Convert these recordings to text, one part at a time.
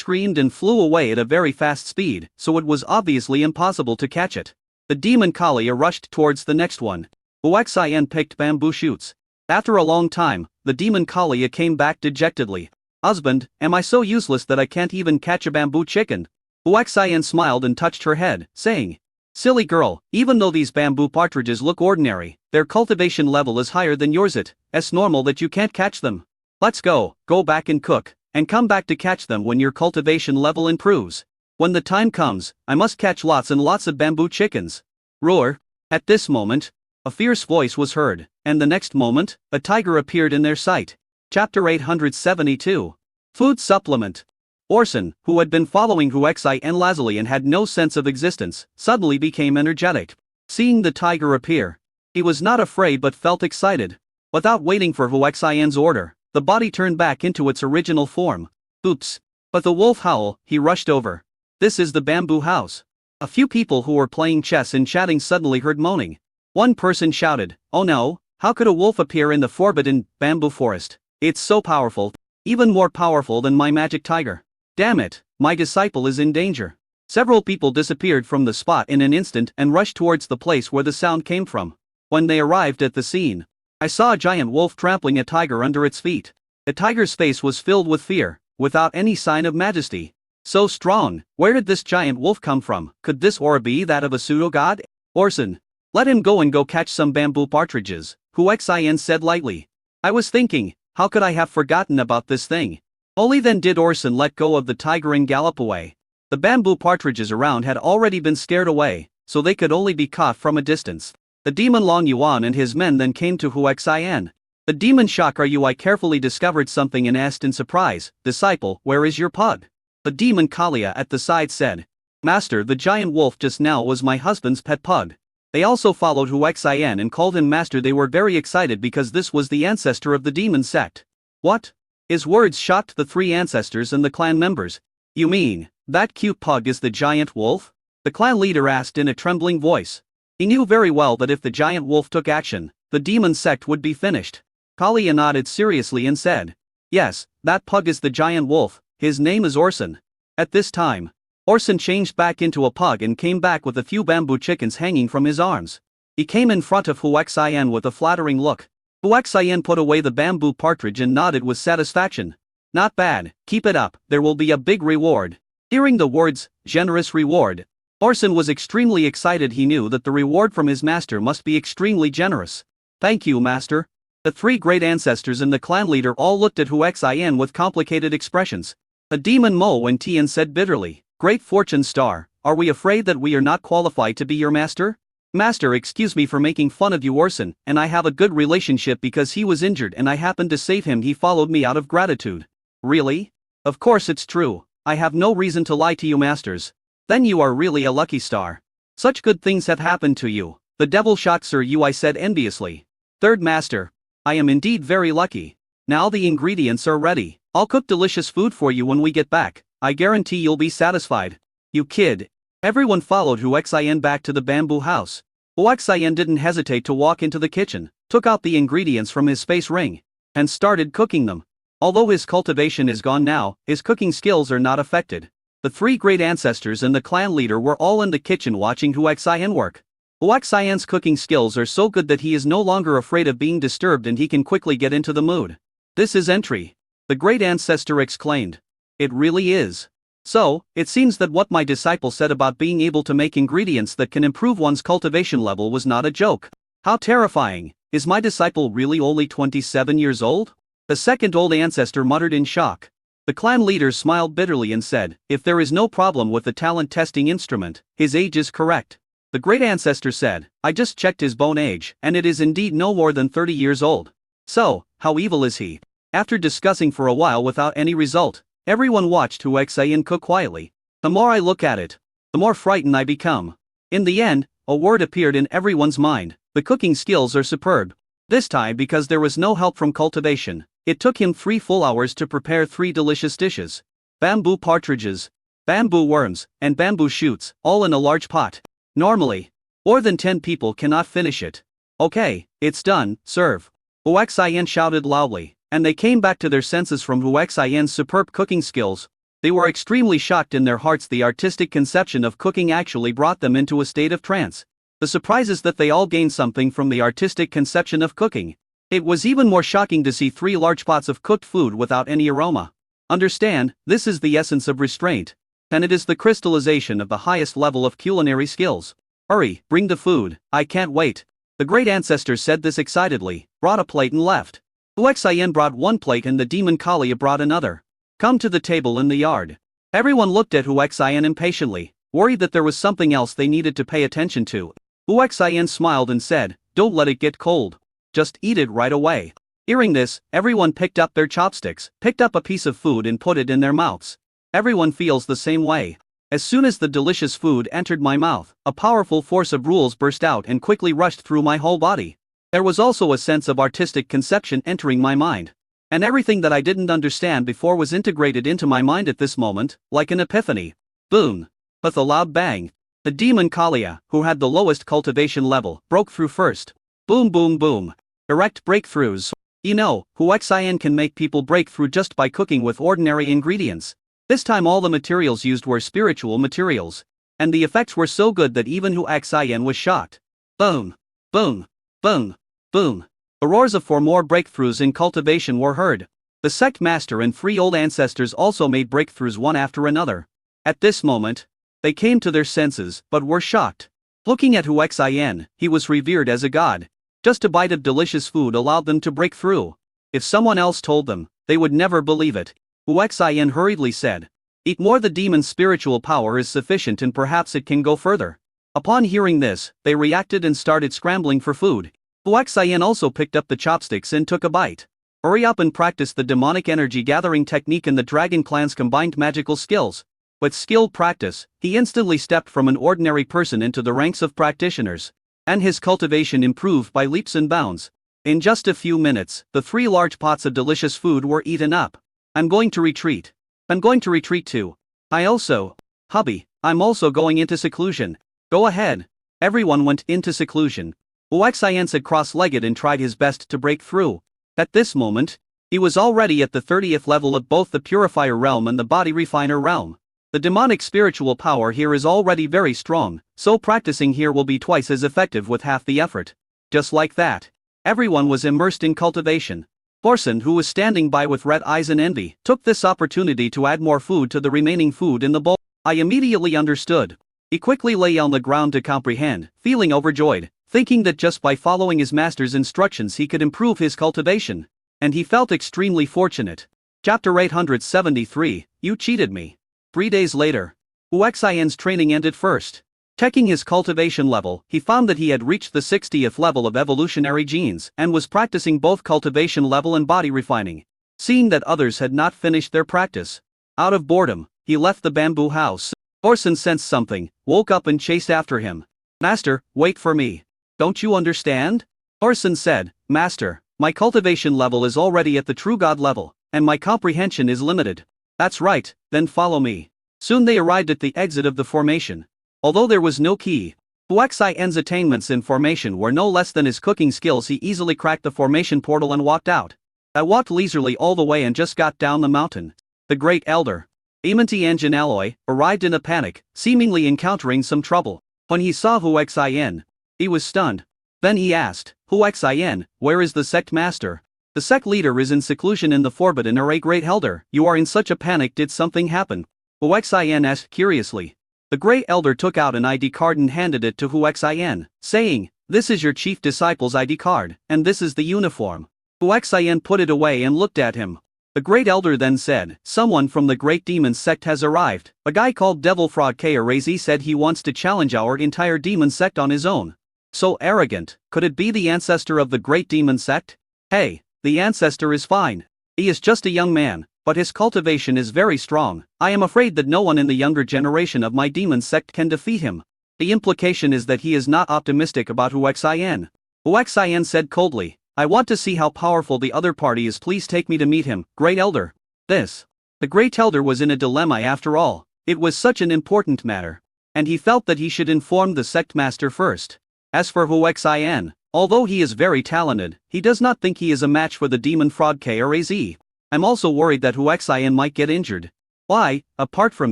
screamed and flew away at a very fast speed, so it was obviously impossible to catch it. The demon Kalia rushed towards the next one. Huaxian picked bamboo shoots. After a long time, the demon Kalia came back dejectedly. "Husband, am I so useless that I can't even catch a bamboo chicken?" Huaxian smiled and touched her head, saying, "Silly girl, even though these bamboo partridges look ordinary, their cultivation level is higher than yours. It's normal that you can't catch them. Let's go back and cook, and come back to catch them when your cultivation level improves. When the time comes, I must catch lots and lots of bamboo chickens." Roar! At this moment, a fierce voice was heard, and the next moment, a tiger appeared in their sight. Chapter 872. Food Supplement. Orson, who had been following Huaxian lazily and had no sense of existence, suddenly became energetic. Seeing the tiger appear, he was not afraid but felt excited. Without waiting for Huaxian's order, the body turned back into its original form. Oops! But the wolf howl, he rushed over. This is the bamboo house. A few people who were playing chess and chatting suddenly heard moaning. One person shouted, "Oh no, how could a wolf appear in the forbidden bamboo forest? It's so powerful, even more powerful than my magic tiger. Damn it, my disciple is in danger." Several people disappeared from the spot in an instant and rushed towards the place where the sound came from. When they arrived at the scene, I saw a giant wolf trampling a tiger under its feet. The tiger's face was filled with fear, without any sign of majesty. So strong, where did this giant wolf come from? Could this aura be that of a pseudo-god? "Orson, let him go and go catch some bamboo partridges," Huaxian said lightly. I was thinking, how could I have forgotten about this thing? Only then did Orson let go of the tiger and gallop away. The bamboo partridges around had already been scared away, so they could only be caught from a distance. The demon Long Yuan and his men then came to Huaxian. The demon Shaka Yui carefully discovered something and asked in surprise, "Disciple, where is your pug?" The demon Kalia at the side said, "Master, the giant wolf just now was my husband's pet pug." They also followed Huaxian and called him master. They were very excited because this was the ancestor of the demon sect. What? His words shocked the three ancestors and the clan members. "You mean, that cute pug is the giant wolf?" the clan leader asked in a trembling voice. He knew very well that if the giant wolf took action, the demon sect would be finished. Kalia nodded seriously and said, "Yes, that pug is the giant wolf, his name is Orson." At this time, Orson changed back into a pug and came back with a few bamboo chickens hanging from his arms. He came in front of Huaxian with a flattering look. Huaxian put away the bamboo partridge and nodded with satisfaction. "Not bad, keep it up, there will be a big reward." Hearing the words, "generous reward," Orson was extremely excited. He knew that the reward from his master must be extremely generous. "Thank you, master." The three great ancestors and the clan leader all looked at Huaxian with complicated expressions. The demon Mo and Tian said bitterly, "Great fortune star, are we afraid that we are not qualified to be your master?" "Master, excuse me for making fun of you. Orson and I have a good relationship because he was injured and I happened to save him. He followed me out of gratitude." "Really?" "Of course it's true. I have no reason to lie to you, masters." "Then you are really a lucky star. Such good things have happened to you." The devil shot Sir Ui said enviously. "Third master, I am indeed very lucky. Now the ingredients are ready. I'll cook delicious food for you when we get back. I guarantee you'll be satisfied." "You kid." Everyone followed Huaxian back to the bamboo house. Huaxian didn't hesitate to walk into the kitchen, took out the ingredients from his space ring, and started cooking them. Although his cultivation is gone now, his cooking skills are not affected. The three great ancestors and the clan leader were all in the kitchen watching Huaxian work. Huaxian's cooking skills are so good that he is no longer afraid of being disturbed and he can quickly get into the mood. "This is entry," the great ancestor exclaimed. "It really is. So, it seems that what my disciple said about being able to make ingredients that can improve one's cultivation level was not a joke. How terrifying! Is my disciple really only 27 years old?" The second old ancestor muttered in shock. The clan leader smiled bitterly and said, "If there is no problem with the talent testing instrument, his age is correct." The great ancestor said, "I just checked his bone age, and it is indeed no more than 30 years old. So, how evil is he?" After discussing for a while without any result, everyone watched Huaxian cook quietly. The more I look at it, the more frightened I become. In the end, a word appeared in everyone's mind: the cooking skills are superb. This time, because there was no help from cultivation, it took him 3 full hours to prepare 3 delicious dishes. Bamboo partridges, bamboo worms, and bamboo shoots, all in a large pot. Normally, more than 10 people cannot finish it. "Okay, it's done, serve." Huaxian shouted loudly, and they came back to their senses from Huaxian's superb cooking skills. They were extremely shocked in their hearts. The artistic conception of cooking actually brought them into a state of trance. The surprise is that they all gained something from the artistic conception of cooking. It was even more shocking to see 3 large pots of cooked food without any aroma. Understand, this is the essence of restraint. And it is the crystallization of the highest level of culinary skills. Hurry, bring the food, I can't wait. The great ancestor said this excitedly, brought a plate and left. Huaxian brought 1 plate and the demon Kalia brought another. Come to the table in the yard. Everyone looked at Huaxian impatiently, worried that there was something else they needed to pay attention to. Huaxian smiled and said, don't let it get cold. Just eat it right away. Hearing this, everyone picked up their chopsticks, picked up a piece of food and put it in their mouths. Everyone feels the same way. As soon as the delicious food entered my mouth, a powerful force of rules burst out and quickly rushed through my whole body. There was also a sense of artistic conception entering my mind. And everything that I didn't understand before was integrated into my mind at this moment, like an epiphany. Boom! With a loud bang, the demon Kalia, who had the lowest cultivation level, broke through first. Boom boom boom. Direct breakthroughs. You know, Huaxian can make people break through just by cooking with ordinary ingredients. This time all the materials used were spiritual materials. And the effects were so good that even Huaxian was shocked. Boom! Boom! Boom! Boom! The roars for more breakthroughs in cultivation were heard. The sect master and 3 old ancestors also made breakthroughs one after another. At this moment, they came to their senses, but were shocked. Looking at Huaxian, he was revered as a god. Just a bite of delicious food allowed them to break through. If someone else told them, they would never believe it. Huaxian hurriedly said, eat more. The demon's spiritual power is sufficient and perhaps it can go further. Upon hearing this, they reacted and started scrambling for food. Huaxian also picked up the chopsticks and took a bite. Hurry up and practice the demonic energy gathering technique and the dragon clan's combined magical skills. With skilled practice, he instantly stepped from an ordinary person into the ranks of practitioners. And his cultivation improved by leaps and bounds. In just a few minutes, the 3 large pots of delicious food were eaten up. I'm going to retreat. I'm going to retreat too. Hubby, I'm also going into seclusion. Go ahead. Everyone went into seclusion. Huaxian sat cross-legged and tried his best to break through. At this moment, he was already at the 30th level of both the Purifier realm and the Body Refiner realm. The demonic spiritual power here is already very strong, so practicing here will be twice as effective with half the effort. Just like that, everyone was immersed in cultivation. Thorson, who was standing by with red eyes and envy, took this opportunity to add more food to the remaining food in the bowl. I immediately understood. He quickly lay on the ground to comprehend, feeling overjoyed, thinking that just by following his master's instructions he could improve his cultivation. And he felt extremely fortunate. Chapter 873, You Cheated Me. 3 days later, Huaxian's training ended first. Checking his cultivation level, he found that he had reached the 60th level of evolutionary genes and was practicing both cultivation level and body refining. Seeing that others had not finished their practice, out of boredom, he left the bamboo house. Thorson sensed something, woke up and chased after him. Master, wait for me. Don't you understand? Thorson said, Master, my cultivation level is already at the true god level, and my comprehension is limited. That's right, then follow me. Soon they arrived at the exit of the formation. Although there was no key, Huaxian's attainments in formation were no less than his cooking skills. He easily cracked the formation portal and walked out. I walked leisurely all the way and just got down the mountain. The great elder, Amonti Anjanaloi, arrived in a panic, seemingly encountering some trouble. When he saw Huaxian, he was stunned. Then he asked, Huaxian, where is the sect master? The sect leader is in seclusion in the Forbidden Array. Great elder, you are in such a panic. Did something happen? Huaxian asked curiously. The Grey Elder took out an ID card and handed it to Huaxian, saying, This is your chief disciple's ID card, and this is the uniform. Huaxian put it away and looked at him. The Great Elder then said, Someone from the Great Demon Sect has arrived. A guy called Devil Frog Karazi said he wants to challenge our entire demon sect on his own. So arrogant, could it be the ancestor of the Great Demon Sect? Hey, the ancestor is fine. He is just a young man, but his cultivation is very strong. I am afraid that no one in the younger generation of my demon sect can defeat him. The implication is that he is not optimistic about Huaxian. Huaxian said coldly, I want to see how powerful the other party is. Please take me to meet him, Great Elder. The Great Elder was in a dilemma after all. It was such an important matter. And he felt that he should inform the sect master first. As for Huaxian, although he is very talented, he does not think he is a match for the demon fraud Kraz. I'm also worried that Huaxian might get injured. Why, apart from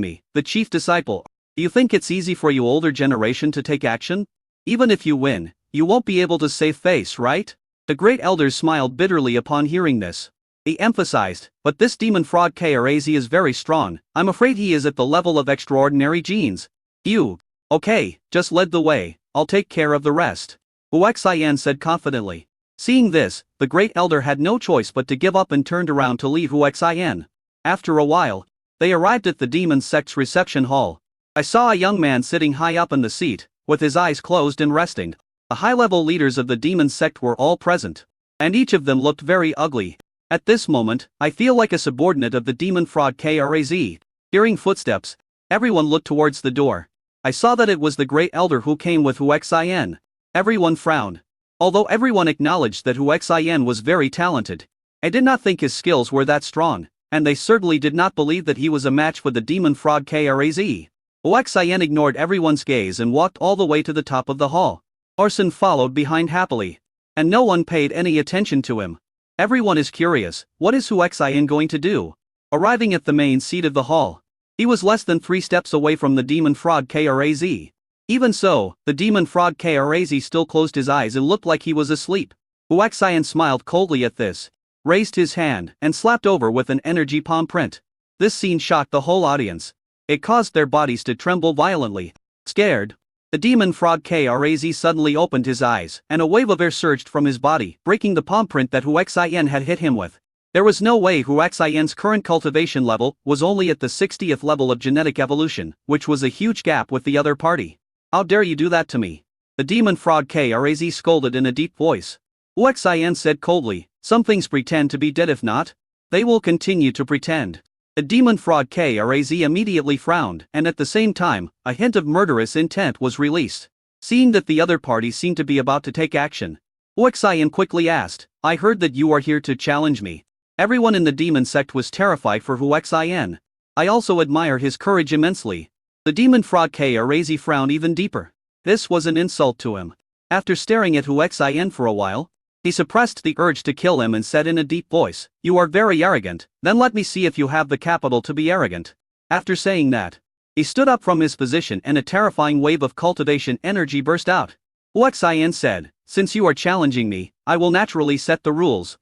me, the chief disciple, do you think it's easy for you older generation to take action? Even if you win, you won't be able to save face, right? The great elders smiled bitterly upon hearing this. He emphasized, but this demon frog Kraz is very strong, I'm afraid he is at the level of extraordinary genes. You. Okay, just lead the way, I'll take care of the rest. Huaxian said confidently. Seeing this, the great elder had no choice but to give up and turned around to leave Huaxian. After a while, they arrived at the demon sect's reception hall. I saw a young man sitting high up in the seat, with his eyes closed and resting. The high-level leaders of the demon sect were all present, and each of them looked very ugly. At this moment, I feel like a subordinate of the demon fraud Kraz. Hearing footsteps, everyone looked towards the door. I saw that it was the great elder who came with Huaxian. Everyone frowned. Although everyone acknowledged that Huaxian was very talented, I did not think his skills were that strong, and they certainly did not believe that he was a match for the demon fraud Kraz. Huaxian ignored everyone's gaze and walked all the way to the top of the hall. Orson followed behind happily, and no one paid any attention to him. Everyone is curious, what is Huaxian going to do? Arriving at the main seat of the hall, he was less than 3 steps away from the demon fraud Kraz. Even so, the demon fraud Kraz still closed his eyes and looked like he was asleep. Huaxian smiled coldly at this, raised his hand, and slapped over with an energy palm print. This scene shocked the whole audience. It caused their bodies to tremble violently. Scared, the demon fraud Kraz suddenly opened his eyes, and a wave of air surged from his body, breaking the palm print that Huaxian had hit him with. There was no way Huaxian's current cultivation level was only at the 60th level of genetic evolution, which was a huge gap with the other party. How dare you do that to me? The demon fraud Kraz scolded in a deep voice. Huaxian said coldly, some things pretend to be dead, if not, they will continue to pretend. The demon fraud Kraz immediately frowned, and at the same time, a hint of murderous intent was released. Seeing that the other party seemed to be about to take action, Huaxian quickly asked, I heard that you are here to challenge me. Everyone in the demon sect was terrified for Huaxian. I also admire his courage immensely. The demon fraud Kraz frowned even deeper. This was an insult to him. After staring at Huaxian for a while, he suppressed the urge to kill him and said in a deep voice, you are very arrogant, then let me see if you have the capital to be arrogant. After saying that, he stood up from his position and a terrifying wave of cultivation energy burst out. Huaxian said, since you are challenging me, I will naturally set the rules.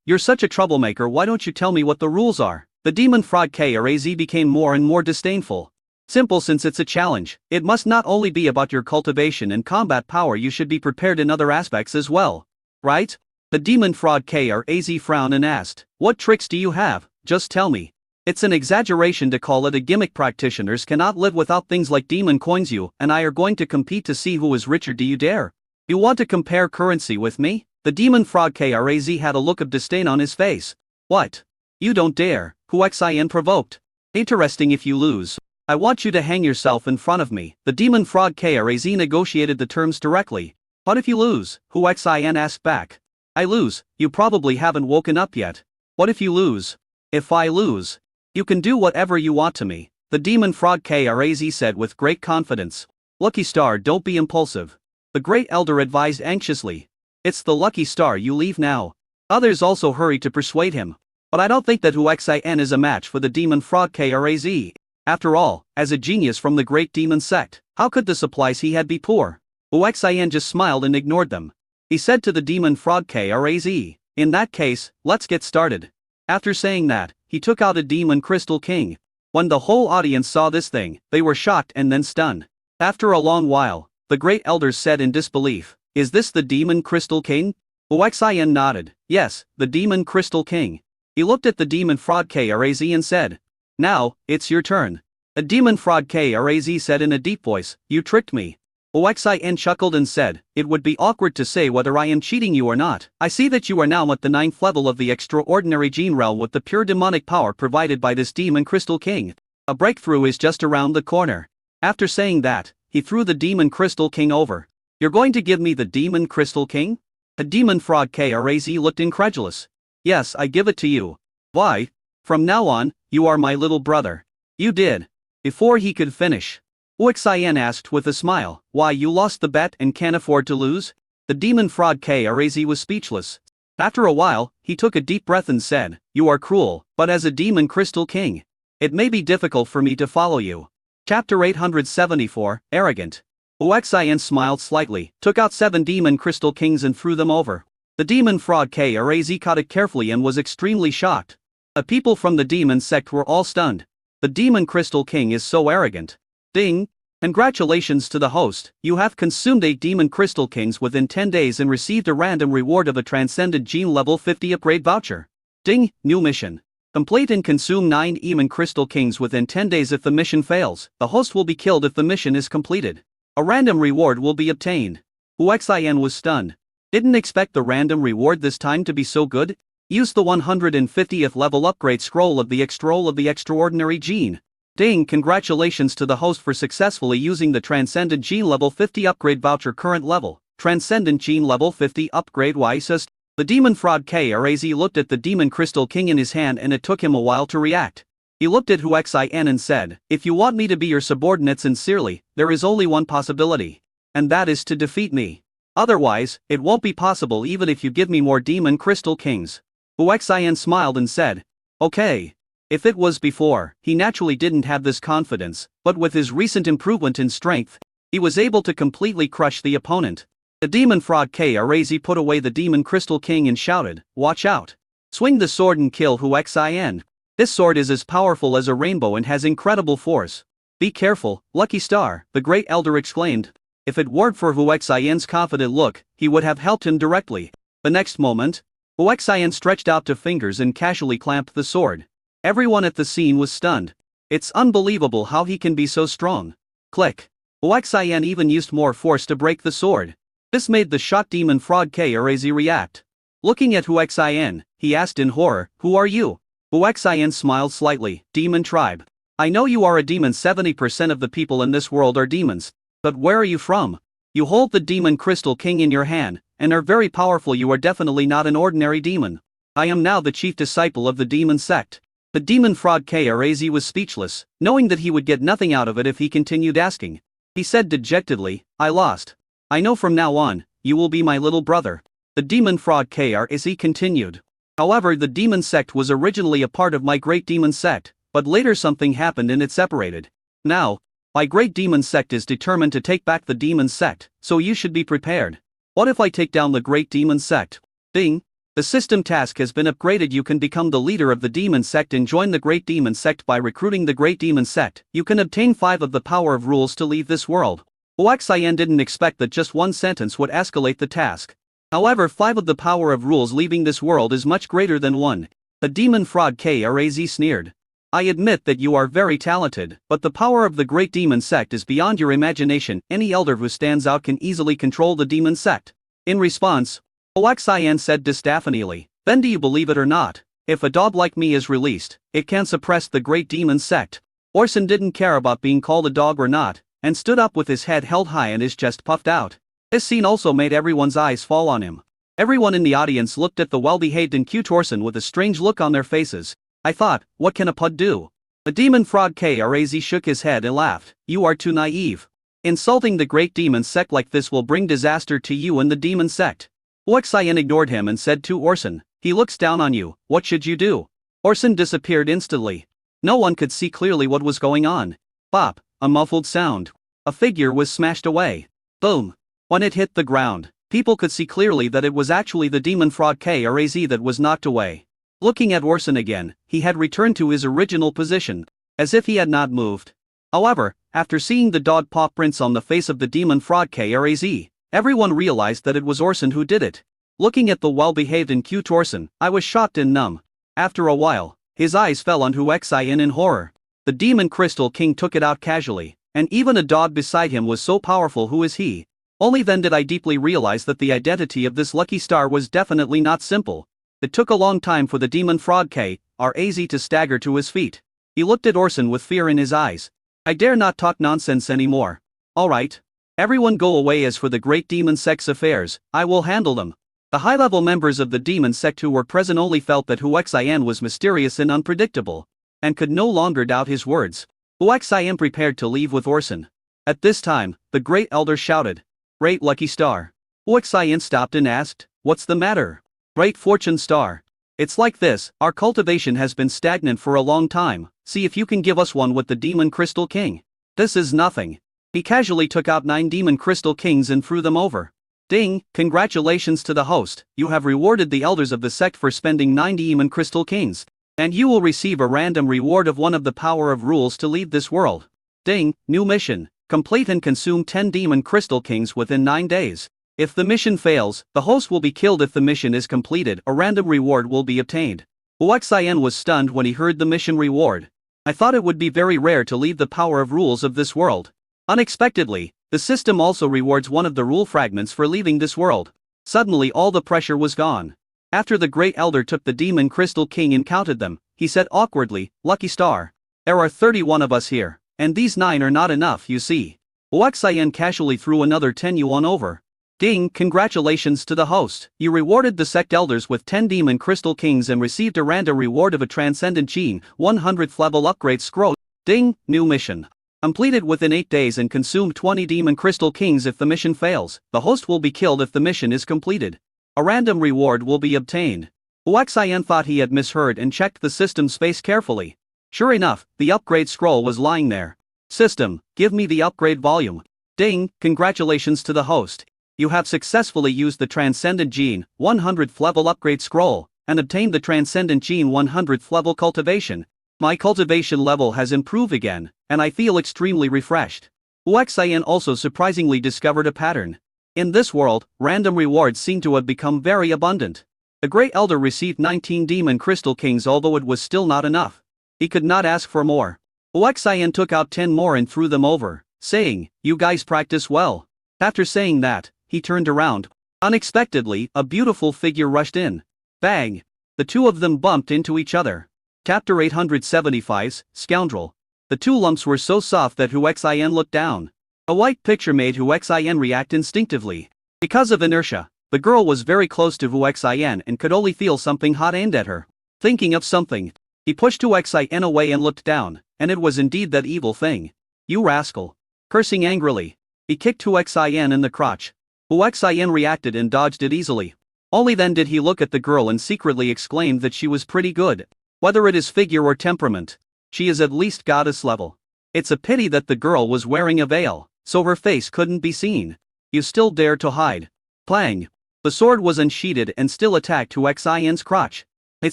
You're such a troublemaker, why don't you tell me what the rules are? The demon fraud Kraz became more and more disdainful. Simple, since it's a challenge, it must not only be about your cultivation and combat power, you should be prepared in other aspects as well. Right? The demon fraud Kraz frowned and asked, what tricks do you have? Just tell me. It's an exaggeration to call it a gimmick. Practitioners cannot live without things like demon coins. You and I are going to compete to see who is richer. Do you dare? You want to compare currency with me? The demon fraud Kraz had a look of disdain on his face. What? You don't dare, Huaxian provoked. Interesting, if you lose, I want you to hang yourself in front of me. The demon fraud Kraz negotiated the terms directly. What if you lose? Huaxian asked back. I lose, you probably haven't woken up yet. What if you lose? If I lose, you can do whatever you want to me, the demon fraud Kraz said with great confidence. Lucky Star, don't be impulsive. The great elder advised anxiously. It's the Lucky Star, you leave now. Others also hurried to persuade him. But I don't think that Huaxian is a match for the demon fraud Kraz. After all, as a genius from the great demon sect, how could the supplies he had be poor? Huaxian just smiled and ignored them. He said to the demon fraud Kraz, in that case, let's get started. After saying that, he took out a demon crystal king. When the whole audience saw this thing, they were shocked and then stunned. After a long while, the great elders said in disbelief, is this the demon crystal king? Huaxian nodded, yes, the demon crystal king. He looked at the demon fraud Kraz and said, now, it's your turn. The demon fraud Kraz said in a deep voice, you tricked me. Huaxian chuckled and said, it would be awkward to say whether I am cheating you or not. I see that you are now at the 9th level of the extraordinary gene realm with the pure demonic power provided by this demon crystal king. A breakthrough is just around the corner. After saying that, he threw the demon crystal king over. You're going to give me the demon crystal king? The demon fraud Kraz looked incredulous. Yes, I give it to you. Why? From now on, you are my little brother. You did. Before he could finish, Huaxian asked with a smile, why, you lost the bet and can't afford to lose? The demon fraud Kraz was speechless. After a while, he took a deep breath and said, you are cruel, but as a demon crystal king, It may be difficult for me to follow you. Chapter 874, Arrogant. Huaxian smiled slightly, took out 7 demon crystal kings and threw them over. The demon fraud Kraz caught it carefully and was extremely shocked. The people from the demon sect were all stunned. The demon crystal king is so arrogant. Ding! Congratulations to the host, you have consumed 8 demon crystal kings within 10 days and received a random reward of a transcendent gene level 50 upgrade voucher. Ding! New mission. Complete and consume 9 demon crystal kings within 10 days. If the mission fails, the host will be killed if the mission is completed. A random reward will be obtained. Huaxian was stunned. Didn't expect the random reward this time to be so good. Use the 150th level upgrade scroll of the extraordinary gene. Ding! Congratulations to the host for successfully using the Transcendent Gene Level 50 upgrade voucher. Current level, Transcendent Gene Level 50 upgrade. Wisest. The demon fraud Kraz looked at the demon crystal king in his hand and it took him a while to react. He looked at Huaxian and said, if you want me to be your subordinate sincerely, there is only one possibility. And that is to defeat me. Otherwise, it won't be possible even if you give me more demon crystal kings. Huaxian smiled and said, okay. If it was before, he naturally didn't have this confidence, but with his recent improvement in strength, he was able to completely crush the opponent. The demon fraud Kraz put away the demon crystal king and shouted, watch out. Swing the sword and kill Huaxian. This sword is as powerful as a rainbow and has incredible force. Be careful, Lucky Star, the great elder exclaimed. If it weren't for Huaxian's confident look, he would have helped him directly. The next moment, Huaxian stretched out 2 fingers and casually clamped the sword. Everyone at the scene was stunned. It's unbelievable how he can be so strong. Click. Huaxian even used more force to break the sword. This made the shocked demon fraud Kraz react. Looking at Huaxian, he asked in horror, who are you? Huaxian smiled slightly, demon tribe. I know you are a demon. 70% of the people in this world are demons. But where are you from? You hold the demon crystal king in your hand, and are very powerful. You are definitely not an ordinary demon. I am now the chief disciple of the demon sect. The demon fraud Kraz was speechless, knowing that he would get nothing out of it if he continued asking. He said dejectedly, I lost. I know from now on, you will be my little brother. The demon fraud Kraz continued. However, the demon sect was originally a part of my great demon sect, but later something happened and it separated. Now, my great demon sect is determined to take back the demon sect, so you should be prepared. What if I take down the great demon sect? Ding! The system task has been upgraded. You can become the leader of the demon sect and join the great demon sect by recruiting the great demon sect. You can obtain 5 of the power of rules to leave this world. Huaxian didn't expect that just one sentence would escalate the task. However, 5 of the power of rules leaving this world is much greater than 1. The demon fraud Kraz sneered. I admit that you are very talented, but the power of the great demon sect is beyond your imagination. Any elder who stands out can easily control the demon sect. In response, Huaxian said distaffingly, then do you believe it or not? If a dog like me is released, it can suppress the great demon sect. Orson didn't care about being called a dog or not, and stood up with his head held high and his chest puffed out. This scene also made everyone's eyes fall on him. Everyone in the audience looked at the well-behaved and cute Orson with a strange look on their faces. I thought, what can a pud do? The demon fraud Kraz shook his head and laughed. You are too naive. Insulting the great demon sect like this will bring disaster to you and the demon sect. Huaxian ignored him and said to Orson, he looks down on you, what should you do? Orson disappeared instantly. No one could see clearly what was going on. Bop, a muffled sound. A figure was smashed away. Boom. When it hit the ground, people could see clearly that it was actually the demon fraud Kraz that was knocked away. Looking at Orson again, he had returned to his original position, as if he had not moved. However, after seeing the dog paw prints on the face of the demon fraud Kraz, everyone realized that it was Orson who did it. Looking at the well-behaved and cute Orson, I was shocked and numb. After a while, his eyes fell on Huaxian in horror. The demon crystal king took it out casually, and even a dog beside him was so powerful. Who is he? Only then did I deeply realize that the identity of this lucky star was definitely not simple. It took a long time for the demon fraud Kraz to stagger to his feet. He looked at Orson with fear in his eyes. I dare not talk nonsense anymore. Alright. Everyone go away. As for the great demon sect's affairs, I will handle them. The high-level members of the demon sect who were present only felt that Huaxian was mysterious and unpredictable, and could no longer doubt his words. Huaxian prepared to leave with Orson. At this time, the great elder shouted, Great lucky star. Huaxian stopped and asked, what's the matter? Great fortune star. It's like this, our cultivation has been stagnant for a long time, see if you can give us one with the Demon Crystal King. This is nothing. He casually took out 9 Demon Crystal Kings and threw them over. Ding, congratulations to the host, you have rewarded the elders of the sect for spending 9 Demon Crystal Kings. And you will receive a random reward of one of the power of rules to leave this world. Ding, new mission. Complete and consume 10 Demon Crystal Kings within 9 days. If the mission fails, the host will be killed. If the mission is completed, a random reward will be obtained. Huaxian was stunned when he heard the mission reward. I thought it would be very rare to leave the power of rules of this world. Unexpectedly, the system also rewards one of the rule fragments for leaving this world. Suddenly all the pressure was gone. After the Great Elder took the Demon Crystal King and counted them, he said awkwardly, "Lucky star. There are 31 of us here, and these 9 are not enough, you see." Huaxian casually threw another 10 yuan over. Ding, congratulations to the host. You rewarded the sect elders with 10 Demon Crystal Kings and received a random reward of a Transcendent Gene, 100th level upgrade scroll. Ding, new mission. Completed within 8 days and consume 20 Demon Crystal Kings. If the mission fails, the host will be killed. If the mission is completed, a random reward will be obtained. Huaxian thought he had misheard and checked the system space carefully. Sure enough, the upgrade scroll was lying there. System, give me the upgrade volume. Ding, congratulations to the host. You have successfully used the Transcendent Gene, 100th level upgrade scroll, and obtained the Transcendent Gene 100th level cultivation. My cultivation level has improved again, and I feel extremely refreshed. Huaxian also surprisingly discovered a pattern. In this world, random rewards seem to have become very abundant. The Great Elder received 19 Demon Crystal Kings, although it was still not enough. He could not ask for more. Huaxian took out 10 more and threw them over, saying, "You guys practice well." After saying that, he turned around. Unexpectedly, a beautiful figure rushed in. Bang! The two of them bumped into each other. Chapter 875, Scoundrel. The two lumps were so soft that Huaxian looked down. A white picture made Huaxian react instinctively. Because of inertia, the girl was very close to Huaxian and could only feel something hot aimed at her. Thinking of something, he pushed Huaxian away and looked down, and it was indeed that evil thing. "You rascal!" Cursing angrily, he kicked Huaxian in the crotch. Huaxian reacted and dodged it easily. Only then did he look at the girl and secretly exclaimed that she was pretty good. Whether it is figure or temperament, she is at least goddess level. It's a pity that the girl was wearing a veil, so her face couldn't be seen. You still dare to hide. Clang! The sword was unsheathed and still attacked Huaxian's crotch. It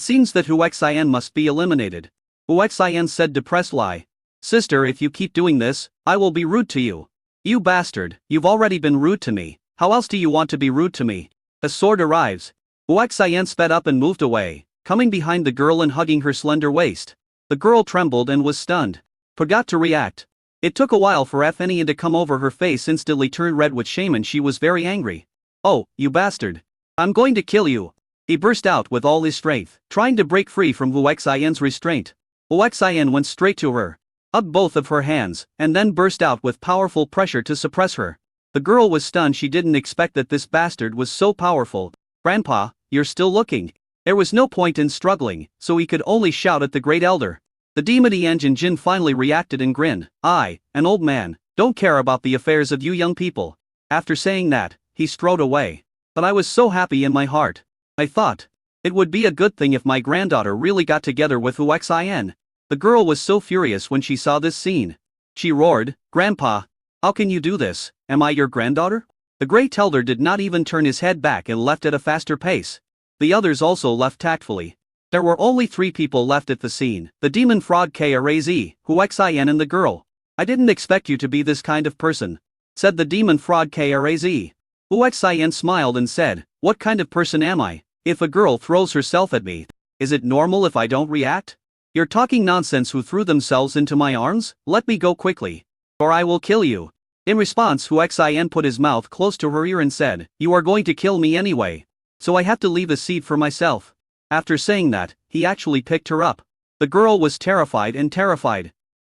seems that Huaxian must be eliminated. Huaxian said depressedly, "Sister, if you keep doing this, I will be rude to you." "You bastard, you've already been rude to me. How else do you want to be rude to me?" A sword arrives. Huaxian sped up and moved away, coming behind the girl and hugging her slender waist. The girl trembled and was stunned. Forgot to react. It took a while for Athenian to come over. Her face instantly turned red with shame and she was very angry. "Oh, you bastard. I'm going to kill you." He burst out with all his strength, trying to break free from Huaxian's restraint. Huaxian went straight to her, hugged both of her hands, and then burst out with powerful pressure to suppress her. The girl was stunned. She didn't expect that this bastard was so powerful. "Grandpa, you're still looking." There was no point in struggling, so he could only shout at the Great Elder. The Demon Engine Jin finally reacted and grinned. "I, an old man, don't care about the affairs of you young people." After saying that, he strode away. But I was so happy in my heart. I thought, it would be a good thing if my granddaughter really got together with Huaxian. The girl was so furious when she saw this scene. She roared, "Grandpa, how can you do this? Am I your granddaughter?" The Great Elder did not even turn his head back and left at a faster pace. The others also left tactfully. There were only 3 people left at the scene: the demon fraud Kraz, Huaxian and the girl. "I didn't expect you to be this kind of person," said the demon fraud Kraz. Huaxian smiled and said, "What kind of person am I? If a girl throws herself at me, is it normal if I don't react?" "You're talking nonsense. Who threw themselves into my arms? Let me go quickly, or I will kill you." In response, Huaxian put his mouth close to her ear and said, "You are going to kill me anyway, so I have to leave a seat for myself." After saying that, he actually picked her up. The girl was terrified.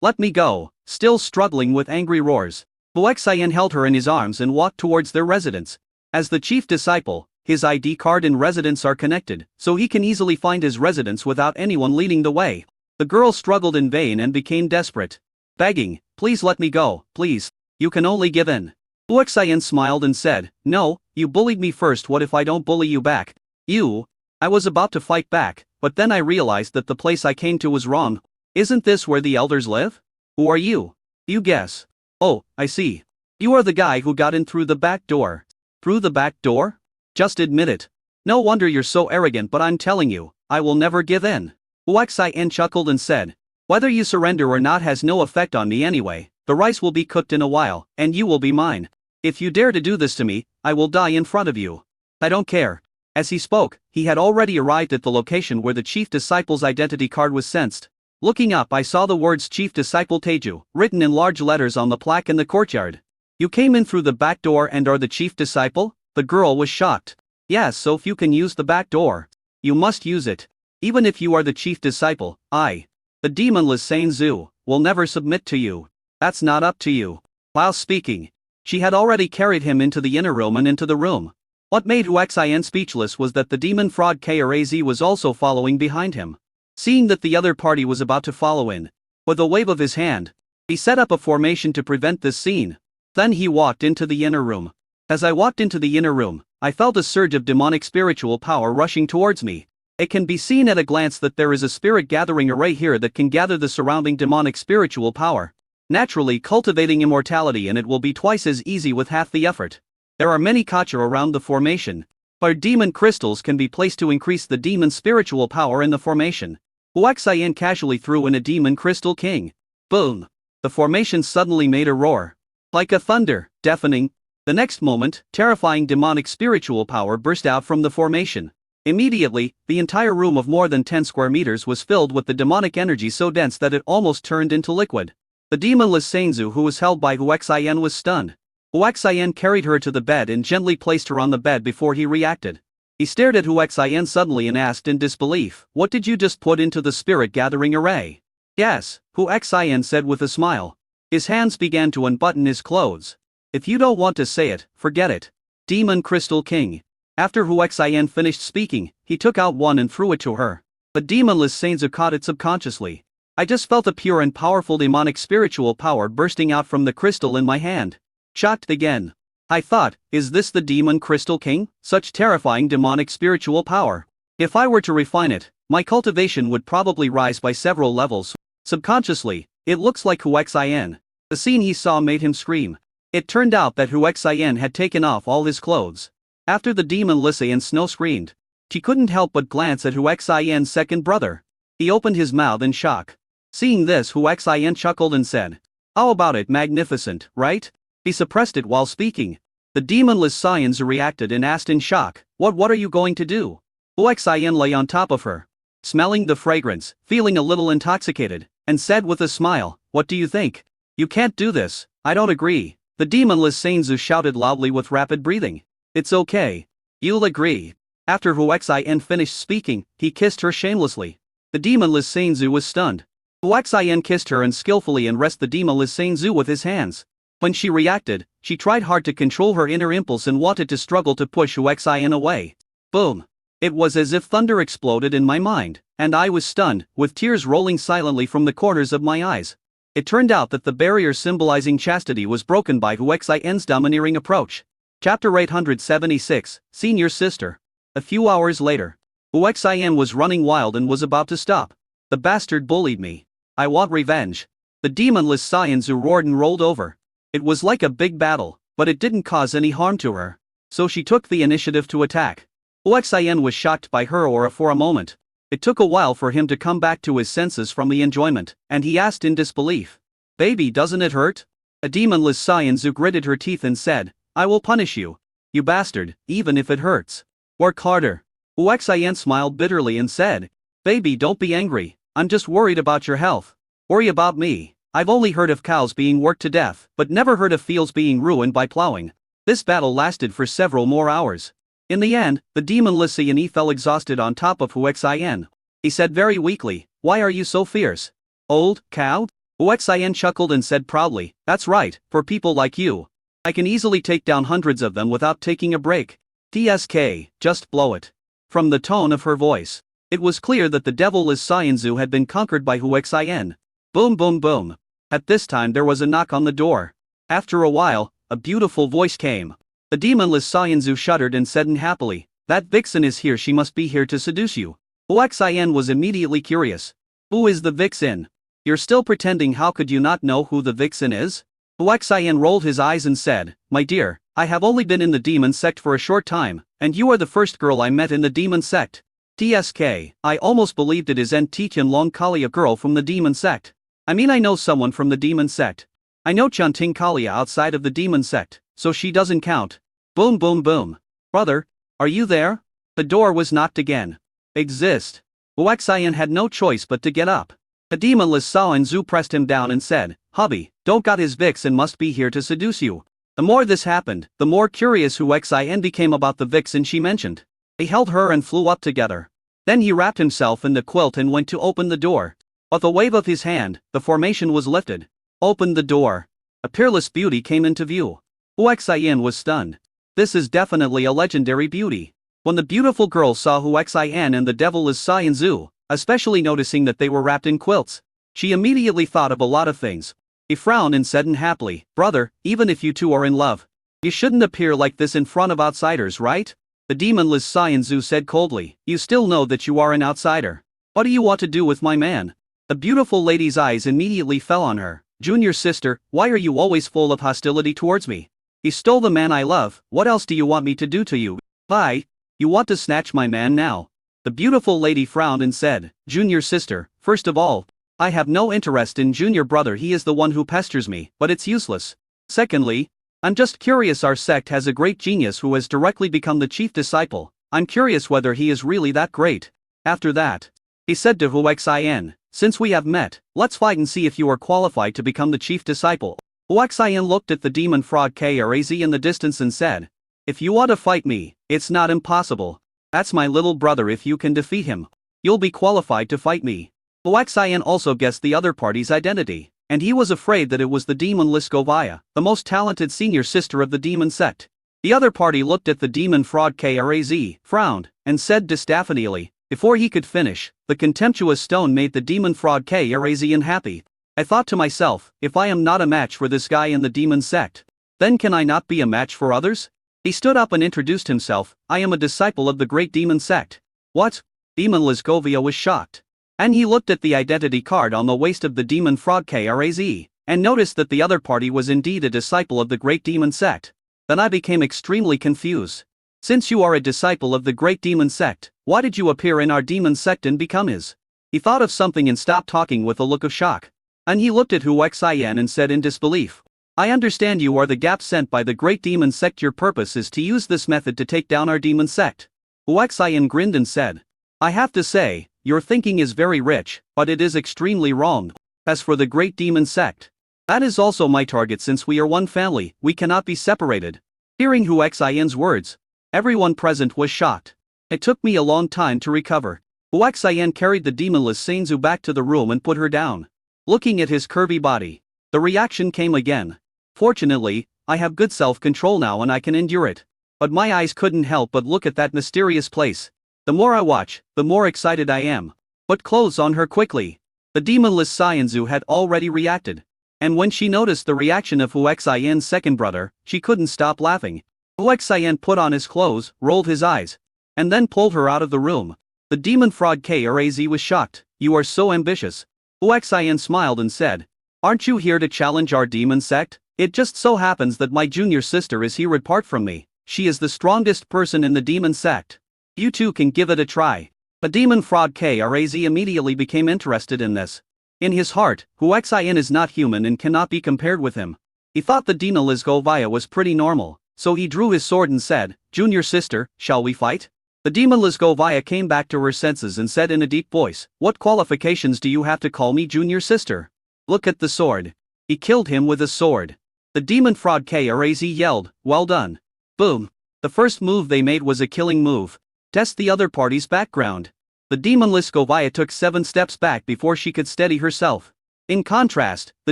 "Let me go," still struggling with angry roars. Huaxian held her in his arms and walked towards their residence. As the chief disciple, his ID card and residence are connected, so he can easily find his residence without anyone leading the way. The girl struggled in vain and became desperate, begging, "Please let me go, please. You can only give in." Huaxian smiled and said, "No, you bullied me first. What if I don't bully you back?" "You?" I was about to fight back, but then I realized that the place I came to was wrong. Isn't this where the elders live? Who are you? You guess. Oh, I see. You are the guy who got in through the back door. Through the back door? Just admit it. No wonder you're so arrogant, but I'm telling you, I will never give in. Huaxian chuckled and said, whether you surrender or not has no effect on me anyway. The rice will be cooked in a while, and you will be mine. If you dare to do this to me, I will die in front of you. I don't care. As he spoke, he had already arrived at the location where the chief disciple's identity card was sensed. Looking up, I saw the words Chief Disciple Teju, written in large letters on the plaque in the courtyard. You came in through the back door and are the chief disciple? The girl was shocked. Yes, so if you can use the back door, you must use it. Even if you are the chief disciple, the demonless Sanzu, will never submit to you. That's not up to you. While speaking, she had already carried him into the inner room and into the room. What made Huaxian speechless was that the demon fraud Kraz was also following behind him. Seeing that the other party was about to follow in, with a wave of his hand, he set up a formation to prevent this scene. Then he walked into the inner room. As I walked into the inner room, I felt a surge of demonic spiritual power rushing towards me. It can be seen at a glance that there is a spirit gathering array here that can gather the surrounding demonic spiritual power, naturally cultivating immortality, and it will be twice as easy with half the effort. There are many kacha around the formation, where demon crystals can be placed to increase the demon spiritual power in the formation. Huaxian casually threw in a demon crystal king. Boom! The formation suddenly made a roar. Like a thunder, deafening. The next moment, terrifying demonic spiritual power burst out from the formation. Immediately, the entire room of more than 10 square meters was filled with the demonic energy so dense that it almost turned into liquid. The demonless Sanzu who was held by Huaxian was stunned. Huaxian carried her to the bed and gently placed her on the bed before he reacted. He stared at Huaxian suddenly and asked in disbelief, what did you just put into the spirit gathering array? Yes, Huaxian said with a smile. His hands began to unbutton his clothes. If you don't want to say it, forget it. Demon Crystal King. After Huaxian finished speaking, he took out one and threw it to her. The demonless Sanzu caught it subconsciously. I just felt a pure and powerful demonic spiritual power bursting out from the crystal in my hand. Shocked again. I thought, is this the Demon Crystal King? Such terrifying demonic spiritual power. If I were to refine it, my cultivation would probably rise by several levels. Subconsciously, it looks like Huaxian. The scene he saw made him scream. It turned out that Huaxian had taken off all his clothes. After the demon Lissy and Snow screamed, she couldn't help but glance at Huaxian's second brother. He opened his mouth in shock. Seeing this, Huaxian chuckled and said, how about it, magnificent, right? He suppressed it while speaking. The demonless Sanzu reacted and asked in shock, what are you going to do? Huaxian lay on top of her, smelling the fragrance, feeling a little intoxicated, and said with a smile, what do you think? You can't do this. I don't agree. The demonless Sanzu shouted loudly with rapid breathing. It's okay. You'll agree. After Huaxian finished speaking, he kissed her shamelessly. The demonless Sanzu was stunned. Huaxian kissed her and skillfully undressed the demonless Sanzu with his hands. When she reacted, she tried hard to control her inner impulse and wanted to struggle to push Huaxian away. Boom! It was as if thunder exploded in my mind, and I was stunned, with tears rolling silently from the corners of my eyes. It turned out that the barrier symbolizing chastity was broken by Huaxian's domineering approach. Chapter 876, Senior Sister. A few hours later, Huaxian was running wild and was about to stop. The bastard bullied me. I want revenge. The demonless Sanzu roared and rolled over. It was like a big battle, but it didn't cause any harm to her. So she took the initiative to attack. Huaxian was shocked by her aura for a moment. It took a while for him to come back to his senses from the enjoyment, and he asked in disbelief. Baby, doesn't it hurt? A demonless Sanzu gritted her teeth and said, I will punish you. You bastard, even if it hurts. Work harder. Huaxian smiled bitterly and said, baby, don't be angry. I'm just worried about your health. Worry about me. I've only heard of cows being worked to death, but never heard of fields being ruined by plowing. This battle lasted for several more hours. In the end, the demon Lysiane fell exhausted on top of Huaxian. He said very weakly, why are you so fierce? Old cow? Huaxian chuckled and said proudly, that's right, for people like you. I can easily take down hundreds of them without taking a break. TSK, just blow it. From the tone of her voice, it was clear that the devil-less Sanzu had been conquered by Huaxian. Boom boom boom. At this time there was a knock on the door. After a while, a beautiful voice came. The demonless Sanzu shuddered and said unhappily, that vixen is here, she must be here to seduce you. Huaxian was immediately curious. Who is the vixen? You're still pretending, how could you not know who the vixen is? Huaxian rolled his eyes and said, my dear, I have only been in the demon sect for a short time, and you are the first girl I met in the demon sect. TSK, I almost believed it is Tian Long Kali, a girl from the demon sect. I mean, I know someone from the demon sect. I know Chunting Kalia outside of the demon sect, so she doesn't count. Boom boom boom. Brother, are you there? The door was knocked again. Exist. Huaxian had no choice but to get up. The demonless Sao Zhu pressed him down and said, hubby, don't got his vixen must be here to seduce you. The more this happened, the more curious Huaxian became about the vixen she mentioned. He held her and flew up together. Then he wrapped himself in the quilt and went to open the door. With a wave of his hand, the formation was lifted. Opened the door. A peerless beauty came into view. Huaxian was stunned. This is definitely a legendary beauty. When the beautiful girl saw Huaxian and the devil Sao Zhu, especially noticing that they were wrapped in quilts, she immediately thought of a lot of things. He frowned and said unhappily, brother, even if you two are in love, you shouldn't appear like this in front of outsiders, right? The demonless Sao Zhu said coldly, you still know that you are an outsider. What do you want to do with my man? The beautiful lady's eyes immediately fell on her. Junior sister, why are you always full of hostility towards me? He stole the man I love, what else do you want me to do to you? Bye. You want to snatch my man now? The beautiful lady frowned and said, Junior sister, first of all, I have no interest in Junior brother, he is the one who pesters me, but it's useless. Secondly, I'm just curious, our sect has a great genius who has directly become the chief disciple. I'm curious whether he is really that great. After that, he said to Huaxian, since we have met, let's fight and see if you are qualified to become the chief disciple. Huaxian looked at the demon frog Kraz in the distance and said, if you want to fight me, it's not impossible. That's my little brother, if you can defeat him, you'll be qualified to fight me. Huaxian also guessed the other party's identity, and he was afraid that it was the demon Liskovia, the most talented senior sister of the demon sect. The other party looked at the demon fraud Kraz, frowned, and said disaffably, before he could finish, the contemptuous stone made the demon fraud Kraz unhappy. I thought to myself, if I am not a match for this guy in the demon sect, then can I not be a match for others? He stood up and introduced himself, I am a disciple of the great demon sect. What? Demon Liskovia was shocked. And he looked at the identity card on the waist of the demon fraud Kraz, and noticed that the other party was indeed a disciple of the great demon sect. Then I became extremely confused. Since you are a disciple of the great demon sect, why did you appear in our demon sect and become his? He thought of something and stopped talking with a look of shock. And he looked at Huaxian and said in disbelief, I understand you are the gap sent by the great demon sect. Your purpose is to use this method to take down our demon sect. Huaxian grinned and said, I have to say, your thinking is very rich, but it is extremely wrong. As for the great demon sect, that is also my target. Since we are one family, we cannot be separated. Hearing Huaxian's words, everyone present was shocked. It took me a long time to recover. Huaxian carried the demonless Sainzu back to the room and put her down. Looking at his curvy body, the reaction came again. Fortunately, I have good self-control now and I can endure it. But my eyes couldn't help but look at that mysterious place. The more I watch, the more excited I am. Put clothes on her quickly. The demonless Sainzu had already reacted. And when she noticed the reaction of Huaxian's second brother, she couldn't stop laughing. Huaxian put on his clothes, rolled his eyes, and then pulled her out of the room. The demon fraud Kraz was shocked. You are so ambitious. Huaxian smiled and said, aren't you here to challenge our demon sect? It just so happens that my junior sister is here apart from me. She is the strongest person in the demon sect. You two can give it a try. The demon fraud Kraz immediately became interested in this. In his heart, Huaxian is not human and cannot be compared with him. He thought the demon Liskovia was pretty normal, so he drew his sword and said, Junior sister, shall we fight? The demon Liskovia came back to her senses and said in a deep voice, what qualifications do you have to call me junior sister? Look at the sword. He killed him with a sword. The demon fraud Kraz yelled, well done. Boom. The first move they made was a killing move. Test the other party's background. The demon Liskovia took 7 steps back before she could steady herself. In contrast, the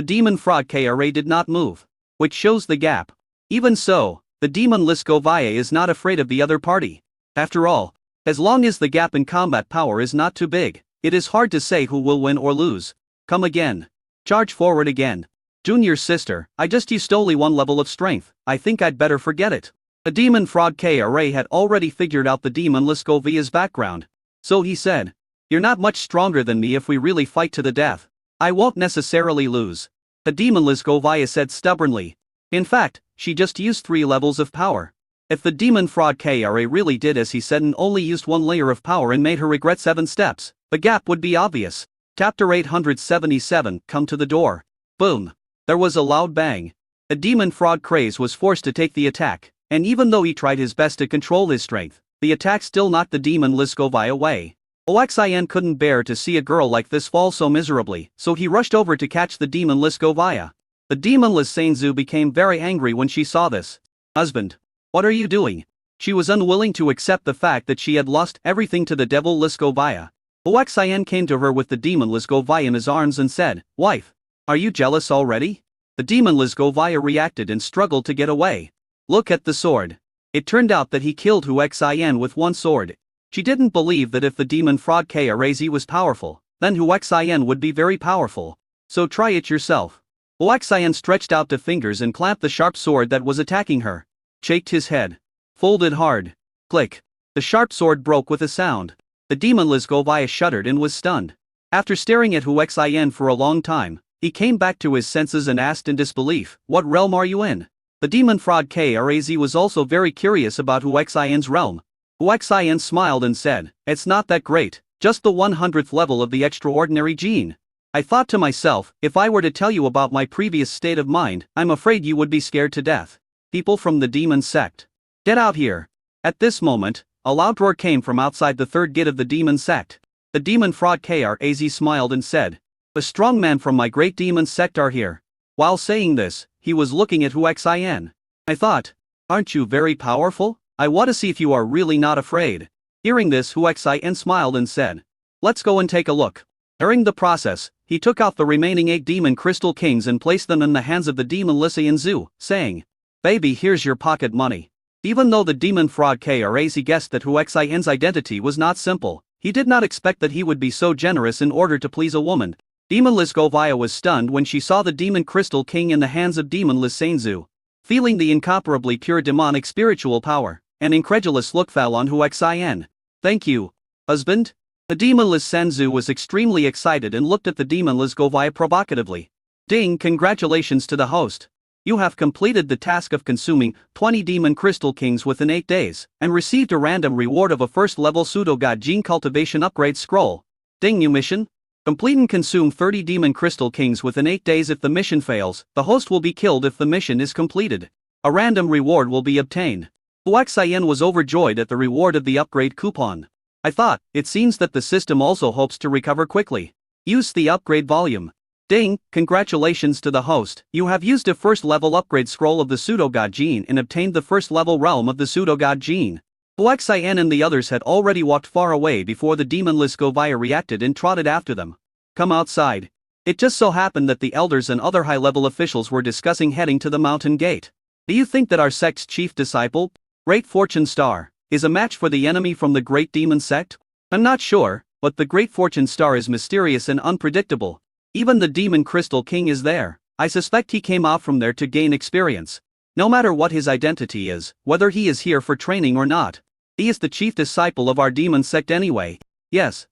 demon fraud Kra did not move, which shows the gap. Even so, the demon Liskovia is not afraid of the other party. After all, as long as the gap in combat power is not too big, it is hard to say who will win or lose. Come again. Charge forward again. Junior sister, I just used only 1 level of strength, I think I'd better forget it. The demon fraud Kra had already figured out the demon Liskovia's background. So he said, You're not much stronger than me if we really fight to the death. I won't necessarily lose. The demon Liskovaya said stubbornly. In fact, she just used 3 levels of power. If the demon fraud Kra really did as he said and only used 1 layer of power and made her regret 7 steps, the gap would be obvious. Chapter 877, Come to the door. Boom. There was a loud bang. A demon fraud Kra was forced to take the attack, and even though he tried his best to control his strength, the attack still knocked the demon Liskovaya away. Oxin couldn't bear to see a girl like this fall so miserably, so he rushed over to catch the demon Liskovaya. The demon Lisanzu became very angry when she saw this. Husband, what are you doing? She was unwilling to accept the fact that she had lost everything to the devil Liskovaya. Oxin came to her with the demon Liskovaya in his arms and said, Wife, are you jealous already? The demon Liskovaya reacted and struggled to get away. Look at the sword. It turned out that he killed Huxin with 1 sword. She didn't believe that if the demon fraud Kra was powerful, then Huxin would be very powerful. So try it yourself. Huxin stretched out the fingers and clamped the sharp sword that was attacking her. Shaked his head. Folded hard. Click. The sharp sword broke with a sound. The demon Liskovaya shuddered and was stunned. After staring at Huxin for a long time, he came back to his senses and asked in disbelief, What realm are you in? The demon fraud Kra was also very curious about Huxin's realm. Huxin smiled and said, It's not that great, just the 100th level of the extraordinary gene. I thought to myself, if I were to tell you about my previous state of mind, I'm afraid you would be scared to death. People from the demon sect. Get out here. At this moment, a loud roar came from outside the 3rd gate of the demon sect. The demon fraud Kra smiled and said, A strong man from my great demon sect are here. While saying this, he was looking at Huxin. I thought, aren't you very powerful? I want to see if you are really not afraid. Hearing this, Huxin smiled and said, Let's go and take a look. During the process, he took out the remaining 8 demon crystal kings and placed them in the hands of the demon Lisanzu, saying, Baby, here's your pocket money. Even though the demon fraud Kra guessed that Huxin's identity was not simple, he did not expect that he would be so generous in order to please a woman. Demon Liskovaya was stunned when she saw the demon crystal king in the hands of demon Lisanzu. Feeling the incomparably pure demonic spiritual power, an incredulous look fell on Huxin. Thank you, husband. The demon Lisanzu was extremely excited and looked at the demon Liskovaya provocatively. Ding, congratulations to the host. You have completed the task of consuming 20 demon crystal kings within 8 days, and received a random reward of a 1st level pseudo-god gene cultivation upgrade scroll. Ding, new mission. Complete and consume 30 demon crystal kings within 8 days. If the mission fails, the host will be killed. If the mission is completed, a random reward will be obtained. Huxin was overjoyed at the reward of the upgrade coupon. I thought, it seems that the system also hopes to recover quickly. Use the upgrade volume. Ding, congratulations to the host. You have used a 1st level upgrade scroll of the pseudo-god gene and obtained the 1st level realm of the pseudo-god gene. Huxin and the others had already walked far away before the demon Liskovaya reacted and trotted after them. Come outside. It just so happened that the elders and other high-level officials were discussing heading to the mountain gate. Do you think that our sect's chief disciple, Great Fortune Star, is a match for the enemy from the Great Demon Sect? I'm not sure, but the Great Fortune Star is mysterious and unpredictable. Even the Demon Crystal King is there. I suspect he came out from there to gain experience. No matter what his identity is, whether he is here for training or not, he is the chief disciple of our demon sect anyway. Yes.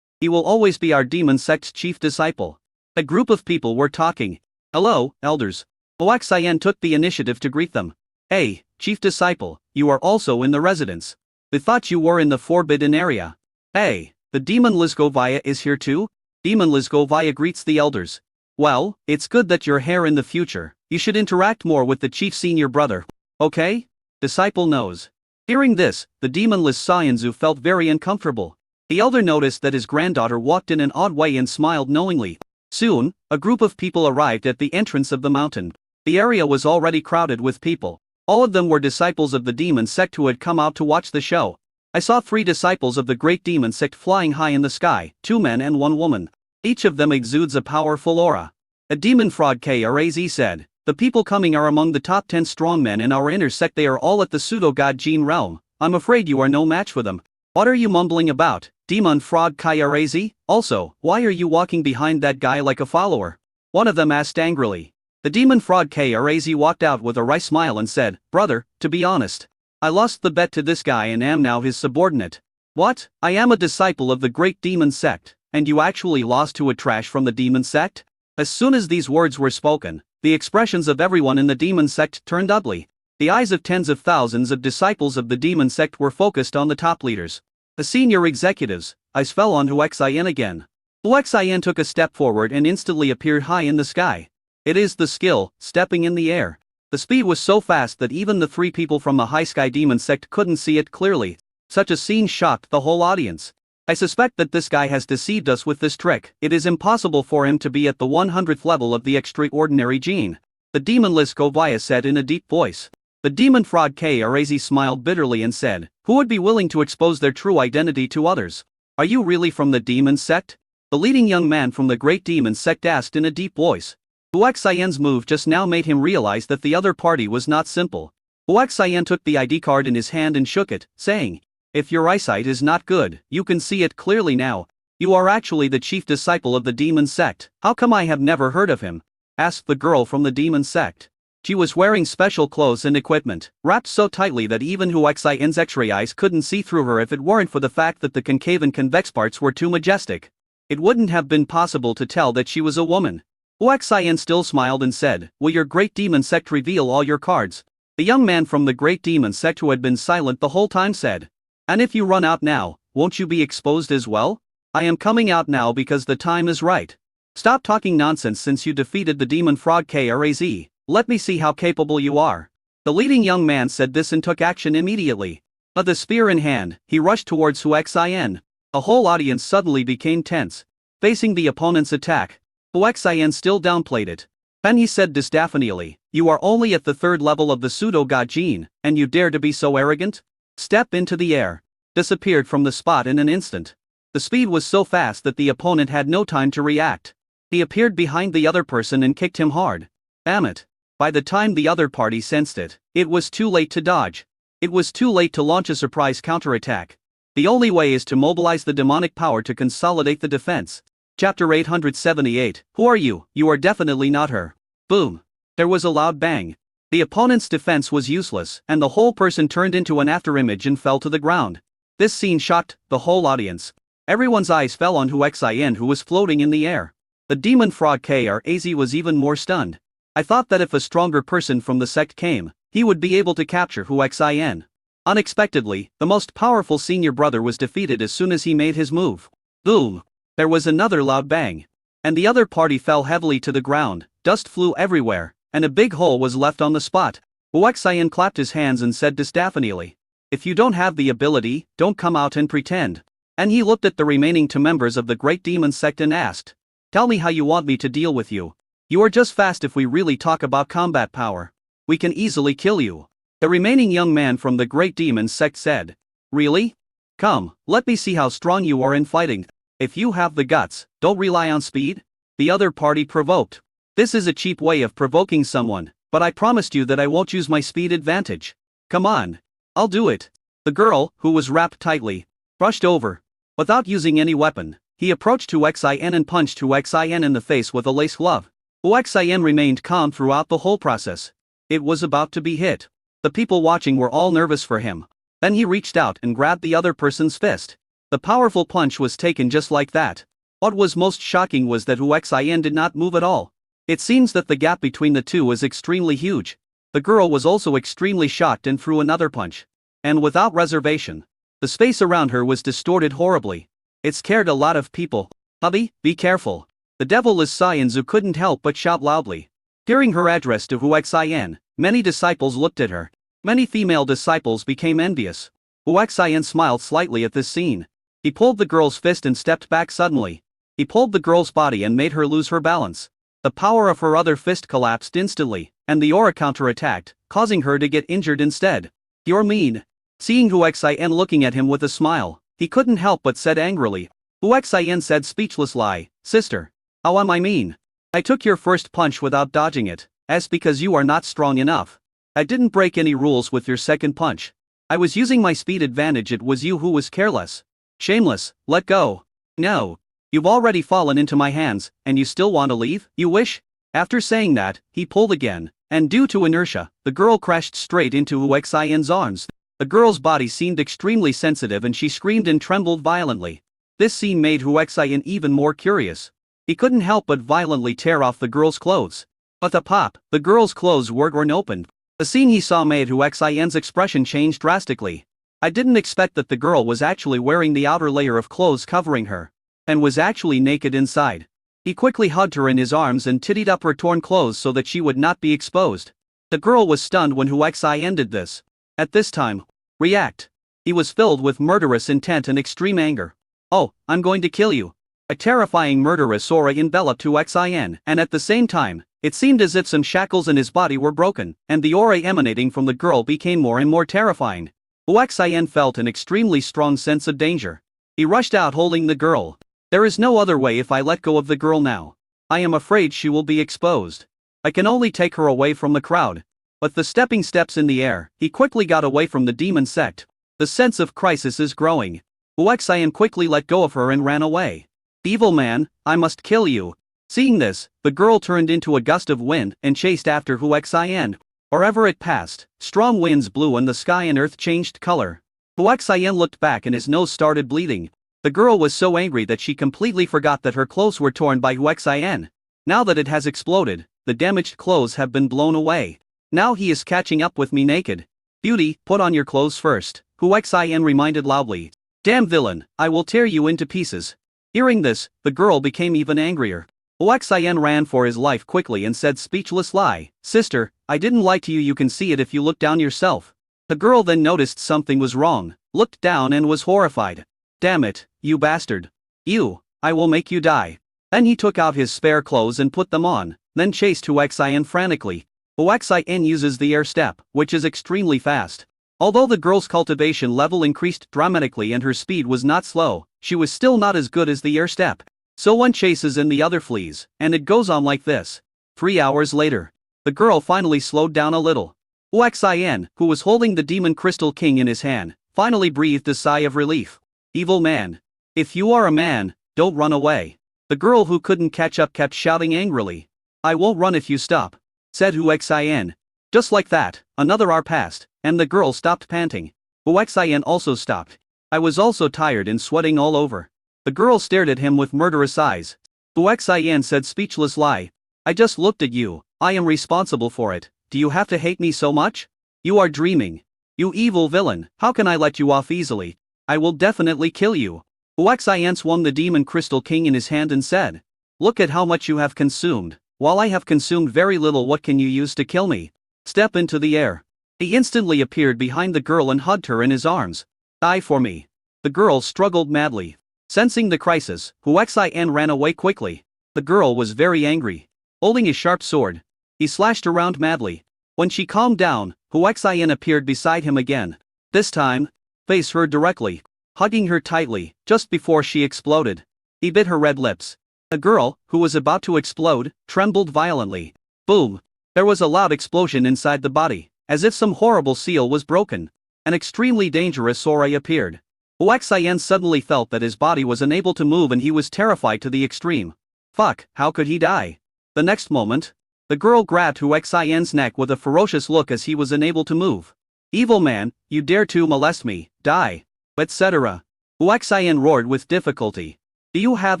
He will always be our demon sect's chief disciple. A group of people were talking. Hello, elders. Huxin took the initiative to greet them. Hey, chief disciple, you are also in the residence. We thought you were in the forbidden area. Hey, the demon Liskovaya is here too? Demon Liskovaya greets the elders. Well, it's good that you're here in the future. You should interact more with the chief senior brother. Okay? Disciple knows. Hearing this, the demon Lisanzu felt very uncomfortable. The elder noticed that his granddaughter walked in an odd way and smiled knowingly. Soon, a group of people arrived at the entrance of the mountain. The area was already crowded with people. All of them were disciples of the demon sect who had come out to watch the show. I saw 3 disciples of the great demon sect flying high in the sky, 2 men and 1 woman. Each of them exudes a powerful aura. A demon fraud Kraz said, the people coming are among the top 10 strong men in our inner sect. They are all at the pseudo-god gene realm. I'm afraid you are no match for them. What are you mumbling about, demon fraud Kraz? Also, why are you walking behind that guy like a follower? One of them asked angrily. The demon fraud Kraz walked out with a wry smile and said, Brother, to be honest, I lost the bet to this guy and am now his subordinate. What? I am a disciple of the great demon sect, and you actually lost to a trash from the demon sect? As soon as these words were spoken, the expressions of everyone in the demon sect turned ugly. The eyes of tens of thousands of disciples of the demon sect were focused on the top leaders. The senior executives' eyes fell on Hu Xian again. Hu Xian took a step forward and instantly appeared high in the sky. It is the skill, stepping in the air. The speed was so fast that even the three people from the High Sky Demon sect couldn't see it clearly. Such a scene shocked the whole audience. I suspect that this guy has deceived us with this trick. It is impossible for him to be at the 100th level of the extraordinary gene. The demonless Govaya said in a deep voice. The demon fraud Karazi smiled bitterly and said, who would be willing to expose their true identity to others? Are you really from the demon sect? The leading young man from the great demon sect asked in a deep voice. Hu Xian's move just now made him realize that the other party was not simple. Hu Xian took the ID card in his hand and shook it, saying, if your eyesight is not good, you can see it clearly now. You are actually the chief disciple of the demon sect. How come I have never heard of him? Asked the girl from the demon sect. She was wearing special clothes and equipment, wrapped so tightly that even Hu Xian's X-ray eyes couldn't see through her if it weren't for the fact that the concave and convex parts were too majestic. It wouldn't have been possible to tell that she was a woman. Hu Xian still smiled and said, will your great demon sect reveal all your cards? The young man from the great demon sect who had been silent the whole time said. And if you run out now, won't you be exposed as well? I am coming out now because the time is right. Stop talking nonsense since you defeated the demon fraud Kraz. Let me see how capable you are. The leading young man said this and took action immediately. With a spear in hand, he rushed towards Hu Xian. The whole audience suddenly became tense. Facing the opponent's attack, Hu Xian still downplayed it. Then he said disaffably, you are only at the 3rd level of the pseudo-god gene, and you dare to be so arrogant? Step into the air. Disappeared from the spot in an instant. The speed was so fast that the opponent had no time to react. He appeared behind the other person and kicked him hard. Damn it. By the time the other party sensed it, it was too late to dodge. It was too late to launch a surprise counterattack. The only way is to mobilize the demonic power to consolidate the defense. Chapter 878. Who are you? You are definitely not her. Boom. There was a loud bang. The opponent's defense was useless, and the whole person turned into an afterimage and fell to the ground. This scene shocked the whole audience. Everyone's eyes fell on Hu Xian, who was floating in the air. The demon fraud Kraz was even more stunned. I thought that if a stronger person from the sect came, he would be able to capture Hu Xian. Unexpectedly, the most powerful senior brother was defeated as soon as he made his move. Boom! There was another loud bang. And the other party fell heavily to the ground, dust flew everywhere, and a big hole was left on the spot. Hu Xian clapped his hands and said disaffably, if you don't have the ability, don't come out and pretend. And he looked at the remaining 2 members of the great demon sect and asked, tell me how you want me to deal with you. You are just fast if we really talk about combat power. We can easily kill you. The remaining young man from the great demon sect said, really? Come, let me see how strong you are in fighting. If you have the guts, don't rely on speed. The other party provoked. This is a cheap way of provoking someone, but I promised you that I won't use my speed advantage. Come on. I'll do it. The girl, who was wrapped tightly, rushed over. Without using any weapon, he approached Hu Xian and punched Hu Xian in the face with a lace glove. Hu Xian remained calm throughout the whole process. It was about to be hit. The people watching were all nervous for him. Then he reached out and grabbed the other person's fist. The powerful punch was taken just like that. What was most shocking was that Hu Xian did not move at all. It seems that the gap between the two was extremely huge. The girl was also extremely shocked and threw another punch. And without reservation. The space around her was distorted horribly. It scared a lot of people. Hubby, be careful. The devil-less Xianzu couldn't help but shout loudly. Hearing her address to Hu Xian, many disciples looked at her. Many female disciples became envious. Hu Xian smiled slightly at this scene. He pulled the girl's fist and stepped back suddenly. He pulled the girl's body and made her lose her balance. The power of her other fist collapsed instantly, and the aura counterattacked, causing her to get injured instead. You're mean. Seeing Hu Xian looking at him with a smile, he couldn't help but said angrily. Hu Xian said speechless lie, sister. How am I mean? I took your first punch without dodging it, as because you are not strong enough. I didn't break any rules with your second punch. I was using my speed advantage, it was you who was careless. Shameless, let go. No. You've already fallen into my hands, and you still want to leave? You wish? After saying that, he pulled again, and due to inertia, the girl crashed straight into Hu Xian's arms. The girl's body seemed extremely sensitive and she screamed and trembled violently. This scene made Huaxian even more curious. He couldn't help but violently tear off the girl's clothes. With a pop, the girl's clothes were torn open. The scene he saw made Huaxian's expression change drastically. I didn't expect that the girl was actually wearing the outer layer of clothes covering her, and was actually naked inside. He quickly hugged her in his arms and tidied up her torn clothes so that she would not be exposed. The girl was stunned when Huaxi did this. At this time, react. He was filled with murderous intent and extreme anger. Oh, I'm going to kill you. A terrifying murderous aura enveloped Huaxian, and at the same time, it seemed as if some shackles in his body were broken, and the aura emanating from the girl became more and more terrifying. Huaxian felt an extremely strong sense of danger. He rushed out holding the girl. There is no other way if I let go of the girl now. I am afraid she will be exposed. I can only take her away from the crowd. With the stepping steps in the air, he quickly got away from the demon sect. The sense of crisis is growing. Huaxian quickly let go of her and ran away. Evil man, I must kill you. Seeing this, the girl turned into a gust of wind and chased after Huaxian. Wherever it passed, strong winds blew and the sky and earth changed color. Huaxian looked back and his nose started bleeding. The girl was so angry that she completely forgot that her clothes were torn by Huaxian. Now that it has exploded, the damaged clothes have been blown away. Now he is catching up with me naked. Beauty, put on your clothes first, Huaxian reminded loudly. Damn villain, I will tear you into pieces. Hearing this, the girl became even angrier. Huaxian ran for his life quickly and said speechless lie. Sister, I didn't lie to you, you can see it if you look down yourself. The girl then noticed something was wrong, looked down and was horrified. Damn it, you bastard. You, I will make you die. Then he took out his spare clothes and put them on, then chased Huaxian frantically. Huaxian uses the air step, which is extremely fast. Although the girl's cultivation level increased dramatically and her speed was not slow, she was still not as good as the air step. So one chases and the other flees, and it goes on like this. 3 hours later, the girl finally slowed down a little. Huaxian, who was holding the Demon Crystal King in his hand, finally breathed a sigh of relief. Evil man. If you are a man, don't run away. The girl who couldn't catch up kept shouting angrily. I won't run if you stop, said Huaxian. Just like that, another hour passed, and the girl stopped panting. Huaxian also stopped. I was also tired and sweating all over. The girl stared at him with murderous eyes. Huaxian said speechless lie. I just looked at you, I am responsible for it. Do you have to hate me so much? You are dreaming. You evil villain, how can I let you off easily? I will definitely kill you. Huaxian swung the Demon Crystal King in his hand and said. Look at how much you have consumed. While I have consumed very little, what can you use to kill me? Step into the air. He instantly appeared behind the girl and hugged her in his arms. Die for me. The girl struggled madly. Sensing the crisis, Huaxian ran away quickly. The girl was very angry. Holding his sharp sword, he slashed around madly. When she calmed down, Huaxian appeared beside him again. This time, face her directly, hugging her tightly, just before she exploded. He bit her red lips. The girl, who was about to explode, trembled violently. Boom! There was a loud explosion inside the body, as if some horrible seal was broken. An extremely dangerous aura appeared. Huaxian suddenly felt that his body was unable to move and he was terrified to the extreme. Fuck, how could he die? The next moment, the girl grabbed Huaxian's neck with a ferocious look as he was unable to move. Evil man, you dare to molest me, die, etc. Huaxian roared with difficulty. Do you have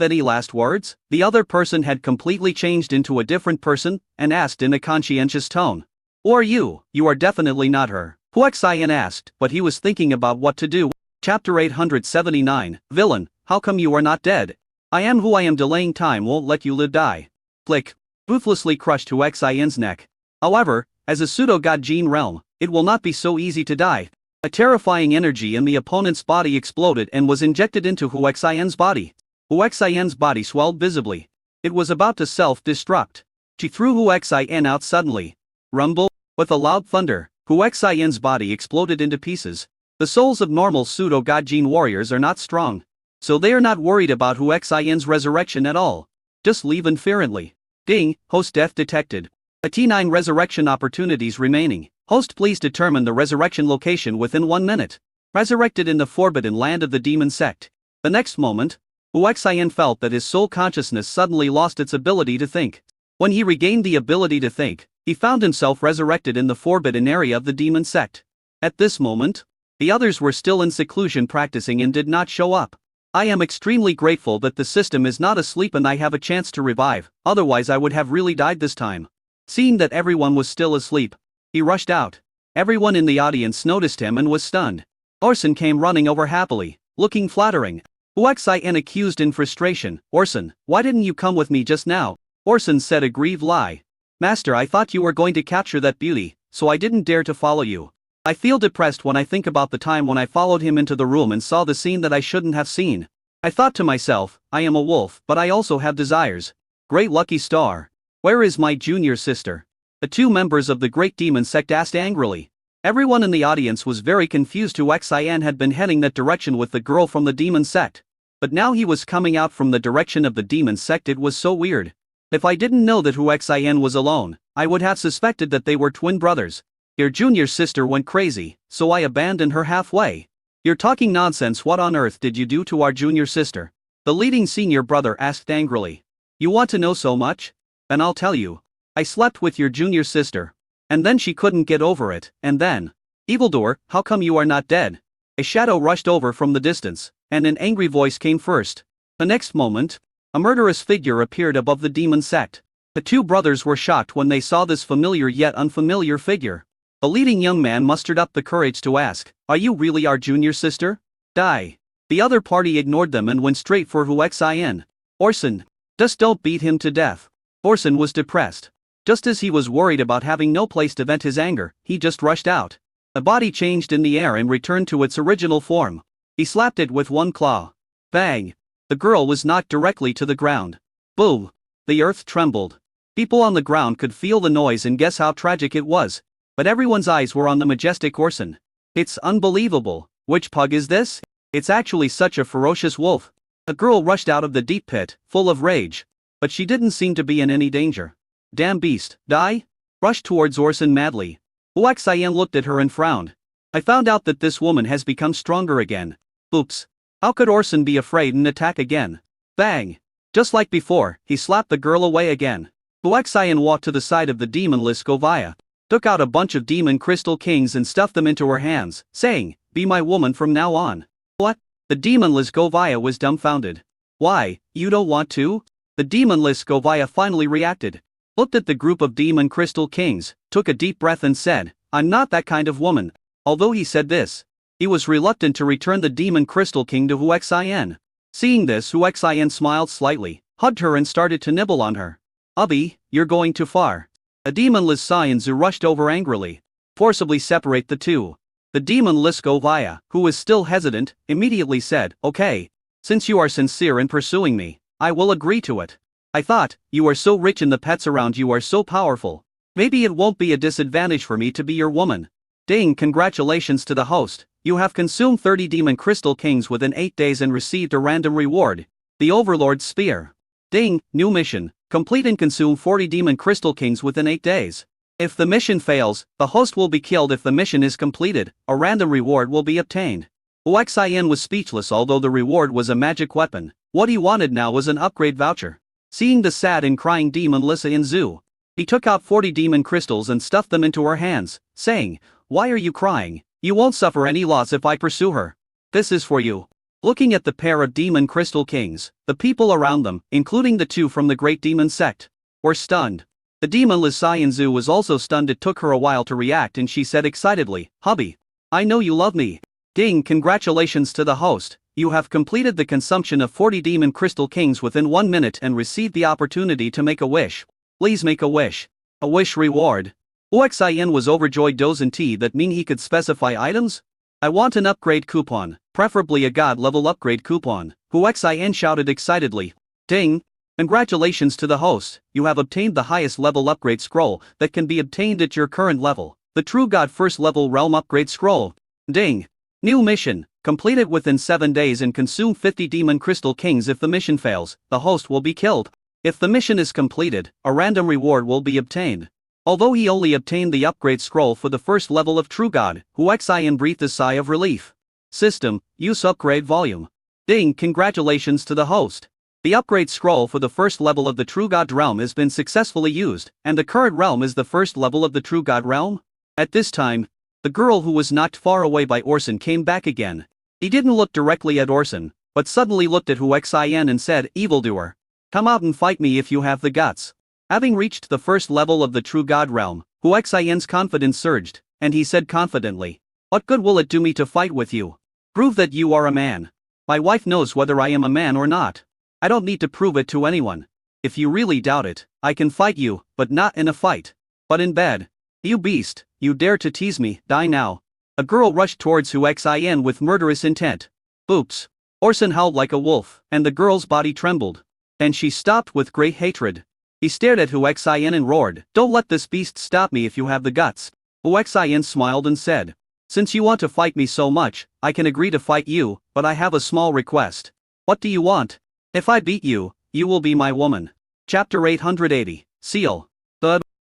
any last words? The other person had completely changed into a different person, and asked in a conscientious tone. Who are you? You are definitely not her. Huaxian asked, but he was thinking about what to do. Chapter 879, Villain, how come you are not dead? I am who I am, delaying time won't let you live. Die. Click. Ruthlessly crushed Huaxian's neck. However, as a pseudo-god gene realm, it will not be so easy to die. A terrifying energy in the opponent's body exploded and was injected into Huaxian's body. Huaxian's body swelled visibly. It was about to self-destruct. She threw Huaxian out suddenly. Rumble. With a loud thunder, Huaxian's body exploded into pieces. The souls of normal pseudo-god gene warriors are not strong, so they are not worried about Huaxian's resurrection at all. Just leave indifferently. Ding, host death detected. A T9 resurrection opportunities remaining. Host, please determine the resurrection location within 1 minute. Resurrected in the Forbidden Land of the Demon Sect. The next moment, Huaxian felt that his soul consciousness suddenly lost its ability to think. When he regained the ability to think, he found himself resurrected in the forbidden area of the Demon Sect. At this moment, The others were still in seclusion practicing and did not show up. I am extremely grateful that the system is not asleep and I have a chance to revive, otherwise I would have really died this time. Seeing that everyone was still asleep, he rushed out. Everyone in the audience noticed him and was stunned. Orson came running over happily, looking flattering. Huaxian accused in frustration, Orson, why didn't you come with me just now? Orson said a grieved lie. Master, I thought you were going to capture that beauty, so I didn't dare to follow you. I feel depressed when I think about the time when I followed him into the room and saw the scene that I shouldn't have seen. I thought to myself, I am a wolf, but I also have desires. Great lucky star. Where is my junior sister? The two members of the Great Demon Sect asked angrily. Everyone in the audience was very confused. Huaxian had been heading that direction with the girl from the Demon Sect. But now he was coming out from the direction of the Demon Sect. It was so weird. If I didn't know that Huaxian was alone, I would have suspected that they were twin brothers. Your junior sister went crazy, so I abandoned her halfway. You're talking nonsense. What on earth did you do to our junior sister? The leading senior brother asked angrily. You want to know so much? Then I'll tell you. I slept with your junior sister. And then she couldn't get over it, and then. Evildoer, how come you are not dead? A shadow rushed over from the distance, and an angry voice came first. The next moment, a murderous figure appeared above the Demon Sect. The two brothers were shocked when they saw this familiar yet unfamiliar figure. The leading young man mustered up the courage to ask, are you really our junior sister? Die. The other party ignored them and went straight for Huaxian. Orson. Just don't beat him to death. Orson was depressed. Just as he was worried about having no place to vent his anger, he just rushed out. The body changed in the air and returned to its original form. He slapped it with one claw. Bang. The girl was knocked directly to the ground. Boom. The earth trembled. People on the ground could feel the noise and guess how tragic it was. But everyone's eyes were on the majestic Orson. It's unbelievable. Which pug is this? It's actually such a ferocious wolf. A girl rushed out of the deep pit, full of rage. But she didn't seem to be in any danger. Damn beast, die? Rushed towards Orson madly. Huaxian looked at her and frowned. I found out that this woman has become stronger again. Oops. How could Orson be afraid and attack again? Bang. Just like before, he slapped the girl away again. Huaxian walked to the side of the demonless Govia, took out a bunch of demon crystal kings and stuffed them into her hands, saying, be my woman from now on. What? The demonless Govia was dumbfounded. Why, you don't want to? The demonless Govia finally reacted. Looked at the group of demon crystal kings, took a deep breath and said, I'm not that kind of woman. Although he said this, he was reluctant to return the demon crystal king to Huaxian. Seeing this, Huaxian smiled slightly, hugged her and started to nibble on her. Ubby, you're going too far. A demonless Xianzu rushed over angrily. Forcibly separate the two. The demonless Govia, who was still hesitant, immediately said, okay. Since you are sincere in pursuing me, I will agree to it. I thought, you are so rich and the pets around you are so powerful. Maybe it won't be a disadvantage for me to be your woman. Ding, congratulations to the host. You have consumed 30 demon crystal kings within 8 days and received a random reward. The Overlord's Spear. Ding, new mission. Complete and consume 40 demon crystal kings within 8 days. If the mission fails, the host will be killed. If the mission is completed, a random reward will be obtained. Huaxian was speechless. Although the reward was a magic weapon, what he wanted now was an upgrade voucher. Seeing the sad and crying demonless Xianzu, he took out 40 demon crystals and stuffed them into her hands, saying, why are you crying? You won't suffer any loss if I pursue her. This is for you. Looking at the pair of demon crystal kings, the people around them, including the two from the Great Demon Sect, were stunned. The demonless Xianzu was also stunned. It took her a while to react and she said excitedly, hubby, I know you love me. Ding, congratulations to the host. You have completed the consumption of 40 demon crystal kings within 1 minute and received the opportunity to make a wish. Please make a wish. A wish reward. Huaxian was overjoyed. Doesn't that mean he could specify items? I want an upgrade coupon, preferably a god level upgrade coupon. Huaxian shouted excitedly. Ding! Congratulations to the host, you have obtained the highest level upgrade scroll that can be obtained at your current level, the True God First Level Realm Upgrade Scroll. Ding! New mission, complete it within 7 days and consume 50 demon crystal kings. If the mission fails, the host will be killed. If the mission is completed, a random reward will be obtained. Although he only obtained the upgrade scroll for the first level of True God, Huaxian breathed a sigh of relief. System, use upgrade volume. Ding, congratulations to the host. The upgrade scroll for the first level of the True God realm has been successfully used, and the current realm is the first level of the True God realm. At this time, The girl who was knocked far away by Orson came back again. He didn't look directly at Orson, but suddenly looked at Hu Xian and said, "Evildoer. Come out and fight me if you have the guts." Having reached the first level of the true god realm, Hu Xian's confidence surged, and he said confidently, "What good will it do me to fight with you? Prove that you are a man. My wife knows whether I am a man or not. I don't need to prove it to anyone. If you really doubt it, I can fight you, but not in a fight. But in bed. You beast, you dare to tease me, die now." A girl rushed towards Hu Xian with murderous intent. Oops. Orson howled like a wolf, and the girl's body trembled. And she stopped with great hatred. He stared at Hu Xian and roared, "Don't let this beast stop me if you have the guts." Hu Xian smiled and said, "Since you want to fight me so much, I can agree to fight you, but I have a small request." "What do you want?" "If I beat you, you will be my woman." Chapter 880, Seal.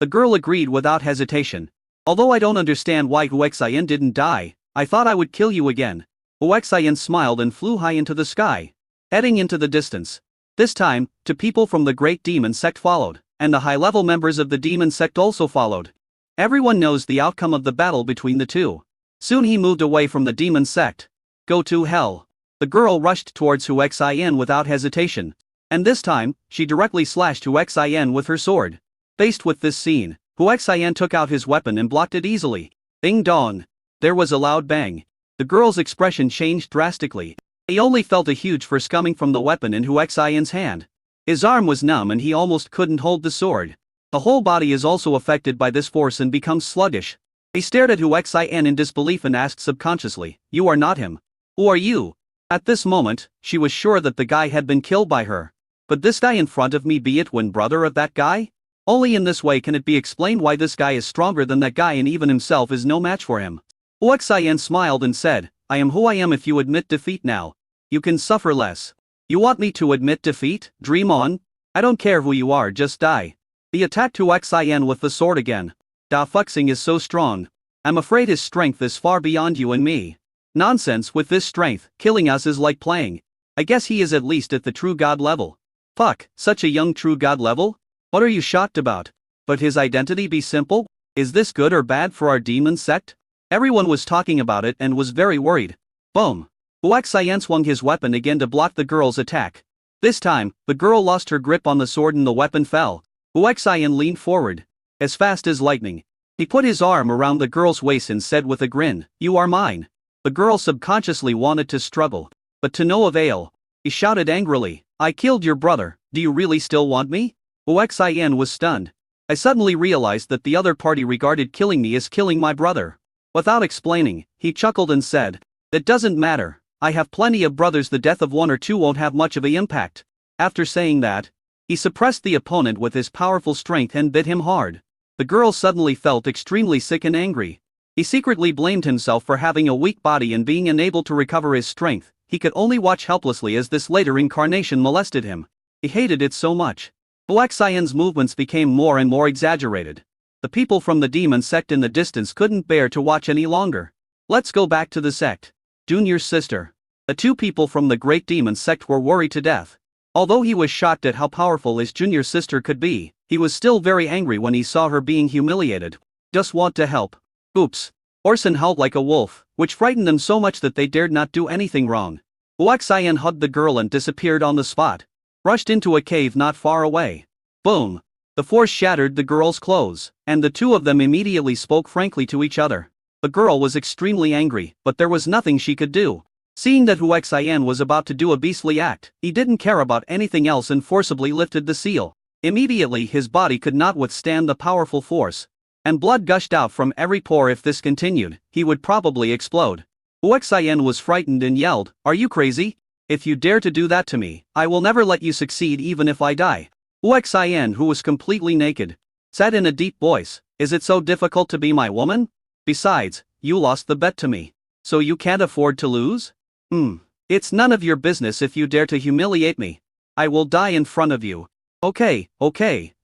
The girl agreed without hesitation. "Although I don't understand why Hu Xian didn't die, I thought I would kill you again." Hu Xian smiled and flew high into the sky, heading into the distance. This time, two people from the Great Demon Sect followed, and the high-level members of the Demon Sect also followed. Everyone knows the outcome of the battle between the two. Soon he moved away from the Demon Sect. Go to hell. The girl rushed towards Hu Xian without hesitation. And this time, she directly slashed Hu Xian with her sword. Faced with this scene, Hu Xian took out his weapon and blocked it easily. Ding dong. There was a loud bang. The girl's expression changed drastically. He only felt a huge force coming from the weapon in Hu Xian's hand. His arm was numb and he almost couldn't hold the sword. The whole body is also affected by this force and becomes sluggish. He stared at Hu Xian in disbelief and asked subconsciously, "You are not him. Who are you?" At this moment, she was sure that the guy had been killed by her. But this guy in front of me be it twin brother of that guy? Only in this way can it be explained why this guy is stronger than that guy and even himself is no match for him. Hu Xian smiled and said, "I am who I am. If you admit defeat now, you can suffer less." "You want me to admit defeat? Dream on. I don't care who you are, just die." He attacked Hu Xian with the sword again. "Da Fuxing is so strong. I'm afraid his strength is far beyond you and me." "Nonsense, with this strength, killing us is like playing. I guess he is at least at the true god level." "Fuck, such a young true god level? What are you shocked about? But his identity be simple? Is this good or bad for our demon sect?" Everyone was talking about it and was very worried. Boom. Hu Xian swung his weapon again to block the girl's attack. This time, the girl lost her grip on the sword and the weapon fell. Hu Xian leaned forward. As fast as lightning. He put his arm around the girl's waist and said with a grin, "You are mine." The girl subconsciously wanted to struggle, but to no avail. He shouted angrily, "I killed your brother, do you really still want me?" Hu Xian was stunned. "I suddenly realized that the other party regarded killing me as killing my brother." Without explaining, he chuckled and said, "That doesn't matter, I have plenty of brothers. The death of one or two won't have much of an impact." After saying that, he suppressed the opponent with his powerful strength and bit him hard. The girl suddenly felt extremely sick and angry. He secretly blamed himself for having a weak body and being unable to recover his strength. He could only watch helplessly as this later incarnation molested him. He hated it so much. Hu Xian's movements became more and more exaggerated. The people from the demon sect in the distance couldn't bear to watch any longer. "Let's go back to the sect." Junior's sister. The two people from the Great Demon Sect were worried to death. Although he was shocked at how powerful his junior sister could be, he was still very angry when he saw her being humiliated. Just want to help. Oops. Orson howled like a wolf, which frightened them so much that they dared not do anything wrong. Hu Xian hugged the girl and disappeared on the spot. Rushed into a cave not far away. Boom. The force shattered the girl's clothes, and the two of them immediately spoke frankly to each other. The girl was extremely angry, but there was nothing she could do. Seeing that Hu Xian was about to do a beastly act, he didn't care about anything else and forcibly lifted the seal. Immediately his body could not withstand the powerful force, and blood gushed out from every pore. If this continued, he would probably explode. Hu Xian was frightened and yelled, "Are you crazy? If you dare to do that to me, I will never let you succeed even if I die." Hu Xian, who was completely naked, said in a deep voice, "Is it so difficult to be my woman? Besides, you lost the bet to me. So you can't afford to lose? It's none of your business if you dare to humiliate me. I will die in front of you." Okay,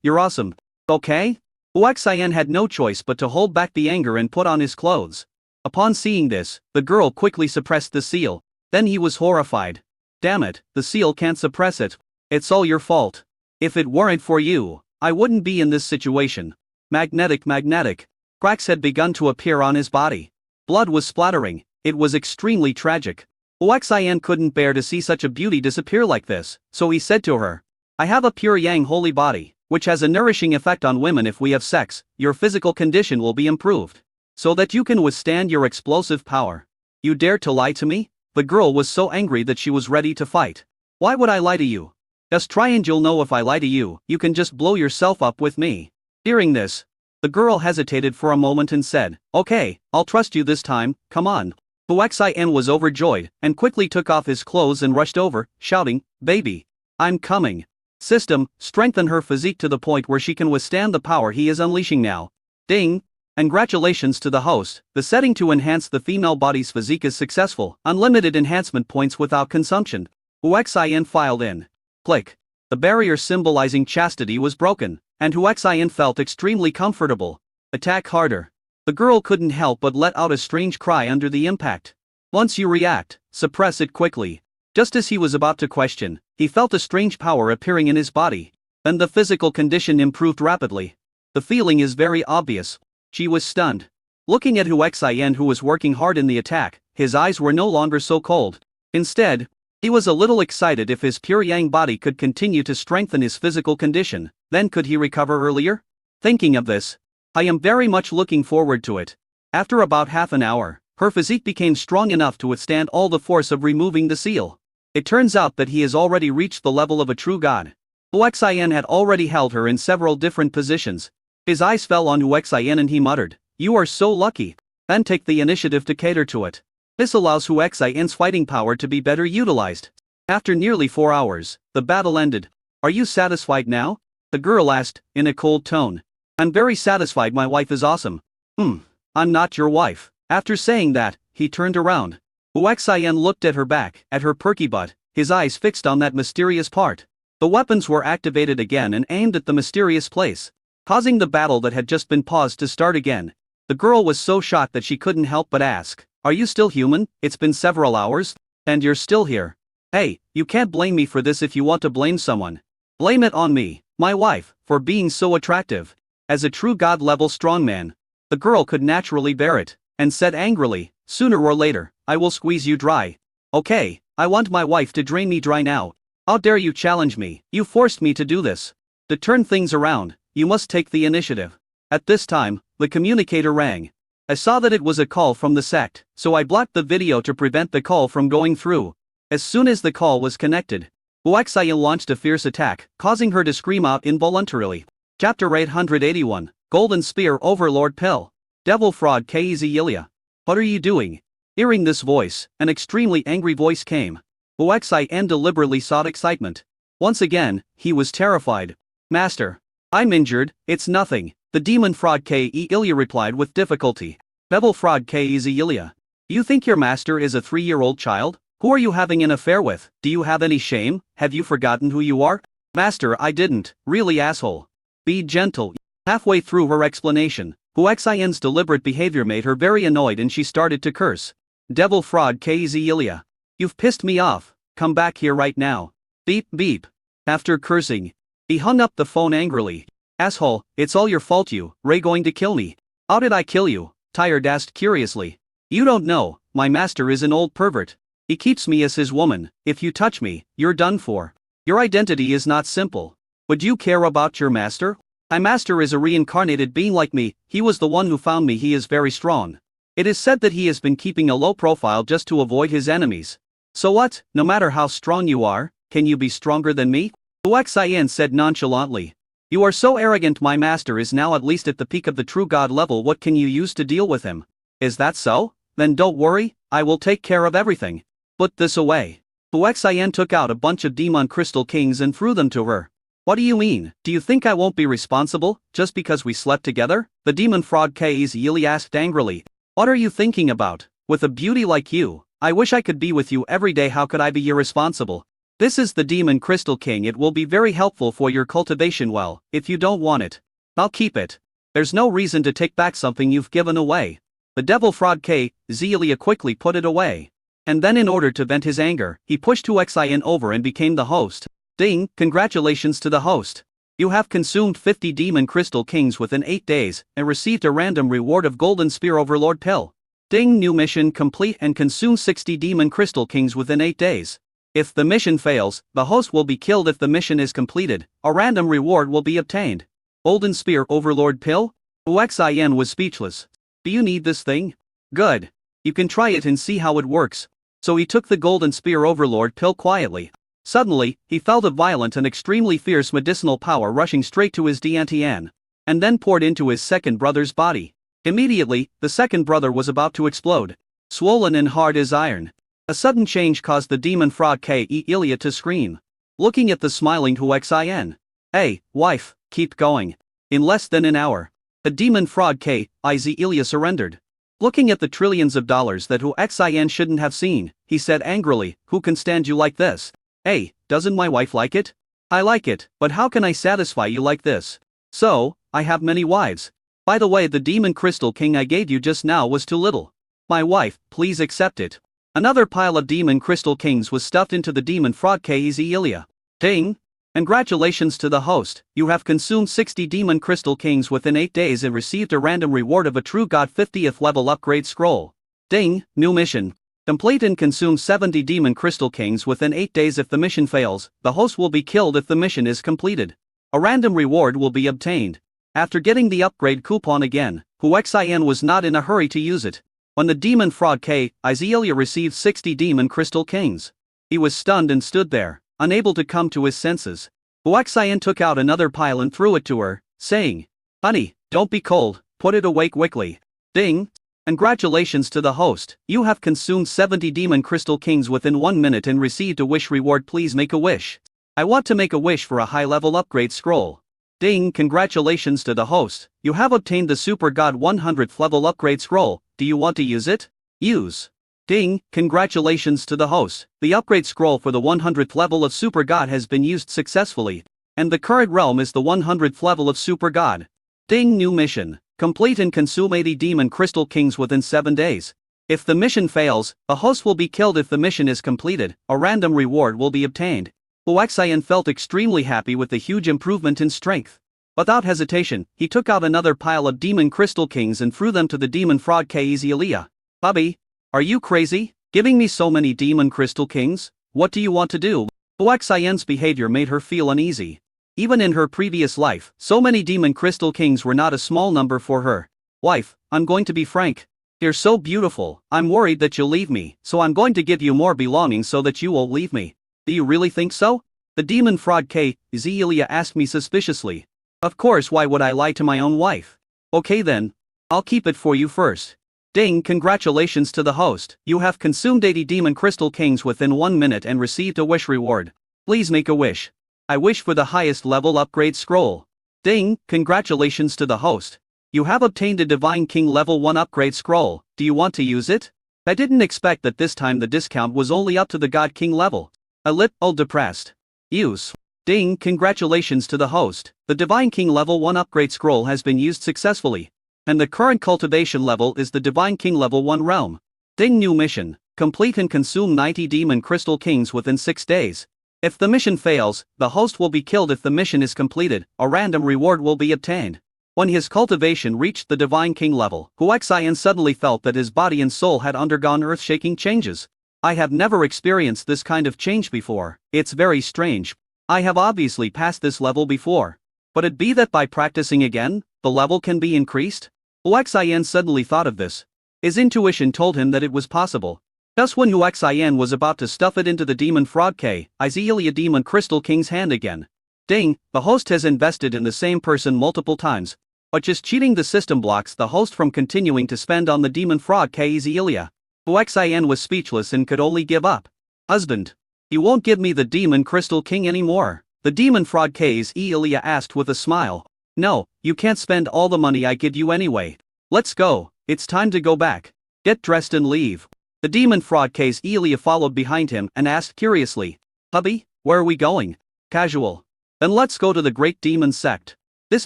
you're awesome. Okay? Hu Xian had no choice but to hold back the anger and put on his clothes. Upon seeing this, the girl quickly suppressed the seal. Then he was horrified. "Damn it, the seal can't suppress it. It's all your fault. If it weren't for you, I wouldn't be in this situation." Magnetic. Cracks had begun to appear on his body. Blood was splattering. It was extremely tragic. Huaxian couldn't bear to see such a beauty disappear like this, so he said to her, I have a pure yang holy body, which has a nourishing effect on women. If we have sex, your physical condition will be improved, so that you can withstand your explosive power. You dare to lie to me? The girl was so angry that she was ready to fight. Why would I lie to you? Just try and you'll know. If I lie to you, you can just blow yourself up with me. Hearing this, the girl hesitated for a moment and said, Okay, I'll trust you this time, come on. Huaxian was overjoyed, and quickly took off his clothes and rushed over, shouting, Baby, I'm coming. System, strengthen her physique to the point where she can withstand the power he is unleashing now. Ding! Congratulations to the host, the setting to enhance the female body's physique is successful, unlimited enhancement points without consumption. Huaxian filed in. Click. The barrier symbolizing chastity was broken, and Huaxian felt extremely comfortable. Attack harder. The girl couldn't help but let out a strange cry under the impact. Once you react, suppress it quickly. Just as he was about to question, he felt a strange power appearing in his body. Then the physical condition improved rapidly. The feeling is very obvious. She was stunned. Looking at Huaxian, who was working hard in the attack, his eyes were no longer so cold. Instead, he was a little excited. If his pure yang body could continue to strengthen his physical condition, then could he recover earlier? Thinking of this, I am very much looking forward to it. After about half an hour, her physique became strong enough to withstand all the force of removing the seal. It turns out that he has already reached the level of a true god. Huaxian had already held her in several different positions. His eyes fell on Huaxian and he muttered, You are so lucky. Then take the initiative to cater to it. This allows Huaxian's fighting power to be better utilized. After nearly 4 hours, the battle ended. Are you satisfied now? The girl asked, in a cold tone. I'm very satisfied. My wife is awesome. I'm not your wife. After saying that, he turned around. Huaxian looked at her back, at her perky butt, his eyes fixed on that mysterious part. The weapons were activated again and aimed at the mysterious place, causing the battle that had just been paused to start again. The girl was so shocked that she couldn't help but ask, Are you still human? It's been several hours, and you're still here. Hey, you can't blame me for this. If you want to blame someone, blame it on me, my wife, for being so attractive. As a true god-level strongman, the girl could naturally bear it, and said angrily, Sooner or later, I will squeeze you dry. Okay, I want my wife to drain me dry now. How dare you challenge me? You forced me to do this. To turn things around, you must take the initiative. At this time, the communicator rang. I saw that it was a call from the sect, so I blocked the video to prevent the call from going through. As soon as the call was connected, Huaxian launched a fierce attack, causing her to scream out involuntarily. Chapter 881, Golden Spear Overlord Pill. Devil Fraud Kaizilia. What are you doing? Hearing this voice, an extremely angry voice came. Huaxian deliberately sought excitement. Once again, he was terrified. Master, I'm injured. It's nothing. The demon fraud Kaizilia replied with difficulty. Devil Fraud Kaizilia. You think your master is a 3-year-old child? Who are you having an affair with? Do you have any shame? Have you forgotten who you are? Master, I didn't. Really, asshole. Be gentle. Halfway through her explanation, Huaxian's deliberate behavior made her very annoyed and she started to curse. Devil Fraud Kaizilia. You've pissed me off. Come back here right now. Beep beep. After cursing, he hung up the phone angrily. Asshole, it's all your fault. You, Ray, going to kill me. How did I kill you? Tired asked curiously. You don't know, my master is an old pervert. He keeps me as his woman. If you touch me, you're done for. Your identity is not simple. Would you care about your master? My master is a reincarnated being like me. He was the one who found me. He is very strong. It is said that he has been keeping a low profile just to avoid his enemies. So what? No matter how strong you are, can you be stronger than me? Huaxian said nonchalantly. You are so arrogant. My master is now at least at the peak of the true god level. What can you use to deal with him? Is that so? Then don't worry, I will take care of everything. Put this away. Huaxian took out a bunch of demon crystal kings and threw them to her. What do you mean? Do you think I won't be responsible, just because we slept together? The demon fraud Kaizilia asked angrily. What are you thinking about? With a beauty like you, I wish I could be with you every day. How could I be irresponsible? This is the demon crystal king. It will be very helpful for your cultivation. Well, if you don't want it, I'll keep it. There's no reason to take back something you've given away. The devil fraud Kaizilia quickly put it away. And then, in order to vent his anger, he pushed Huaxian over and became the host. Ding, congratulations to the host. You have consumed 50 demon crystal kings within 8 days and received a random reward of Golden Spear Overlord Pill. Ding, new mission complete and consume 60 demon crystal kings within 8 days. If the mission fails, the host will be killed. If the mission is completed, a random reward will be obtained. Golden Spear Overlord Pill? Uxin was speechless. Do you need this thing? Good. You can try it and see how it works. So he took the Golden Spear Overlord Pill quietly. Suddenly, he felt a violent and extremely fierce medicinal power rushing straight to his Dantian, and then poured into his second brother's body. Immediately, the second brother was about to explode. Swollen and hard as iron. A sudden change caused the demon frog Ke Ilya to scream. Looking at the smiling Huxin. Hey, wife, keep going. In less than an hour, the demon frog Ke Ilya surrendered. Looking at the trillions of dollars that Huxin shouldn't have seen, he said angrily, who can stand you like this? Hey, doesn't my wife like it? I like it, but how can I satisfy you like this? So, I have many wives. By the way, the demon crystal king I gave you just now was too little. My wife, please accept it. Another pile of demon crystal kings was stuffed into the demon frog Ke Ilya. Ding! Congratulations to the host, you have consumed 60 demon crystal kings within 8 days and received a random reward of a true god 50th level upgrade scroll. Ding, new mission. Complete and consume 70 demon crystal kings within 8 days. If the mission fails, the host will be killed. If the mission is completed, a random reward will be obtained. After getting the upgrade coupon again, Huxin was not in a hurry to use it. When the demon frog Ke Ilya received 60 demon crystal kings, he was stunned and stood there, unable to come to his senses. Huxin took out another pile and threw it to her, saying, "Honey, don't be cold, put it away quickly." Ding! Congratulations to the host, you have consumed 70 demon crystal kings within 1 minute and received a wish reward. Please make a wish. I want to make a wish for a high-level upgrade scroll. Ding! Congratulations to the host, you have obtained the Super God 100th level upgrade scroll. Do you want to use it? Use. Ding! Congratulations to the host, the upgrade scroll for the 100th level of Super God has been used successfully, and the current realm is the 100th level of Super God. Ding! New mission. Complete and consume 80 demon crystal kings within 7 days. If the mission fails, the host will be killed. If the mission is completed, a random reward will be obtained. Huxin felt extremely happy with the huge improvement in strength. Without hesitation, he took out another pile of demon crystal kings and threw them to the demon frog Ke Ilya. Hubby, are you crazy? Giving me so many demon crystal kings? What do you want to do? Huxin's behavior made her feel uneasy. Even in her previous life, so many demon crystal kings were not a small number for her. Wife, I'm going to be frank. You're so beautiful, I'm worried that you'll leave me, so I'm going to give you more belongings so that you won't leave me. Do you really think so? The demon frog Ke Ilya asked me suspiciously. Of course, why would I lie to my own wife? Okay then. I'll keep it for you first. Ding! Congratulations to the host, you have consumed 80 demon crystal kings within 1 minute and received a wish reward. Please make a wish. I wish for the highest level upgrade scroll. Ding! Congratulations to the host, you have obtained a Divine King level 1 upgrade scroll. Do you want to use it? I didn't expect that this time the discount was only up to the God King level. A little depressed. Use. Ding! Congratulations to the host, the Divine King level 1 upgrade scroll has been used successfully, and the current cultivation level is the Divine King level 1 realm. Ding! New mission. Complete and consume 90 demon crystal kings within 6 days. If the mission fails, the host will be killed. If the mission is completed, a random reward will be obtained. When his cultivation reached the Divine King level, Huxin suddenly felt that his body and soul had undergone earth-shaking changes. I have never experienced this kind of change before. It's very strange. I have obviously passed this level before. But it be that by practicing again, the level can be increased? Huxin suddenly thought of this. His intuition told him that it was possible. Thus when Huxin was about to stuff it into the demon frog Ke Ilya demon crystal king's hand again. Ding! The host has invested in the same person multiple times. But just cheating the system blocks the host from continuing to spend on the demon frog Ke Ilya. Huxin was speechless and could only give up. Husband, you won't give me the demon crystal king anymore? The demon frog Ke Ilya asked with a smile. No, you can't spend all the money I give you anyway. Let's go, it's time to go back. Get dressed and leave. The demon frog Ke Ilya followed behind him and asked curiously. Hubby, where are we going? Casual. Then let's go to the Great Demon Sect. This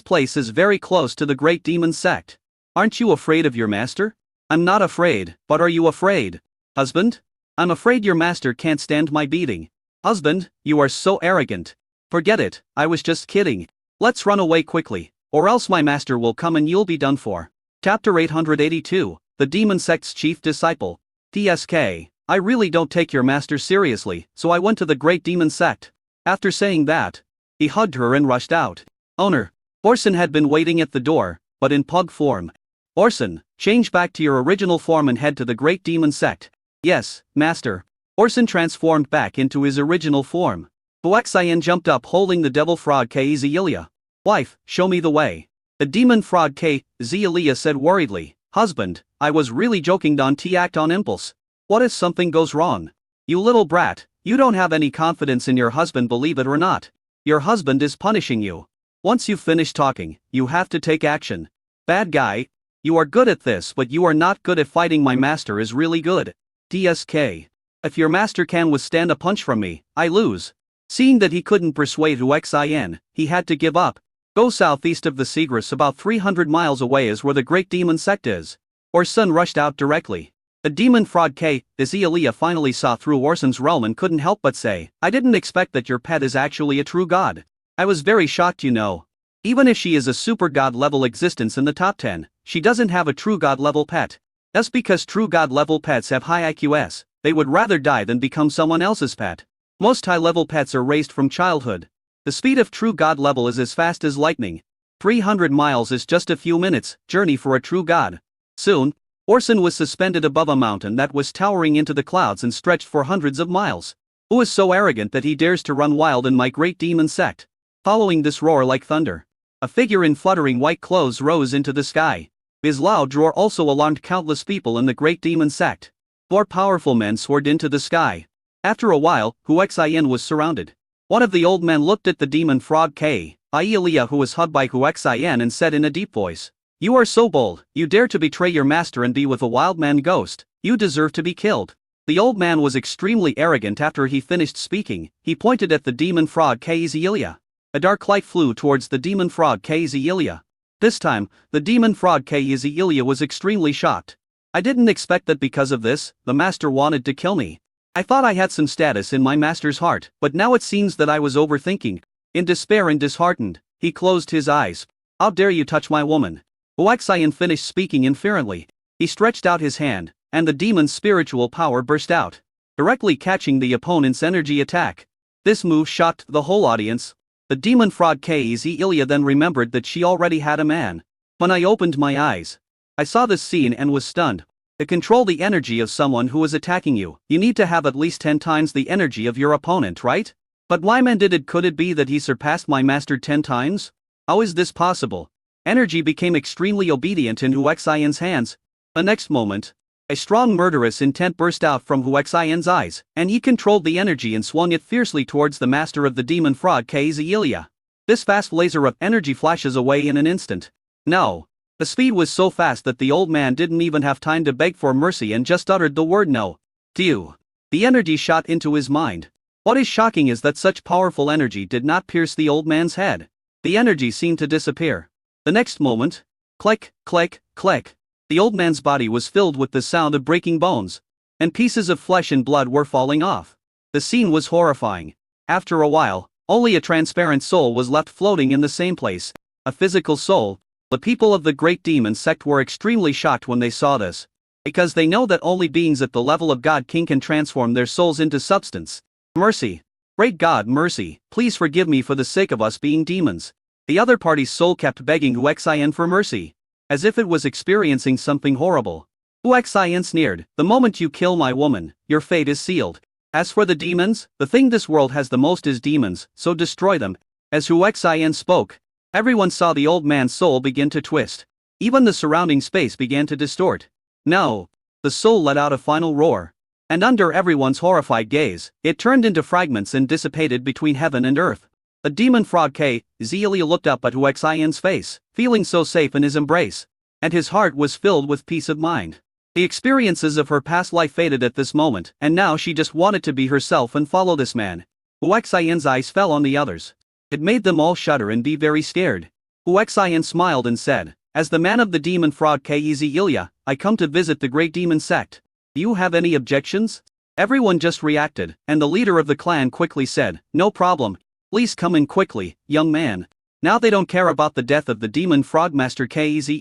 place is very close to the Great Demon Sect. Aren't you afraid of your master? I'm not afraid, but are you afraid? Husband? I'm afraid your master can't stand my beating. Husband, you are so arrogant. Forget it, I was just kidding. Let's run away quickly, or else my master will come and you'll be done for. Chapter 882. the demon sect's chief disciple. TSK, I really don't take your master seriously, so I went to the great demon sect. After saying that, he hugged her and rushed out. Owner. Orson had been waiting at the door, but in pug form. Orson, change back to your original form and head to the great demon sect. Yes, master. Orson transformed back into his original form. Huaxian jumped up holding the devil frog Kaizi. Wife, show me the way. The demon frog Kaizi said worriedly. Husband, I was really joking. Don't act on impulse. What if something goes wrong? You little brat, you don't have any confidence in your husband, believe it or not. Your husband is punishing you. Once you've finished talking, you have to take action. Bad guy, you are good at this, but you are not good at fighting. My master is really good. TSK. If your master can withstand a punch from me, I lose. Seeing that he couldn't persuade Huaxian, he had to give up. Go southeast of the Seagrass, about 300 miles away is where the great demon sect is. Orson rushed out directly. The demon frog Kaizi finally saw through Orson's realm and couldn't help but say, I didn't expect that your pet is actually a true god. I was very shocked, you know. Even if she is a super god level existence in the top 10, she doesn't have a true god level pet. That's because true god level pets have high IQs, they would rather die than become someone else's pet. Most high level pets are raised from childhood. The speed of true god level is as fast as lightning. 300 miles is just a few minutes journey for a true god. Soon, Orson was suspended above a mountain that was towering into the clouds and stretched for hundreds of miles. Who is so arrogant that he dares to run wild in my great demon sect? Following this roar like thunder, a figure in fluttering white clothes rose into the sky. His loud roar also alarmed countless people in the great demon sect. More powerful men soared into the sky. After a while, Huaxian was surrounded. One of the old men looked at the demon frog Kaizi who was hugged by Huaxian and said in a deep voice, You are so bold, you dare to betray your master and be with a wild man ghost, you deserve to be killed. The old man was extremely arrogant. After he finished speaking, he pointed at the demon frog Kaizi. A dark light flew towards the demon frog Kaizi. This time, the demon frog Kaizi was extremely shocked. I didn't expect that because of this, the master wanted to kill me. I thought I had some status in my master's heart, but now it seems that I was overthinking. In despair and disheartened, he closed his eyes. How dare you touch my woman? Huaxian finished speaking inferently. He stretched out his hand, and the demon's spiritual power burst out, directly catching the opponent's energy attack. This move shocked the whole audience. The demon frog Kaizi then remembered that she already had a man. When I opened my eyes, I saw this scene and was stunned. To control the energy of someone who is attacking you, you need to have at least 10 times the energy of your opponent, right? But why man did it? Could it be that he surpassed my master 10 times? How is this possible? Energy became extremely obedient in Huaxian's hands. The next moment, a strong murderous intent burst out from Huaxian's eyes, and he controlled the energy and swung it fiercely towards the master of the demon frog Kaizi. This fast laser of energy flashes away in an instant. No. The speed was so fast that the old man didn't even have time to beg for mercy and just uttered the word no. Phew. The energy shot into his mind. What is shocking is that such powerful energy did not pierce the old man's head. The energy seemed to disappear. The next moment, click, click, click. The old man's body was filled with the sound of breaking bones, and pieces of flesh and blood were falling off. The scene was horrifying. After a while, only a transparent soul was left floating in the same place. A physical soul. The people of the great demon sect were extremely shocked when they saw this, because they know that only beings at the level of God King can transform their souls into substance. Mercy. Great God, mercy, please forgive me for the sake of us being demons. The other party's soul kept begging Huaxian for mercy, as if it was experiencing something horrible. Huaxian sneered, the moment you kill my woman, your fate is sealed. As for the demons, the thing this world has the most is demons, so destroy them. As Huaxian spoke, everyone saw the old man's soul begin to twist. Even the surrounding space began to distort. No. The soul let out a final roar. And under everyone's horrified gaze, it turned into fragments and dissipated between heaven and earth. The demon frog Kaizi looked up at Huaxian's face, feeling so safe in his embrace. And his heart was filled with peace of mind. The experiences of her past life faded at this moment, and now she just wanted to be herself and follow this man. Huaxian's eyes fell on the others. It made them all shudder and be very scared. Huaxian smiled and said, as the man of the demon frog Kaizi, I come to visit the great demon sect. Do you have any objections? Everyone just reacted, and the leader of the clan quickly said, no problem. Please come in quickly, young man. Now they don't care about the death of the demon frog master Kaizi.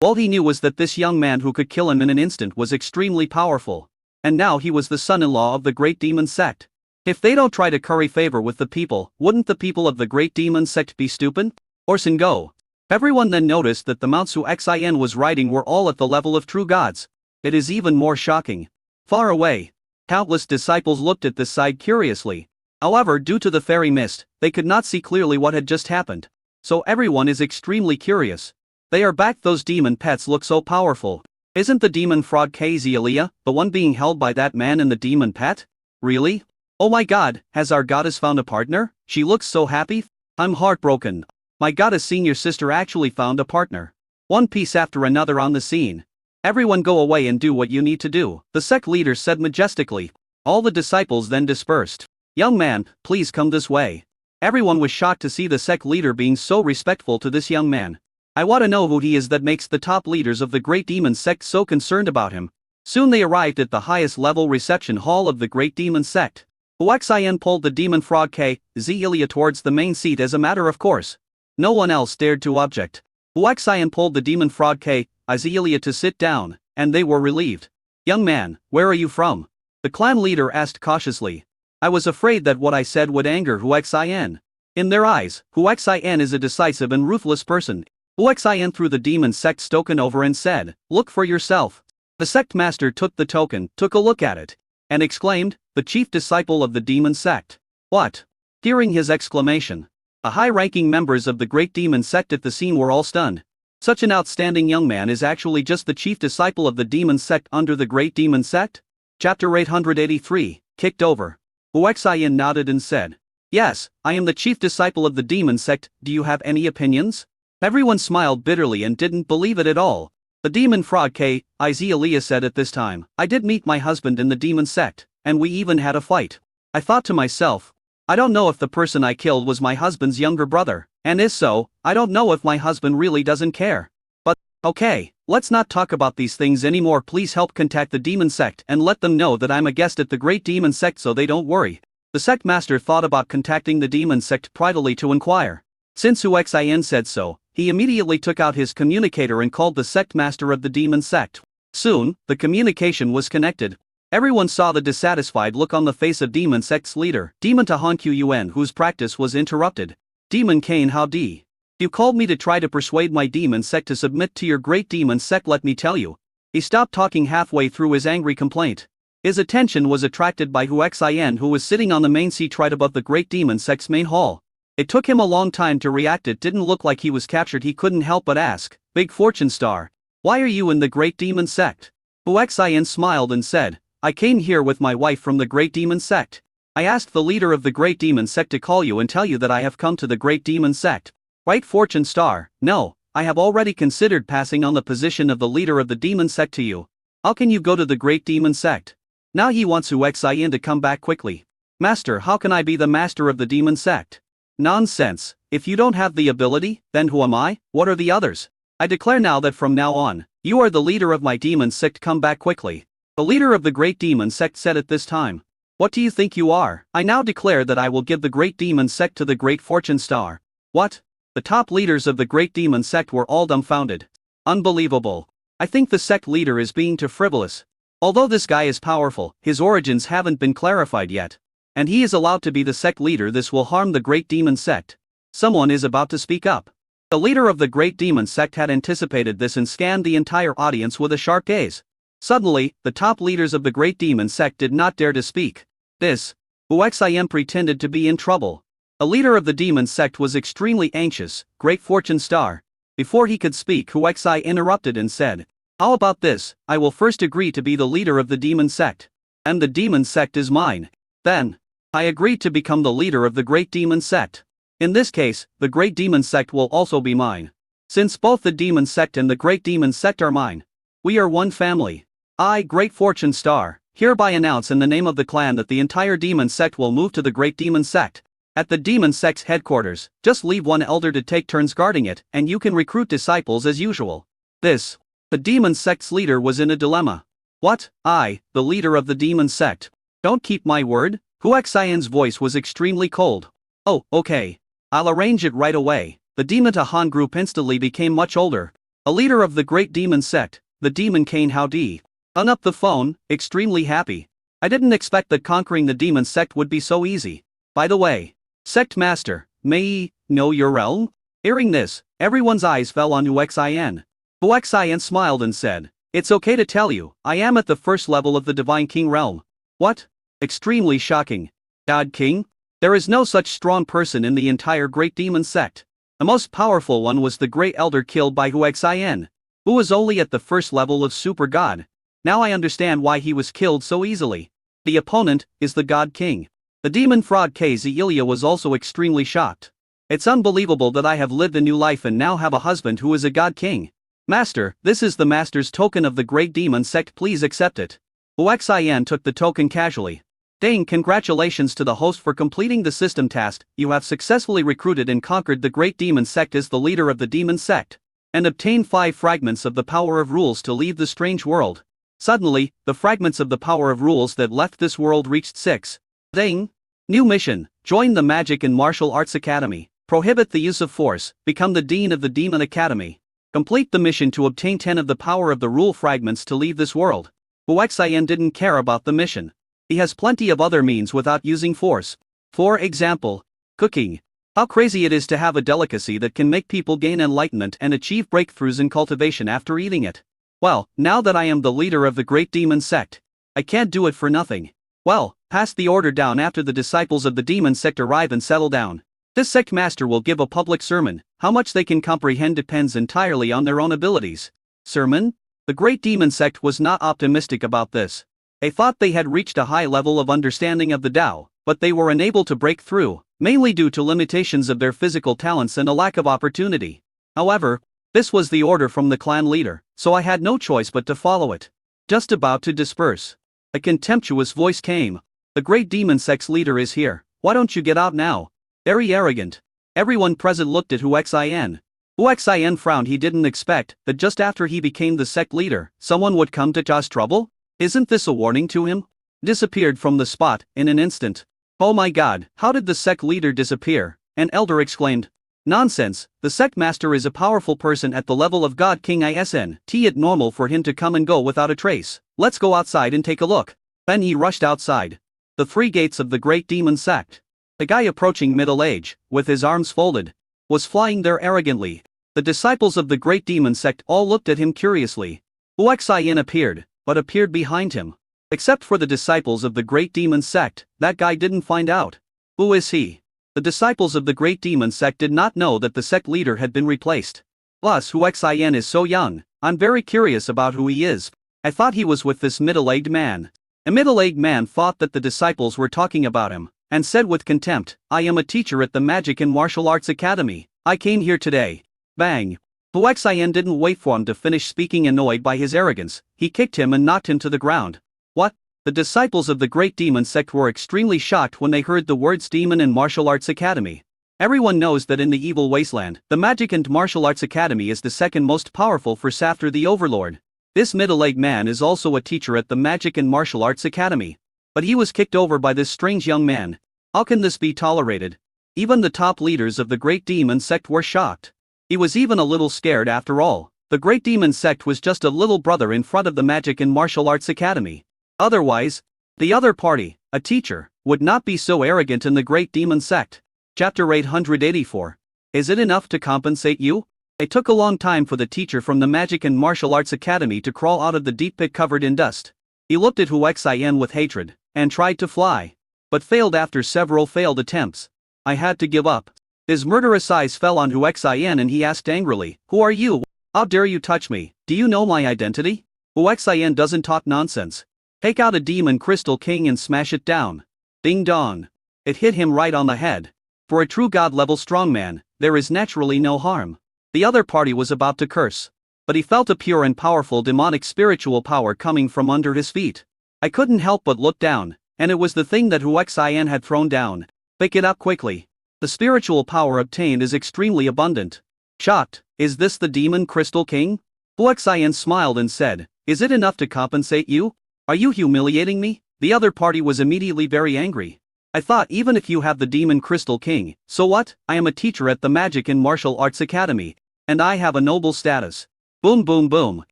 All he knew was that this young man who could kill him in an instant was extremely powerful. And now he was the son-in-law of the Great Demon Sect. If they don't try to curry favor with the people, wouldn't the people of the Great Demon Sect be stupid? Orson Go. Everyone then noticed that the mounts who Xin was riding were all at the level of true gods. It is even more shocking. Far away, countless disciples looked at this side curiously. However, due to the fairy mist, they could not see clearly what had just happened. So everyone is extremely curious. They are back. Those demon pets look so powerful. Isn't the demon frog Azalea the one being held by that man in the demon pet? Really? Oh my god, has our goddess found a partner? She looks so happy. I'm heartbroken. My goddess senior sister actually found a partner. One piece after another on the scene. Everyone go away and do what you need to do, the sect leader said majestically. All the disciples then dispersed. Young man, please come this way. Everyone was shocked to see the sect leader being so respectful to this young man. I want to know who he is that makes the top leaders of the Great Demon Sect so concerned about him. Soon they arrived at the highest level reception hall of the Great Demon Sect. Xin pulled the demon frog Azalea towards the main seat as a matter of course. No one else dared to object. Xin pulled the demon frog Azalea to sit down, and they were relieved. Young man, where are you from? The clan leader asked cautiously. I was afraid that what I said would anger Xin. In their eyes, Xin is a decisive and ruthless person. Xin threw the demon sect token over and said, look for yourself. The sect master took the token, took a look at it, and exclaimed, the chief disciple of the demon sect. What? Hearing his exclamation, the high-ranking members of the Great Demon Sect at the scene were all stunned. Such an outstanding young man is actually just the chief disciple of the demon sect under the Great Demon Sect? Chapter 883, Kicked Over. Xin nodded and said, yes, I am the chief disciple of the demon sect. Do you have any opinions? Everyone smiled bitterly and didn't believe it at all. The demon frog Azalea said at this time, I did meet my husband in the demon sect, and we even had a fight. I thought to myself, I don't know if the person I killed was my husband's younger brother, and if so, I don't know if my husband really doesn't care. But, okay, let's not talk about these things anymore. Please help contact the demon sect and let them know that I'm a guest at the Great Demon Sect so they don't worry. The sect master thought about contacting the demon sect privately to inquire. Since Xin said so, he immediately took out his communicator and called the sect master of the demon sect. Soon, the communication was connected. Everyone saw the dissatisfied look on the face of Demon Sect's leader, Demon Tahan Qun, whose practice was interrupted. Demon Kane, howdy. You called me to try to persuade my demon sect to submit to your Great Demon Sect. Let me tell you. He stopped talking halfway through his angry complaint. His attention was attracted by Xin, who was sitting on the main seat right above the Great Demon Sect's main hall. It took him a long time to react. It didn't look like he was captured. He couldn't help but ask, Big Fortune Star, why are you in the Great Demon Sect? Xin smiled and said, I came here with my wife from the Great Demon Sect. I asked the leader of the Great Demon Sect to call you and tell you that I have come to the Great Demon Sect. Right, Fortune Star? No, I have already considered passing on the position of the leader of the Demon Sect to you. How can you go to the Great Demon Sect? Now he wants Xin to come back quickly. Master, how can I be the master of the Demon Sect? Nonsense. If you don't have the ability, then who am I? What are the others? I declare now that from now on, you are the leader of my Demon Sect. Come back quickly. The leader of the Great Demon Sect said at this time. What do you think you are? I now declare that I will give the Great Demon Sect to the Great Fortune Star. What? The top leaders of the Great Demon Sect were all dumbfounded. Unbelievable. I think the sect leader is being too frivolous. Although this guy is powerful, his origins haven't been clarified yet. And he is allowed to be the sect leader. This will harm the Great Demon Sect. Someone is about to speak up. The leader of the Great Demon Sect had anticipated this and scanned the entire audience with a sharp gaze. Suddenly, the top leaders of the Great Demon Sect did not dare to speak. Xin pretended to be in trouble. A leader of the Demon Sect was extremely anxious. Great Fortune Star. Before he could speak, Xin interrupted and said, how about this? I will first agree to be the leader of the Demon Sect. And the Demon Sect is mine. Then, I agreed to become the leader of the Great Demon Sect. In this case, the Great Demon Sect will also be mine. Since both the Demon Sect and the Great Demon Sect are mine, we are one family. I, Great Fortune Star, hereby announce in the name of the clan that the entire Demon Sect will move to the Great Demon Sect. At the Demon Sect's headquarters, just leave one elder to take turns guarding it, and you can recruit disciples as usual. The Demon Sect's leader was in a dilemma. What? I, the leader of the Demon Sect, don't keep my word? Xin's voice was extremely cold. Oh, okay. I'll arrange it right away. The Demon Tahan group instantly became much older. A leader of the great demon sect, the Demon King Howdy. Hung up the phone, extremely happy. I didn't expect that conquering the demon sect would be so easy. By the way, Sect Master, may I know your realm? Hearing this, everyone's eyes fell on Huaxian. Huaxian smiled and said, "It's okay to tell you, I am at the first level of the Divine King realm." What? Extremely shocking. God King? There is no such strong person in the entire Great Demon sect. The most powerful one was the Great Elder killed by Huaxian, who was only at the first level of Super God. Now I understand why he was killed so easily. The opponent is the God King. The demon fraud Kazilia was also extremely shocked. It's unbelievable that I have lived a new life and now have a husband who is a God King. Master, this is the Master's token of the Great Demon Sect, please accept it. Huaxian took the token casually. Dang, congratulations to the host for completing the system task. You have successfully recruited and conquered the Great Demon Sect as the leader of the Demon Sect, and obtained 5 fragments of the power of rules to leave the strange world. Suddenly, the fragments of the power of rules that left this world reached 6. Dang! New mission, join the Magic and Martial Arts Academy, prohibit the use of force, become the Dean of the Demon Academy. Complete the mission to obtain 10 of the power of the rule fragments to leave this world. Huaxian didn't care about the mission. He has plenty of other means without using force. For example, cooking. How crazy it is to have a delicacy that can make people gain enlightenment and achieve breakthroughs in cultivation after eating it. Well, now that I am the leader of the Great Demon Sect, I can't do it for nothing. Well, pass the order down after the disciples of the Demon Sect arrive and settle down. This sect master will give a public sermon. How much they can comprehend depends entirely on their own abilities. Sermon? The Great Demon Sect was not optimistic about this. They thought they had reached a high level of understanding of the Tao, but they were unable to break through, mainly due to limitations of their physical talents and a lack of opportunity. However, this was the order from the clan leader, so I had no choice but to follow it. Just about to disperse, a contemptuous voice came. The Great Demon Sect's leader is here. Why don't you get out now? Very arrogant. Everyone present looked at Huaxian. Huaxian frowned. He didn't expect that just after he became the sect leader, someone would come to cause trouble. Isn't this a warning to him? Disappeared from the spot in an instant. Oh my god, how did the sect leader disappear? An elder exclaimed. Nonsense, the sect master is a powerful person at the level of God King ISN. It normal for him to come and go without a trace. Let's go outside and take a look. Then he rushed outside. The 3 gates of the Great Demon Sect. The guy approaching middle age, with his arms folded, was flying there arrogantly. The disciples of the Great Demon Sect all looked at him curiously. Huaxian appeared, but appeared behind him. Except for the disciples of the Great Demon Sect, that guy didn't find out. Who is he? The disciples of the Great Demon Sect did not know that the sect leader had been replaced. Plus, Huaxian is so young. I'm very curious about who he is. I thought he was with this middle-aged man. A middle-aged man thought that the disciples were talking about him, and said with contempt, I am a teacher at the Magic and Martial Arts Academy. I came here today. Bang. Huaxian didn't wait for him to finish speaking. Annoyed by his arrogance, he kicked him and knocked him to the ground. What? The disciples of the Great Demon Sect were extremely shocked when they heard the words Demon and Martial Arts Academy. Everyone knows that in the evil wasteland, the Magic and Martial Arts Academy is the second most powerful force after the Overlord. This middle-aged man is also a teacher at the Magic and Martial Arts Academy. But he was kicked over by this strange young man. How can this be tolerated? Even the top leaders of the Great Demon Sect were shocked. He was even a little scared after all. The Great Demon Sect was just a little brother in front of the Magic and Martial Arts Academy. Otherwise, the other party, a teacher, would not be so arrogant in the Great Demon Sect. Chapter 884. Is it enough to compensate you? It took a long time for the teacher from the Magic and Martial Arts Academy to crawl out of the deep pit covered in dust. He looked at Huaxian with hatred, and tried to fly, but failed after several failed attempts. I had to give up. His murderous eyes fell on Huaxian and he asked angrily, Who are you? How dare you touch me? Do you know my identity? Huaxian doesn't talk nonsense. Take out a demon crystal king and smash it down. Ding dong. It hit him right on the head. For a true god-level strongman, there is naturally no harm. The other party was about to curse, but he felt a pure and powerful demonic spiritual power coming from under his feet. I couldn't help but look down, and it was the thing that Huaxian had thrown down. Pick it up quickly. The spiritual power obtained is extremely abundant. Shocked, is this the demon crystal king? Huaxian smiled and said, Is it enough to compensate you? Are you humiliating me? The other party was immediately very angry. I thought even if you have the Demon Crystal King, so what? I am a teacher at the Magic and Martial Arts Academy, and I have a noble status. Boom boom boom.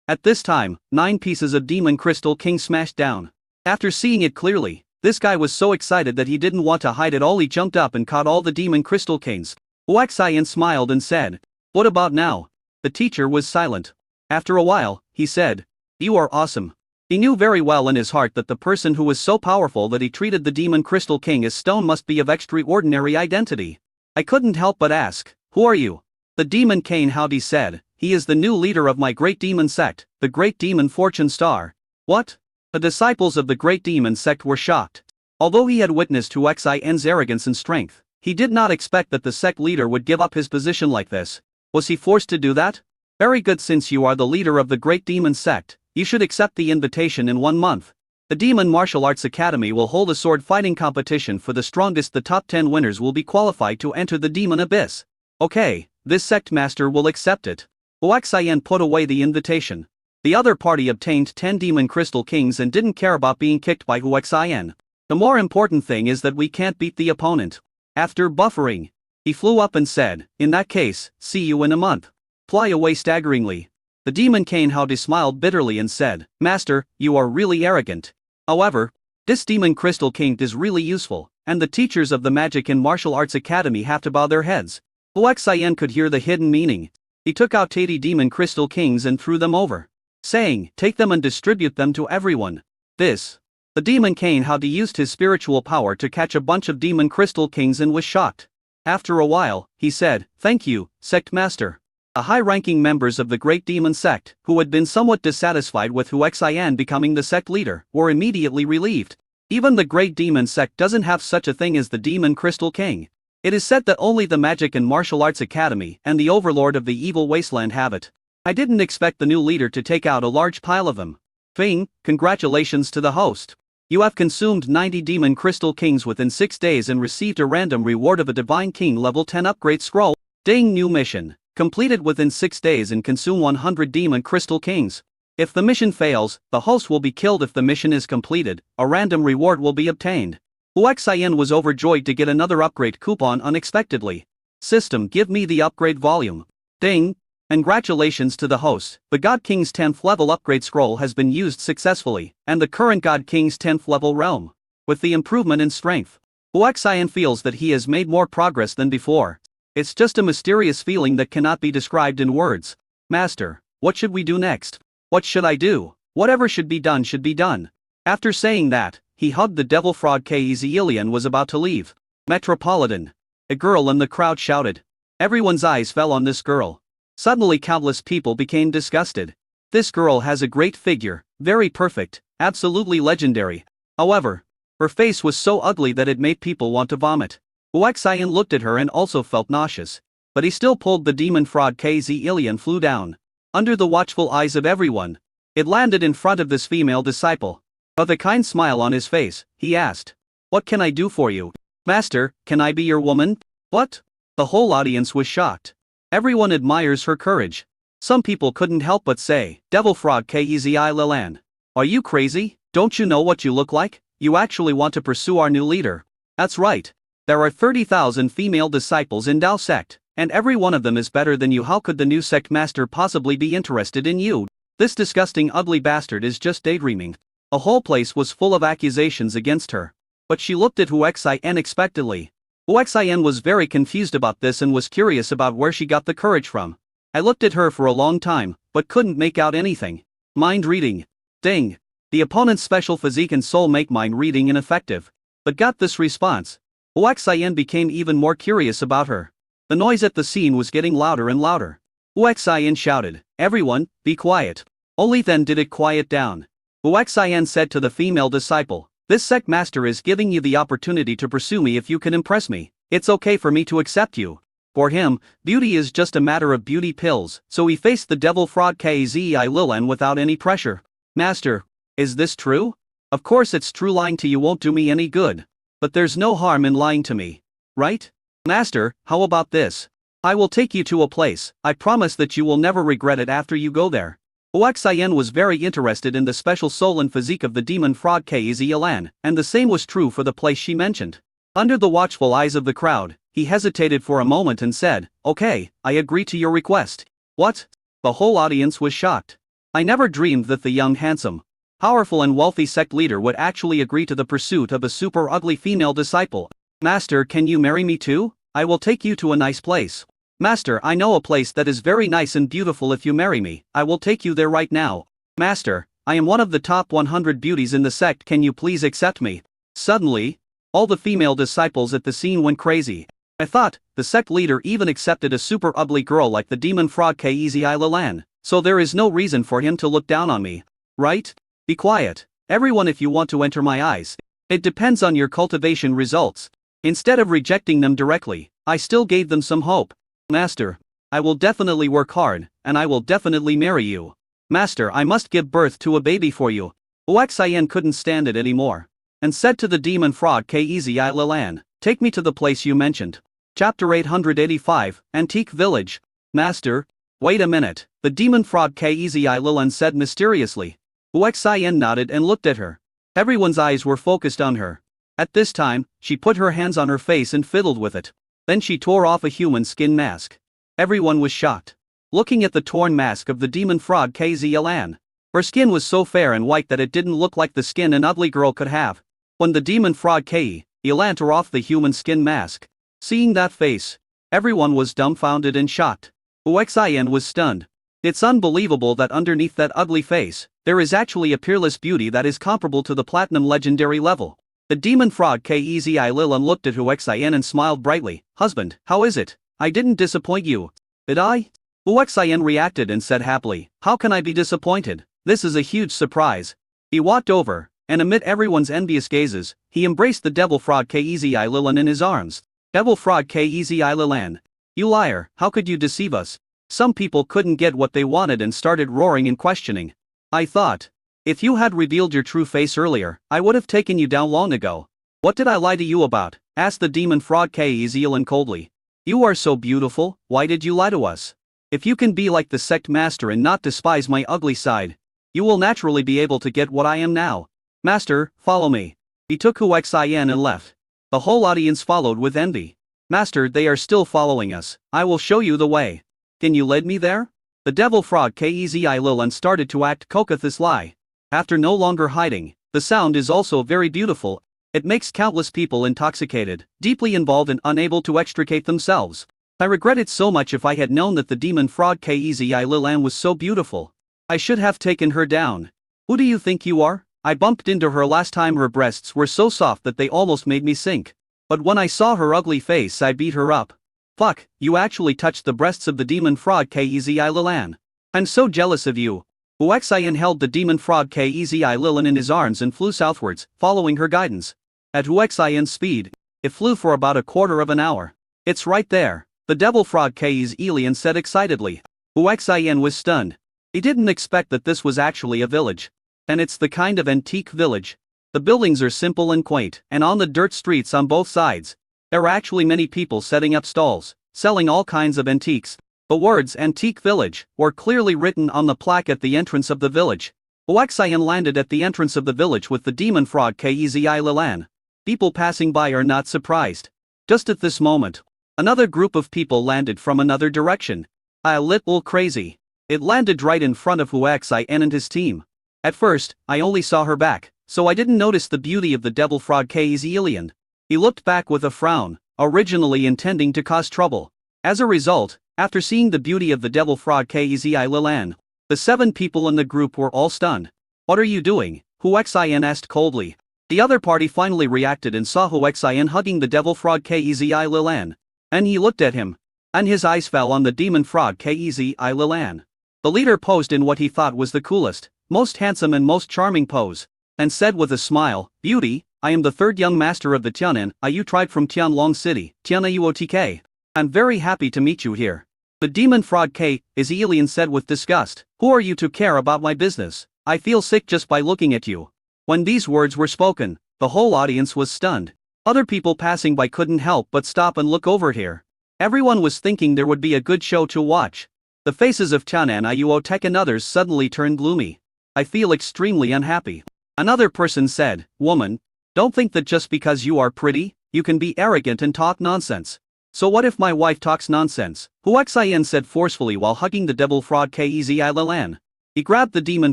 At this time, 9 pieces of Demon Crystal King smashed down. After seeing it clearly, this guy was so excited that he didn't want to hide it all. He jumped up and caught all the Demon Crystal Kings. Huaxian smiled and said, "What about now?" The teacher was silent. After a while, he said, "You are awesome." He knew very well in his heart that the person who was so powerful that he treated the Demon Crystal King as stone must be of extraordinary identity. I couldn't help but ask, "Who are you?" The Demon Cain Howdy said, "He is the new leader of my great demon sect, the Great Demon Fortune Star." What? The disciples of the Great Demon sect were shocked. Although he had witnessed Huaxian's arrogance and strength, he did not expect that the sect leader would give up his position like this. Was he forced to do that? Very good, since you are the leader of the Great Demon sect, you should accept the invitation in 1 month. The Demon Martial Arts Academy will hold a sword fighting competition for the strongest. The top 10 winners will be qualified to enter the Demon Abyss. Okay, this sect master will accept it. Huaxian put away the invitation. The other party obtained 10 Demon Crystal Kings and didn't care about being kicked by Huaxian. The more important thing is that we can't beat the opponent. After buffering, he flew up and said, "In that case, see you in a month." Fly away staggeringly. The Demon Cain Howdy smiled bitterly and said, "Master, you are really arrogant. However, this Demon Crystal King is really useful, and the teachers of the Magic and Martial Arts Academy have to bow their heads." Huaxian could hear the hidden meaning. He took out 80 Demon Crystal Kings and threw them over, saying, "Take them and distribute them to everyone." The Demon Cain Howdy used his spiritual power to catch a bunch of Demon Crystal Kings and was shocked. After a while, he said, "Thank you, Sect Master." The high-ranking members of the Great Demon Sect, who had been somewhat dissatisfied with Huaxian becoming the sect leader, were immediately relieved. Even the Great Demon Sect doesn't have such a thing as the Demon Crystal King. It is said that only the Magic and Martial Arts Academy and the Overlord of the Evil Wasteland have it. I didn't expect the new leader to take out a large pile of them. Fing, congratulations to the host. You have consumed 90 Demon Crystal Kings within 6 days and received a random reward of a Divine King level 10 upgrade scroll. Ding, new mission. Completed within 6 days and consume 100 Demon Crystal Kings. If the mission fails, the host will be killed. If the mission is completed, a random reward will be obtained. Huaxian was overjoyed to get another upgrade coupon unexpectedly. System, give me the upgrade volume. Ding. Congratulations to the host, the God King's 10th level upgrade scroll has been used successfully, and the current God King's 10th level realm. With the improvement in strength, Huaxian feels that he has made more progress than before. It's just a mysterious feeling that cannot be described in words. Master, what should we do next? What should I do? Whatever should be done should be done. After saying that, he hugged the devil fraud Kaizilian and was about to leave. Metropolitan. A girl in the crowd shouted. Everyone's eyes fell on this girl. Suddenly countless people became disgusted. This girl has a great figure, very perfect, absolutely legendary. However, her face was so ugly that it made people want to vomit. Huaxian looked at her and also felt nauseous. But he still pulled the demon fraud KZ and flew down. Under the watchful eyes of everyone, it landed in front of this female disciple. With a kind smile on his face, he asked, "What can I do for you? Master, can I be your woman?" What? The whole audience was shocked. Everyone admires her courage. Some people couldn't help but say, "Devil fraud KEZI Lilan. Are you crazy? Don't you know what you look like? You actually want to pursue our new leader." That's right. There are 30,000 female disciples in Dao sect, and every one of them is better than you. How could the new sect master possibly be interested in you? This disgusting ugly bastard is just daydreaming. A whole place was full of accusations against her. But she looked at Huaxian unexpectedly. Huaxian was very confused about this and was curious about where she got the courage from. I looked at her for a long time, but couldn't make out anything. Mind reading. Ding. The opponent's special physique and soul make mind reading ineffective. But got this response. Huaxian became even more curious about her. The noise at the scene was getting louder and louder. Huaxian shouted, "Everyone, be quiet." Only then did it quiet down. Huaxian said to the female disciple, "This sect master is giving you the opportunity to pursue me if you can impress me. It's okay for me to accept you." For him, beauty is just a matter of beauty pills, so he faced the devil fraud KZI Lilan without any pressure. "Master, is this true?" "Of course it's true. Lying to you won't do me any good. But there's no harm in lying to me. Right? Master, how about this? I will take you to a place. I promise that you will never regret it after you go there." Huaxian was very interested in the special soul and physique of the demon fraud KZ Alan, and the same was true for the place she mentioned. Under the watchful eyes of the crowd, he hesitated for a moment and said, "Okay, I agree to your request." "What? The whole audience was shocked. I never dreamed that the young, handsome, powerful and wealthy sect leader would actually agree to the pursuit of a super ugly female disciple. Master, can you marry me too? I will take you to a nice place. Master, I know a place that is very nice and beautiful. If you marry me, I will take you there right now. Master, I am one of the top 100 beauties in the sect. Can you please accept me? Suddenly, all the female disciples at the scene went crazy. I thought, the sect leader even accepted a super ugly girl like the demon frog Kezi Lilan, so there is no reason for him to look down on me. Right? Be quiet, everyone, if you want to enter my eyes. It depends on your cultivation results. Instead of rejecting them directly, I still gave them some hope. Master, I will definitely work hard, and I will definitely marry you. Master, I must give birth to a baby for you. Oxian couldn't stand it anymore, and said to the demon frog Kezi Lilan, take me to the place you mentioned. Chapter 885, Antique Village. Master, wait a minute, the demon frog Kezi Lilan said mysteriously. Oxian nodded and looked at her. Everyone's eyes were focused on her. At this time, she put her hands on her face and fiddled with it. Then she tore off a human skin mask. Everyone was shocked, looking at the torn mask of the demon frog Kezi Lilan. Her skin was so fair and white that it didn't look like the skin an ugly girl could have. When the demon frog Kezi Lilan tore off the human skin mask, seeing that face, everyone was dumbfounded and shocked. Oxian was stunned. It's unbelievable that underneath that ugly face, there is actually a peerless beauty that is comparable to the platinum legendary level. The demon frog Kezi Lilan looked at Oxian and smiled brightly. Husband, how is it? I didn't disappoint you, did I? Oxian reacted and said happily, how can I be disappointed? This is a huge surprise. He walked over, and amid everyone's envious gazes, he embraced the devil frog Kezi Lilan in his arms. Devil frog Kezi Lilan, you liar, how could you deceive us? Some people couldn't get what they wanted and started roaring and questioning. I thought, if you had revealed your true face earlier, I would have taken you down long ago. What did I lie to you about? Asked the demon frog Kezi Lilan coldly. You are so beautiful, why did you lie to us? If you can be like the sect master and not despise my ugly side, you will naturally be able to get what I am now. Master, follow me. He took Oxian and left. The whole audience followed with envy. Master, they are still following us. I will show you the way. Can you lead me there? The devil frog Kezi Lilan started to act coquettish lie. After no longer hiding, the sound is also very beautiful. It makes countless people intoxicated, deeply involved and unable to extricate themselves. I regret it so much. If I had known that the demon frog Kezi Lilan was so beautiful, I should have taken her down. Who do you think you are? I bumped into her last time. Her breasts were so soft that they almost made me sink. But when I saw her ugly face, I beat her up. Fuck, you actually touched the breasts of the demon frog Kezi Lilan. I'm so jealous of you. Oxian held the demon frog Kezi Lilan in his arms and flew southwards, following her guidance. At Oxian's speed, it flew for about a quarter of an hour. It's right there, the devil frog Kezi Lilan said excitedly. Oxian was stunned. He didn't expect that this was actually a village. And it's the kind of antique village. The buildings are simple and quaint, and on the dirt streets on both sides, there are actually many people setting up stalls, selling all kinds of antiques. The words Antique Village were clearly written on the plaque at the entrance of the village. Oxian landed at the entrance of the village with the demon frog Kezi Lilan. People passing by are not surprised. Just at this moment, another group of people landed from another direction. A little crazy. It landed right in front of Oxian and his team. At first, I only saw her back, so I didn't notice the beauty of the devil frog Kezi Lilan. He looked back with a frown, originally intending to cause trouble. As a result, after seeing the beauty of the devil frog Kezi Lilan, the 7 people in the group were all stunned. What are you doing? Oxian asked coldly. The other party finally reacted and saw Oxian hugging the devil frog Kezi Lilan. And he looked at him, and his eyes fell on the demon frog Kezi Lilan. The leader posed in what he thought was the coolest, most handsome and most charming pose, and said with a smile, Beauty, I am the 3rd young master of the Tianan Ayu tribe from Tianlong City, Tianayuotk. I'm very happy to meet you here. The demon frog Kezi Lilan said with disgust. Who are you to care about my business? I feel sick just by looking at you. When these words were spoken, the whole audience was stunned. Other people passing by couldn't help but stop and look over here. Everyone was thinking there would be a good show to watch. The faces of Tianan Ayuotech and others suddenly turned gloomy. I feel extremely unhappy. Another person said, Woman, don't think that just because you are pretty, you can be arrogant and talk nonsense. So what if my wife talks nonsense? Huaxian said forcefully while hugging the devil frog Kezi Lilan. He grabbed the demon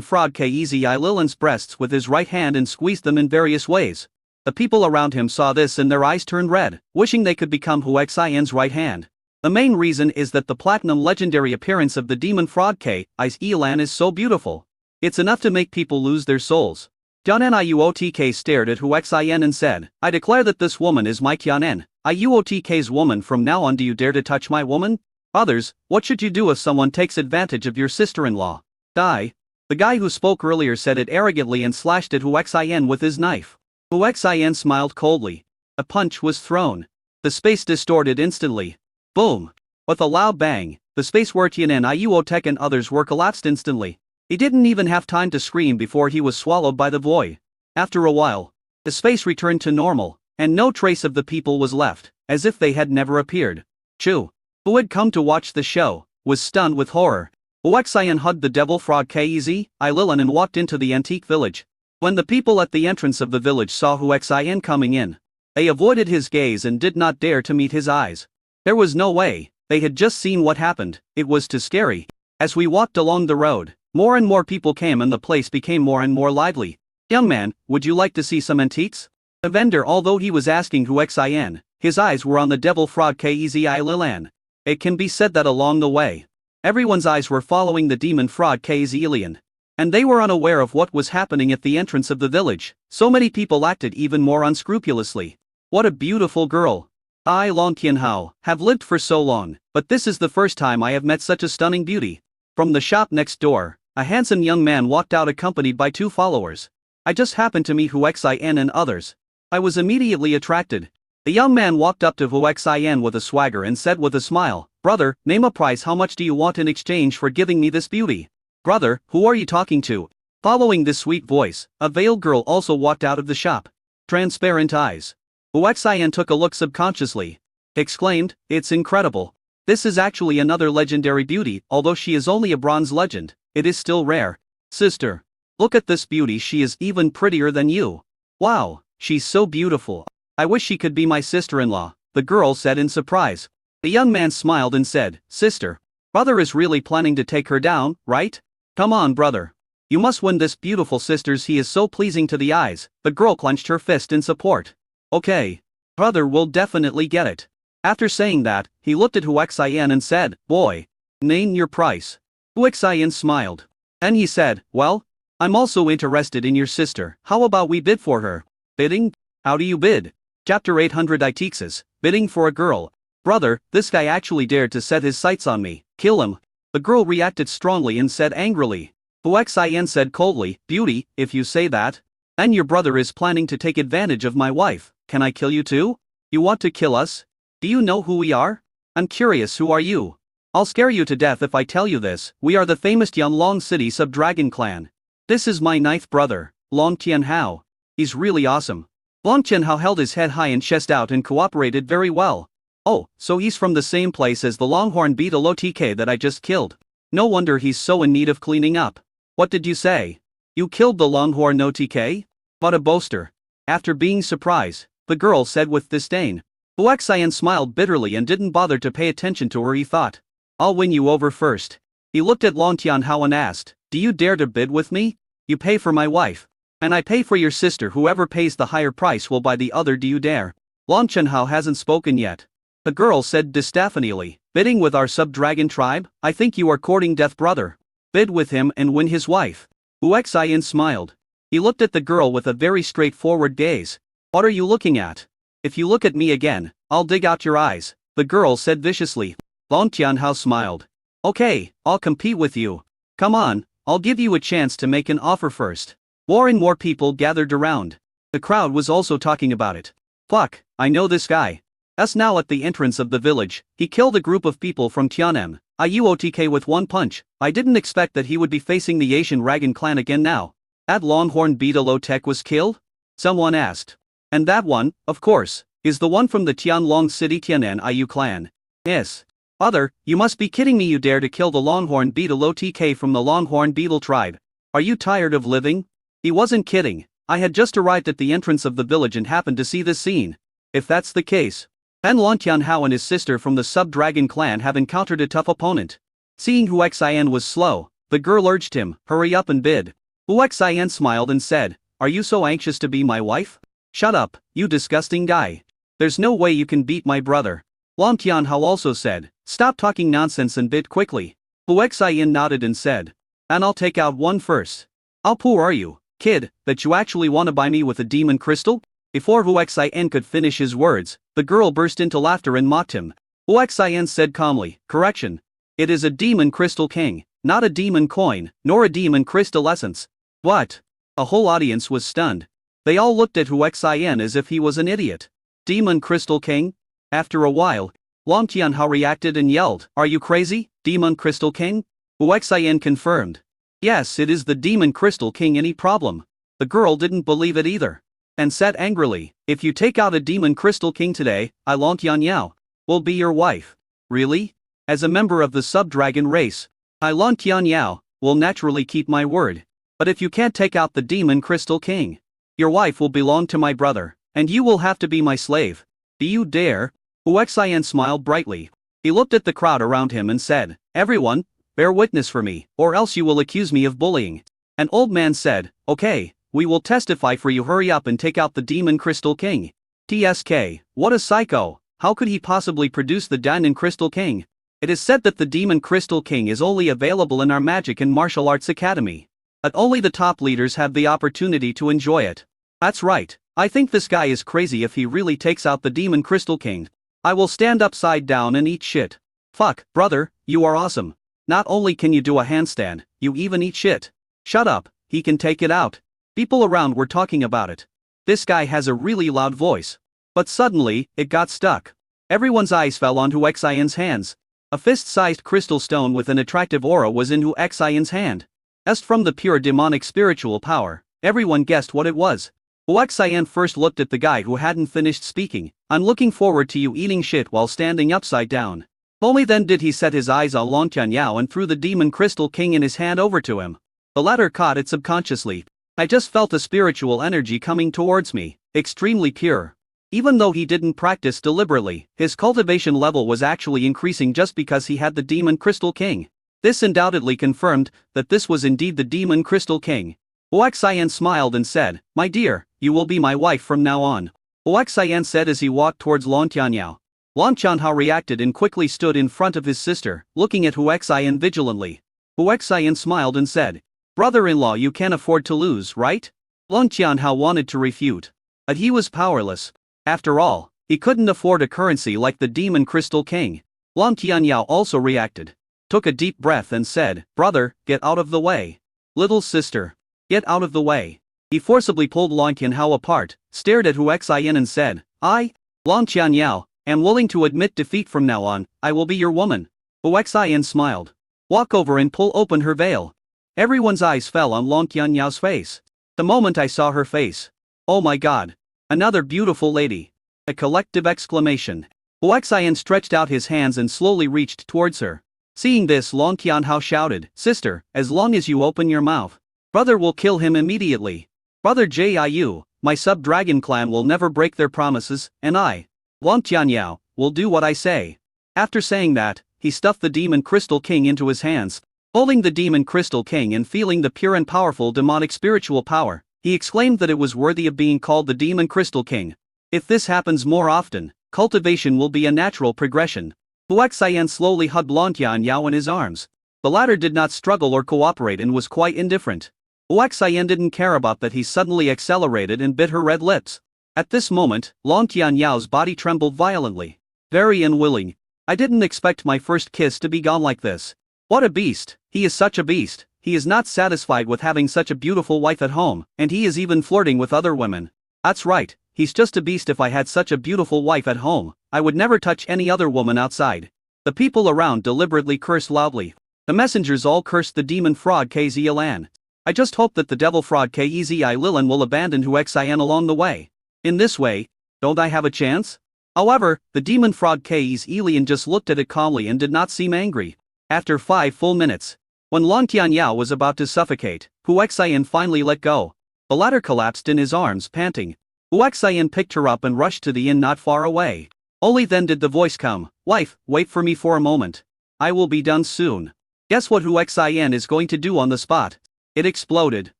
frog Kezi Lilan's breasts with his right hand and squeezed them in various ways. The people around him saw this and their eyes turned red, wishing they could become Huaxian's right hand. The main reason is that the platinum legendary appearance of the demon frog Ilan is so beautiful. It's enough to make people lose their souls. Tianen Iuotk stared at Huaxian and said, I declare that this woman is my Tianen Iuotk's woman from now on. Do you dare to touch my woman? Others, what should you do if someone takes advantage of your sister-in-law? Die. The guy who spoke earlier said it arrogantly and slashed at Huaxian with his knife. Huaxian smiled coldly. A punch was thrown. The space distorted instantly. Boom! With a loud bang, the space where Tianen Iuotek and others were collapsed instantly. He didn't even have time to scream before he was swallowed by the void. After a while, the space returned to normal, and no trace of the people was left, as if they had never appeared. Chu, who had come to watch the show, was stunned with horror. Huaxian hugged the devil frog Kezi Lilan and walked into the antique village. When the people at the entrance of the village saw Huaxian coming in, they avoided his gaze and did not dare to meet his eyes. There was no way, they had just seen what happened, it was too scary. As we walked along the road, more and more people came and the place became more and more lively. Young man, would you like to see some antiques? The vendor, although he was asking Huaxian, his eyes were on the devil frog Kezi Lilan. It can be said that along the way, everyone's eyes were following the demon frog Kezi Lilan. And they were unaware of what was happening at the entrance of the village. So many people acted even more unscrupulously. What a beautiful girl. I, Long Tianhao, have lived for so long, but this is the first time I have met such a stunning beauty. From the shop next door, a handsome young man walked out accompanied by 2 followers. I just happened to meet Huaxian and others. I was immediately attracted. The young man walked up to Huaxian with a swagger and said with a smile, Brother, name a price. How much do you want in exchange for giving me this beauty? Brother, who are you talking to? Following this sweet voice, a veiled girl also walked out of the shop. Transparent eyes. Huaxian took a look subconsciously. Exclaimed, it's incredible. This is actually another legendary beauty. Although she is only a bronze legend, it is still rare. Sister, look at this beauty. She is even prettier than you. Wow, she's so beautiful. I wish she could be my sister-in-law, the girl said in surprise. The young man smiled and said, Sister, brother is really planning to take her down, right? Come on, brother. You must win this beautiful sisters. He is so pleasing to the eyes. The girl clenched her fist in support. Okay. Brother will definitely get it. After saying that, he looked at Huaxian and said, Boy, name your price. Huaxian smiled. Then he said, Well, I'm also interested in your sister. How about we bid for her? Bidding? How do you bid? Chapter 800 Itexes, bidding for a girl. Brother, this guy actually dared to set his sights on me. Kill him. The girl reacted strongly and said angrily. Huaxian said coldly, Beauty, if you say that, then your brother is planning to take advantage of my wife. Can I kill you too? You want to kill us? Do you know who we are? I'm curious, who are you? I'll scare you to death if I tell you this. We are the famous Yanlong City Sub-Dragon Clan. This is my 9th brother, Long Tianhao. He's really awesome. Long Tianhao held his head high and chest out and cooperated very well. Oh, so he's from the same place as the Longhorn beetle OTK that I just killed. No wonder he's so in need of cleaning up. What did you say? You killed the Longhorn OTK? What a boaster. After being surprised, the girl said with disdain. Huaxian smiled bitterly and didn't bother to pay attention to her. He thought, I'll win you over first. He looked at Long Tianhao and asked, Do you dare to bid with me? You pay for my wife. And I pay for your sister. Whoever pays the higher price will buy the other. Do you dare? Long Tianhao hasn't spoken yet. The girl said distaffingly, Bidding with our sub-dragon tribe? I think you are courting death, brother. Bid with him and win his wife. Huaxian smiled. He looked at the girl with a very straightforward gaze. What are you looking at? If you look at me again, I'll dig out your eyes, the girl said viciously. Long Tianhao smiled. Okay, I'll compete with you. Come on, I'll give you a chance to make an offer first. More and more people gathered around. The crowd was also talking about it. Fuck, I know this guy. Us now at the entrance of the village, he killed a group of people from Tianem Iuotk with one punch. I didn't expect that he would be facing the Asian Dragon clan again now. That Longhorn beetle Otek was killed? Someone asked. And that one, of course, is the one from the Tianlong City Tianen Iu clan. Yes. Other, you must be kidding me. You dare to kill the Longhorn beetle OTK from the Longhorn beetle tribe. Are you tired of living? He wasn't kidding. I had just arrived at the entrance of the village and happened to see this scene. If that's the case, And Lan Qianhao and his sister from the Sub-Dragon clan have encountered a tough opponent. Seeing Hu Xian was slow, the girl urged him, hurry up and bid. Hu Xian smiled and said, are you so anxious to be my wife? Shut up, you disgusting guy. There's no way you can beat my brother. Lan Qianhao also said, stop talking nonsense and bid quickly. Hu Xian nodded and said, and I'll take out one first. How poor are you, kid, that you actually want to buy me with a demon crystal? Before Hu Xian could finish his words, the girl burst into laughter and mocked him. Hu Xian said calmly, correction. It is a demon crystal king, not a demon coin, nor a demon crystal essence. What? A whole audience was stunned. They all looked at Hu Xian as if he was an idiot. Demon crystal king? After a while, Lan Qianhao reacted and yelled, are you crazy, demon crystal king? Hu Xian confirmed. Yes, it is the demon crystal king. Any problem? The girl didn't believe it either. And said angrily, if you take out a demon crystal king today, I Lan Qianhao will be your wife. Really? As a member of the Sub-Dragon race, I Lan Qianhao will naturally keep my word. But if you can't take out the demon crystal king, your wife will belong to my brother, and you will have to be my slave. Do you dare? Hu Xian smiled brightly. He looked at the crowd around him and said, everyone, bear witness for me, or else you will accuse me of bullying. An old man said, okay, we will testify for you. Hurry up and take out the demon crystal king. TSK, what a psycho, how could he possibly produce the demon crystal king? It is said that the demon crystal king is only available in our magic and martial arts academy. But only the top leaders have the opportunity to enjoy it. That's right, I think this guy is crazy if he really takes out the demon crystal king. I will stand upside down and eat shit. Fuck, brother, you are awesome. Not only can you do a handstand, you even eat shit. Shut up, he can take it out. People around were talking about it. This guy has a really loud voice. But suddenly, it got stuck. Everyone's eyes fell on Hu Xian's hands. A fist-sized crystal stone with an attractive aura was in Hu Xian's hand. As from the pure demonic spiritual power, everyone guessed what it was. Hu Xian first looked at the guy who hadn't finished speaking. I'm looking forward to you eating shit while standing upside down. Only then did he set his eyes on Lan Qianhao and threw the demon crystal king in his hand over to him. The latter caught it subconsciously. I just felt a spiritual energy coming towards me, extremely pure. Even though he didn't practice deliberately, his cultivation level was actually increasing just because he had the demon crystal king. This undoubtedly confirmed that this was indeed the demon crystal king. Hu Xian smiled and said, my dear, you will be my wife from now on. Hu Xian said as he walked towards Lan Qianhao. Lan Qianhao reacted and quickly stood in front of his sister, looking at Hu Xian vigilantly. Hu Xian smiled and said, brother-in-law, you can't afford to lose, right? Lan Qianhao wanted to refute. But he was powerless. After all, he couldn't afford a currency like the demon crystal king. Lan Qianhao also reacted. Took a deep breath and said, brother, get out of the way. Little sister, get out of the way. He forcibly pulled Lan Qianhao apart, stared at Hu Xian and said, I, Lan Qianhao, am willing to admit defeat. From now on, I will be your woman. Hu Xian smiled. Walk over and pull open her veil. Everyone's eyes fell on Lan Qianhao's face. The moment I saw her face. Oh my god. Another beautiful lady. A collective exclamation. Hu Xian stretched out his hands and slowly reached towards her. Seeing this, Lan Qianhao shouted, sister, as long as you open your mouth, brother will kill him immediately. Brother Jiu, my Sub-Dragon clan will never break their promises, and I, Lan Qianhao, will do what I say. After saying that, he stuffed the demon crystal king into his hands. Holding the demon crystal king and feeling the pure and powerful demonic spiritual power, he exclaimed that it was worthy of being called the demon crystal king. If this happens more often, cultivation will be a natural progression. Hu Xian slowly hugged Lan Qianhao in his arms. The latter did not struggle or cooperate and was quite indifferent. Hu Xian didn't care about that. He suddenly accelerated and bit her red lips. At this moment, Lan Qianhao's body trembled violently. Very unwilling. I didn't expect my first kiss to be gone like this. What a beast, he is such a beast. He is not satisfied with having such a beautiful wife at home, and he is even flirting with other women. That's right, he's just a beast. If I had such a beautiful wife at home, I would never touch any other woman outside. The people around deliberately cursed loudly. The messengers all cursed the demon fraud KZ Ilan. I just hope that the devil fraud KEZI Lilan will abandon Hu Xian along the way. In this way, don't I have a chance? However, the demon fraud KEZ Lian just looked at it calmly and did not seem angry. After 5 full minutes, when Lan Qianhao was about to suffocate, Hu Xian finally let go. The latter collapsed in his arms, panting. Hu Xian picked her up and rushed to the inn not far away. Only then did the voice come. Wife, wait for me for a moment. I will be done soon. Guess what Hu Xin is going to do on the spot? It exploded.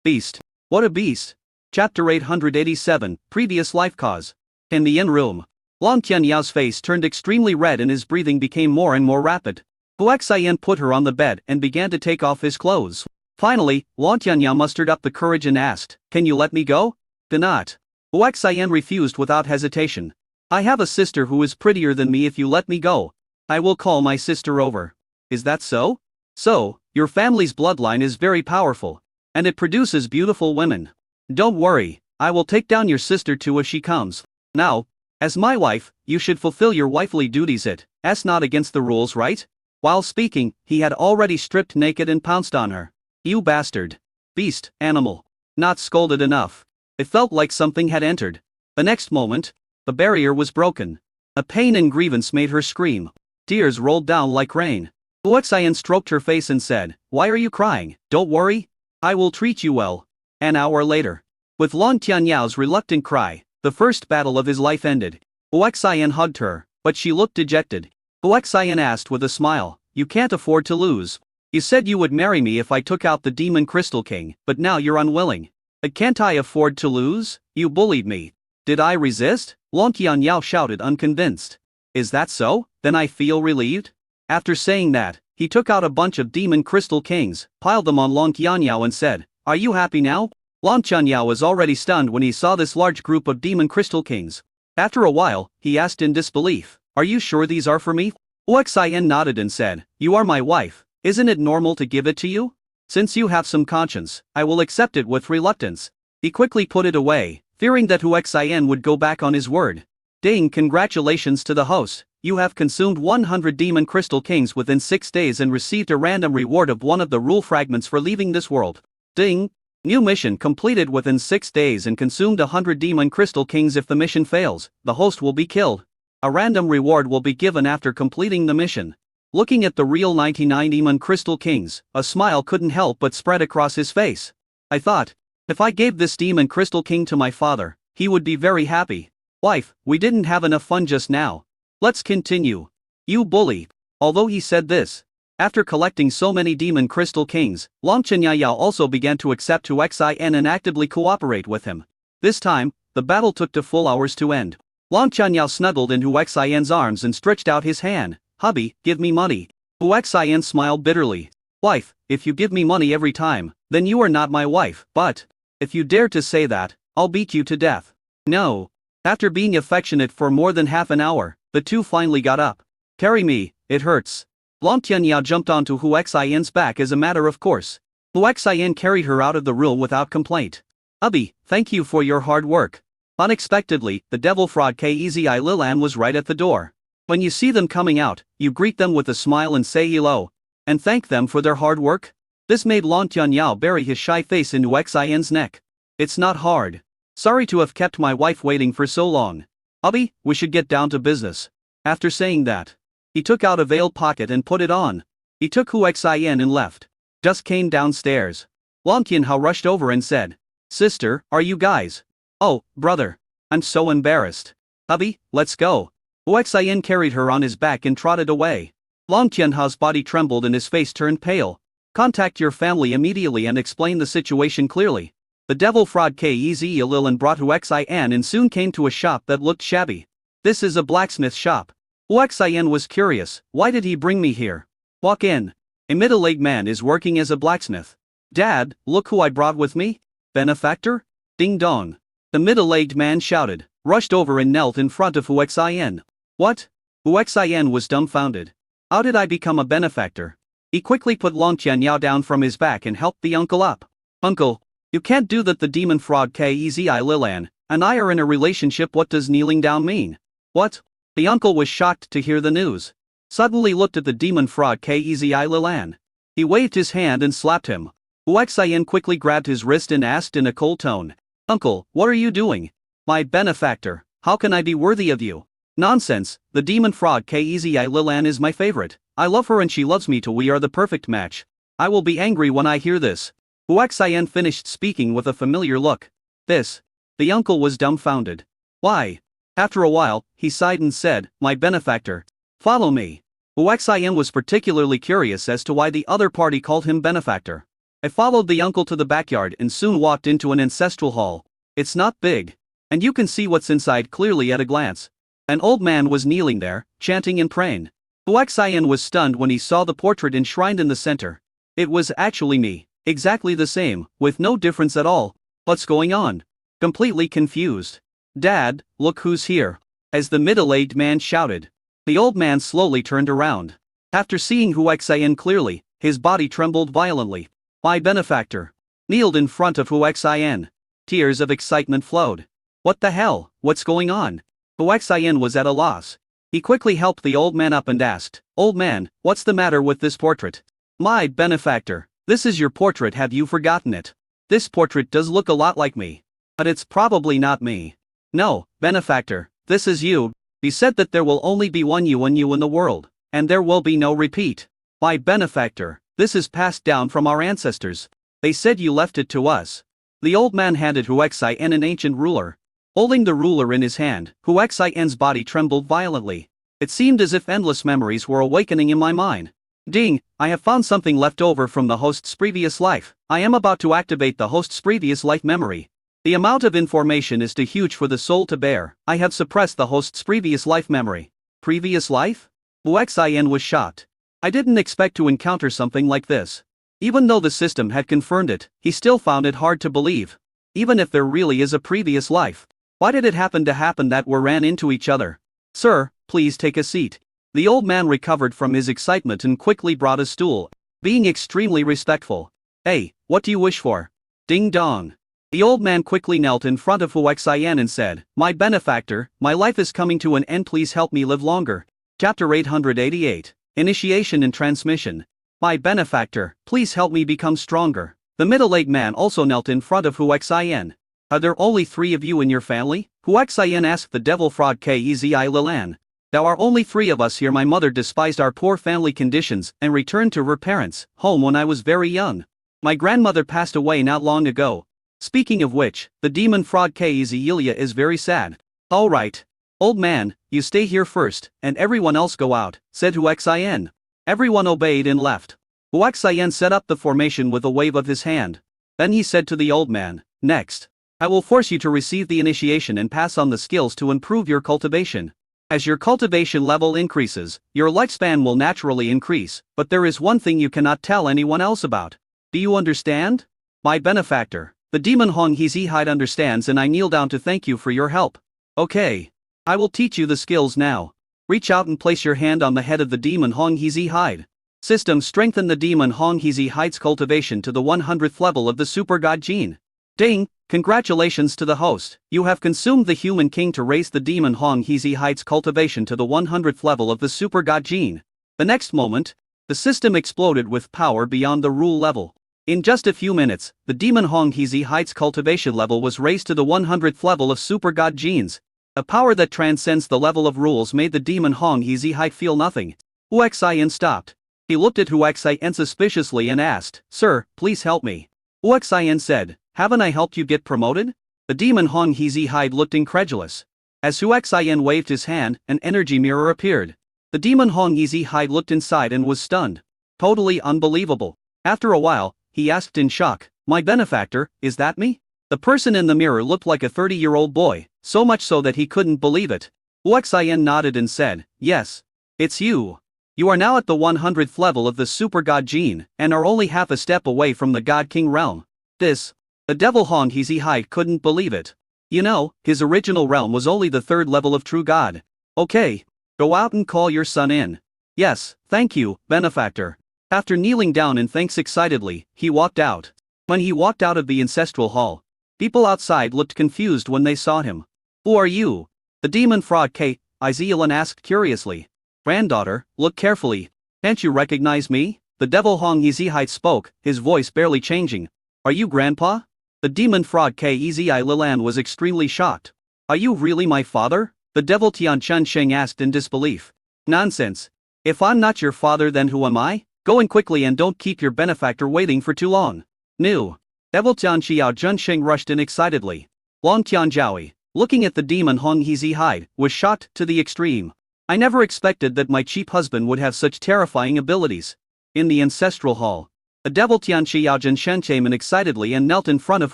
Beast. What a beast. Chapter 887, Previous Life Cause. In the in-room, Long Qianyao's face turned extremely red and his breathing became more and more rapid. Hu Xin put her on the bed and began to take off his clothes. Finally, Long Qianyao mustered up the courage and asked, "Can you let me go?" "Do not." Hu Xin refused without hesitation. "I have a sister who is prettier than me. If you let me go, I will call my sister over." "Is that so?" "So, your family's bloodline is very powerful, and it produces beautiful women. Don't worry, I will take down your sister too if she comes. Now, as my wife, you should fulfill your wifely duties. It's not against the rules, right?" While speaking, he had already stripped naked and pounced on her. "You bastard. Beast, animal. Not scolded enough." It felt like something had entered. The next moment, the barrier was broken. A pain and grievance made her scream. Tears rolled down like rain. Hu Xin stroked her face and said, "Why are you crying? Don't worry. I will treat you well." An hour later, with Long Qianyao's reluctant cry, the first battle of his life ended. Hu Xin hugged her, but she looked dejected. Hu Xin asked with a smile, "You can't afford to lose. You said you would marry me if I took out the Demon Crystal King, but now you're unwilling. Can't I afford to lose? You bullied me." "Did I resist?" Long Qianyao shouted, unconvinced. "Is that so? Then I feel relieved." After saying that, he took out a bunch of Demon Crystal Kings, piled them on Long Qianyao and said, "Are you happy now?" Long Qianyao was already stunned when he saw this large group of Demon Crystal Kings. After a while, he asked in disbelief, "Are you sure these are for me?" Hu Xin nodded and said, "You are my wife. Isn't it normal to give it to you? Since you have some conscience, I will accept it with reluctance." He quickly put it away, fearing that Hu Xin would go back on his word. "Ding, congratulations to the host. You have consumed 100 Demon Crystal Kings within 6 days and received a random reward of one of the rule fragments for leaving this world. Ding. New mission completed within 6 days and consumed 100 Demon Crystal Kings. If the mission fails, the host will be killed. A random reward will be given after completing the mission." Looking at the real 99 Demon Crystal Kings, a smile couldn't help but spread across his face. "I thought, if I gave this Demon Crystal King to my father, he would be very happy. Wife, we didn't have enough fun just now. Let's continue. You bully." Although he said this, after collecting so many Demon Crystal Kings, Long Qianyao also began to accept Hu Xin and actively cooperate with him. This time, the battle took 2 full hours to end. Long Qianyao snuggled in Hu Xin's arms and stretched out his hand. "Hubby, give me money." Hu Xin smiled bitterly. "Wife, if you give me money every time, then you are not my wife, but if you dare to say that, I'll beat you to death." "No." After being affectionate for more than half an hour, the two finally got up. "Carry me, it hurts." Long Qianyao jumped onto Hu Xin's back as a matter of course. Hu Xin carried her out of the room without complaint. "Hubby, thank you for your hard work." Unexpectedly, the devil fraud Kezi Lilan was right at the door. When you see them coming out, you greet them with a smile and say hello, and thank them for their hard work. This made Long Qianyao bury his shy face in Hu Xin's neck. "It's not hard. Sorry to have kept my wife waiting for so long. Hubby, we should get down to business." After saying that, he took out a veil pocket and put it on. He took Hu Xin and left. Just came downstairs. Long Qianhao rushed over and said, "Sister, are you guys?" "Oh, brother. I'm so embarrassed." "Hubby, let's go." Hu Xin carried her on his back and trotted away. Long Qianhao's body trembled and his face turned pale. "Contact your family immediately and explain the situation clearly." The devil fraud Kezi Lilan brought Hu Xin and soon came to a shop that looked shabby. "This is a blacksmith shop." Hu Xin was curious. "Why did he bring me here?" "Walk in. A middle-aged man is working as a blacksmith." "Dad, look who I brought with me." "Benefactor?" "Ding dong." The middle-aged man shouted, rushed over and knelt in front of Hu Xin. "What?" Hu Xin was dumbfounded. "How did I become a benefactor?" He quickly put Long Qianyao down from his back and helped the uncle up. "Uncle, you can't do that. The demon fraud Kezi Lilan and I are in a relationship. What does kneeling down mean?" "What?" The uncle was shocked to hear the news. Suddenly looked at the demon fraud Kezi Lilan. He waved his hand and slapped him. Hu Xin quickly grabbed his wrist and asked in a cold tone, "Uncle, what are you doing?" "My benefactor, how can I be worthy of you?" "Nonsense, the demon fraud Kezi Lilan is my favorite. I love her and she loves me too. We are the perfect match. I will be angry when I hear this." Hu Xin finished speaking with a familiar look. "This." The uncle was dumbfounded. "Why?" After a while, he sighed and said, "My benefactor. Follow me." Huaxian was particularly curious as to why the other party called him benefactor. I followed the uncle to the backyard and soon walked into an ancestral hall. It's not big, and you can see what's inside clearly at a glance. An old man was kneeling there, chanting and praying. Huaxian was stunned when he saw the portrait enshrined in the center. It was actually me, exactly the same, with no difference at all. What's going on? Completely confused. "Dad, look who's here," as the middle-aged man shouted. The old man slowly turned around. After seeing Huaxian clearly, his body trembled violently. My benefactor kneeled in front of Huaxian. Tears of excitement flowed. "What the hell? What's going on?" Huaxian was at a loss. He quickly helped the old man up and asked, "Old man, what's the matter with this portrait?" "My benefactor, this is your portrait, have you forgotten it? This portrait does look a lot like me. But it's probably not me." "No, benefactor, this is you. He said that there will only be one you and you in the world, and there will be no repeat." "My benefactor, this is passed down from our ancestors. They said you left it to us." The old man handed Huaxian an ancient ruler. Holding the ruler in his hand, Huaxian's body trembled violently. It seemed as if endless memories were awakening in my mind. "Ding, I have found something left over from the host's previous life. I am about to activate the host's previous life memory. The amount of information is too huge for the soul to bear. I have suppressed the host's previous life memory." "Previous life?" Huaxian was shocked. I didn't expect to encounter something like this. Even though the system had confirmed it, he still found it hard to believe. Even if there really is a previous life, why did it happen that we ran into each other? "Sir, please take a seat." The old man recovered from his excitement and quickly brought a stool, being extremely respectful. "Hey, what do you wish for?" "Ding dong." The old man quickly knelt in front of Huaxian and said, "My benefactor, my life is coming to an end, please help me live longer." Chapter 888. Initiation and Transmission. "My benefactor, please help me become stronger." The middle-aged man also knelt in front of Huaxian. "Are there only 3 of you in your family?" Huaxian asked the devil fraud Kezi Lilan. "There are only 3 of us here. My mother despised our poor family conditions and returned to her parents' home when I was very young. My grandmother passed away not long ago. Speaking of which, the demon fraud Kezi Ilya is very sad." "All right. Old man, you stay here first, and everyone else go out," said Huaxian. Everyone obeyed and left. Huaxian set up the formation with a wave of his hand. Then he said to the old man, "Next, I will force you to receive the initiation and pass on the skills to improve your cultivation. As your cultivation level increases, your lifespan will naturally increase, but there is one thing you cannot tell anyone else about. Do you understand?" "My benefactor, the demon Hong Hizi Hide understands, and I kneel down to thank you for your help." "Okay. I will teach you the skills now. Reach out and place your hand on the head of the demon Hong Hizi Hide. System: strengthen the demon Hong Hizi Hide's cultivation to the 100th level of the Super God Gene." "Ding, congratulations to the host, you have consumed the human king to raise the demon Hong Hizi Hide's cultivation to the 100th level of the Super God Gene." The next moment, the system exploded with power beyond the rule level. In just a few minutes, the demon Hong Hizi Hide's cultivation level was raised to the 100th level of Super God Genes. A power that transcends the level of rules made the demon Hong Hizi Hide feel nothing. Huaxian stopped. He looked at Huaxian suspiciously and asked, "Sir, please help me." Huaxian said, "Haven't I helped you get promoted?" The demon Hong Hizi Hide looked incredulous. As Huaxian waved his hand, an energy mirror appeared. The demon Hong Hizi Hide looked inside and was stunned. Totally unbelievable. After a while, he asked in shock, "My benefactor, is that me?" The person in the mirror looked like a 30-year-old boy, so much so that he couldn't believe it. Huaxian nodded and said, "Yes. It's you. You are now at the 100th level of the Super God Gene, and are only half a step away from the God King realm." The devil Hong Hizi Hide couldn't believe it. You know, his original realm was only the 3rd level of True God. "Okay. Go out and call your son in." "Yes, thank you, benefactor." After kneeling down in thanks excitedly, he walked out. When he walked out of the ancestral hall, people outside looked confused when they saw him. "Who are you?" the demon fraud Kate Izealan asked curiously. "Granddaughter, look carefully. Can't you recognize me?" The devil Hong Hizi spoke, his voice barely changing. "Are you grandpa?" The demon fraud Kezi Lilan was extremely shocked. "Are you really my father?" the devil Tian Chun Sheng asked in disbelief. "Nonsense. If I'm not your father, then who am I? Go in quickly and don't keep your benefactor waiting for too long." "No." Devil Tian Xiao Jun Sheng rushed in excitedly. "Long Tian Jiaoi, looking at the demon Hong Hide, was shocked to the extreme. I never expected that my cheap husband would have such terrifying abilities. In the ancestral hall, the devil Tianchi Yaojin Shen came in excitedly and knelt in front of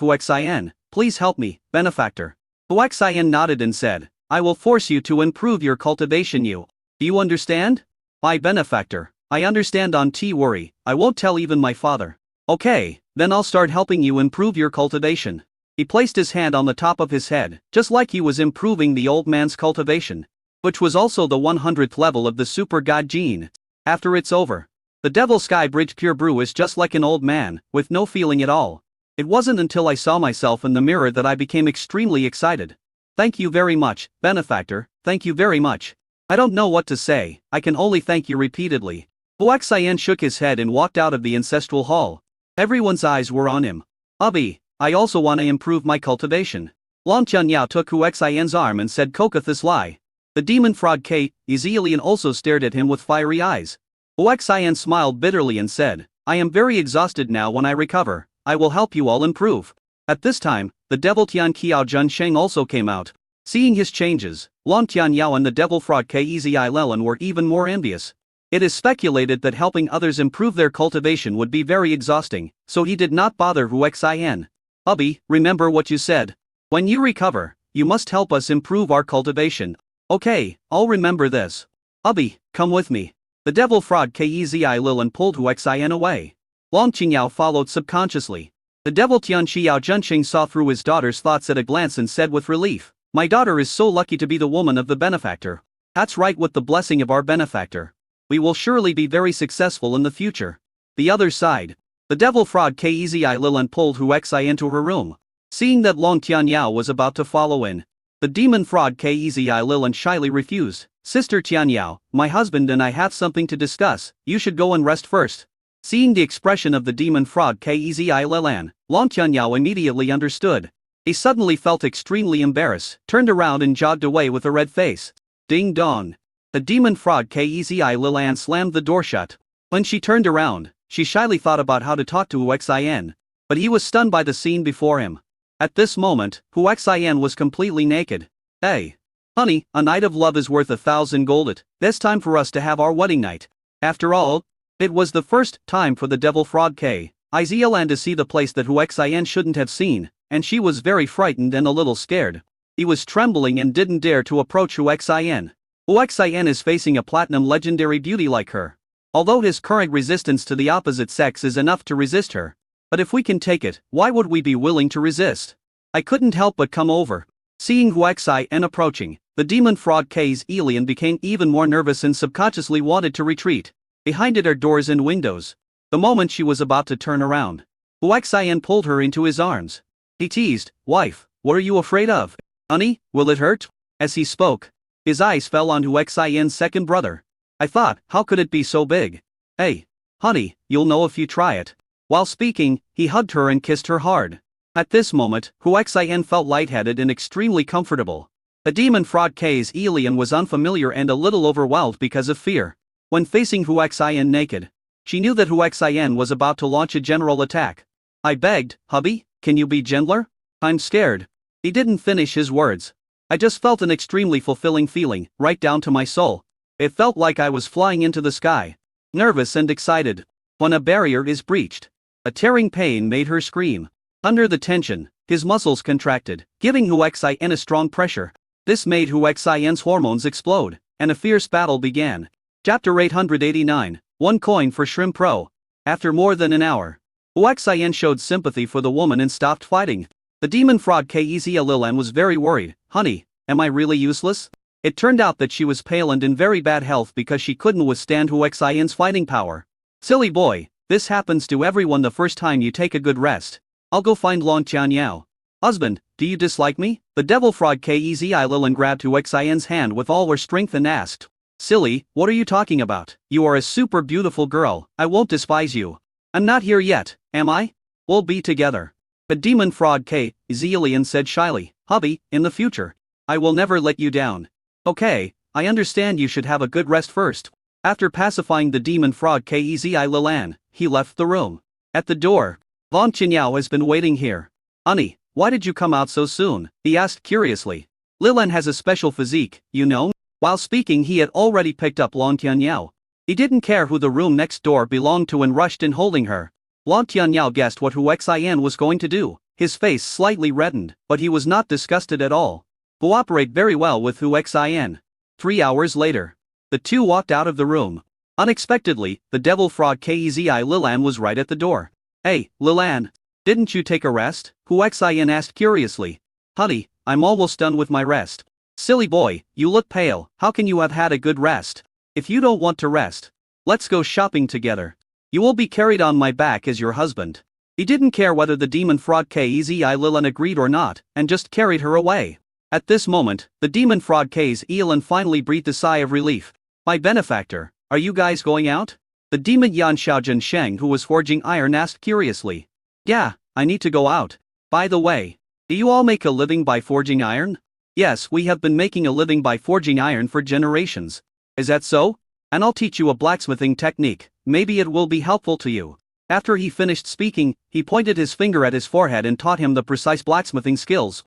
Huaxian. Please help me, benefactor. Huaxian nodded and said, I will force you to improve your cultivation. Do you understand? My benefactor, I understand. On worry, I won't tell even my father. Okay, then I'll start helping you improve your cultivation. He placed his hand on the top of his head, just like he was improving the old man's cultivation, which was also the 100th level of the Super God gene. After it's over, the Devil Sky Bridge Pure Brew is just like an old man, with no feeling at all. It wasn't until I saw myself in the mirror that I became extremely excited. Thank you very much, benefactor, thank you very much. I don't know what to say, I can only thank you repeatedly. Huaxian shook his head and walked out of the ancestral hall. Everyone's eyes were on him. Abi, I also want to improve my cultivation. Long Chunyao took Huaxian's arm and said Kokathis lie. The demon fraud Kate, Ezelian also stared at him with fiery eyes. Huaxian smiled bitterly and said, I am very exhausted now. When I recover, I will help you all improve. At this time, the devil Tian Qiao Jun Sheng also came out. Seeing his changes, Long Tian Yao and the devil fraud Kezi Lelan were even more envious. It is speculated that helping others improve their cultivation would be very exhausting, so he did not bother Huaxian. Ubbi, remember what you said. When you recover, you must help us improve our cultivation. Okay, I'll remember this. Ubbi, come with me. The devil fraud Kezi Lelan pulled Huaxian away. Long Qingyao followed subconsciously. The devil Tian Xiao Junxing saw through his daughter's thoughts at a glance and said with relief, my daughter is so lucky to be the woman of the benefactor. That's right, with the blessing of our benefactor, we will surely be very successful in the future. The other side. The devil fraud Kezi Lelan pulled Huaxian into her room. Seeing that Long Tian Yao was about to follow in, the demon fraud Kezi Lelan shyly refused. Sister Tian Yao, my husband and I have something to discuss, you should go and rest first. Seeing the expression of the demon fraud Kezi Lelan, Long Tian Yao immediately understood. He suddenly felt extremely embarrassed, turned around and jogged away with a red face. Ding dong. The demon fraud Kezi Lelan slammed the door shut. When she turned around, she shyly thought about how to talk to Huaxian, but he was stunned by the scene before him. At this moment, Huaxian was completely naked. Hey, honey, a night of love is worth 1,000 gold. It's time for us to have our wedding night. After all, it was the first time for the devil fraud Kezi Lelan to see the place that Huaxian shouldn't have seen, and she was very frightened and a little scared. He was trembling and didn't dare to approach Huaxian. Huaxian is facing a platinum legendary beauty like her. Although his current resistance to the opposite sex is enough to resist her. But if we can take it, why would we be willing to resist? I couldn't help but come over. Seeing Huaxian approaching, the demon fraud Kezi Lelan became even more nervous and subconsciously wanted to retreat. Behind it are doors and windows. The moment she was about to turn around, Huaxian pulled her into his arms. He teased, wife, what are you afraid of? Honey, will it hurt? As he spoke, his eyes fell on Huaxian's second brother. I thought, how could it be so big? Hey, honey, you'll know if you try it. While speaking, he hugged her and kissed her hard. At this moment, Huaxian felt lightheaded and extremely comfortable. The demon fraud Kezi Lelan was unfamiliar and a little overwhelmed because of fear. When facing Huaxian naked, she knew that Huaxian was about to launch a general attack. I begged, hubby, can you be gentler? I'm scared. He didn't finish his words. I just felt an extremely fulfilling feeling, right down to my soul. It felt like I was flying into the sky. Nervous and excited. When a barrier is breached, a tearing pain made her scream. Under the tension, his muscles contracted, giving Huaxian a strong pressure. This made Huaxian's hormones explode, and a fierce battle began. Chapter 889, 1 coin for Shrimp Pro. After more than an hour, Huaxian showed sympathy for the woman and stopped fighting. The demon fraud Kezi Lelan was very worried. Honey, am I really useless? It turned out that she was pale and in very bad health because she couldn't withstand Huaxian's fighting power. Silly boy, this happens to everyone the first time you take a good rest. I'll go find Long Tian Yao. Husband, do you dislike me? The devil fraud Kezi Lelan grabbed Huaxian's hand with all her strength and asked. Silly, what are you talking about? You are a super beautiful girl, I won't despise you. I'm not here yet, am I? We'll be together. The demon fraud Kezi Lelan said shyly, hubby, in the future, I will never let you down. Okay, I understand you should have a good rest first. After pacifying the demon fraud Kezi Lelan, he left the room. At the door, Long Qinyao has been waiting here. Honey, why did you come out so soon? He asked curiously. Lilan has a special physique, you know? While speaking, he had already picked up Long Tianyao. He didn't care who the room next door belonged to and rushed in holding her. Long Tianyao guessed what Hu Xian was going to do. His face slightly reddened, but he was not disgusted at all. Cooperate very well with Hu Xian. 3 hours later, the two walked out of the room. Unexpectedly, the devil frog Kezi Lilan was right at the door. Hey, Lilan, didn't you take a rest? Hu Xian asked curiously. Honey, I'm almost done with my rest. Silly boy, you look pale, how can you have had a good rest? If you don't want to rest, let's go shopping together. You will be carried on my back as your husband. He didn't care whether the demon frog Kezi Lilan agreed or not, and just carried her away. At this moment, the demon frog Kezi Lilan finally breathed a sigh of relief. My benefactor, are you guys going out? The demon Yan Xiaojun Sheng, who was forging iron, asked curiously. Yeah, I need to go out. By the way, do you all make a living by forging iron? Yes, we have been making a living by forging iron for generations. Is that so? And I'll teach you a blacksmithing technique, maybe it will be helpful to you. After he finished speaking, he pointed his finger at his forehead and taught him the precise blacksmithing skills.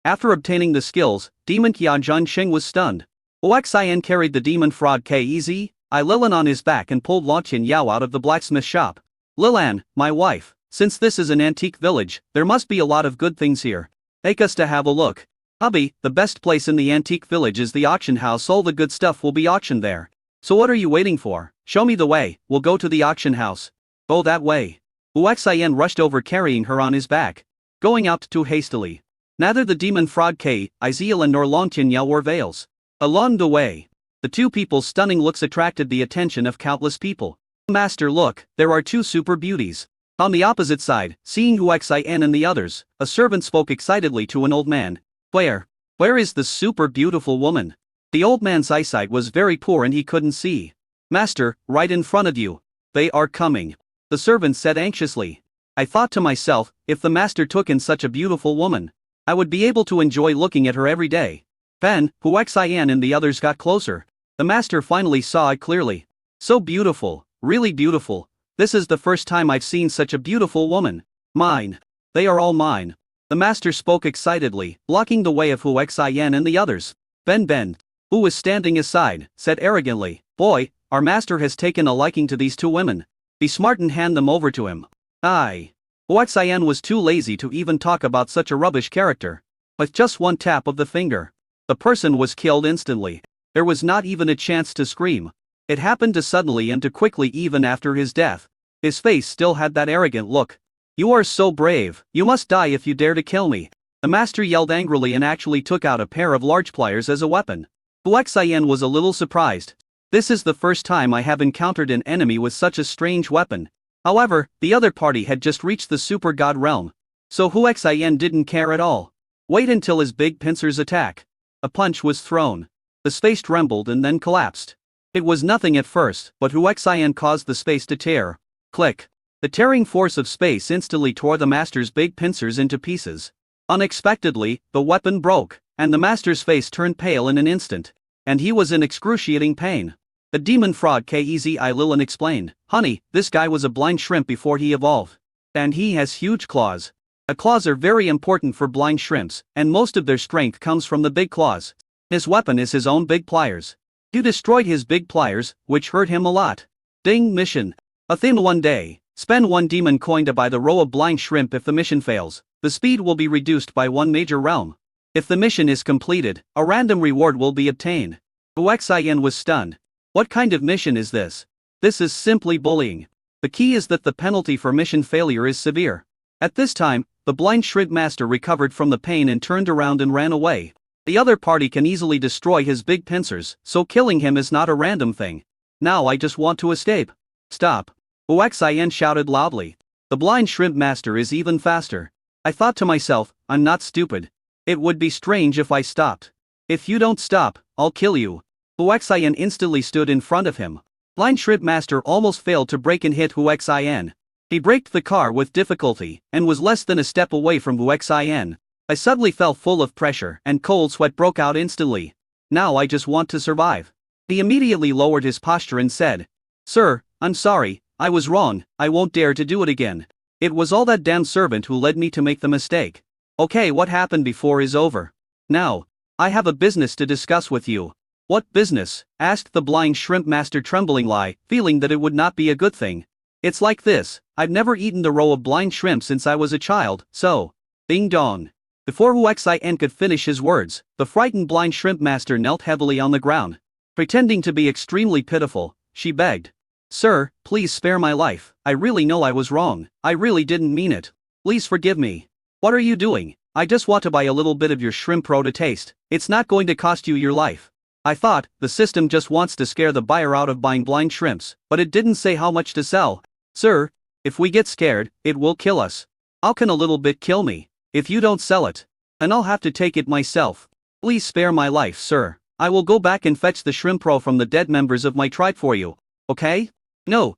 After obtaining the skills, Demon Qianzhan Sheng was stunned. Hu Xian carried the demon frog Kezi Lilan on his back and pulled Lan Tianyao out of the blacksmith shop. Lilan, my wife, since this is an antique village, there must be a lot of good things here. Take us to have a look. Hubby, the best place in the antique village is the auction house. All the good stuff will be auctioned there. So what are you waiting for? Show me the way, we'll go to the auction house. Go that way. Hu Xian rushed over carrying her on his back. Going out too hastily. Neither the demon frog Kezi Lilan nor Lan Tianyao wore veils. Along the way, the two people's stunning looks attracted the attention of countless people. Master, look, there are two super beauties. On the opposite side, seeing Hu Xian and the others, a servant spoke excitedly to an old man. Where is the super beautiful woman? The old man's eyesight was very poor and he couldn't see. Master, right in front of you. They are coming. The servant said anxiously. I thought to myself, if the master took in such a beautiful woman, I would be able to enjoy looking at her every day. Then, Hu Xian and the others got closer. The master finally saw it clearly. So beautiful, really beautiful. This is the first time I've seen such a beautiful woman. Mine. They are all mine. The master spoke excitedly, blocking the way of Hu Xian and the others. Ben, who was standing aside, said arrogantly, Boy, our master has taken a liking to these two women. Be smart and hand them over to him. Aye. Hu Xian was too lazy to even talk about such a rubbish character. With just one tap of the finger, the person was killed instantly. There was not even a chance to scream. It happened too suddenly and too quickly. Even after his death, his face still had that arrogant look. You are so brave, you must die if you dare to kill me. The master yelled angrily and actually took out a pair of large pliers as a weapon. Hu Xian was a little surprised. This is the first time I have encountered an enemy with such a strange weapon. However, the other party had just reached the super god realm. So Hu Xian didn't care at all. Wait until his big pincers attack. A punch was thrown. The space trembled and then collapsed. It was nothing at first, but Hu Xian caused the space to tear. Click. The tearing force of space instantly tore the master's big pincers into pieces. Unexpectedly, the weapon broke, and the master's face turned pale in an instant. And he was in excruciating pain. The demon frog Kezi Lilan explained, Honey, this guy was a blind shrimp before he evolved. And he has huge claws. The claws are very important for blind shrimps, and most of their strength comes from the big claws. His weapon is his own big pliers. You destroyed his big pliers, which hurt him a lot. Ding mission. Within 1 day, spend 1 demon coin to buy the row of blind shrimp. If the mission fails, the speed will be reduced by 1 major realm. If the mission is completed, a random reward will be obtained. Hu Xian was stunned. What kind of mission is this? This is simply bullying. The key is that the penalty for mission failure is severe. At this time, the blind shrimp master recovered from the pain and turned around and ran away. The other party can easily destroy his big pincers, so killing him is not a random thing. Now I just want to escape. Stop. Hu Xian shouted loudly. The blind shrimp master is even faster. I thought to myself, I'm not stupid. It would be strange if I stopped. If you don't stop, I'll kill you. Hu Xian instantly stood in front of him. Blind shrimp master almost failed to brake and hit Hu Xian. He braked the car with difficulty, and was less than a step away from Hu Xian. I suddenly felt full of pressure, and cold sweat broke out instantly. Now I just want to survive. He immediately lowered his posture and said, Sir, I'm sorry, I was wrong, I won't dare to do it again. It was all that damn servant who led me to make the mistake. Okay, what happened before is over. Now, I have a business to discuss with you. What business? Asked the blind shrimp master tremblingly, feeling that it would not be a good thing. It's like this, I've never eaten the roe of blind shrimp since I was a child, so. Ding dong. Before Huaxian could finish his words, the frightened blind shrimp master knelt heavily on the ground. Pretending to be extremely pitiful, she begged. Sir, please spare my life, I really know I was wrong, I really didn't mean it. Please forgive me. What are you doing? I just want to buy a little bit of your shrimp roe to taste, it's not going to cost you your life. I thought, the system just wants to scare the buyer out of buying blind shrimps, but it didn't say how much to sell. Sir, if we get scared, it will kill us. How can a little bit kill me? If you don't sell it, and I'll have to take it myself. Please spare my life, sir. I will go back and fetch the shrimp roe from the dead members of my tribe for you, okay? No.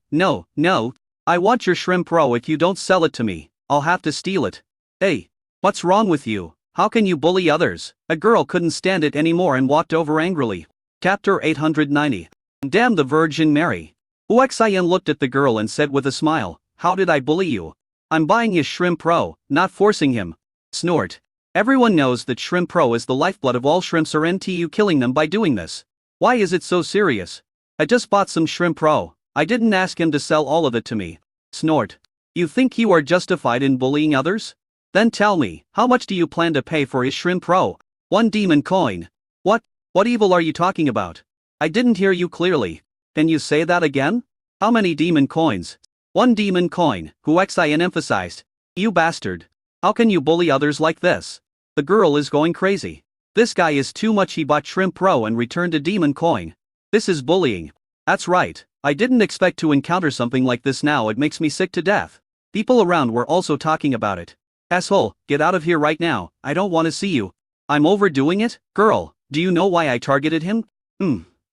I want your shrimp roe. If you don't sell it to me, I'll have to steal it. Hey, what's wrong with you? How can you bully others? A girl couldn't stand it anymore and walked over angrily. Chapter 890. Damn the Virgin Mary. Huaxian looked at the girl and said with a smile, how did I bully you? I'm buying his shrimp roe, not forcing him. Snort. Everyone knows that shrimp roe is the lifeblood of all shrimps, or you killing them by doing this. Why is it so serious? I just bought some shrimp roe. I didn't ask him to sell all of it to me. Snort. You think you are justified in bullying others? Then tell me, how much do you plan to pay for his shrimp roe? 1 demon coin. What evil are you talking about? I didn't hear you clearly. Can you say that again? How many demon coins? 1 demon coin, Huaxian emphasized. You bastard. How can you bully others like this? The girl is going crazy. This guy is too much. He bought shrimp roe and returned a demon coin. This is bullying. That's right, I didn't expect to encounter something like this. Now it makes me sick to death. People around were also talking about it. Asshole, get out of here right now, I don't want to see you. I'm overdoing it? Girl, do you know why I targeted him?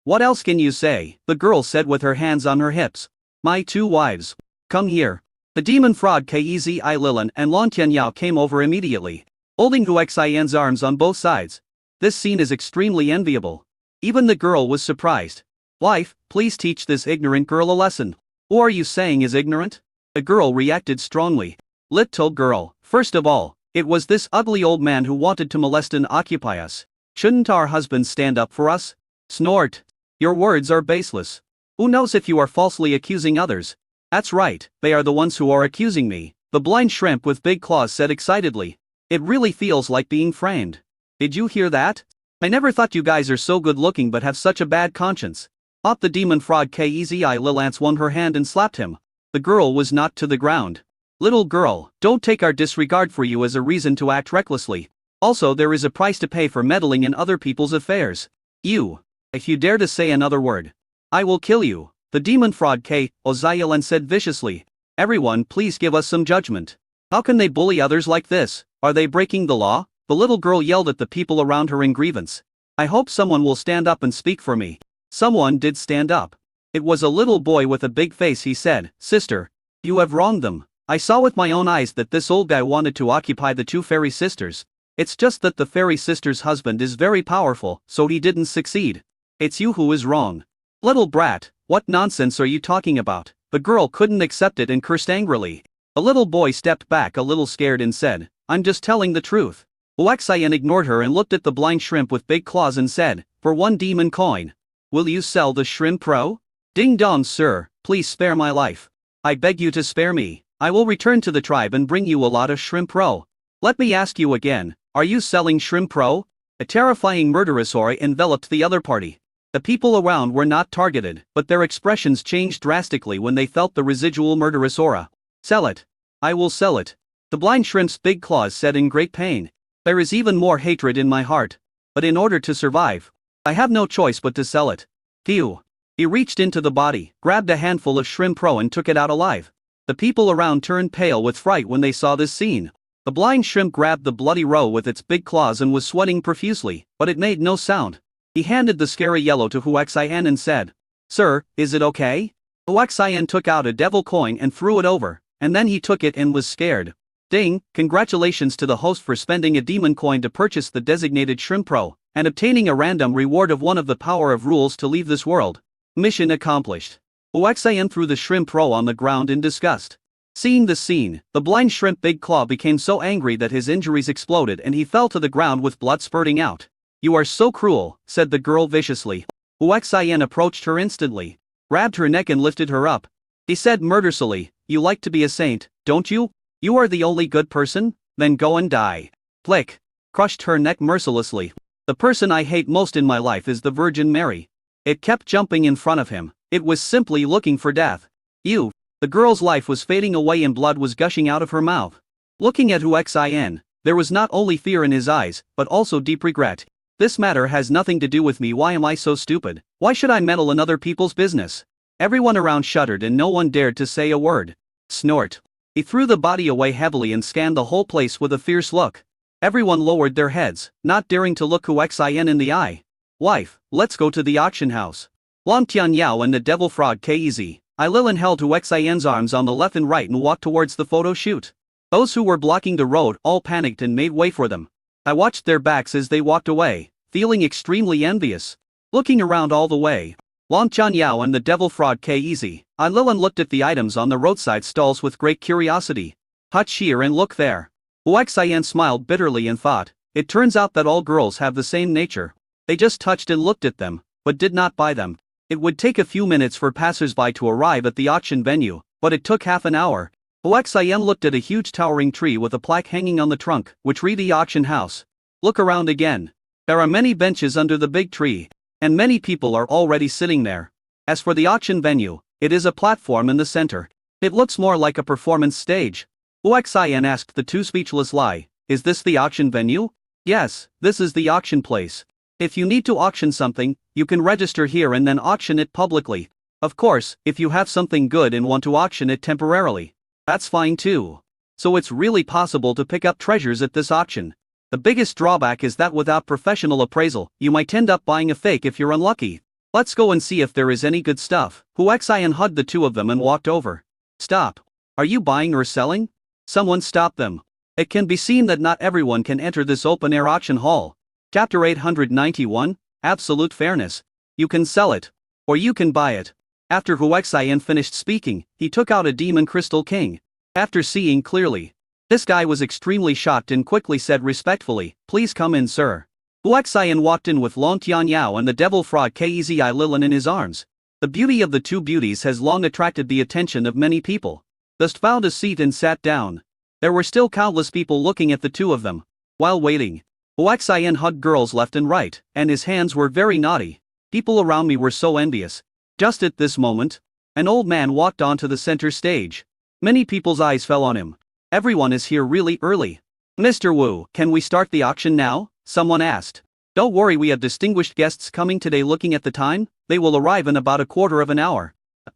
What else can you say? The girl said with her hands on her hips. My 2 wives. Come here. The demon fraud Kezi Lilin and Lan Tianyao came over immediately, holding Huaxian's arms on both sides. This scene is extremely enviable. Even the girl was surprised. Wife, please teach this ignorant girl a lesson. Who are you saying is ignorant? The girl reacted strongly. Little girl, first of all, it was this ugly old man who wanted to molest and occupy us. Shouldn't our husbands stand up for us? Snort. Your words are baseless. Who knows if you are falsely accusing others? That's right, they are the ones who are accusing me, the blind shrimp with big claws said excitedly. It really feels like being framed. Did you hear that? I never thought you guys are so good looking but have such a bad conscience. Thought the demon fraud Kezi Lilance swung her hand and slapped him. The girl was knocked to the ground. Little girl, don't take our disregard for you as a reason to act recklessly. Also, there is a price to pay for meddling in other people's affairs. If you dare to say another word, I will kill you, the demon fraud Ozayalan said viciously. Everyone, please give us some judgment. How can they bully others like this? Are they breaking the law? The little girl yelled at the people around her in grievance. I hope someone will stand up and speak for me. Someone did stand up. It was a little boy with a big face. He said, Sister, you have wronged them. I saw with my own eyes that this old guy wanted to occupy the 2 fairy sisters. It's just that the fairy sister's husband is very powerful, so he didn't succeed. It's you who is wrong. Little brat, what nonsense are you talking about? The girl couldn't accept it and cursed angrily. The little boy stepped back a little scared and said, I'm just telling the truth. Huaxian ignored her and looked at the blind shrimp with big claws and said, for 1 demon coin. Will you sell the shrimp roe? Ding dong, sir, please spare my life. I beg you to spare me. I will return to the tribe and bring you a lot of shrimp roe. Let me ask you again, are you selling shrimp roe? A terrifying murderous aura enveloped the other party. The people around were not targeted, but their expressions changed drastically when they felt the residual murderous aura. Sell it. I will sell it. The blind shrimp's big claws said in great pain. There is even more hatred in my heart. But in order to survive, I have no choice but to sell it. Phew. He reached into the body, grabbed a handful of shrimp roe and took it out alive. The people around turned pale with fright when they saw this scene. The blind shrimp grabbed the bloody roe with its big claws and was sweating profusely, but it made no sound. He handed the scary yellow to Huaxian and said, Sir, is it okay? Huaxian took out a devil coin and threw it over, and then he took it and was scared. Ding, congratulations to the host for spending a demon coin to purchase the designated shrimp roe, and obtaining a random reward of 1 of the power of rules to leave this world. Mission accomplished. Huaxian threw the shrimp roe on the ground in disgust. Seeing the scene, the blind shrimp big claw became so angry that his injuries exploded and he fell to the ground with blood spurting out. You are so cruel, said the girl viciously. Hu Xian approached her instantly, grabbed her neck and lifted her up. He said murderously, you like to be a saint, don't you? You are the only good person? Then go and die. Flick. Crushed her neck mercilessly. The person I hate most in my life is the Virgin Mary. It kept jumping in front of him. It was simply looking for death. You. The girl's life was fading away and blood was gushing out of her mouth. Looking at Hu Xian, there was not only fear in his eyes, but also deep regret. This matter has nothing to do with me. Why am I so stupid? Why should I meddle in other people's business? Everyone around shuddered and no one dared to say a word. Snort. He threw the body away heavily and scanned the whole place with a fierce look. Everyone lowered their heads, not daring to look Hu Xian in the eye. Wife, let's go to the auction house. Long Tianyao and the devil frog Kez. Lilin held Hu Xian's arms on the left and right and walked towards the photo shoot. Those who were blocking the road all panicked and made way for them. I watched their backs as they walked away, feeling extremely envious. Looking around all the way, Long Tianyao and the devil frog Kez. Lilin looked at the items on the roadside stalls with great curiosity. Touch here and look there. Hu Xian smiled bitterly and thought, it turns out that all girls have the same nature. They just touched and looked at them, but did not buy them. It would take a few minutes for passers-by to arrive at the auction venue, but it took half an hour. Hu Xian looked at a huge towering tree with a plaque hanging on the trunk, which read the auction house. Look around again. There are many benches under the big tree, and many people are already sitting there. As for the auction venue, it is a platform in the center. It looks more like a performance stage. Hu Xian asked the two speechless Lai, is this the auction venue? Yes, this is the auction place. If you need to auction something, you can register here and then auction it publicly. Of course, if you have something good and want to auction it temporarily, that's fine too. So it's really possible to pick up treasures at this auction. The biggest drawback is that without professional appraisal, you might end up buying a fake if you're unlucky. Let's go and see if there is any good stuff. Hu Xian hugged the two of them and walked over. Stop. Are you buying or selling? Someone stopped them. It can be seen that not everyone can enter this open-air auction hall. Chapter 891, Absolute Fairness. You can sell it. Or you can buy it. After Hu Xian finished speaking, he took out a Demon Crystal King. After seeing clearly, this guy was extremely shocked and quickly said respectfully, please come in, sir. Hu Xian walked in with Long Tianyao and the devil frog Kez Lilin in his arms. The beauty of the two beauties has long attracted the attention of many people. Just found a seat and sat down. There were still countless people looking at the two of them. While waiting, Hu Xian hugged girls left and right, and his hands were very naughty. People around me were so envious. Just at this moment, an old man walked onto the center stage. Many people's eyes fell on him. Everyone is here really early. Mr. Wu, can we start the auction now? Someone asked. Don't worry, we have distinguished guests coming today. Looking at the time, they will arrive in about a quarter of an hour.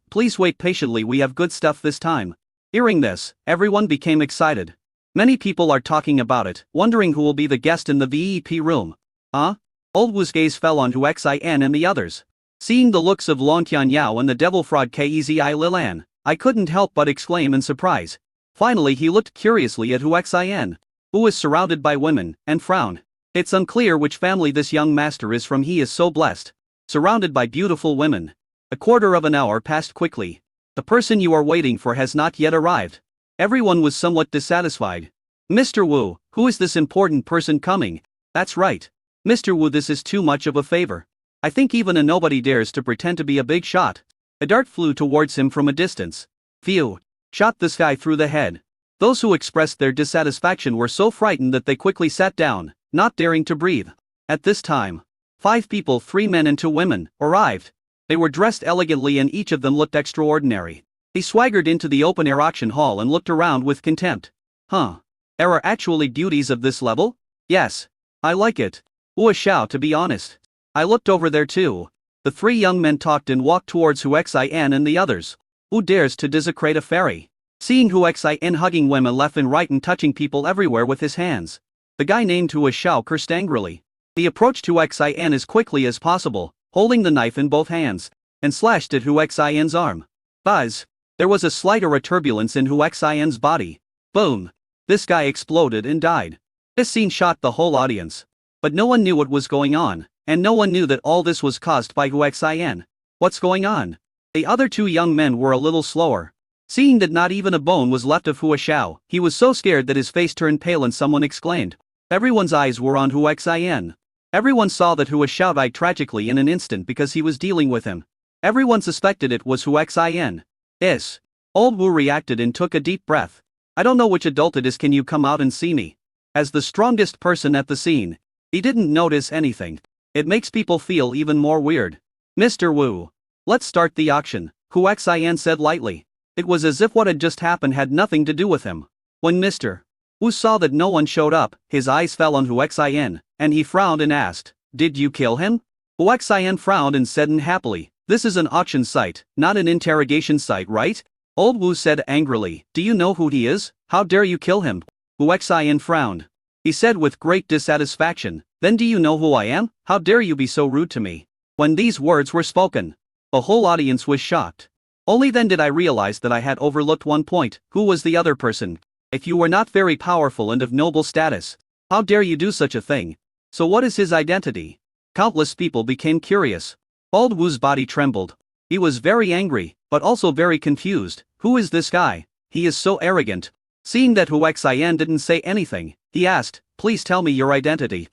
Please wait patiently, we have good stuff this time. Hearing this, everyone became excited. Many people are talking about it, wondering who will be the guest in the VIP room. Huh? Old Wu's gaze fell on Hu Xian and the others. Seeing the looks of Long Tianyao and the devil frog Kez Lilin, I couldn't help but exclaim in surprise. Finally he looked curiously at Hu Xian, who is surrounded by women, and frowned. It's unclear which family this young master is from. He is so blessed. Surrounded by beautiful women. A quarter of an hour passed quickly. The person you are waiting for has not yet arrived. Everyone was somewhat dissatisfied. Mr. Wu, who is this important person coming? That's right. Mr. Wu, this is too much of a favor. I think even a nobody dares to pretend to be a big shot. A dart flew towards him from a distance. Phew! Shot this guy through the head. Those who expressed their dissatisfaction were so frightened that they quickly sat down, not daring to breathe. At this time, 5 people, 3 men and 2 women, arrived. They were dressed elegantly and each of them looked extraordinary. He swaggered into the open-air auction hall and looked around with contempt. Huh? There are actually beauties of this level? Yes. I like it. Wu Xiao, to be honest. I looked over there too. The 3 young men talked and walked towards Hu Xian and the others. Who dares to desecrate a fairy? Seeing Hu Xian hugging women left and right and touching people everywhere with his hands, the guy named Hu Xiao cursed angrily. He approached Hu Xian as quickly as possible, holding the knife in both hands, and slashed at Hu Xian's arm. Buzz! There was a slight or a turbulence in Hu Xian's body. Boom! This guy exploded and died. This scene shocked the whole audience. But no one knew what was going on, and no one knew that all this was caused by Hu Xian. What's going on? The other 2 young men were a little slower. Seeing that not even a bone was left of Hu Xiao, he was so scared that his face turned pale and someone exclaimed. Everyone's eyes were on Hu Xian. Everyone saw that Hua Xiao died tragically in an instant because he was dealing with him. Everyone suspected it was Huaxian. Is. Old Wu reacted and took a deep breath. I don't know which adult it is, can you come out and see me? As the strongest person at the scene, he didn't notice anything. It makes people feel even more weird. Mr. Wu. Let's start the auction, Huaxian said lightly. It was as if what had just happened had nothing to do with him. When Mr. Wu saw that no one showed up, his eyes fell on Huaxian, and he frowned and asked, "Did you kill him?" Huaxian frowned and said unhappily, "This is an auction site, not an interrogation site, right?" Old Wu said angrily, "Do you know who he is? How dare you kill him?" Huaxian frowned. He said with great dissatisfaction, "Then do you know who I am? How dare you be so rude to me?" When these words were spoken, the whole audience was shocked. Only then did I realize that I had overlooked one point. Who was the other person? If you were not very powerful and of noble status, how dare you do such a thing? So what is his identity? Countless people became curious. Old Wu's body trembled. He was very angry, but also very confused. Who is this guy? He is so arrogant. Seeing that Huaxian didn't say anything, he asked, "Please tell me your identity."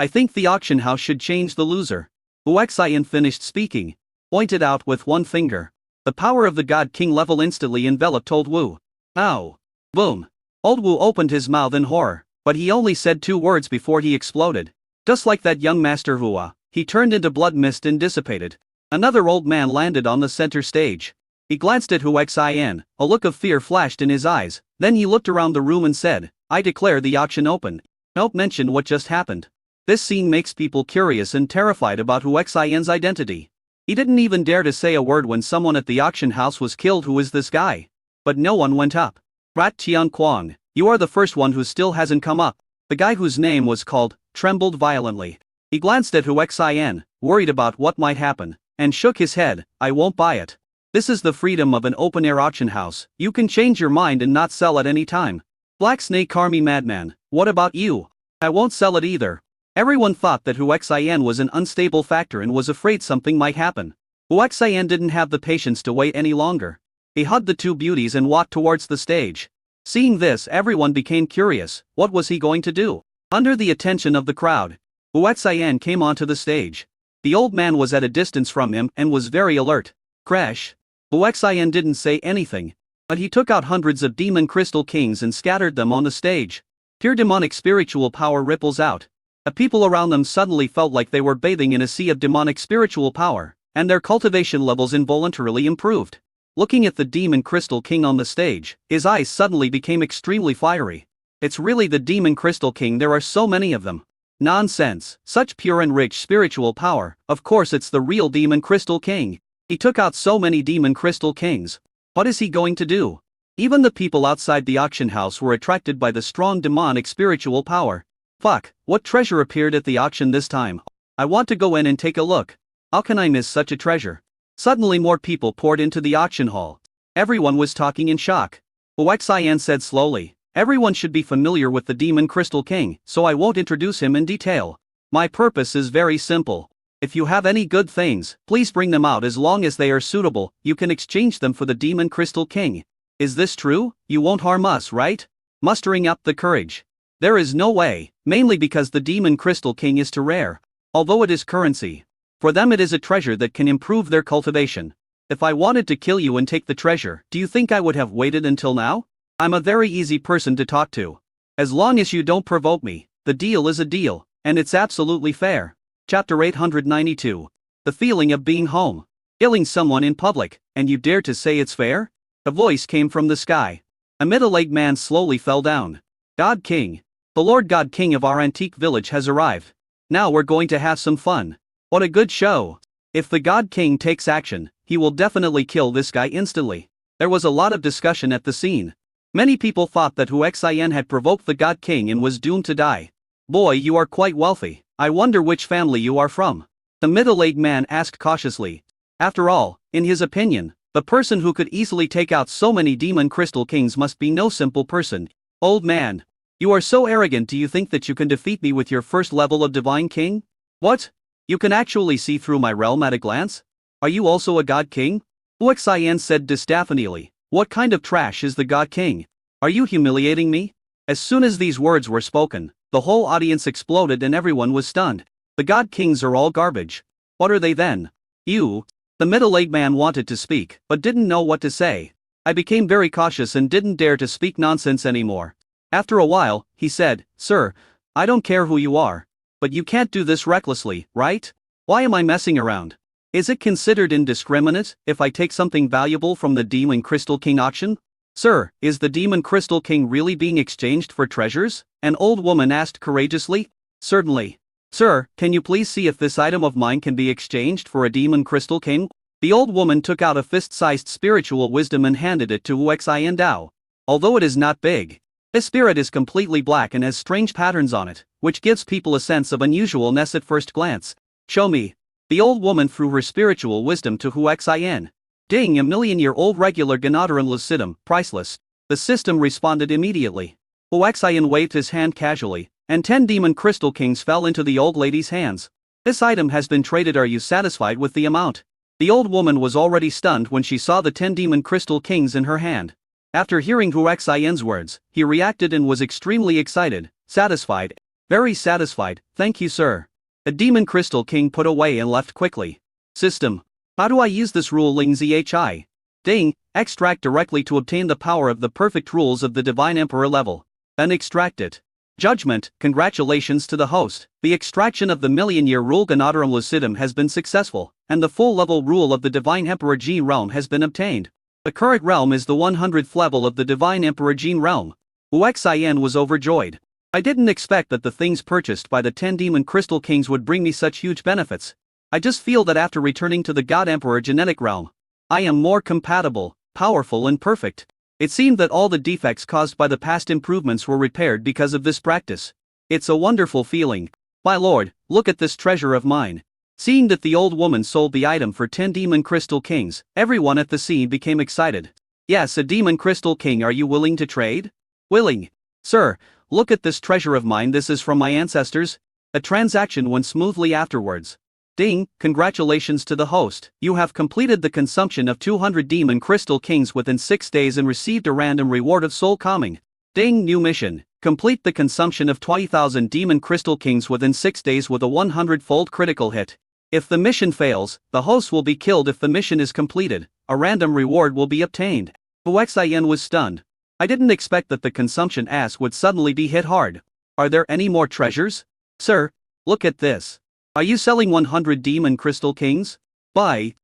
I think the auction house should change the loser. Huaxian finished speaking, pointed out with one finger. The power of the God King level instantly enveloped Old Wu. Ow! Boom! Old Wu opened his mouth in horror, but he only said 2 words before he exploded. Just like that young master Hua, he turned into blood mist and dissipated. Another old man landed on the center stage. He glanced at Huaxian, a look of fear flashed in his eyes, then he looked around the room and said, "I declare the auction open." Don't mention what just happened. This scene makes people curious and terrified about Huaxian's identity. He didn't even dare to say a word when someone at the auction house was killed. Who is this guy? But no one went up. Rat Tianquang, you are the first one who still hasn't come up. The guy whose name was called, trembled violently. He glanced at Huaxian, worried about what might happen, and shook his head. "I won't buy it. This is the freedom of an open-air auction house. You can change your mind and not sell at any time." Black Snake Army madman, what about you? "I won't sell it either." Everyone thought that Huaxian was an unstable factor and was afraid something might happen. Huaxian didn't have the patience to wait any longer. He hugged the 2 beauties and walked towards the stage. Seeing this, everyone became curious. What was he going to do? Under the attention of the crowd, Huaxian came onto the stage. The old man was at a distance from him and was very alert. Crash! Huaxian didn't say anything, but he took out hundreds of demon crystal kings and scattered them on the stage. Pure demonic spiritual power ripples out. The people around them suddenly felt like they were bathing in a sea of demonic spiritual power, and their cultivation levels involuntarily improved. Looking at the demon crystal king on the stage, his eyes suddenly became extremely fiery. It's really the demon crystal king, there are so many of them. Nonsense, such pure and rich spiritual power, of course it's the real demon crystal king. He took out so many demon crystal kings. What is he going to do? Even the people outside the auction house were attracted by the strong demonic spiritual power. Fuck, what treasure appeared at the auction this time? I want to go in and take a look. How can I miss such a treasure? Suddenly more people poured into the auction hall. Everyone was talking in shock. Huaxian said slowly, "Everyone should be familiar with the Demon Crystal King, so I won't introduce him in detail. My purpose is very simple. If you have any good things, please bring them out. As long as they are suitable, you can exchange them for the Demon Crystal King. Is this true? You won't harm us, right?" Mustering up the courage. There is no way, mainly because the Demon Crystal King is too rare. Although it is currency, for them it is a treasure that can improve their cultivation. If I wanted to kill you and take the treasure, do you think I would have waited until now? I'm a very easy person to talk to. As long as you don't provoke me, the deal is a deal, and it's absolutely fair. Chapter 892. The feeling of being home. Killing someone in public, and you dare to say it's fair? A voice came from the sky. A middle-aged man slowly fell down. God King. The Lord God King of our antique village has arrived. Now we're going to have some fun. What a good show. If the God King takes action, he will definitely kill this guy instantly. There was a lot of discussion at the scene. Many people thought that Huaxian had provoked the God King and was doomed to die. Boy, you are quite wealthy. I wonder which family you are from. The middle-aged man asked cautiously. After all, in his opinion, the person who could easily take out so many demon crystal kings must be no simple person. Old man. You are so arrogant. Do you think that you can defeat me with your first level of divine king? What? You can actually see through my realm at a glance? Are you also a God King? Huaxian said disapprovingly. What kind of trash is the God King? Are you humiliating me? As soon as these words were spoken, the whole audience exploded and everyone was stunned. The god kings are all garbage. What are they then? You. The middle-aged man wanted to speak, but didn't know what to say. I became very cautious and didn't dare to speak nonsense anymore. After a while, he said, "Sir, I don't care who you are. But you can't do this recklessly, right? Why am I messing around? Is it considered indiscriminate if I take something valuable from the Demon Crystal King auction?" "Sir, is the Demon Crystal King really being exchanged for treasures?" an old woman asked courageously. "Certainly. Sir, can you please see if this item of mine can be exchanged for a Demon Crystal King?" The old woman took out a fist-sized spiritual wisdom and handed it to Huaxian Dao. Although it is not big, this spirit is completely black and has strange patterns on it, which gives people a sense of unusualness at first glance. "Show me." The old woman threw her spiritual wisdom to Huaxian. "Ding, a million-year-old regular Ganodaran lucidum, priceless." The system responded immediately. Huaxian waved his hand casually, and 10 demon crystal kings fell into the old lady's hands. "This item has been traded. Are you satisfied with the amount?" The old woman was already stunned when she saw the 10 demon crystal kings in her hand. After hearing Huaxian's words, he reacted and was extremely excited. "Satisfied. Very satisfied, thank you, sir." The demon crystal king put away and left quickly. System. How do I use this rule Ling Zhi? Ding, extract directly to obtain the power of the perfect rules of the Divine Emperor level. Then extract it. Judgment, congratulations to the host. The extraction of the million-year rule Ganodaram Lucidum has been successful, and the full-level rule of the Divine Emperor Gene realm has been obtained. The current realm is the 100th level of the Divine Emperor Gene realm. Huaxian was overjoyed. I didn't expect that the things purchased by the 10 demon crystal kings would bring me such huge benefits. I just feel that after returning to the God Emperor genetic realm, I am more compatible, powerful and perfect. It seemed that all the defects caused by the past improvements were repaired because of this practice. It's a wonderful feeling. My lord, look at this treasure of mine. Seeing that the old woman sold the item for 10 demon crystal kings, everyone at the scene became excited. "Yes, a demon crystal king. Are you willing to trade?" "Willing. Sir, look at this treasure of mine. This is from my ancestors." A transaction went smoothly afterwards. Ding, congratulations to the host. You have completed the consumption of 200 demon crystal kings within 6 days and received a random reward of soul calming. Ding, new mission. Complete the consumption of 20,000 demon crystal kings within 6 days with a 100-fold critical hit. If the mission fails, the host will be killed. If the mission is completed, a random reward will be obtained. Huaxian was stunned. I didn't expect that the consumption ass would suddenly be hit hard. Are there any more treasures? Sir, look at this. Are you selling 100 demon crystal kings? Buy.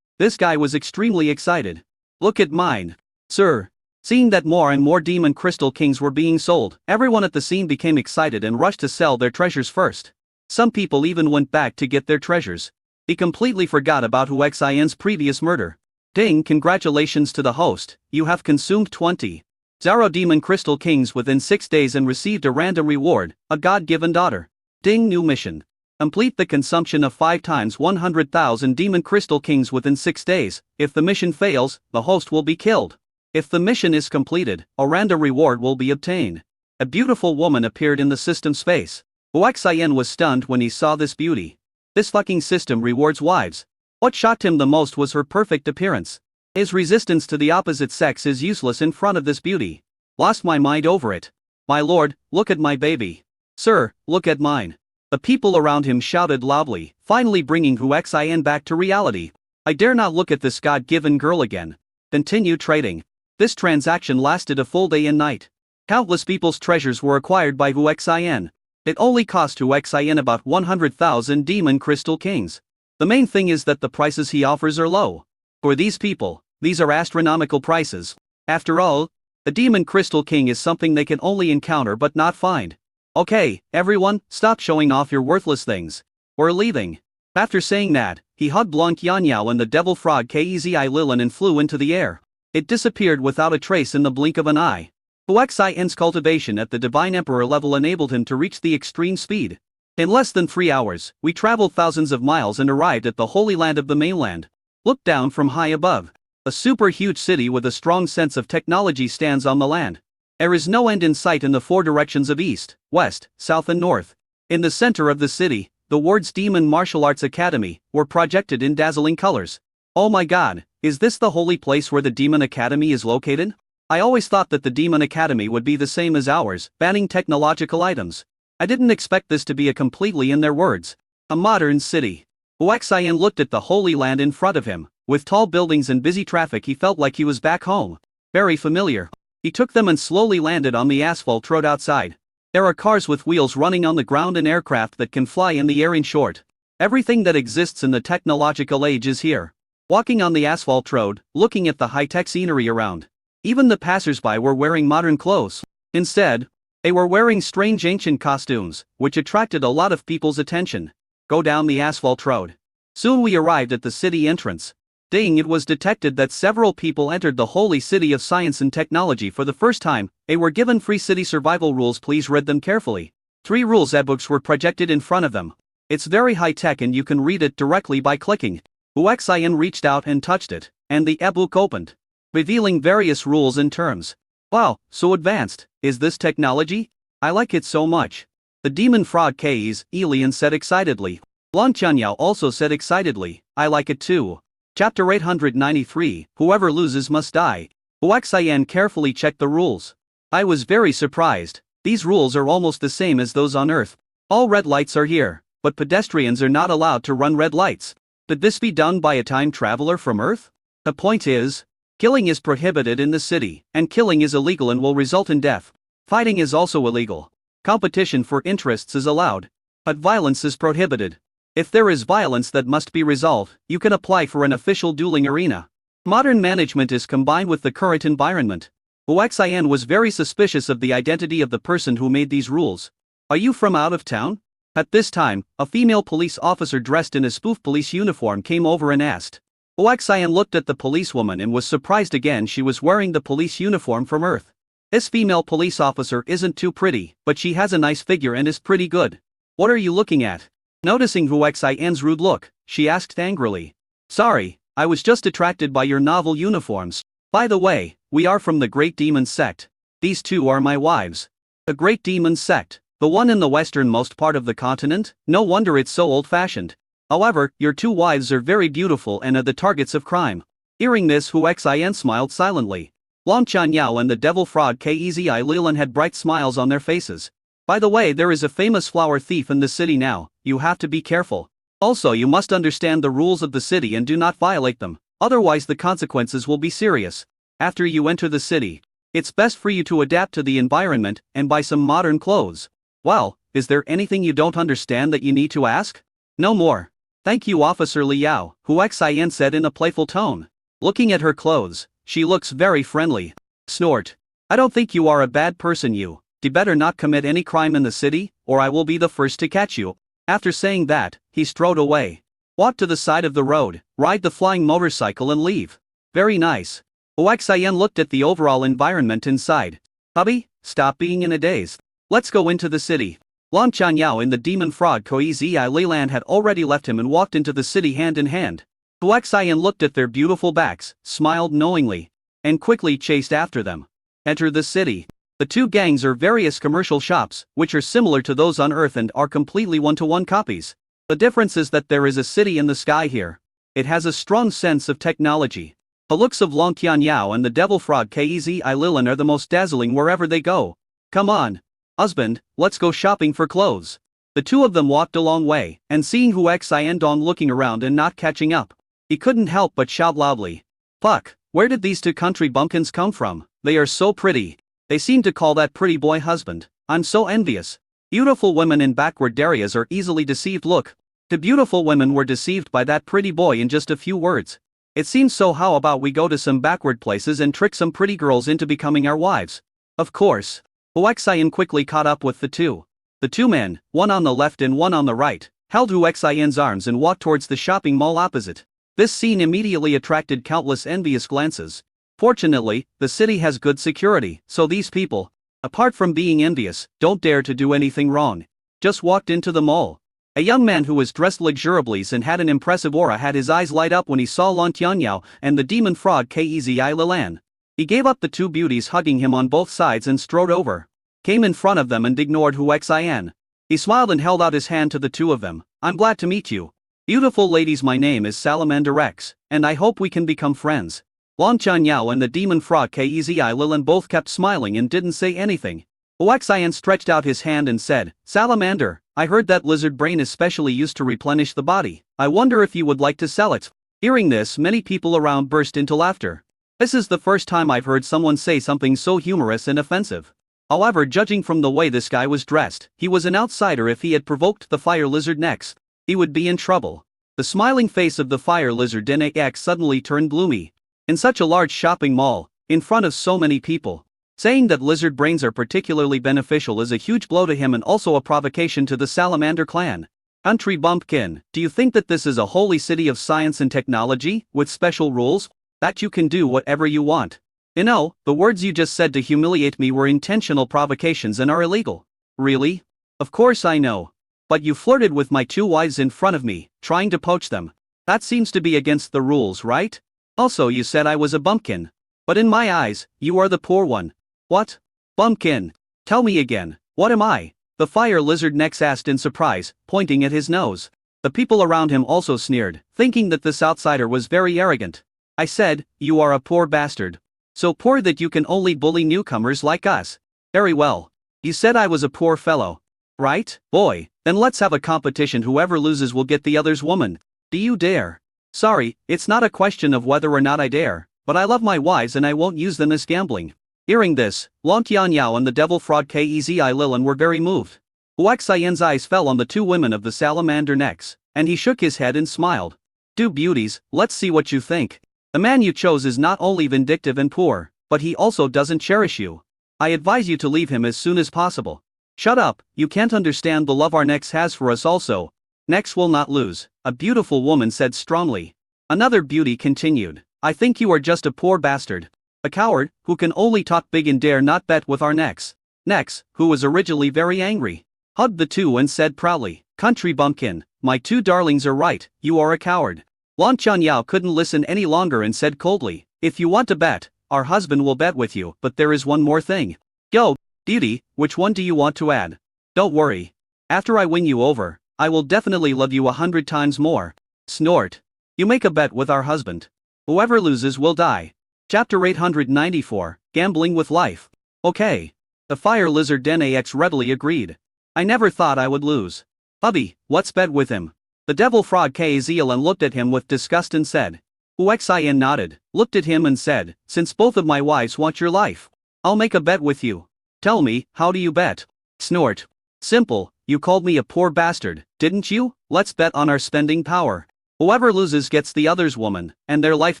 This guy was extremely excited. Look at mine. Sir. Seeing that more and more demon crystal kings were being sold, everyone at the scene became excited and rushed to sell their treasures first. Some people even went back to get their treasures. He completely forgot about Huaxian's previous murder. Ding, congratulations to the host, you have consumed 20 Zaro demon crystal kings within 6 days and received a random reward, a god-given daughter. Ding, new mission. Complete the consumption of 5 times 100,000 demon crystal kings within 6 days. If the mission fails, the host will be killed. If the mission is completed, a random reward will be obtained. A beautiful woman appeared in the system space. Huaxian was stunned when he saw this beauty. This fucking system rewards wives. What shocked him the most was her perfect appearance. His resistance to the opposite sex is useless in front of this beauty. Lost my mind over it. My lord, look at my baby. Sir, look at mine. The people around him shouted loudly, finally bringing Huaxian back to reality. I dare not look at this god-given girl again. Continue trading. This transaction lasted a full day and night. Countless people's treasures were acquired by Huaxian. It only cost Huaxian about 100,000 demon crystal kings. The main thing is that the prices he offers are low. For these people, these are astronomical prices. After all, the demon crystal king is something they can only encounter but not find. Okay, everyone, stop showing off your worthless things. We're leaving. After saying that, he hugged Blanc Yanyao and the devil frog Kezi Lilin and flew into the air. It disappeared without a trace in the blink of an eye. Huaxian's cultivation at the Divine Emperor level enabled him to reach the extreme speed. In less than 3 hours, we traveled thousands of miles and arrived at the Holy Land of the mainland. Look down from high above. A super huge city with a strong sense of technology stands on the land. There is no end in sight in the 4 directions of east, west, south and north. In the center of the city, the words Demon Martial Arts Academy were projected in dazzling colors. Oh my god, is this the holy place where the Demon Academy is located? I always thought that the Demon Academy would be the same as ours, banning technological items. I didn't expect this to be a completely in their words. A modern city. Huaxian looked at the Holy Land in front of him. With tall buildings and busy traffic, he felt like he was back home. Very familiar. He took them and slowly landed on the asphalt road outside. There are cars with wheels running on the ground and aircraft that can fly in the air. In short, everything that exists in the technological age is here. Walking on the asphalt road, looking at the high-tech scenery around. Even the passers-by were wearing modern clothes. Instead, they were wearing strange ancient costumes, which attracted a lot of people's attention. Go down the asphalt road. Soon we arrived at the city entrance. Ding! It was detected that several people entered the holy city of science and technology for the first time. They were given free city survival rules. Please read them carefully. 3 rules books were projected in front of them. It's very high-tech and you can read it directly by clicking. Huaxian reached out and touched it, and the ebook opened, revealing various rules and terms. Wow, so advanced. Is this technology? I like it so much. The demon frog K's Elian said excitedly. Lan Qianyao also said excitedly, I like it too. Chapter 893, Whoever loses must die. Huaxian carefully checked the rules. I was very surprised. These rules are almost the same as those on Earth. All red lights are here, but pedestrians are not allowed to run red lights. Could this be done by a time traveler from Earth? The point is, killing is prohibited in the city, and killing is illegal and will result in death. Fighting is also illegal. Competition for interests is allowed, but violence is prohibited. If there is violence that must be resolved, you can apply for an official dueling arena. Modern management is combined with the current environment. Huaxian was very suspicious of the identity of the person who made these rules. Are you from out of town? At this time, a female police officer dressed in a spoof police uniform came over and asked. Huaxian looked at the policewoman and was surprised again. She was wearing the police uniform from Earth. This female police officer isn't too pretty, but she has a nice figure and is pretty good. What are you looking at? Noticing Huaxian's rude look, she asked angrily. Sorry, I was just attracted by your novel uniforms. By the way, we are from the Great Demon Sect. These 2 are my wives. The Great Demon Sect, the one in the westernmost part of the continent? No wonder it's so old-fashioned. However, your 2 wives are very beautiful and are the targets of crime. Hearing this, Huaxian smiled silently. Lan Qianyao and the devil frog Kezi Lilan had bright smiles on their faces. By the way, there is a famous flower thief in the city now. You have to be careful. Also, you must understand the rules of the city and do not violate them, otherwise the consequences will be serious. After you enter the city, it's best for you to adapt to the environment and buy some modern clothes. Well, is there anything you don't understand that you need to ask? No more. Thank you, Officer Liao, Huaxian said in a playful tone. Looking at her clothes, she looks very friendly. Snort. I don't think you are a bad person. You better not commit any crime in the city, or I will be the first to catch you. After saying that, he strode away. Walk to the side of the road, ride the flying motorcycle and leave. Very nice. Huaxian looked at the overall environment inside. Hubby, stop being in a daze. Let's go into the city. Lan Qianyao and the demon frog Koizi Lilan had already left him and walked into the city hand in hand. Huaxian looked at their beautiful backs, smiled knowingly, and quickly chased after them. Enter the city. The 2 gangs are various commercial shops, which are similar to those on Earth and are completely one-to-one copies. The difference is that there is a city in the sky here. It has a strong sense of technology. The looks of Lan Qianyao and the devil frog Kezi Lilan are the most dazzling wherever they go. Come on, husband, let's go shopping for clothes. The 2 of them walked a long way, and seeing Huaxian Dong looking around and not catching up, he couldn't help but shout loudly. Fuck, where did these 2 country bumpkins come from? They are so pretty. They seem to call that pretty boy husband. I'm so envious. Beautiful women in backward areas are easily deceived. Look, the beautiful women were deceived by that pretty boy in just a few words. It seems so. How about we go to some backward places and trick some pretty girls into becoming our wives? Of course. Huaxian quickly caught up with the 2. The 2 men, one on the left and one on the right, held Huaxian's arms and walked towards the shopping mall opposite. This scene immediately attracted countless envious glances. Fortunately, the city has good security, so these people, apart from being envious, don't dare to do anything wrong. Just walked into the mall. A young man who was dressed luxuriously and had an impressive aura had his eyes light up when he saw Lan Qianyao and the demon frog Kezi Lilan. He gave up the 2 beauties hugging him on both sides and strode over. Came in front of them and ignored Huaxian. He smiled and held out his hand to the 2 of them. I'm glad to meet you. Beautiful ladies, my name is Salamander X, and I hope we can become friends. Lan Qianyao and the demon frog Kezi Lilan both kept smiling and didn't say anything. Huaxian stretched out his hand and said, "Salamander, I heard that lizard brain is specially used to replenish the body. I wonder if you would like to sell it." Hearing this, many people around burst into laughter. This is the first time I've heard someone say something so humorous and offensive. However, judging from the way this guy was dressed, he was an outsider. If he had provoked the fire lizard next, he would be in trouble. The smiling face of the fire lizard NAX suddenly turned gloomy. In such a large shopping mall, in front of so many people, saying that lizard brains are particularly beneficial is a huge blow to him and also a provocation to the Salamander clan. Country bumpkin, do you think that this is a holy city of science and technology, with special rules, that you can do whatever you want? The words you just said to humiliate me were intentional provocations and are illegal. Really? Of course I know. But you flirted with my two wives in front of me, trying to poach them. That seems to be against the rules, right? Also, you said I was a bumpkin. But in my eyes, you are the poor one. What? Bumpkin. Tell me again, what am I? The fire lizard next asked in surprise, pointing at his nose. The people around him also sneered, thinking that this outsider was very arrogant. I said, you are a poor bastard. So poor that you can only bully newcomers like us. Very well. You said I was a poor fellow. Right, boy? Then let's have a competition. Whoever loses will get the other's woman. Do you dare? Sorry, it's not a question of whether or not I dare, but I love my wives and I won't use them as gambling. Hearing this, Long Tianyao and the devil fraud Kezi Lilin were very moved. Huaxian's eyes fell on the two women of the salamander necks, and he shook his head and smiled. "Do beauties, let's see what you think. The man you chose is not only vindictive and poor, but he also doesn't cherish you. I advise you to leave him as soon as possible." "Shut up, you can't understand the love our Nex has for us also. Nex will not lose," a beautiful woman said strongly. Another beauty continued, "I think you are just a poor bastard. A coward, who can only talk big and dare not bet with our Nex." Nex, who was originally very angry, hugged the two and said proudly, "Country bumpkin, my two darlings are right, you are a coward." Lan Chuanyao couldn't listen any longer and said coldly, "If you want to bet, our husband will bet with you, but there is one more thing. Yo, beauty, which one do you want to add? Don't worry. After I win you over, I will definitely love you 100 times more." Snort. "You make a bet with our husband. Whoever loses will die." Chapter 894, Gambling with Life. "Okay." The fire lizard NAX readily agreed. "I never thought I would lose. Hubby, let's bet with him." The devil frog Kazilan looked at him with disgust and said. Huaxian nodded, looked at him and said, "Since both of my wives want your life, I'll make a bet with you." "Tell me, how do you bet?" Snort. "Simple, you called me a poor bastard, didn't you? Let's bet on our spending power. Whoever loses gets the other's woman, and their life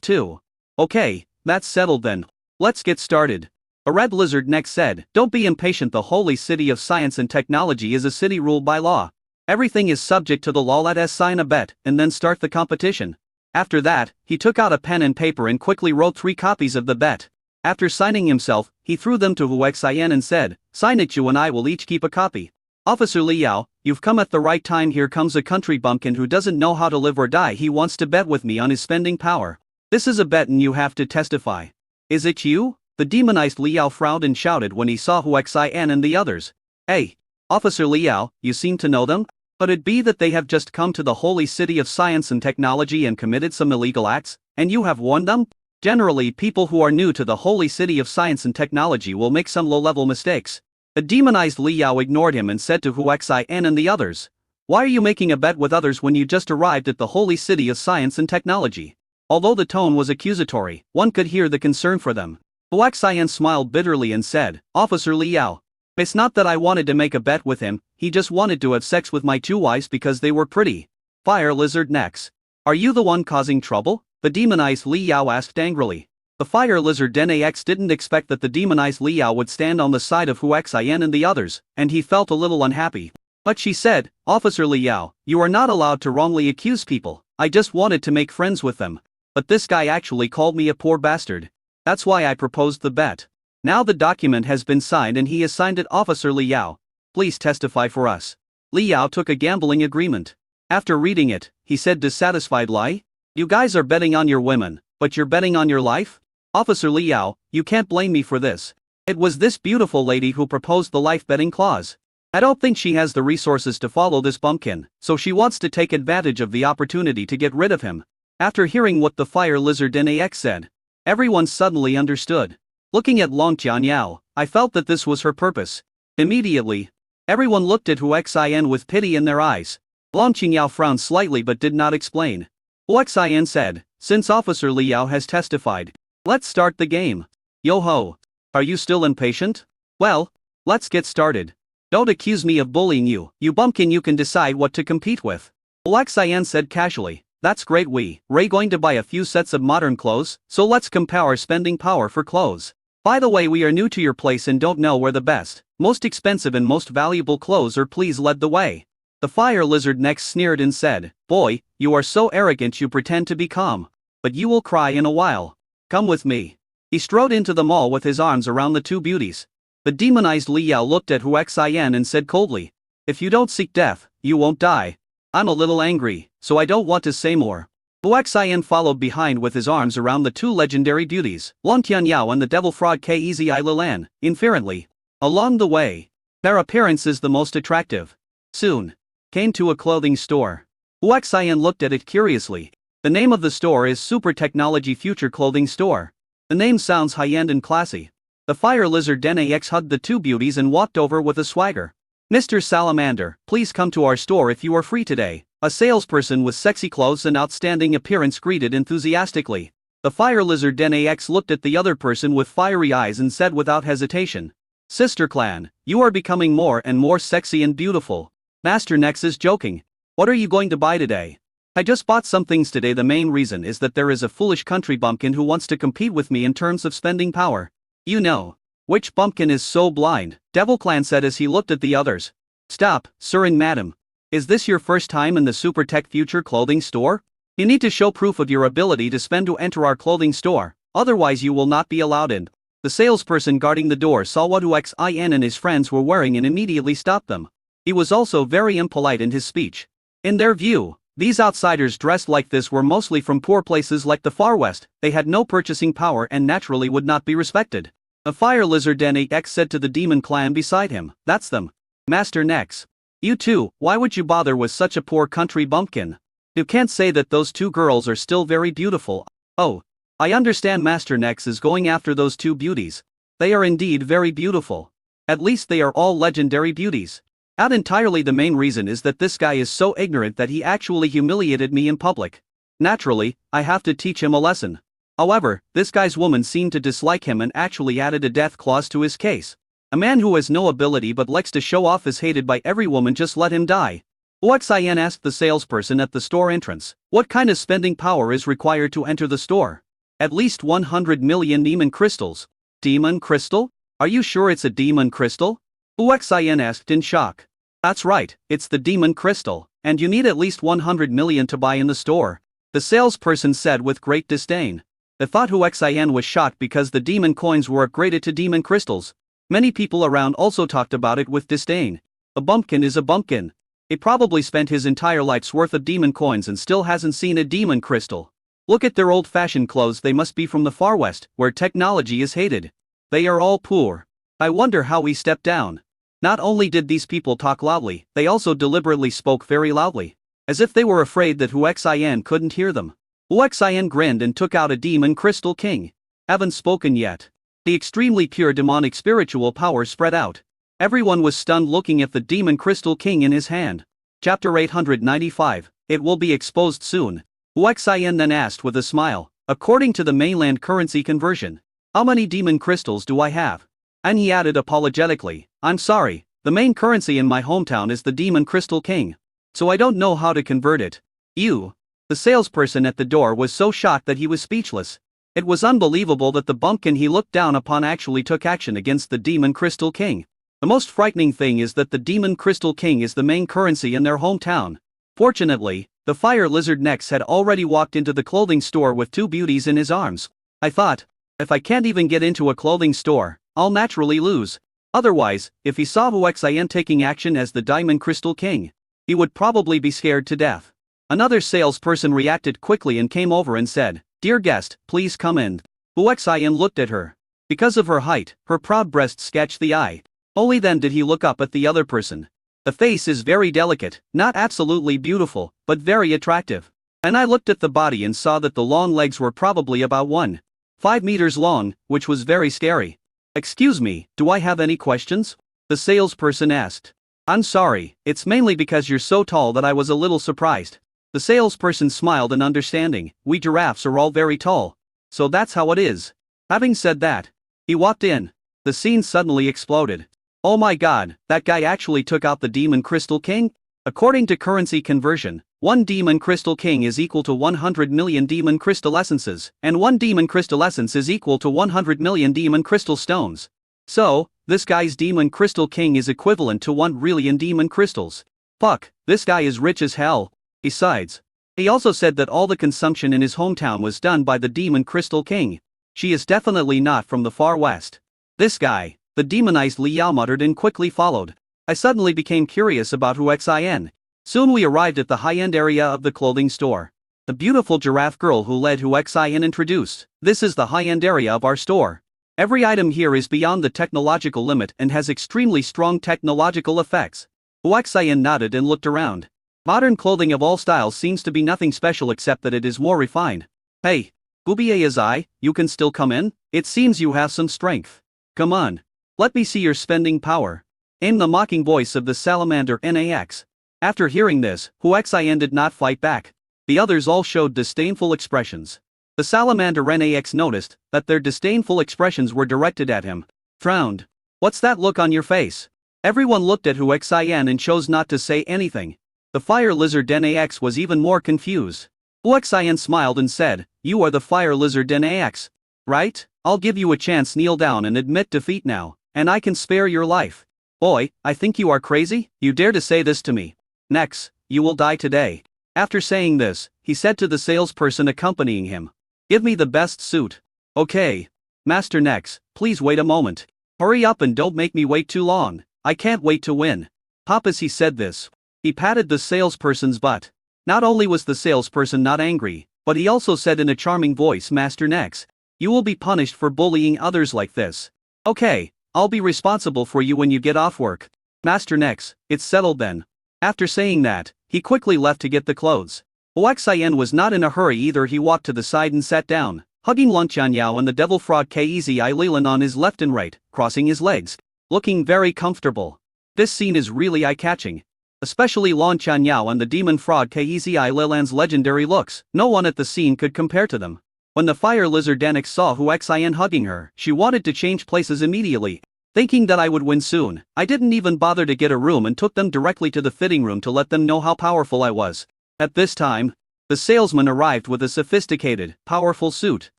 too." "Okay. That's settled then. Let's get started." A red lizard next said, "Don't be impatient. The holy city of science and technology is a city ruled by law. Everything is subject to the law. Let us sign a bet, and then start the competition." After that, he took out a pen and paper and quickly wrote 3 copies of the bet. After signing himself, he threw them to Huaxian and said, "Sign it. You and I will each keep a copy." "Officer Liao, you've come at the right time. Here comes a country bumpkin who doesn't know how to live or die. He wants to bet with me on his spending power. This is a bet and you have to testify." "Is it you?" The demonized Liao frowned and shouted when he saw Huaxian and the others. "Hey, Officer Liao, you seem to know them? Could it be that they have just come to the holy city of science and technology and committed some illegal acts, and you have warned them?" Generally, people who are new to the holy city of science and technology will make some low-level mistakes. The demonized Liao ignored him and said to Huaxian and the others, "Why are you making a bet with others when you just arrived at the holy city of science and technology?" Although the tone was accusatory, one could hear the concern for them. Huaxian smiled bitterly and said, "Officer Liao, it's not that I wanted to make a bet with him, he just wanted to have sex with my two wives because they were pretty." Fire lizard Nex. "Are you the one causing trouble?" the demonized Liao asked angrily. The fire lizard Nax didn't expect that the demonized Liao would stand on the side of Huaxian and the others, and he felt a little unhappy. But she said, "Officer Liao, you are not allowed to wrongly accuse people. I just wanted to make friends with them. But this guy actually called me a poor bastard. That's why I proposed the bet. Now the document has been signed and he has signed it. Officer Liao, please testify for us." Liao took a gambling agreement. After reading it, he said dissatisfied, "Lie? You guys are betting on your women, but you're betting on your life? Officer Liao, you can't blame me for this. It was this beautiful lady who proposed the life betting clause. I don't think she has the resources to follow this bumpkin, so she wants to take advantage of the opportunity to get rid of him." After hearing what the fire lizard Nax said, everyone suddenly understood. Looking at Long Tianyao, I felt that this was her purpose. Immediately, everyone looked at Hu Xin with pity in their eyes. Long Qingyao frowned slightly but did not explain. Hu Xin said, "Since Officer Li Yao has testified, let's start the game. Yo-ho! Are you still impatient? Well, let's get started. Don't accuse me of bullying you, you bumpkin, you can decide what to compete with." Hu Xin said casually, "That's great, we're going to buy a few sets of modern clothes, so let's compare our spending power for clothes. By the way, we are new to your place and don't know where the best, most expensive and most valuable clothes are, please lead the way." The fire lizard next sneered and said, "Boy, you are so arrogant you pretend to be calm. But you will cry in a while. Come with me." He strode into the mall with his arms around the two beauties. The demonized Li Yao looked at Hu Xin and said coldly, "If you don't seek death, you won't die." I'm a little angry, so I don't want to say more. Hu Xin followed behind with his arms around the two legendary beauties, Long Tianyao and the devil frog Kezi Lilan, inferently. Along the way, their appearance is the most attractive. Soon, came to a clothing store. Hu Xin looked at it curiously. The name of the store is Super Technology Future Clothing Store. The name sounds high-end and classy. The fire lizard Dene hugged the two beauties and walked over with a swagger. "Mr. Salamander, please come to our store if you are free today," a salesperson with sexy clothes and outstanding appearance greeted enthusiastically. The fire lizard Dene looked at the other person with fiery eyes and said without hesitation, "Sister Clan, you are becoming more and more sexy and beautiful." Master Nex is joking. "What are you going to buy today?" "I just bought some things today. The main reason is that there is a foolish country bumpkin who wants to compete with me in terms of spending power. You know. Which bumpkin is so blind?" Devil Clan said as he looked at the others. "Stop, sir and madam. Is this your first time in the Super Tech Future Clothing Store? You need to show proof of your ability to spend to enter our clothing store, otherwise you will not be allowed in." The salesperson guarding the door saw what Hu Xin and his friends were wearing and immediately stopped them. He was also very impolite in his speech. In their view, these outsiders dressed like this were mostly from poor places like the Far West. They had no purchasing power and naturally would not be respected. A fire lizard Dene said to the demon clan beside him, "That's them. Master Nex. You too, why would you bother with such a poor country bumpkin? You can't say that those two girls are still very beautiful." "Oh, I understand Master Nex is going after those two beauties. They are indeed very beautiful. At least they are all legendary beauties. Not entirely. The main reason is that this guy is so ignorant that he actually humiliated me in public. Naturally, I have to teach him a lesson." However, this guy's woman seemed to dislike him and actually added a death clause to his case. A man who has no ability but likes to show off is hated by every woman. Just let him die. Hu Xin asked the salesperson at the store entrance, "What kind of spending power is required to enter the store?" "At least 100 million demon crystals." "Demon crystal? Are you sure it's a demon crystal?" Hu Xin asked in shock. "That's right, it's the demon crystal, and you need at least 100 million to buy in the store," the salesperson said with great disdain. I thought Hu Xin was shocked because the demon coins were upgraded to demon crystals. Many people around also talked about it with disdain. A bumpkin is a bumpkin. He probably spent his entire life's worth of demon coins and still hasn't seen a demon crystal. Look at their old-fashioned clothes. They must be from the Far West, where technology is hated. They are all poor. I wonder how we stepped down. Not only did these people talk loudly, they also deliberately spoke very loudly, as if they were afraid that Hu Xin couldn't hear them. Hu Xin grinned and took out a demon crystal king. "Haven't spoken yet." The extremely pure demonic spiritual power spread out. Everyone was stunned looking at the demon crystal king in his hand. Chapter 895, It will be exposed soon. Hu Xin then asked with a smile, "According to the mainland currency conversion, how many demon crystals do I have?" And he added apologetically, "I'm sorry, the main currency in my hometown is the demon crystal king. So I don't know how to convert it." "You?" The salesperson at the door was so shocked that he was speechless. It was unbelievable that the bumpkin he looked down upon actually took action against the Demon Crystal King. The most frightening thing is that the Demon Crystal King is the main currency in their hometown. Fortunately, the fire lizard Nex had already walked into the clothing store with two beauties in his arms. I thought, if I can't even get into a clothing store, I'll naturally lose. Otherwise, if he saw Hu Xin taking action as the Diamond Crystal King, he would probably be scared to death. Another salesperson reacted quickly and came over and said, "Dear guest, please come in." Hu Xin looked at her. Because of her height, her proud breasts catch the eye. Only then did he look up at the other person. The face is very delicate, not absolutely beautiful, but very attractive. And I looked at the body and saw that the long legs were probably about 1.5 meters long, which was very scary. "Excuse me, do I have any questions?" The salesperson asked. I'm sorry, it's mainly because you're so tall that I was a little surprised. The salesperson smiled in understanding. We giraffes are all very tall. So that's how it is. Having said that, he walked in. The scene suddenly exploded. Oh my god, that guy actually took out the Demon Crystal King? According to currency conversion, 1 Demon Crystal King is equal to 100 million Demon Crystal Essences, and 1 Demon Crystal Essence is equal to 100 million Demon Crystal Stones. So, this guy's Demon Crystal King is equivalent to 1 trillion Demon Crystals. Fuck, this guy is rich as hell. Besides, he also said that all the consumption in his hometown was done by the Demon Crystal King. She is definitely not from the far west. This guy, the demonized Li Yao muttered and quickly followed. I suddenly became curious about Hu Xin. Soon we arrived at the high-end area of the clothing store. The beautiful giraffe girl who led Hu Xin introduced. This is the high-end area of our store. Every item here is beyond the technological limit and has extremely strong technological effects. Hu Xin nodded and looked around. Modern clothing of all styles seems to be nothing special except that it is more refined. Hey, Gubiye is I, you can still come in? It seems you have some strength. Come on. Let me see your spending power. In the mocking voice of the salamander Nax. After hearing this, Hu Xin did not fight back. The others all showed disdainful expressions. The salamander Nax noticed that their disdainful expressions were directed at him. Frowned. What's that look on your face? Everyone looked at Hu Xin and chose not to say anything. The fire lizard Nax was even more confused. Hu Xin smiled and said, You are the fire lizard Nax. Right? I'll give you a chance, kneel down and admit defeat now, and I can spare your life. Boy, I think you are crazy, you dare to say this to me. Next, you will die today. After saying this, he said to the salesperson accompanying him. Give me the best suit. Okay. Master Nex, please wait a moment. Hurry up and don't make me wait too long, I can't wait to win. Pop, as he said this, he patted the salesperson's butt. Not only was the salesperson not angry, but he also said in a charming voice, Master Nex, you will be punished for bullying others like this. Okay, I'll be responsible for you when you get off work. Master Nex, it's settled then. After saying that, he quickly left to get the clothes. Hu Xin was not in a hurry either. He walked to the side and sat down, hugging Lan Qianyao and the devil frog Kezi Lilan on his left and right, crossing his legs, looking very comfortable. This scene is really eye-catching. Especially Lan Qianyao and the demon frog Kezi Lilan's legendary looks. No one at the scene could compare to them. When the fire lizard Danix saw Hu Xin hugging her, she wanted to change places immediately. Thinking that I would win soon, I didn't even bother to get a room and took them directly to the fitting room to let them know how powerful I was. At this time, the salesman arrived with a sophisticated, powerful suit.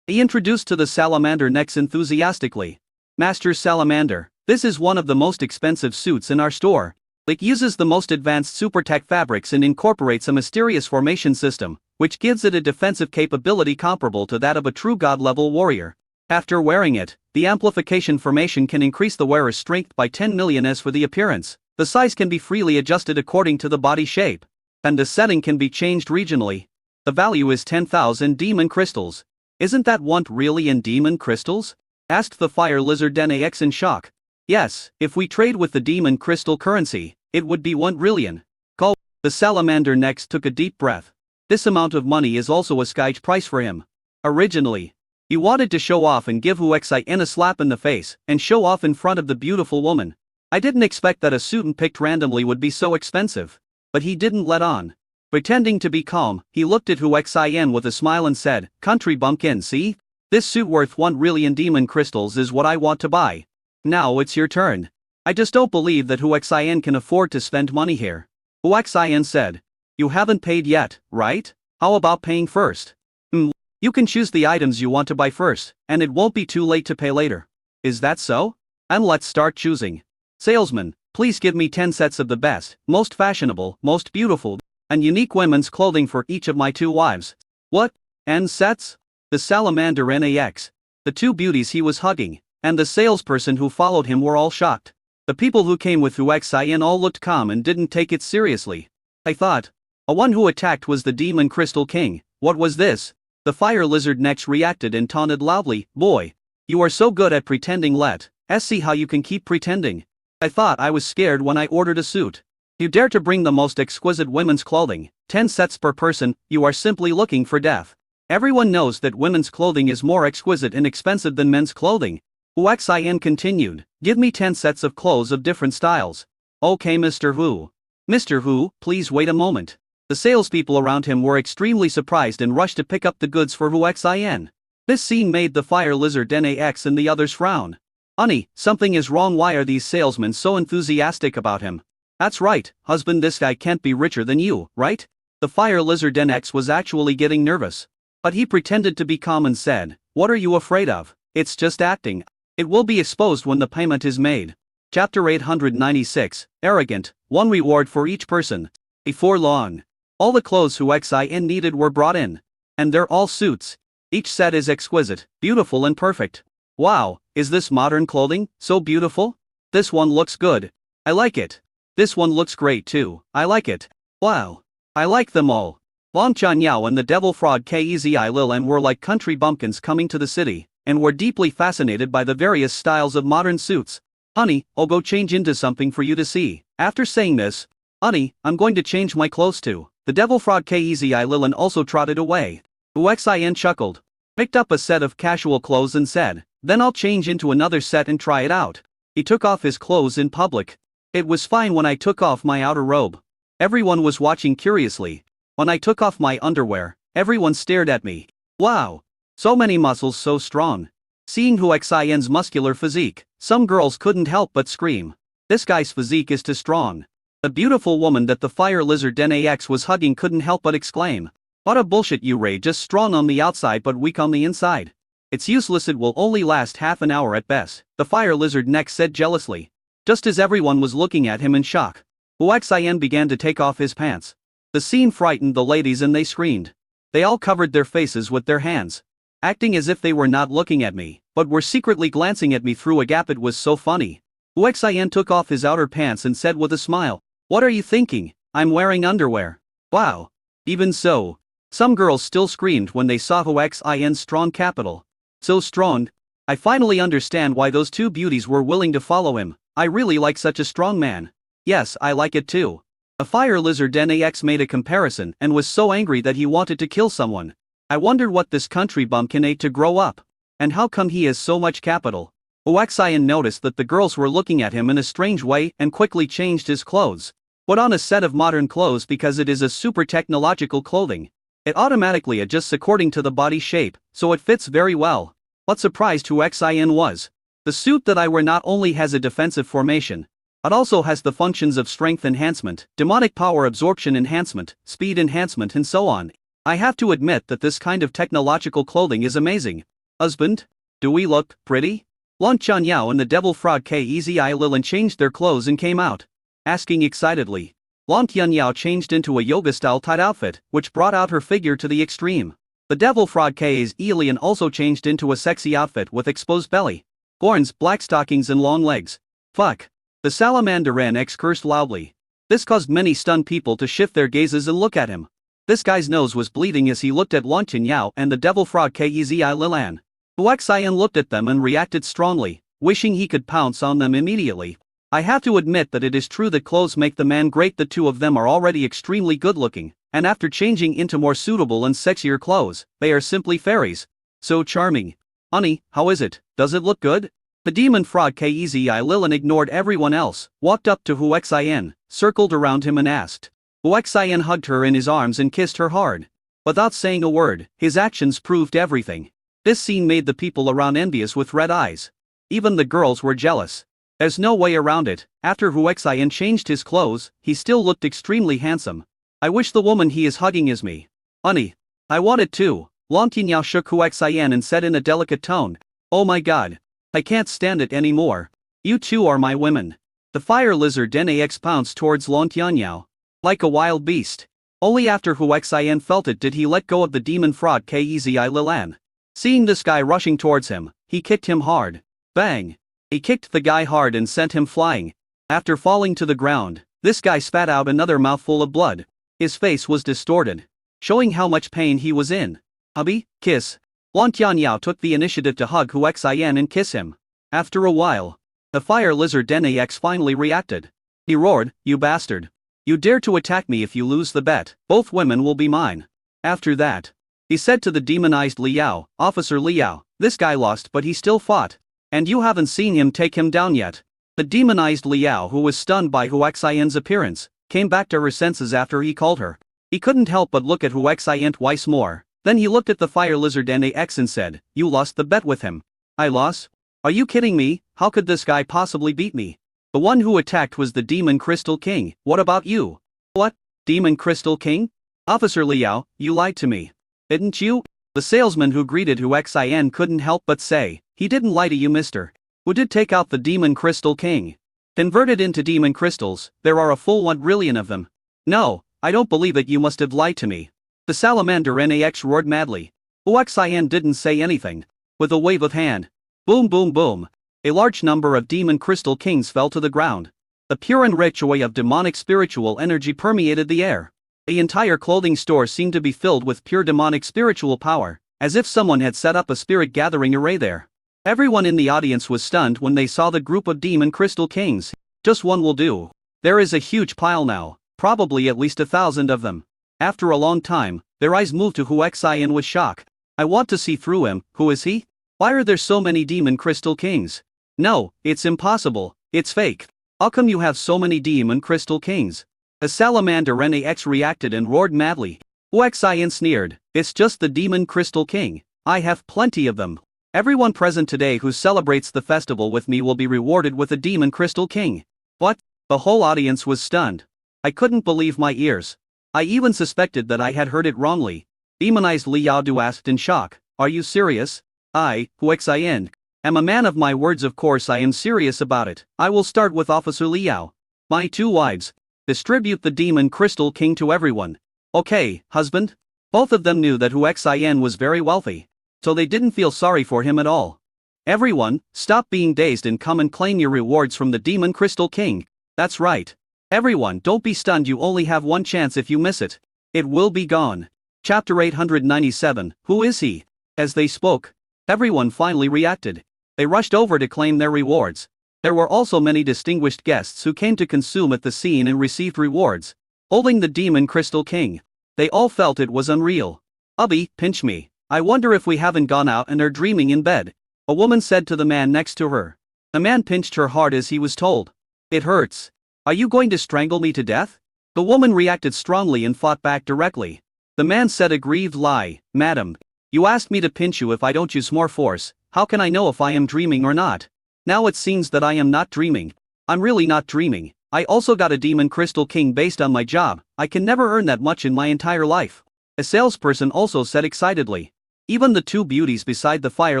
He introduced to the salamander Nex enthusiastically. Master Salamander, this is one of the most expensive suits in our store. It uses the most advanced supertech fabrics and incorporates a mysterious formation system, which gives it a defensive capability comparable to that of a true god-level warrior. After wearing it, the amplification formation can increase the wearer's strength by 10 million. As for the appearance, the size can be freely adjusted according to the body shape, and the setting can be changed regionally. The value is 10,000 demon crystals. Isn't that one really in demon crystals? Asked the fire lizard Nax in shock. Yes, if we trade with the demon crystal currency, it would be 1 trillion. Call. The salamander next took a deep breath. This amount of money is also a sky price for him. Originally, he wanted to show off and give Hu Xin a slap in the face and show off in front of the beautiful woman. I didn't expect that a suit picked randomly would be so expensive. But he didn't let on. Pretending to be calm, he looked at Hu Xin with a smile and said, Country bumpkin, see? This suit worth 1 trillion demon crystals is what I want to buy. Now it's your turn. I just don't believe that Hu Xin can afford to spend money here. Hu Xin said. You haven't paid yet, right? How about paying first? You can choose the items you want to buy first, and it won't be too late to pay later. Is that so? And let's start choosing. Salesman, please give me 10 sets of the best, most fashionable, most beautiful, and unique women's clothing for each of my 2 wives. What? And sets? The salamander Nax, the 2 beauties he was hugging, and the salesperson who followed him were all shocked. The people who came with Hu Xin all looked calm and didn't take it seriously. I thought. A one who attacked was the Demon Crystal King. What was this? The fire lizard next reacted and taunted loudly, Boy, you are so good at pretending, let's see how you can keep pretending. I thought I was scared when I ordered a suit. You dare to bring the most exquisite women's clothing, 10 sets per person, you are simply looking for death. Everyone knows that women's clothing is more exquisite and expensive than men's clothing. Hu Hu Xian continued, give me 10 sets of clothes of different styles. Okay, Mr. Hu. Mr. Hu, please wait a moment. The salespeople around him were extremely surprised and rushed to pick up the goods for Hu Xian. This scene made the fire lizard NAX and the others frown. Honey, something is wrong. Why are these salesmen so enthusiastic about him? That's right, husband, this guy can't be richer than you, right? The fire lizard NX was actually getting nervous. But he pretended to be calm and said, what are you afraid of? It's just acting. It will be exposed when the payment is made. Chapter 896, Arrogant, one reward for each person. Before long, all the clothes Hu Xian needed were brought in. And they're all suits. Each set is exquisite, beautiful and perfect. Wow, is this modern clothing, so beautiful? This one looks good. I like it. This one looks great too, I like it. Wow. I like them all. Long Chuanyao and the devil fraud Kezi Lilan were like country bumpkins coming to the city, and were deeply fascinated by the various styles of modern suits. Honey, I'll go change into something for you to see. After saying this, honey, I'm going to change my clothes too. The devil fraud Kezi Lilan also trotted away. Hu Xian chuckled, picked up a set of casual clothes and said, then I'll change into another set and try it out. He took off his clothes in public. It was fine when I took off my outer robe. Everyone was watching curiously. When I took off my underwear, everyone stared at me. Wow! So many muscles, so strong. Seeing Hu Xian's muscular physique, some girls couldn't help but scream. This guy's physique is too strong. The beautiful woman that the fire lizard NAX was hugging couldn't help but exclaim. What a bullshit, you Ray, just strong on the outside but weak on the inside. It's useless, it will only last half an hour at best, the fire lizard next said jealously. Just as everyone was looking at him in shock, Hu Xian began to take off his pants. The scene frightened the ladies and they screamed. They all covered their faces with their hands, acting as if they were not looking at me, but were secretly glancing at me through a gap. It was so funny. Hu Xian took off his outer pants and said with a smile, what are you thinking? I'm wearing underwear. Wow. Even so, some girls still screamed when they saw Hu Xian's strong capital. So strong. I finally understand why those two beauties were willing to follow him. I really like such a strong man. Yes, I like it too. A fire lizard NAX made a comparison and was so angry that he wanted to kill someone. I wondered what this country bumpkin ate to grow up. And how come he has so much capital? Hu Xian noticed that the girls were looking at him in a strange way and quickly changed his clothes. Put on a set of modern clothes because it is a super technological clothing. It automatically adjusts according to the body shape, so it fits very well. What surprised Hu Xian was, the suit that I wear not only has a defensive formation, it also has the functions of strength enhancement, demonic power absorption enhancement, speed enhancement and so on. I have to admit that this kind of technological clothing is amazing. Husband, do we look pretty? Long Chuanyao and the devil fraud Kezi Lilan changed their clothes and came out, asking excitedly. Long Chuanyao changed into a yoga-style tight outfit, which brought out her figure to the extreme. The devil fraud Kezi Lilan also changed into a sexy outfit with exposed belly, horns, black stockings and long legs. Fuck. The salamander NX cursed loudly. This caused many stunned people to shift their gazes and look at him. This guy's nose was bleeding as he looked at Long Chuanyao and the devil fraud Kezi Lilan. Hu Xian looked at them and reacted strongly, wishing he could pounce on them immediately. I have to admit that it is true that clothes make the man great. The two of them are already extremely good looking, and after changing into more suitable and sexier clothes, they are simply fairies. So charming. Honey, how is it? Does it look good? The demon fraud Kezi Lilan ignored everyone else, walked up to Hu Xian, circled around him and asked. Hu Xian hugged her in his arms and kissed her hard. Without saying a word, his actions proved everything. This scene made the people around envious with red eyes. Even the girls were jealous. There's no way around it. After Hu Xian changed his clothes, he still looked extremely handsome. I wish the woman he is hugging is me. Honey, I want it too. Long Chuanyao shook Hu Xian and said in a delicate tone, oh my god. I can't stand it anymore. You two are my women. The fire lizard NAX pounced towards Long Chuanyao like a wild beast. Only after Hu Xian felt it did he let go of the demon fraud Kezi Lilan. Seeing this guy rushing towards him, he kicked him hard. Bang! He kicked the guy hard and sent him flying. After falling to the ground, this guy spat out another mouthful of blood. His face was distorted, showing how much pain he was in. Hubby, kiss. Long Chuanyao took the initiative to hug Hu Xian and kiss him. After a while, the fire lizard NAX finally reacted. He roared, you bastard. You dare to attack me. If you lose the bet, both women will be mine. After that, he said to the demonized Liao, Officer Liao, this guy lost but he still fought. And you haven't seen him take him down yet. The demonized Liao, who was stunned by Huaxian's appearance, came back to her senses after he called her. He couldn't help but look at Huaxian twice more. Then he looked at the fire lizard NAX and said, "You lost the bet with him." "I lost? Are you kidding me? How could this guy possibly beat me? The one who attacked was the Demon Crystal King. What about you?" "What? Demon Crystal King? Officer Liao, you lied to me. Didn't you?" The salesman who greeted Huaxian couldn't help but say, "He didn't lie to you, mister. Who did take out the Demon Crystal King? Converted into demon crystals, there are a full 1 trillion of them." "No, I don't believe it, you must have lied to me." The salamander NAX roared madly. Huaxian didn't say anything. With a wave of hand, boom boom boom, a large number of demon crystal kings fell to the ground. The pure and rich wave of demonic spiritual energy permeated the air. The entire clothing store seemed to be filled with pure demonic spiritual power, as if someone had set up a spirit gathering array there. Everyone in the audience was stunned when they saw the group of demon crystal kings. Just one will do. There is a huge pile now, probably at least 1,000 of them. After a long time, their eyes moved to Huaxian with shock. "I want to see through him. Who is he? Why are there so many demon crystal kings? No, it's impossible, it's fake. How come you have so many demon crystal kings?" A salamander NAX reacted and roared madly. Huaxian sneered, "It's just the demon crystal king. I have plenty of them. Everyone present today who celebrates the festival with me will be rewarded with a demon crystal king." What? The whole audience was stunned. I couldn't believe my ears. I even suspected that I had heard it wrongly. Demonized Liao Du asked in shock, "Are you serious?" "I, Huaxian, am a man of my words. Of course I am serious about it. I will start with Officer Liao. My 2 wives. Distribute the Demon Crystal King to everyone." "Okay, husband." Both of them knew that Huaxian was very wealthy, so they didn't feel sorry for him at all. "Everyone, stop being dazed and come and claim your rewards from the Demon Crystal King." "That's right. Everyone, don't be stunned, you only have 1 chance. If you miss it, it will be gone." Chapter 897, Who is he? As they spoke, everyone finally reacted. They rushed over to claim their rewards. There were also many distinguished guests who came to consume at the scene and received rewards, holding the Demon Crystal King. They all felt it was unreal. "Hubby, pinch me. I wonder if we haven't gone out and are dreaming in bed," a woman said to the man next to her. The man pinched her hard as he was told. "It hurts. Are you going to strangle me to death?" The woman reacted strongly and fought back directly. The man said, a grieved lie, "Madam, you asked me to pinch you. If I don't use more force, how can I know if I am dreaming or not? Now it seems that I am not dreaming. I'm really not dreaming. I also got a Demon Crystal King based on my job. I can never earn that much in my entire life." A salesperson also said excitedly. Even the 2 beauties beside the fire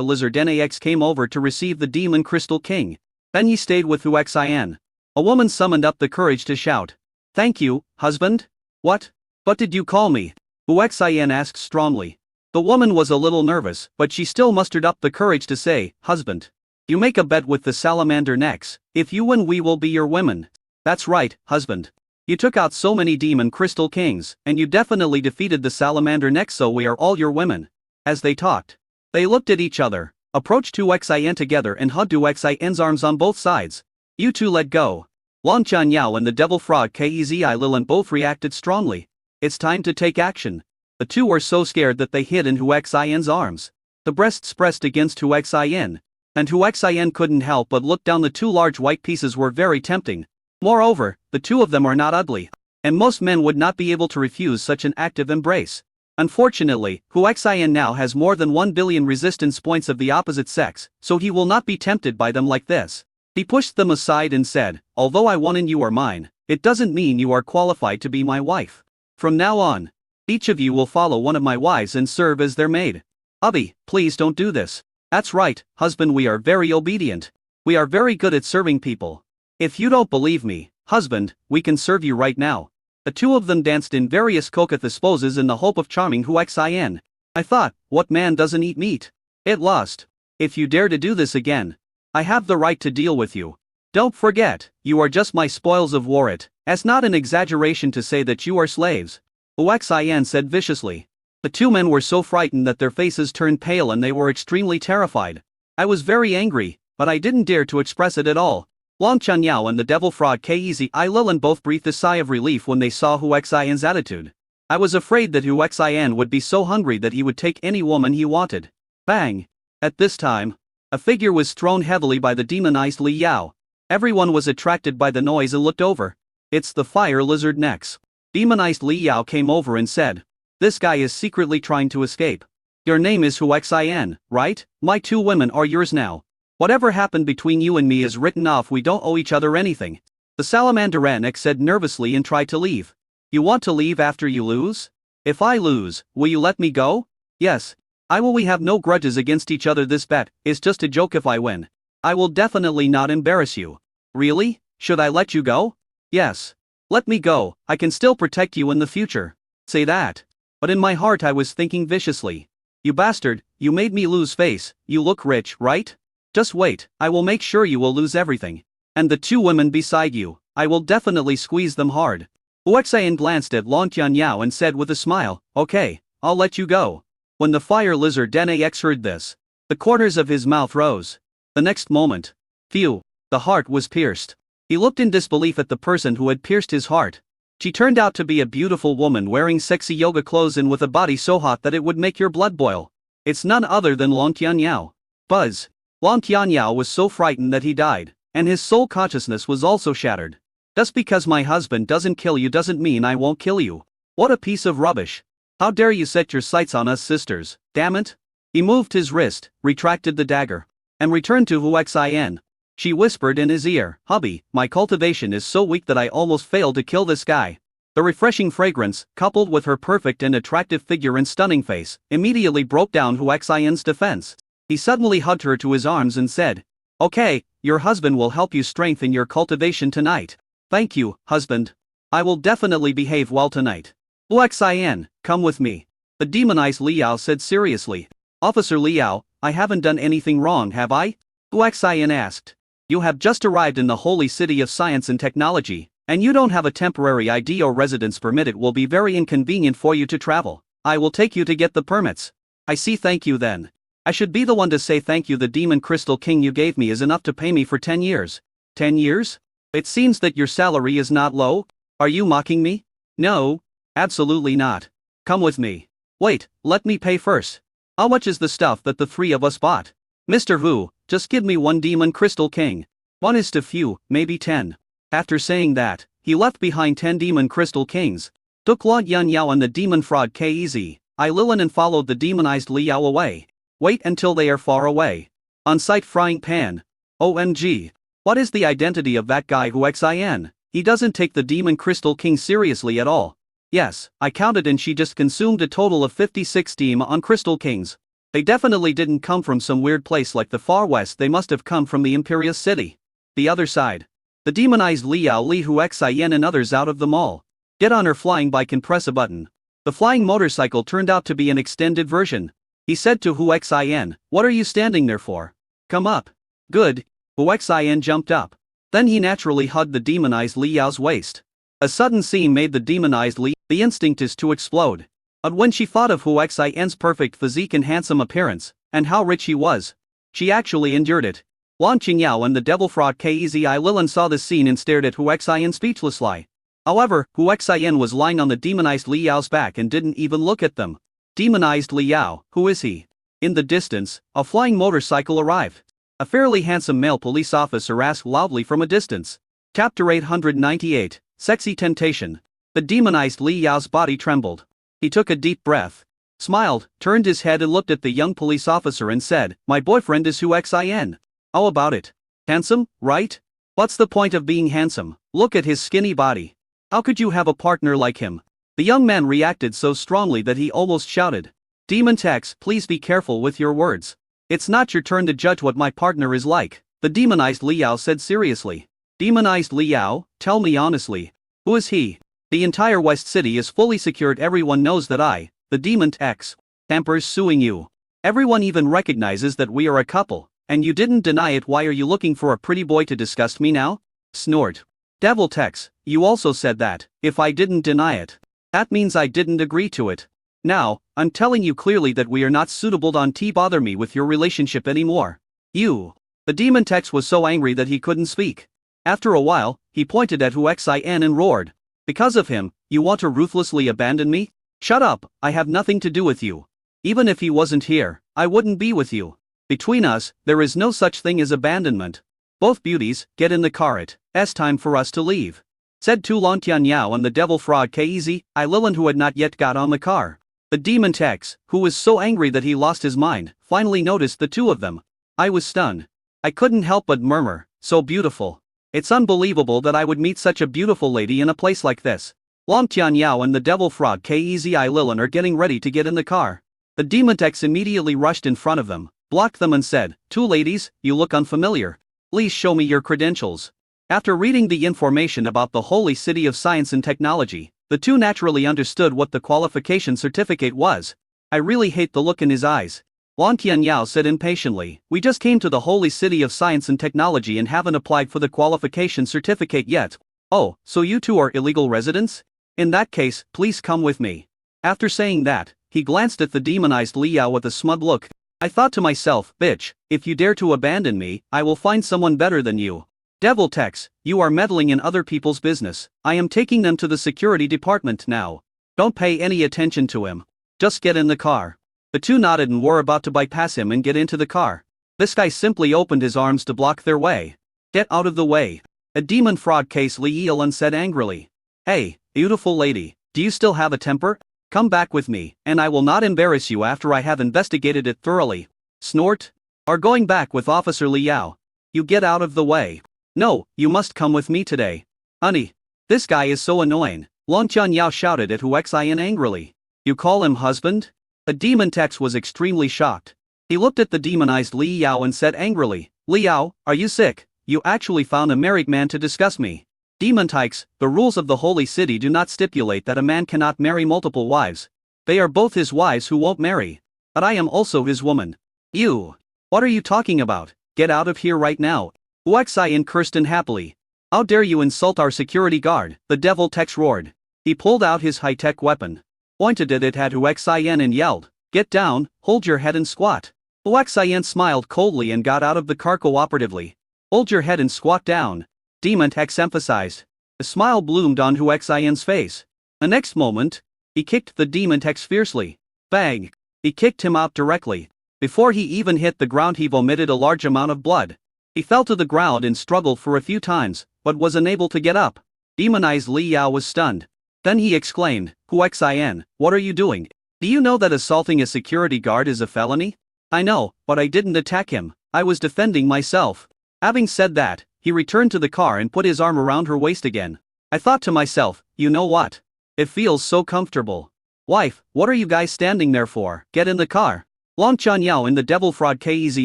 lizard NAX came over to receive the Demon Crystal King. Then he stayed with Huaxian. A woman summoned up the courage to shout, "Thank you, husband." What did you call me?" Huaxian asked strongly. The woman was a little nervous, but she still mustered up the courage to say, "Husband. You make a bet with the salamander NAX. If you win, we will be your women." "That's right, husband. You took out so many Demon Crystal Kings, and you definitely defeated the salamander NAX, so we are all your women." As they talked, they looked at each other, approached Huaxian together and hugged Huaxian's arms on both sides. "You two let go." Wang Chuanyao and the devil frog Kezi Lilan both reacted strongly. It's time to take action. The 2 were so scared that they hid in Huaxian's arms. The breasts pressed against Huaxian, and Huaxian couldn't help but look down. The 2 large white pieces were very tempting. Moreover, the 2 of them are not ugly, and most men would not be able to refuse such an active embrace. Unfortunately, Huaxian now has more than 1 billion resistance points of the opposite sex, so he will not be tempted by them like this. He pushed them aside and said, "Although I won and you are mine, it doesn't mean you are qualified to be my wife. From now on, each of you will follow one of my wives and serve as their maid." "Hubby, please don't do this." "That's right, husband, we are very obedient. We are very good at serving people. If you don't believe me, husband, we can serve you right now." The 2 of them danced in various coquettish poses in the hope of charming Huaxian. I thought, what man doesn't eat meat? It lost. If you dare to do this again, I have the right to deal with you. Don't forget, you are just my spoils of war. It's not an exaggeration to say that you are slaves," Huaxian said viciously. The 2 men were so frightened that their faces turned pale and they were extremely terrified. I was very angry, but I didn't dare to express it at all. Wang Chuanyao and the devil frog Kezi Lilan both breathed a sigh of relief when they saw Huaxian's attitude. I was afraid that Huaxian would be so hungry that he would take any woman he wanted. Bang! At this time, A figure was thrown heavily by the demonized Li Yao. Everyone was attracted by the noise and looked over. It's the fire lizard Nex. Demonized Li Yao came over and said, "This guy is secretly trying to escape. Your name is Huxian, right? My 2 women are yours now. Whatever happened between you and me is written off, we don't owe each other anything." The salamander Nex said nervously and tried to leave. "You want to leave after you lose? If I lose, will you let me go?" "Yes. I will. We have no grudges against each other. This bet is just a joke. If I win, I will definitely not embarrass you." "Really? Should I let you go?" "Yes. Let me go, I can still protect you in the future." "Say that. But in my heart I was thinking viciously. You bastard, you made me lose face. You look rich, right? Just wait, I will make sure you will lose everything. And the 2 women beside you, I will definitely squeeze them hard." Huxian glanced at Long Tianyao and said with a smile, "Okay, I'll let you go." When the fire lizard Nex heard this, the corners of his mouth rose. The next moment, phew, the heart was pierced. He looked in disbelief at the person who had pierced his heart. She turned out to be a beautiful woman wearing sexy yoga clothes and with a body so hot that it would make your blood boil. It's none other than Long Tianyao. Buzz. Long Tianyao was so frightened that he died, and his soul consciousness was also shattered. "Just because my husband doesn't kill you doesn't mean I won't kill you. What a piece of rubbish. How dare you set your sights on us sisters, damn it." He moved his wrist, retracted the dagger, and returned to Huxian. She whispered in his ear, "Hubby, my cultivation is so weak that I almost failed to kill this guy." The refreshing fragrance, coupled with her perfect and attractive figure and stunning face, immediately broke down Huxian's defense. He suddenly hugged her to his arms and said, "Okay, your husband will help you strengthen your cultivation tonight." "Thank you, husband. I will definitely behave well tonight." "Huxian, come with me," the demonized Li Yao said seriously. "Officer Li Yao, I haven't done anything wrong, have I?" Huxian asked. "You have just arrived in the holy city of science and technology, and you don't have a temporary ID or residence permit. It will be very inconvenient for you to travel. I will take you to get the permits." "I see, thank you then. I should be the one to say thank you. The Demon Crystal King you gave me is enough to pay me for 10 years. 10 years? It seems that your salary is not low. Are you mocking me?" "No, absolutely not. Come with me." "Wait, let me pay first. How much is the stuff that the 3 of us bought?" "Mr. Hu, just give me 1 Demon Crystal King. 1 is too few, maybe 10. After saying that, he left behind 10 Demon Crystal Kings, took Long Yao and the Demon Fraud Kez, Lilin and followed the demonized Li Yao away. Wait until they are far away. On sight frying pan. OMG. What is the identity of that guy Huxian? He doesn't take the Demon Crystal King seriously at all. Yes, I counted and she just consumed a total of 56 Demon Crystal Kings. They definitely didn't come from some weird place like the Far West, they must have come from the Imperious City. The other side. The demonized Li Yao Li Huxian and others out of the mall. Get on her flying bike and press a button. The flying motorcycle turned out to be an extended version. He said to Huxian, "What are you standing there for? Come up." "Good." Huxian jumped up. Then he naturally hugged the demonized Li Yao's waist. A sudden scene made the demonized Li. The instinct is to explode. But when she thought of Huxian's perfect physique and handsome appearance, and how rich he was, she actually endured it. Long Qingyao and the devil fraud Kezi Lilin saw this scene and stared at Huxian speechlessly. However, Huxian was lying on the demonized Li Yao's back and didn't even look at them. Demonized Li Yao, who is he? In the distance, a flying motorcycle arrived. A fairly handsome male police officer asked loudly from a distance. Chapter 898, Sexy Temptation. The demonized Li Yao's body trembled. He took a deep breath, smiled, turned his head and looked at the young police officer and said, "My boyfriend is Huxian. How about it? Handsome, right? What's the point of being handsome? Look at his skinny body. How could you have a partner like him?" The young man reacted so strongly that he almost shouted, "Demon Tex, please be careful with your words. It's not your turn to judge what my partner is like," the demonized Li Yao said seriously. "Demonized Li Yao, tell me honestly, who is he? The entire West City is fully secured. Everyone knows that I, the Demon Tex, Tamper's suing you. Everyone even recognizes that we are a couple, and you didn't deny it. Why are you looking for a pretty boy to disgust me now?" Snort. "Devil Tex, you also said that, if I didn't deny it. That means I didn't agree to it. Now, I'm telling you clearly that we are not suitable. Don't bother me with your relationship anymore. You." The Demon Tex was so angry that he couldn't speak. After a while, he pointed at Huxian and roared, "Because of him, you want to ruthlessly abandon me? Shut up, I have nothing to do with you. Even if he wasn't here, I wouldn't be with you." Between us, there is no such thing as abandonment. Both beauties, get in the car, it's time for us to leave, said Tu Lon Tian Yao and the devil fraud Kezi Lilan, who had not yet got on the car. The demon Tex, who was so angry that he lost his mind, finally noticed the two of them. I was stunned. I couldn't help but murmur, so beautiful. It's unbelievable that I would meet such a beautiful lady in a place like this. Lon Tian Yao and the devil fraud Kezi Lilan are getting ready to get in the car. The demon Tex immediately rushed in front of them, blocked them and said, "Two ladies, you look unfamiliar. Please show me your credentials." After reading the information about the Holy City of Science and Technology, the two naturally understood what the qualification certificate was. I really hate the look in his eyes, Lon Tian Yao said impatiently. We just came to the Holy City of Science and Technology and haven't applied for the qualification certificate yet. Oh, so you two are illegal residents? In that case, please come with me. After saying that, he glanced at the demonized Li Yao with a smug look. I thought to myself, bitch, if you dare to abandon me, I will find someone better than you. Devil Tex, you are meddling in other people's business. I am taking them to the security department now. Don't pay any attention to him. Just get in the car. The two nodded and were about to bypass him and get into the car. This guy simply opened his arms to block their way. Get out of the way. A demon fraud case Li Yilan said angrily. Hey, beautiful lady, do you still have a temper? Come back with me, and I will not embarrass you after I have investigated it thoroughly. Snort. Are going back with Officer Li Yao. You get out of the way. No, you must come with me today. Honey. This guy is so annoying, Lon Tian Yao shouted at Huaxian angrily. You call him husband? The demon Tex was extremely shocked. He looked at the demonized Li Yao and said angrily, Li Yao, are you sick? You actually found a married man to discuss me. Demon Tykes, the rules of the Holy City do not stipulate that a man cannot marry multiple wives. They are both his wives who won't marry. But I am also his woman. You. What are you talking about? Get out of here right now. Huaxian cursed unhappily. How dare you insult our security guard, the devil Tex roared. He pulled out his high-tech weapon, pointed it at Huaxian and yelled, Get down, hold your head and squat. Huaxian smiled coldly and got out of the car cooperatively. Hold your head and squat down. Demon Tex emphasized. A smile bloomed on Huaxian's face. The next moment, he kicked the demon Tex fiercely. Bang! He kicked him out directly. Before he even hit the ground, he vomited a large amount of blood. He fell to the ground and struggled for a few times, but was unable to get up. Demonized Li Yao was stunned. Then he exclaimed, Huaxian, what are you doing? Do you know that assaulting a security guard is a felony? I know, but I didn't attack him. I was defending myself. Having said that, he returned to the car and put his arm around her waist again. I thought to myself, you know what? It feels so comfortable. Wife, what are you guys standing there for? Get in the car. Lon Tian Yao and the devil fraud Kezi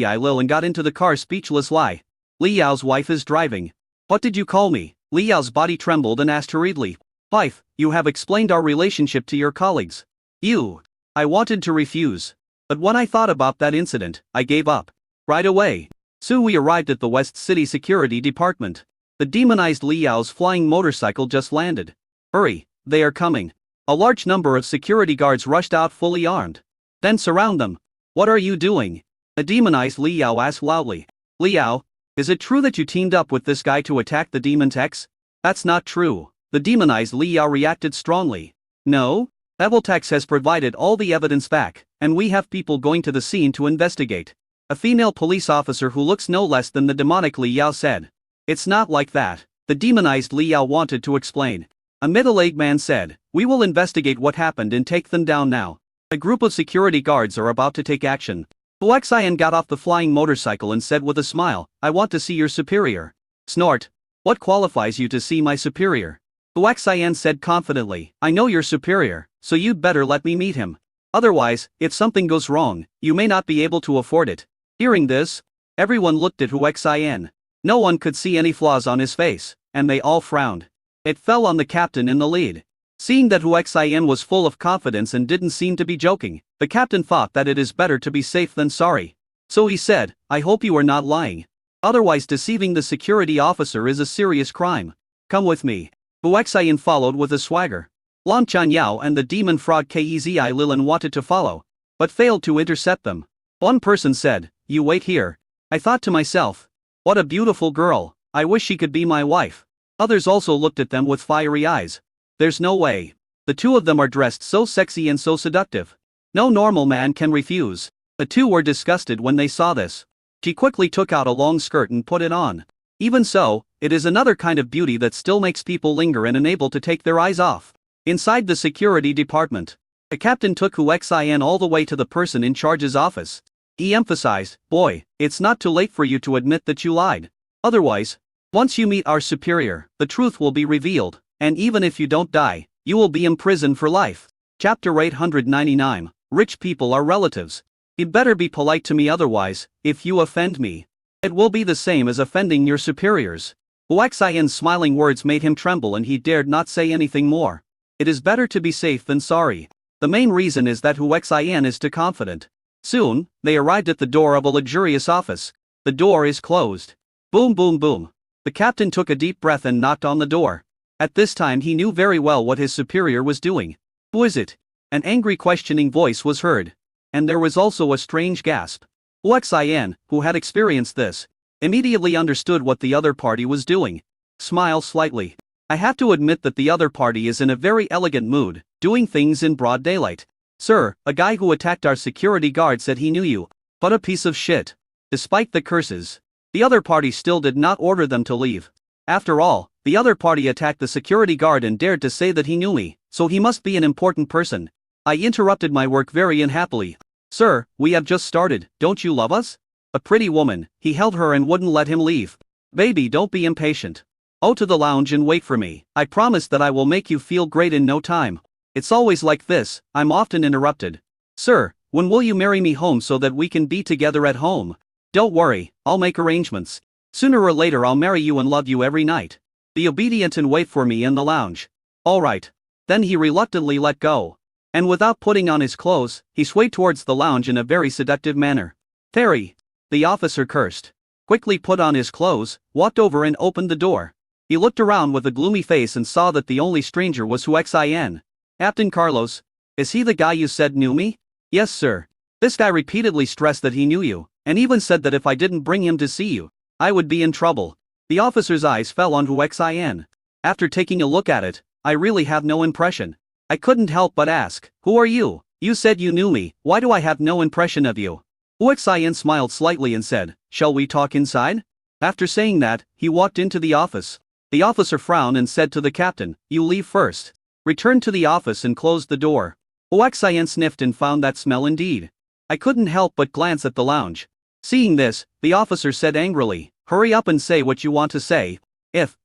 Lilan got into the car speechless. Li Yao's wife is driving. What did you call me? Li Yao's body trembled and asked hurriedly. Wife, you have explained our relationship to your colleagues. I wanted to refuse. But when I thought about that incident, I gave up. Right away. Soon we arrived at the West City Security Department. The demonized Li Yao's flying motorcycle just landed. Hurry, they are coming. A large number of security guards rushed out fully armed. Then surround them. What are you doing? The demonized Li Yao asked loudly. Li Yao, is it true that you teamed up with this guy to attack the demon Tex? That's not true. The demonized Li Yao reacted strongly. No? Devil Tex has provided all the evidence back, and we have people going to the scene to investigate. A female police officer who looks no less than the demonic Li Yao said. It's not like that, the demonized Li Yao wanted to explain. A middle-aged man said, we will investigate what happened and take them down now. A group of security guards are about to take action. Huaxian got off the flying motorcycle and said with a smile, I want to see your superior. Snort. What qualifies you to see my superior? Huaxian said confidently, I know your superior, so you'd better let me meet him. Otherwise, if something goes wrong, you may not be able to afford it. Hearing this, everyone looked at Huaxian. No one could see any flaws on his face, and they all frowned. It fell on the captain in the lead. Seeing that Huaxian was full of confidence and didn't seem to be joking, the captain thought that it is better to be safe than sorry. So he said, I hope you are not lying. Otherwise deceiving the security officer is a serious crime. Come with me. Huaxian followed with a swagger. Lon Tian Yao and the demon fraud Kezi Lilan wanted to follow, but failed to intercept them. One person said, you wait here. I thought to myself, what a beautiful girl, I wish she could be my wife. Others also looked at them with fiery eyes. There's no way. The two of them are dressed so sexy and so seductive. No normal man can refuse. The two were disgusted when they saw this. She quickly took out a long skirt and put it on. Even so, it is another kind of beauty that still makes people linger and unable to take their eyes off. Inside the security department, the captain took Hu Xin all the way to the person in charge's office. He emphasized, "Boy, it's not too late for you to admit that you lied. Otherwise, once you meet our superior, the truth will be revealed, and even if you don't die, you will be imprisoned for life." Chapter 899. Rich people are relatives. You'd better be polite to me, otherwise, if you offend me, it will be the same as offending your superiors. Hu Xian's smiling words made him tremble and he dared not say anything more. It is better to be safe than sorry. The main reason is that Hu Xian is too confident. Soon, they arrived at the door of a luxurious office. The door is closed. Boom boom boom. The captain took a deep breath and knocked on the door. At this time he knew very well what his superior was doing. "Who is it?" An angry questioning voice was heard. And there was also a strange gasp. Hu Xian, who had experienced this, immediately understood what the other party was doing. Smile slightly. I have to admit that the other party is in a very elegant mood, doing things in broad daylight. "Sir, a guy who attacked our security guard said he knew you. What a piece of shit." Despite the curses, the other party still did not order them to leave. After all, the other party attacked the security guard and dared to say that he knew me, so he must be an important person. I interrupted my work very unhappily. "Sir, we have just started, don't you love us?" A pretty woman, he held her and wouldn't let him leave. "Baby, don't be impatient. Go to the lounge and wait for me. I promise that I will make you feel great in no time. It's always like this, I'm often interrupted." "Sir, when will you marry me home so that we can be together at home?" "Don't worry, I'll make arrangements. Sooner or later I'll marry you and love you every night. Be obedient and wait for me in the lounge." "Alright." Then he reluctantly let go. And without putting on his clothes, he swayed towards the lounge in a very seductive manner. "Fairy!" The officer cursed. Quickly put on his clothes, walked over and opened the door. He looked around with a gloomy face and saw that the only stranger was Hu Xian. "Captain Carlos, is he the guy you said knew me?" "Yes, sir. This guy repeatedly stressed that he knew you, and even said that if I didn't bring him to see you, I would be in trouble." The officer's eyes fell on Hu Xian. "After taking a look at it, I really have no impression. I couldn't help but ask, who are you? You said you knew me, why do I have no impression of you?" Hu Xian smiled slightly and said, "Shall we talk inside?" After saying that, he walked into the office. The officer frowned and said to the captain, "You leave first." Returned to the office and closed the door. Hu Xian sniffed and found that smell indeed. I couldn't help but glance at the lounge. Seeing this, the officer said angrily, "Hurry up and say what you want to say."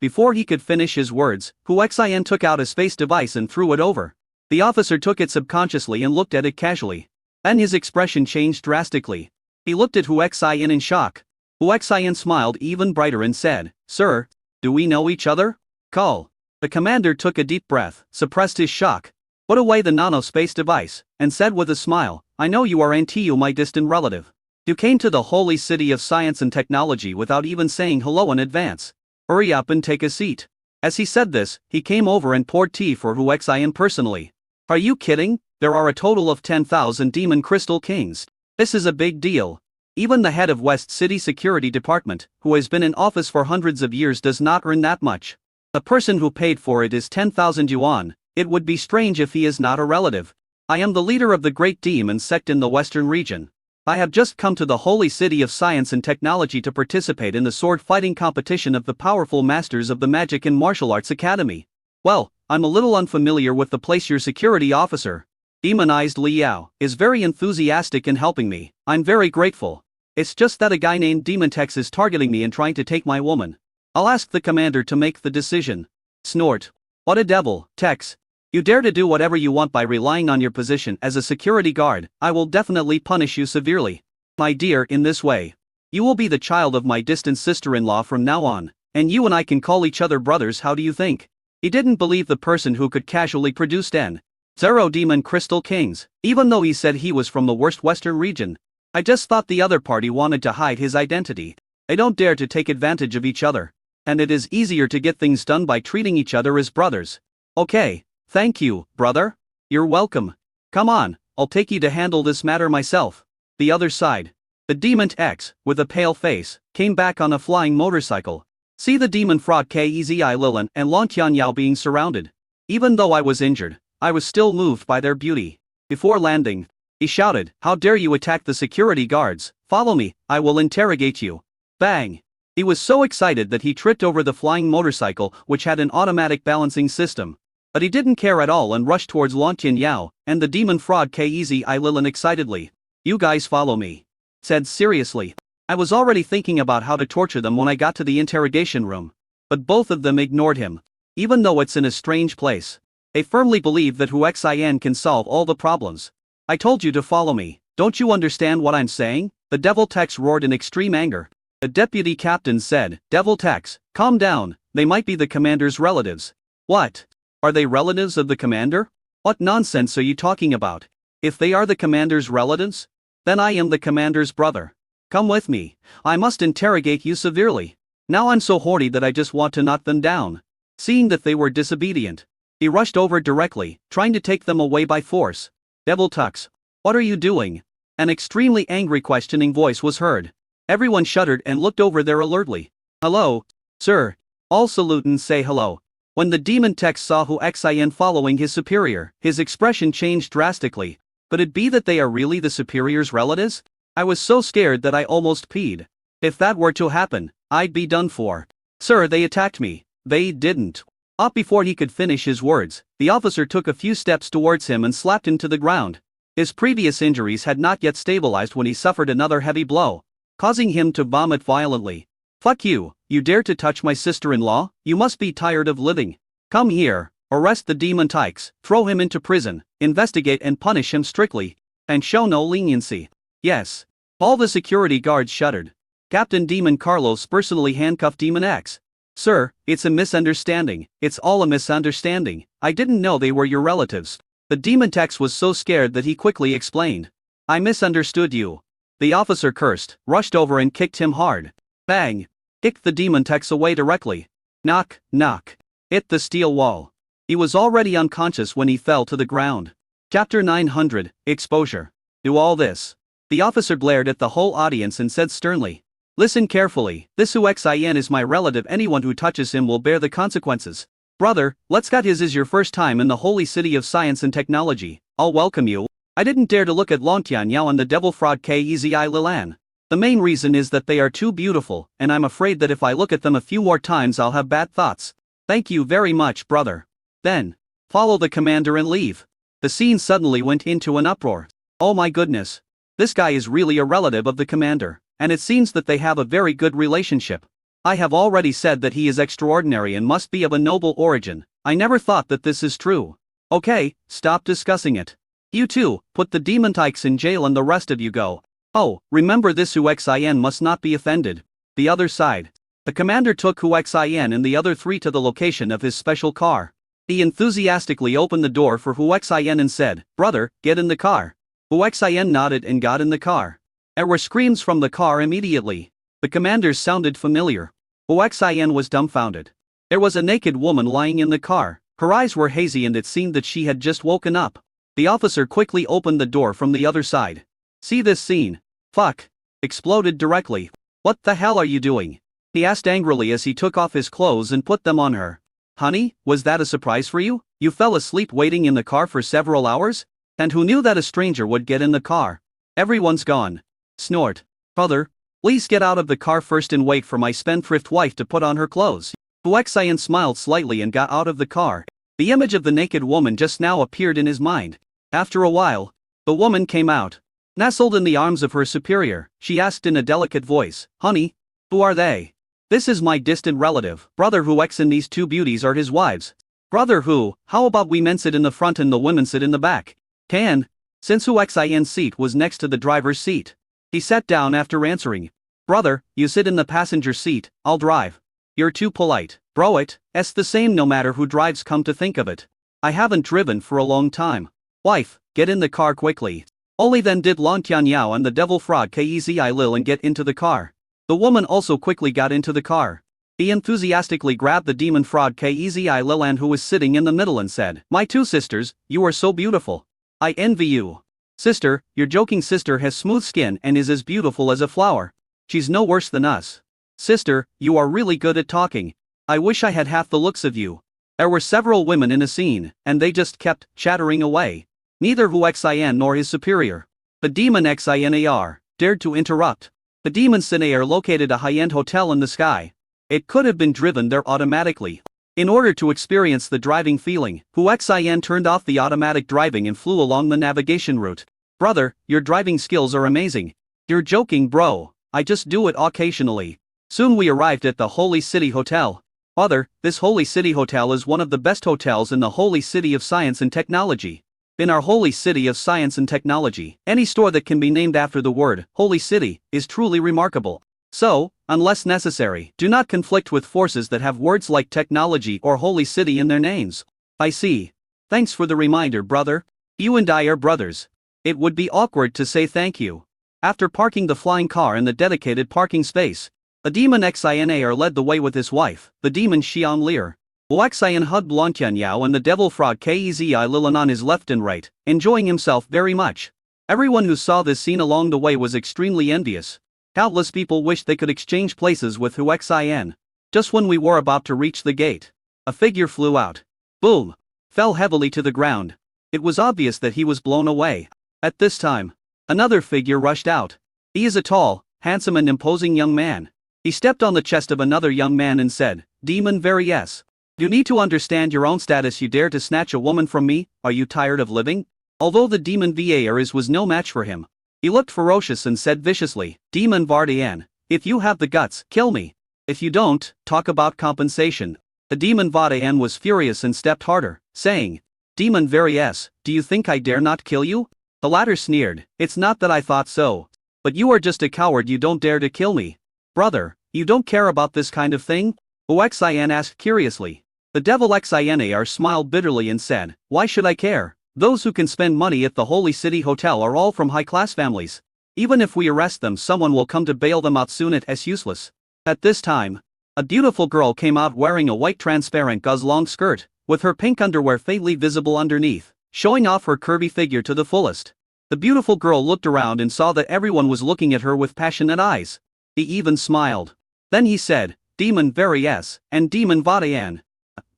Before he could finish his words, Hu Xian took out a space device and threw it over. The officer took it subconsciously and looked at it casually. Then his expression changed drastically. He looked at Hu Xian in shock. Hu Xian smiled even brighter and said, "Sir, do we know each other?" "Call." The commander took a deep breath, suppressed his shock, put away the nano-space device, and said with a smile, "I know you are Antiu, my distant relative. You came to the holy city of science and technology without even saying hello in advance. Hurry up and take a seat." As he said this, he came over and poured tea for Hu Xian personally. "Are you kidding? There are a total of 10,000 Demon Crystal Kings. This is a big deal. Even the head of West City Security Department, who has been in office for hundreds of years, does not earn that much. The person who paid for it is 10,000 yuan. It would be strange if he is not a relative. I am the leader of the Great Demon Sect in the Western region. I have just come to the holy city of science and technology to participate in the sword fighting competition of the powerful masters of the Magic and Martial Arts Academy. Well, I'm a little unfamiliar with the place. Your security officer, demonized Liao, is very enthusiastic in helping me. I'm very grateful. It's just that a guy named Demontex is targeting me and trying to take my woman. I'll ask the commander to make the decision." Snort. "What a devil, Tex. You dare to do whatever you want by relying on your position as a security guard. I will definitely punish you severely. My dear, in this way, you will be the child of my distant sister-in-law from now on, and you and I can call each other brothers. How do you think?" He didn't believe the person who could casually produce 10,000 Demon Crystal Kings, even though he said he was from the worst Western region. "I just thought the other party wanted to hide his identity. They don't dare to take advantage of each other. And it is easier to get things done by treating each other as brothers." "Okay. Thank you, brother. You're welcome. Come on, I'll take you to handle this matter myself." The other side. The Demon X, with a pale face, came back on a flying motorcycle. See the demon fraud Kezi Lilin and Long Tianyao being surrounded. Even though I was injured, I was still moved by their beauty. Before landing, He shouted, "How dare you attack the security guards? Follow me, I will interrogate you." Bang! He was so excited that he tripped over the flying motorcycle, which had an automatic balancing system. But he didn't care at all and rushed towards Lan Qianyao and the demon fraud Kezi Lilin excitedly. "You guys follow me," said seriously. I was already thinking about how to torture them when I got to the interrogation room. But both of them ignored him. Even though it's in a strange place, they firmly believe that Hu Xian can solve all the problems. "I told you to follow me, don't you understand what I'm saying?" The Devil Tex roared in extreme anger. The deputy captain said, "Devil Tex, calm down, they might be the commander's relatives." "What? Are they relatives of the commander? What nonsense are you talking about? If they are the commander's relatives, then I am the commander's brother. Come with me, I must interrogate you severely." Now I'm so horny that I just want to knock them down. Seeing that they were disobedient, he rushed over directly, trying to take them away by force. "Devil Tux, what are you doing?" An extremely angry questioning voice was heard. Everyone shuddered and looked over there alertly. "Hello, sir." All salute and say hello. When the demon Tex saw Hu Xian following his superior, his expression changed drastically. Could it be that they are really the superior's relatives? I was so scared that I almost peed. If that were to happen, I'd be done for. "Sir, they attacked me." "They didn't." Up before he could finish his words, the officer took a few steps towards him and slapped him to the ground. His previous injuries had not yet stabilized when he suffered another heavy blow, causing him to vomit violently. "Fuck you, you dare to touch my sister-in-law? You must be tired of living. Come here, arrest the demon Tykes, throw him into prison, investigate and punish him strictly, and show no leniency." "Yes." All the security guards shuddered. Captain Demon Carlos personally handcuffed Demon X. "Sir, it's a misunderstanding, it's all a misunderstanding, I didn't know they were your relatives." The demon Tex was so scared that he quickly explained. "I misunderstood you." The officer cursed, rushed over and kicked him hard. Bang! Kicked the demon Tex away directly. Knock, knock. Hit the steel wall. He was already unconscious when he fell to the ground. Chapter 900, Exposure. Do all this. The officer glared at the whole audience and said sternly, "Listen carefully, this Hu Xian is my relative, anyone who touches him will bear the consequences. Brother, let's get his is your first time in the holy city of science and technology, I'll welcome you. I didn't dare to look at Lan Qianyao and the devil fraud Kezi Lilan. The main reason is that they are too beautiful, and I'm afraid that if I look at them a few more times I'll have bad thoughts. Thank you very much, brother." Then, follow the commander and leave. The scene suddenly went into an uproar. Oh my goodness. This guy is really a relative of the commander, and it seems that they have a very good relationship. I have already said that he is extraordinary and must be of a noble origin. I never thought that this is true. Okay, stop discussing it. You two, put the demon Tykes in jail and the rest of you go. Oh, remember this Hu Xian must not be offended. The other side. The commander took Hu Xian and the other three to the location of his special car. He enthusiastically opened the door for Hu Xian and said, "Brother, get in the car." Hu Xian nodded and got in the car. There were screams from the car immediately. The commanders sounded familiar. Hu Xian was dumbfounded. There was a naked woman lying in the car. Her eyes were hazy and it seemed that she had just woken up. The officer quickly opened the door from the other side. "See this scene?" "Fuck!" exploded directly. "What the hell are you doing?" he asked angrily as he took off his clothes and put them on her. "Honey, was that a surprise for you? You fell asleep waiting in the car for several hours? And who knew that a stranger would get in the car? Everyone's gone." Snort. "Brother, please get out of the car first and wait for my spendthrift wife to put on her clothes." Hu Xian smiled slightly and got out of the car. The image of the naked woman just now appeared in his mind. After a while, the woman came out. Nestled in the arms of her superior, she asked in a delicate voice, "Honey, who are they?" "This is my distant relative, Brother Hu X, and these two beauties are his wives." "Brother Hu, how about we men sit in the front and the women sit in the back?" "Can." Since Hu Xian's seat was next to the driver's seat, he sat down after answering. "Brother, you sit in the passenger seat, I'll drive." "You're too polite, bro. It's the same no matter who drives, come to think of it. I haven't driven for a long time." "Wife, get in the car quickly." Only then did Lan Qianyao and the devil fraud Kezi Lilin get into the car. The woman also quickly got into the car. He enthusiastically grabbed the demon fraud Kezi Lilin who was sitting in the middle and said, "My two sisters, you are so beautiful. I envy you." "Sister, your joking sister has smooth skin and is as beautiful as a flower. She's no worse than us." "Sister, you are really good at talking. I wish I had half the looks of you." There were several women in a scene, and they just kept chattering away. Neither Hu Xian nor his superior The demon Xinar dared to interrupt. The demon Sinair located a high-end hotel in the sky. It could have been driven there automatically. In order to experience the driving feeling, Huaxian turned off the automatic driving and flew along the navigation route. Brother, your driving skills are amazing. You're joking, bro. I just do it occasionally. Soon we arrived at the Holy City Hotel. Father, this Holy City Hotel is one of the best hotels in the Holy City of Science and Technology. In our Holy City of Science and Technology, any store that can be named after the word Holy City is truly remarkable. So, unless necessary, do not conflict with forces that have words like technology or Holy City in their names. I see. Thanks for the reminder, brother. You and I are brothers. It would be awkward to say thank you. After parking the flying car in the dedicated parking space, the demon Xinar led the way with his wife, the demon Xianlir. Huaxian hugged Lontianyao and the devil frog Kezi Lilan on his left and right, enjoying himself very much. Everyone who saw this scene along the way was extremely envious. Countless people wished they could exchange places with Huaxian. Just when we were about to reach the gate, a figure flew out. Boom! Fell heavily to the ground. It was obvious that he was blown away. At this time, another figure rushed out. He is a tall, handsome and imposing young man. He stepped on the chest of another young man and said, Demon Various. You need to understand your own status. You dare to snatch a woman from me? Are you tired of living? Although the demon Varis was no match for him, he looked ferocious and said viciously, Demon Vardian, if you have the guts, kill me. If you don't, talk about compensation. The demon Vardian was furious and stepped harder, saying, Demon Various, do you think I dare not kill you? The latter sneered, It's not that I thought so. But you are just a coward. You don't dare to kill me. Brother, you don't care about this kind of thing? Huaxian asked curiously. The devil Xinar smiled bitterly and said, Why should I care? Those who can spend money at the Holy City Hotel are all from high-class families. Even if we arrest them, someone will come to bail them out soon. It is useless. At this time, a beautiful girl came out wearing a white transparent gauze long skirt, with her pink underwear faintly visible underneath, showing off her curvy figure to the fullest. The beautiful girl looked around and saw that everyone was looking at her with passionate eyes. He even smiled. Then he said, Demon Various, and Demon Vadayan.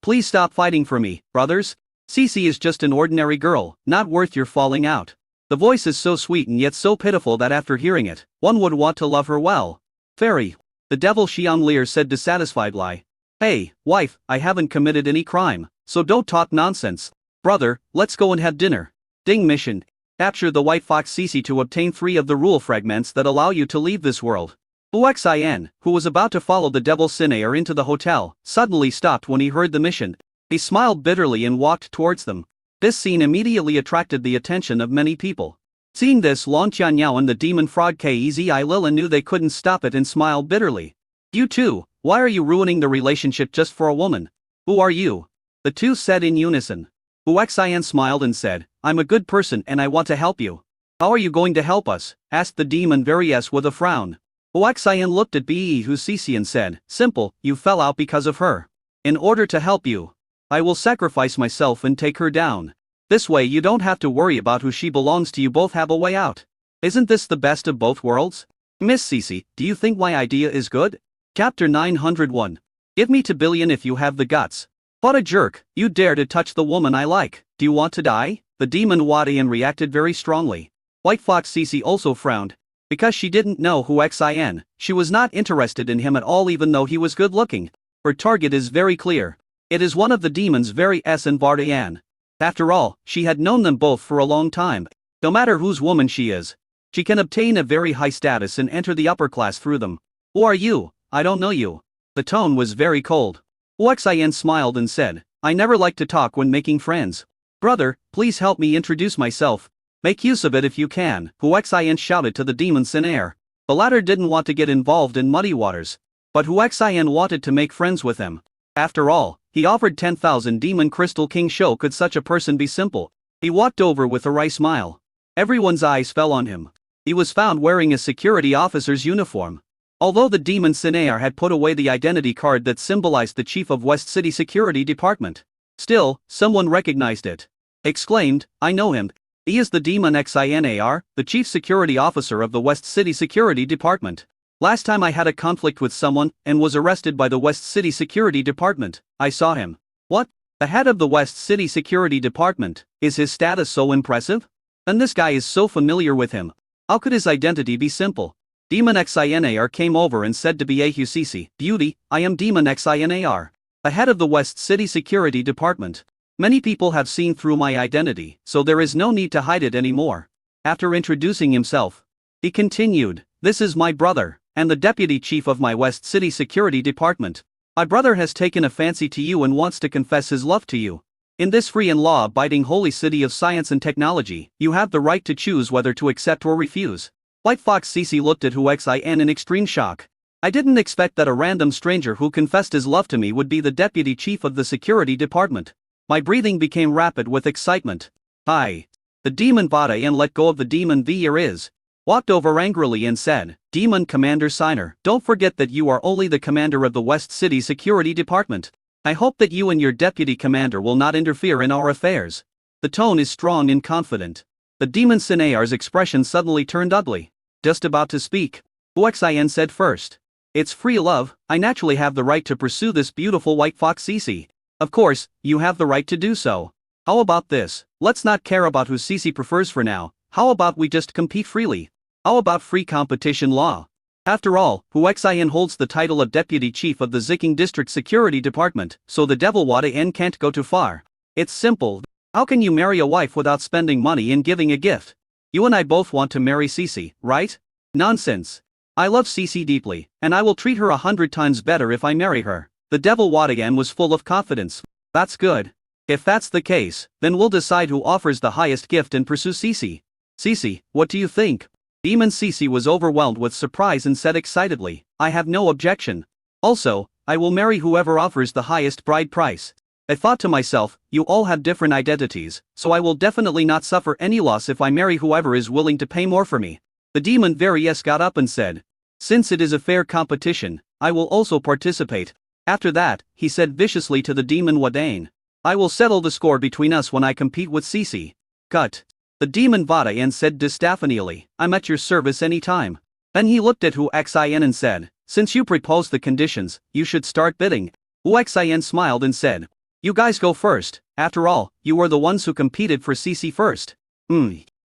Please stop fighting for me, brothers. Cece is just an ordinary girl, not worth your falling out. The voice is so sweet and yet so pitiful that after hearing it, one would want to love her well. Fairy. The devil Xianlir said dissatisfiedly. Hey, wife, I haven't committed any crime, so don't talk nonsense. Brother, let's go and have dinner. Ding mission. Capture the white fox Cece to obtain 3 of the rule fragments that allow you to leave this world. Huaxian, who was about to follow the devil Sinair into the hotel, suddenly stopped when he heard the mission. He smiled bitterly and walked towards them. This scene immediately attracted the attention of many people. Seeing this, Lon Tianyao and the demon fraud Kezi Lilan knew they couldn't stop it and smiled bitterly. You too, why are you ruining the relationship just for a woman? Who are you? The two said in unison. Huaxian smiled and said, I'm a good person and I want to help you. How are you going to help us? Asked the demon Various with a frown. Huaxian looked at Behu Cece and said, Simple, you fell out because of her. In order to help you, I will sacrifice myself and take her down. This way you don't have to worry about who she belongs to. You both have a way out. Isn't this the best of both worlds? Miss Cece, do you think my idea is good? Chapter 901. Give me 2 billion if you have the guts. What a jerk, you dare to touch the woman I like. Do you want to die? The demon Wadian reacted very strongly. White Fox Cece also frowned. Because she didn't know Huaxian, she was not interested in him at all even though he was good looking. Her target is very clear. It is one of the demons Various and Vardian. After all, she had known them both for a long time. No matter whose woman she is, she can obtain a very high status and enter the upper class through them. Who are you? I don't know you. The tone was very cold. Huaxian smiled and said, I never like to talk when making friends. Brother, please help me introduce myself. Make use of it if you can, Huaxian shouted to the demon Sinair. The latter didn't want to get involved in muddy waters. But Huaxian wanted to make friends with him. After all, he offered 10,000 demon crystal king show. Could such a person be simple? He walked over with a wry smile. Everyone's eyes fell on him. He was found wearing a security officer's uniform. Although the demon Sinair had put away the identity card that symbolized the chief of West City Security Department, still, someone recognized it. Exclaimed, I know him. He is the demon Xinar, the chief security officer of the West City Security Department. Last time I had a conflict with someone and was arrested by the West City Security Department, I saw him. What? The head of the West City Security Department, is his status so impressive? And this guy is so familiar with him. How could his identity be simple? Demon Xinar came over and said to Byahu Sisi, "Beauty, I am Demon Xinar, the head of the West City Security Department. Many people have seen through my identity, so there is no need to hide it anymore." After introducing himself, he continued, "This is my brother, and the deputy chief of my West City Security Department. My brother has taken a fancy to you and wants to confess his love to you. In this free and law-abiding holy city of science and technology, you have the right to choose whether to accept or refuse." White Fox Sisi looked at Hu Xin in extreme shock. "I didn't expect that a random stranger who confessed his love to me would be the deputy chief of the security department." My breathing became rapid with excitement. "Hi." The demon Vada and let go of the demon Viz. Walked over angrily and said, "Demon Commander Siner, don't forget that you are only the commander of the West City Security Department. I hope that you and your deputy commander will not interfere in our affairs." The tone is strong and confident. The demon Sinar's expression suddenly turned ugly. Just about to speak, Hu Xin said first, "It's free love, I naturally have the right to pursue this beautiful White Fox Sisi. Of course, you have the right to do so. How about this, let's not care about who Sisi prefers for now, how about we just compete freely? How about free competition law? After all, Hu Xin holds the title of Deputy Chief of the Ziking District Security Department, so the Devil Wada N can't go too far. It's simple. How can you marry a wife without spending money and giving a gift? You and I both want to marry Sisi, right? Nonsense. I love Sisi deeply, and I will treat her 100 times better if I marry her." The Devil Wada N was full of confidence. "That's good. If that's the case, then we'll decide who offers the highest gift and pursue Sisi." "Sisi, what do you think?" Demon Sisi was overwhelmed with surprise and said excitedly, "I have no objection. Also, I will marry whoever offers the highest bride price." I thought to myself, you all have different identities, so I will definitely not suffer any loss if I marry whoever is willing to pay more for me. The demon Various got up and said, "Since it is a fair competition, I will also participate." After that, he said viciously to the demon Wadane, "I will settle the score between us when I compete with Sisi." Cut. The demon Vadayan said distaphonially, "I'm at your service any time." Then he looked at Hu Xin and said, "Since you proposed the conditions, you should start bidding." Hu Xin smiled and said, "You guys go first, after all, you were the ones who competed for Sisi first."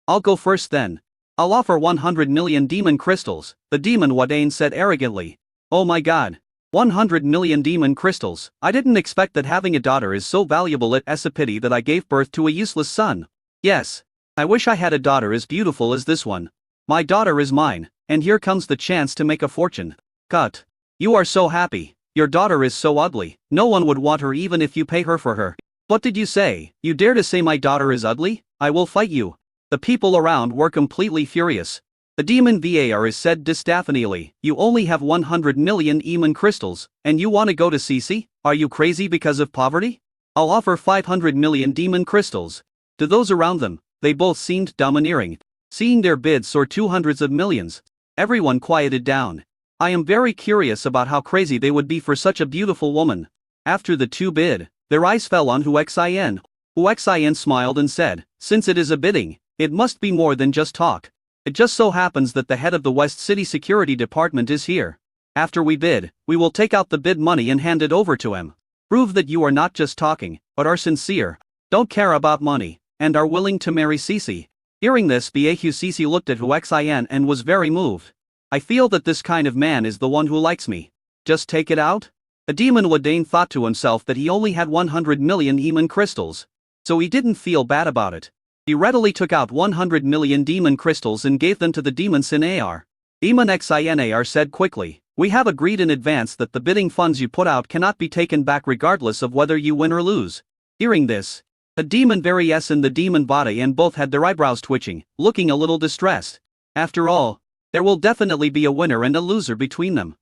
I'll go first then. I'll offer 100 million demon crystals," the demon Wadane said arrogantly. "Oh my god. 100 million demon crystals, I didn't expect that having a daughter is so valuable. It's a pity that I gave birth to a useless son. Yes. I wish I had a daughter as beautiful as this one. My daughter is mine, and here comes the chance to make a fortune." Cut. "You are so happy. Your daughter is so ugly, no one would want her even if you pay her for her." "What did you say? You dare to say my daughter is ugly? I will fight you." The people around were completely furious. The demon Var said distaphonially, "You only have 100 million demon crystals, and you want to go to Sisi? Are you crazy because of poverty? I'll offer 500 million demon crystals." To those around them, they both seemed domineering. Seeing their bids soar to hundreds of millions, everyone quieted down. I am very curious about how crazy they would be for such a beautiful woman. After the two bid, their eyes fell on Hu Xin. Hu Xin smiled and said, "Since it is a bidding, it must be more than just talk. It just so happens that the head of the West City Security Department is here. After we bid, we will take out the bid money and hand it over to him. Prove that you are not just talking, but are sincere, don't care about money, and are willing to marry Sisi." Hearing this, Byahu Sisi looked at Hu Xin and was very moved. "I feel that this kind of man is the one who likes me. Just take it out?" The demon Wadane thought to himself that he only had 100 million demon crystals, so he didn't feel bad about it. He readily took out 100 million demon crystals and gave them to the demon Sinar. Demon Xinar said quickly, "We have agreed in advance that the bidding funds you put out cannot be taken back regardless of whether you win or lose." Hearing this, the demon Various and the demon Vadayan both had their eyebrows twitching, looking a little distressed. After all, there will definitely be a winner and a loser between them.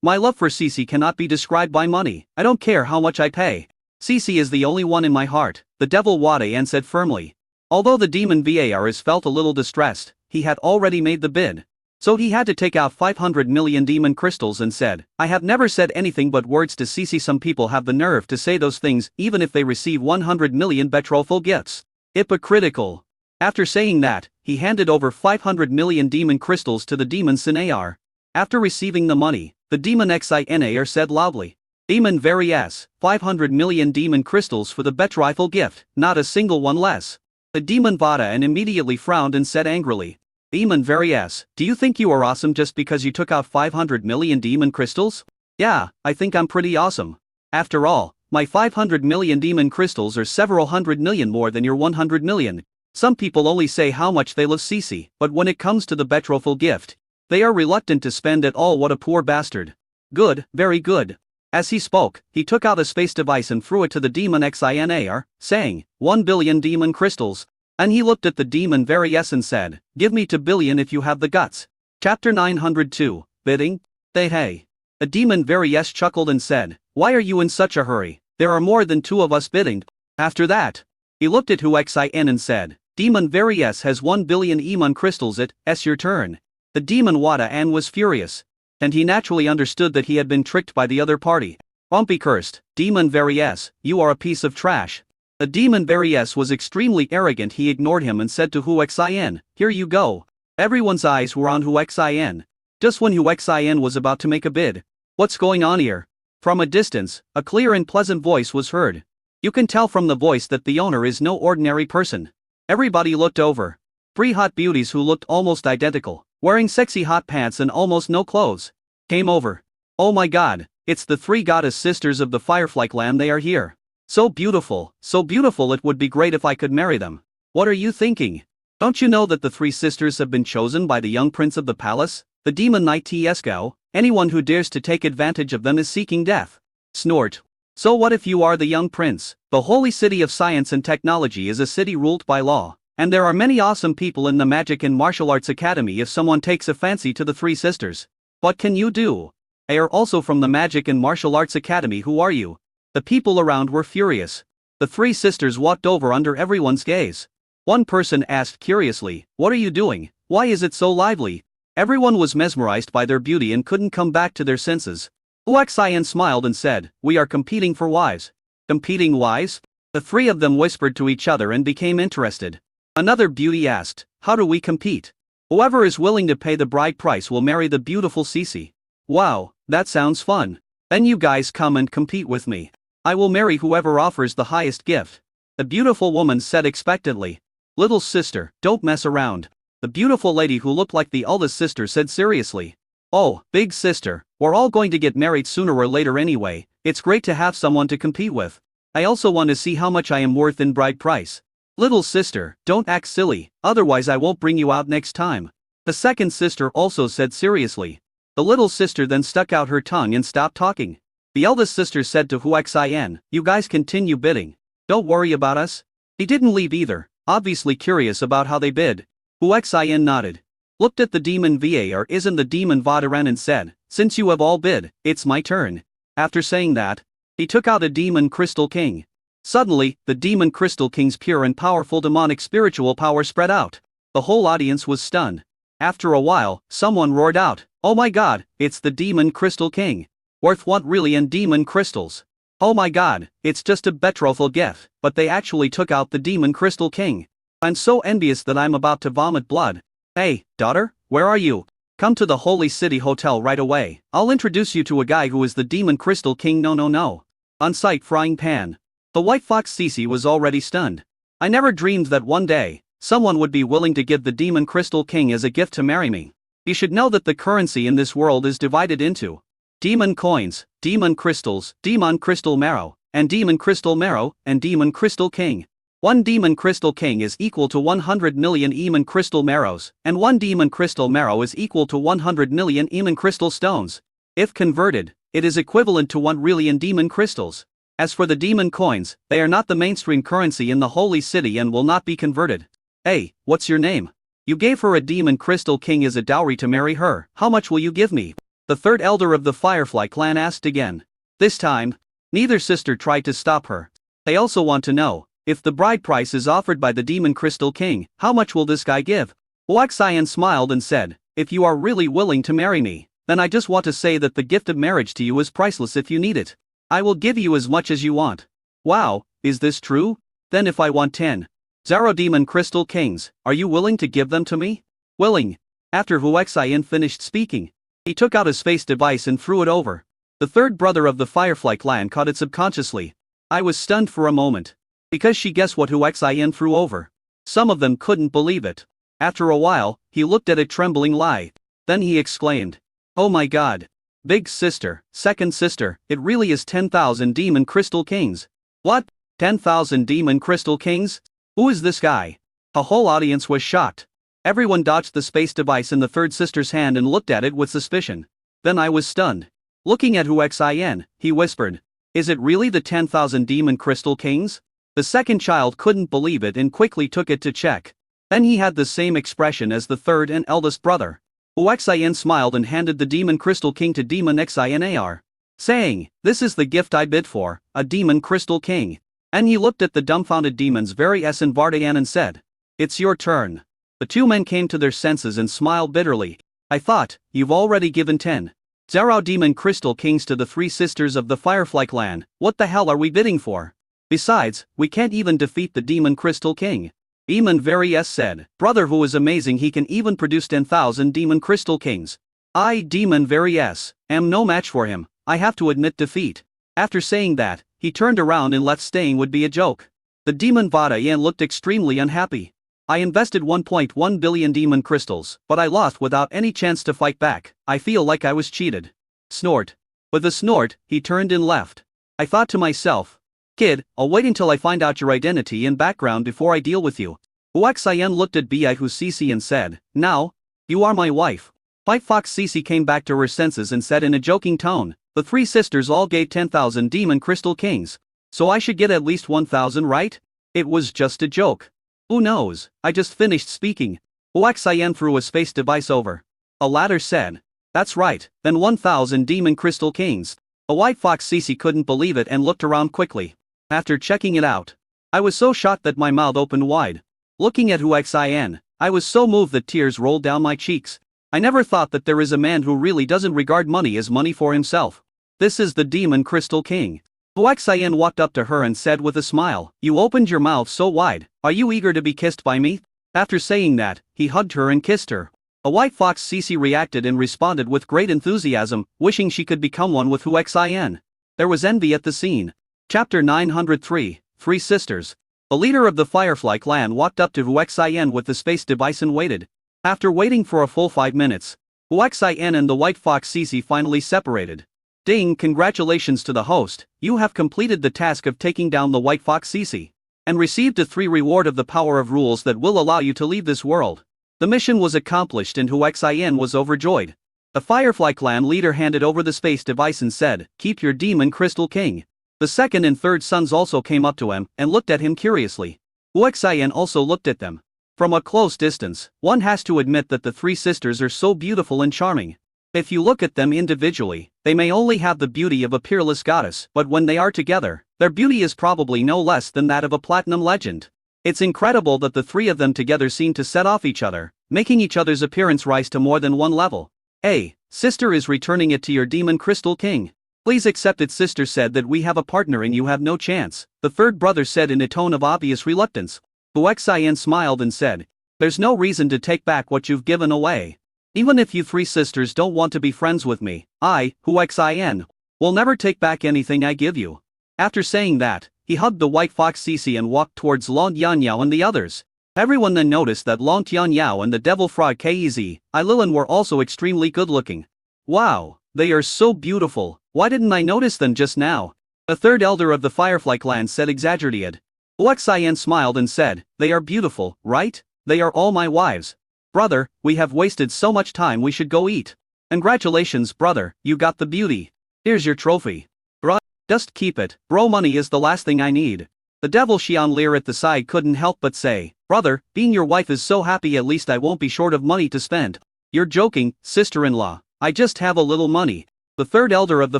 My love for Sisi cannot be described by money. I don't care how much I pay. Sisi is the only one in my heart," the devil Wadayan said firmly. Although the demon Var felt a little distressed, he had already made the bid. So he had to take out 500 million demon crystals and said, "I have never said anything but words to Sisi. Some people have the nerve to say those things even if they receive 100 million betrothal gifts. Hypocritical." After saying that, he handed over 500 million demon crystals to the demon Sinar. After receiving the money, the demon Xinar said loudly, "Demon Various, 500 million demon crystals for the betrothal gift, not a single one less." The demon Vada and immediately frowned and said angrily, Demon Various, do you think you are awesome just because you took out 500 million demon crystals? Yeah, I think I'm pretty awesome. After all, my 500 million demon crystals are several hundred million more than your 100 million. Some people only say how much they love Cece, but when it comes to the betrothal gift, they are reluctant to spend it all. What a poor bastard. Good, very good. As he spoke, he took out a space device and threw it to the demon Xinar, saying, 1 billion demon crystals. And he looked at the demon Various and said, give me 2 billion if you have the guts. Chapter 902, Bidding? Hey. The demon Various chuckled and said, why are you in such a hurry? There are more than 2 of us bidding. After that, he looked at Huxin and said, Demon Various has 1 billion Emon crystals. It's your turn. The demon Wada An was furious. And he naturally understood that he had been tricked by the other party. Bumpy cursed, Demon Various, you are a piece of trash. The demon Various was extremely arrogant. He ignored him and said to Huxin, here you go. Everyone's eyes were on Huxin. Just when Huxin was about to make a bid. What's going on here? From a distance, a clear and pleasant voice was heard. You can tell from the voice that the owner is no ordinary person. Everybody looked over. 3 hot beauties who looked almost identical, wearing sexy hot pants and almost no clothes, came over. Oh my god, it's the 3 goddess sisters of the Firefly clan. They are here. So beautiful it would be great if I could marry them. What are you thinking? Don't you know that the 3 sisters have been chosen by the young prince of the palace, the demon knight Tiesko? Anyone who dares to take advantage of them is seeking death. Snort. So what if you are the young prince? The holy city of science and technology is a city ruled by law, and there are many awesome people in the Magic and Martial Arts Academy. If someone takes a fancy to the 3 sisters, what can you do? They are also from the Magic and Martial Arts Academy. Who are you? The people around were furious. The 3 sisters walked over under everyone's gaze. One person asked curiously, what are you doing? Why is it so lively? Everyone was mesmerized by their beauty and couldn't come back to their senses. Huxin smiled and said, we are competing for wives. Competing wives? The 3 of them whispered to each other and became interested. Another beauty asked, how do we compete? Whoever is willing to pay the bride price will marry the beautiful Cece. Wow, that sounds fun. Then you guys come and compete with me. I will marry whoever offers the highest gift. The beautiful woman said expectantly. Little sister, don't mess around. The beautiful lady who looked like the eldest sister said seriously. Oh, big sister, we're all going to get married sooner or later anyway. It's great to have someone to compete with. I also want to see how much I am worth in bride price. Little sister, don't act silly, otherwise I won't bring you out next time. The second sister also said seriously. The little sister then stuck out her tongue and stopped talking. The eldest sister said to Huxin, you guys continue bidding. Don't worry about us. He didn't leave either, obviously curious about how they bid. Huxin nodded. Looked at the demon Var isn't the demon Vadaran and said, since you have all bid, it's my turn. After saying that, he took out a demon crystal king. Suddenly, the demon crystal king's pure and powerful demonic spiritual power spread out. The whole audience was stunned. After a while, someone roared out, oh my god, it's the demon crystal king. Worth what really in demon crystals? Oh my god, it's just a betrothal gift, but they actually took out the demon crystal king. I'm so envious that I'm about to vomit blood. Hey, daughter, where are you? Come to the Holy City Hotel right away. I'll introduce you to a guy who is the Demon Crystal King. No. On sight frying pan. The white fox Cece was already stunned. I never dreamed that one day, someone would be willing to give the Demon Crystal King as a gift to marry me. You should know that the currency in this world is divided into demon coins, demon crystals, demon crystal marrow, and demon crystal marrow, and demon crystal king. 1 demon crystal king is equal to 100 million Emon crystal marrows, and 1 demon crystal marrow is equal to 100 million Emon crystal stones. If converted, it is equivalent to 1 trillion demon crystals. As for the demon coins, they are not the mainstream currency in the holy city and will not be converted. Hey, what's your name? You gave her a demon crystal king as a dowry to marry her. How much will you give me? The 3rd elder of the Firefly clan asked again. This time, neither sister tried to stop her. They also want to know, if the bride price is offered by the Demon Crystal King, how much will this guy give? Huxin smiled and said, if you are really willing to marry me, then I just want to say that the gift of marriage to you is priceless if you need it. I will give you as much as you want. Wow, is this true? Then if I want 10 Zaro Demon Crystal Kings, are you willing to give them to me? Willing. After Huxin finished speaking, he took out a space device and threw it over. The 3rd brother of the Firefly clan caught it subconsciously. I was stunned for a moment. Because she guessed what Huxin threw over. Some of them couldn't believe it. After a while, he looked at it trembling Lai. Then he exclaimed, "Oh my god! Big sister, second sister, it really is 10,000 Demon Crystal Kings." "What? 10,000 Demon Crystal Kings? Who is this guy?" The whole audience was shocked. Everyone dodged the space device in the third sister's hand and looked at it with suspicion. Then I was stunned. Looking at Huxin, he whispered, "Is it really the 10,000 Demon Crystal Kings?" The second child couldn't believe it and quickly took it to check. Then he had the same expression as the third and eldest brother. Huxin smiled and handed the Demon Crystal King to Demon Xinar, saying, "This is the gift I bid for, a Demon Crystal King." And he looked at the dumbfounded demons Various and Vardayan and said, "It's your turn." The two men came to their senses and smiled bitterly. "I thought, you've already given 10,000 Demon Crystal Kings to the three sisters of the Firefly clan. What the hell are we bidding for? Besides, we can't even defeat the Demon Crystal King." Demon Various said, "Brother who is amazing, he can even produce 10,000 Demon Crystal Kings. I, Demon Various, am no match for him, I have to admit defeat." After saying that, he turned around and left. Staying would be a joke. The Demon Vardayan looked extremely unhappy. "I invested 1.1 billion demon crystals, but I lost without any chance to fight back. I feel like I was cheated." Snort. With a snort, he turned and left. I thought to myself, "Kid, I'll wait until I find out your identity and background before I deal with you." Huxin looked at Bihu Sisi and said, "Now, you are my wife." White Fox Sisi came back to her senses and said in a joking tone, "The three sisters all gave 10,000 Demon Crystal Kings. So I should get at least 1,000, right? It was just a joke." "Who knows, I just finished speaking." Huxin threw a space device over. A ladder said, "That's right, then 1,000 Demon Crystal Kings." A White Fox Sisi couldn't believe it and looked around quickly. After checking it out, I was so shocked that my mouth opened wide. Looking at Huxin, I was so moved that tears rolled down my cheeks. I never thought that there is a man who really doesn't regard money as money for himself. This is the Demon Crystal King. Huxin walked up to her and said with a smile, "You opened your mouth so wide, are you eager to be kissed by me?" After saying that, he hugged her and kissed her. A White Fox Sisi reacted and responded with great enthusiasm, wishing she could become one with Huxin. There was envy at the scene. Chapter 903, Three Sisters. The leader of the Firefly clan walked up to Huxin with the space device and waited. After waiting for a full 5 minutes, Huxin and the White Fox Sisi finally separated. "Ding, congratulations to the host, you have completed the task of taking down the White Fox Sisi, and received a 3 reward of the power of rules that will allow you to leave this world." The mission was accomplished and Huxin was overjoyed. The Firefly clan leader handed over the space device and said, "Keep your Demon Crystal King." The second and third sons also came up to him and looked at him curiously. Huxin also looked at them. From a close distance, one has to admit that the three sisters are so beautiful and charming. If you look at them individually, they may only have the beauty of a peerless goddess, but when they are together, their beauty is probably no less than that of a platinum legend. It's incredible that the three of them together seem to set off each other, making each other's appearance rise to more than one level. "Hey, sister is returning it to your Demon Crystal King. Please accept it." Sister said that we have a partner and you have no chance, the third brother said in a tone of obvious reluctance. Huxin smiled and said, "There's no reason to take back what you've given away. Even if you three sisters don't want to be friends with me, I, Huxin, will never take back anything I give you." After saying that, he hugged the White Fox Sisi and walked towards Long Tianyao and the others. Everyone then noticed that Long Tianyao and the Devil Frog Kez Lilin were also extremely good looking. "Wow, they are so beautiful, why didn't I notice them just now?" A third elder of the Firefly clan said exaggerated. Huxin smiled and said, "They are beautiful, right? They are all my wives. Brother, we have wasted so much time, we should go eat." "Congratulations brother, you got the beauty. Here's your trophy. Bruh, just keep it, bro, money is the last thing I need." The Devil Xianlir at the side couldn't help but say, "Brother, being your wife is so happy, at least I won't be short of money to spend." "You're joking, sister-in-law, I just have a little money." The third elder of the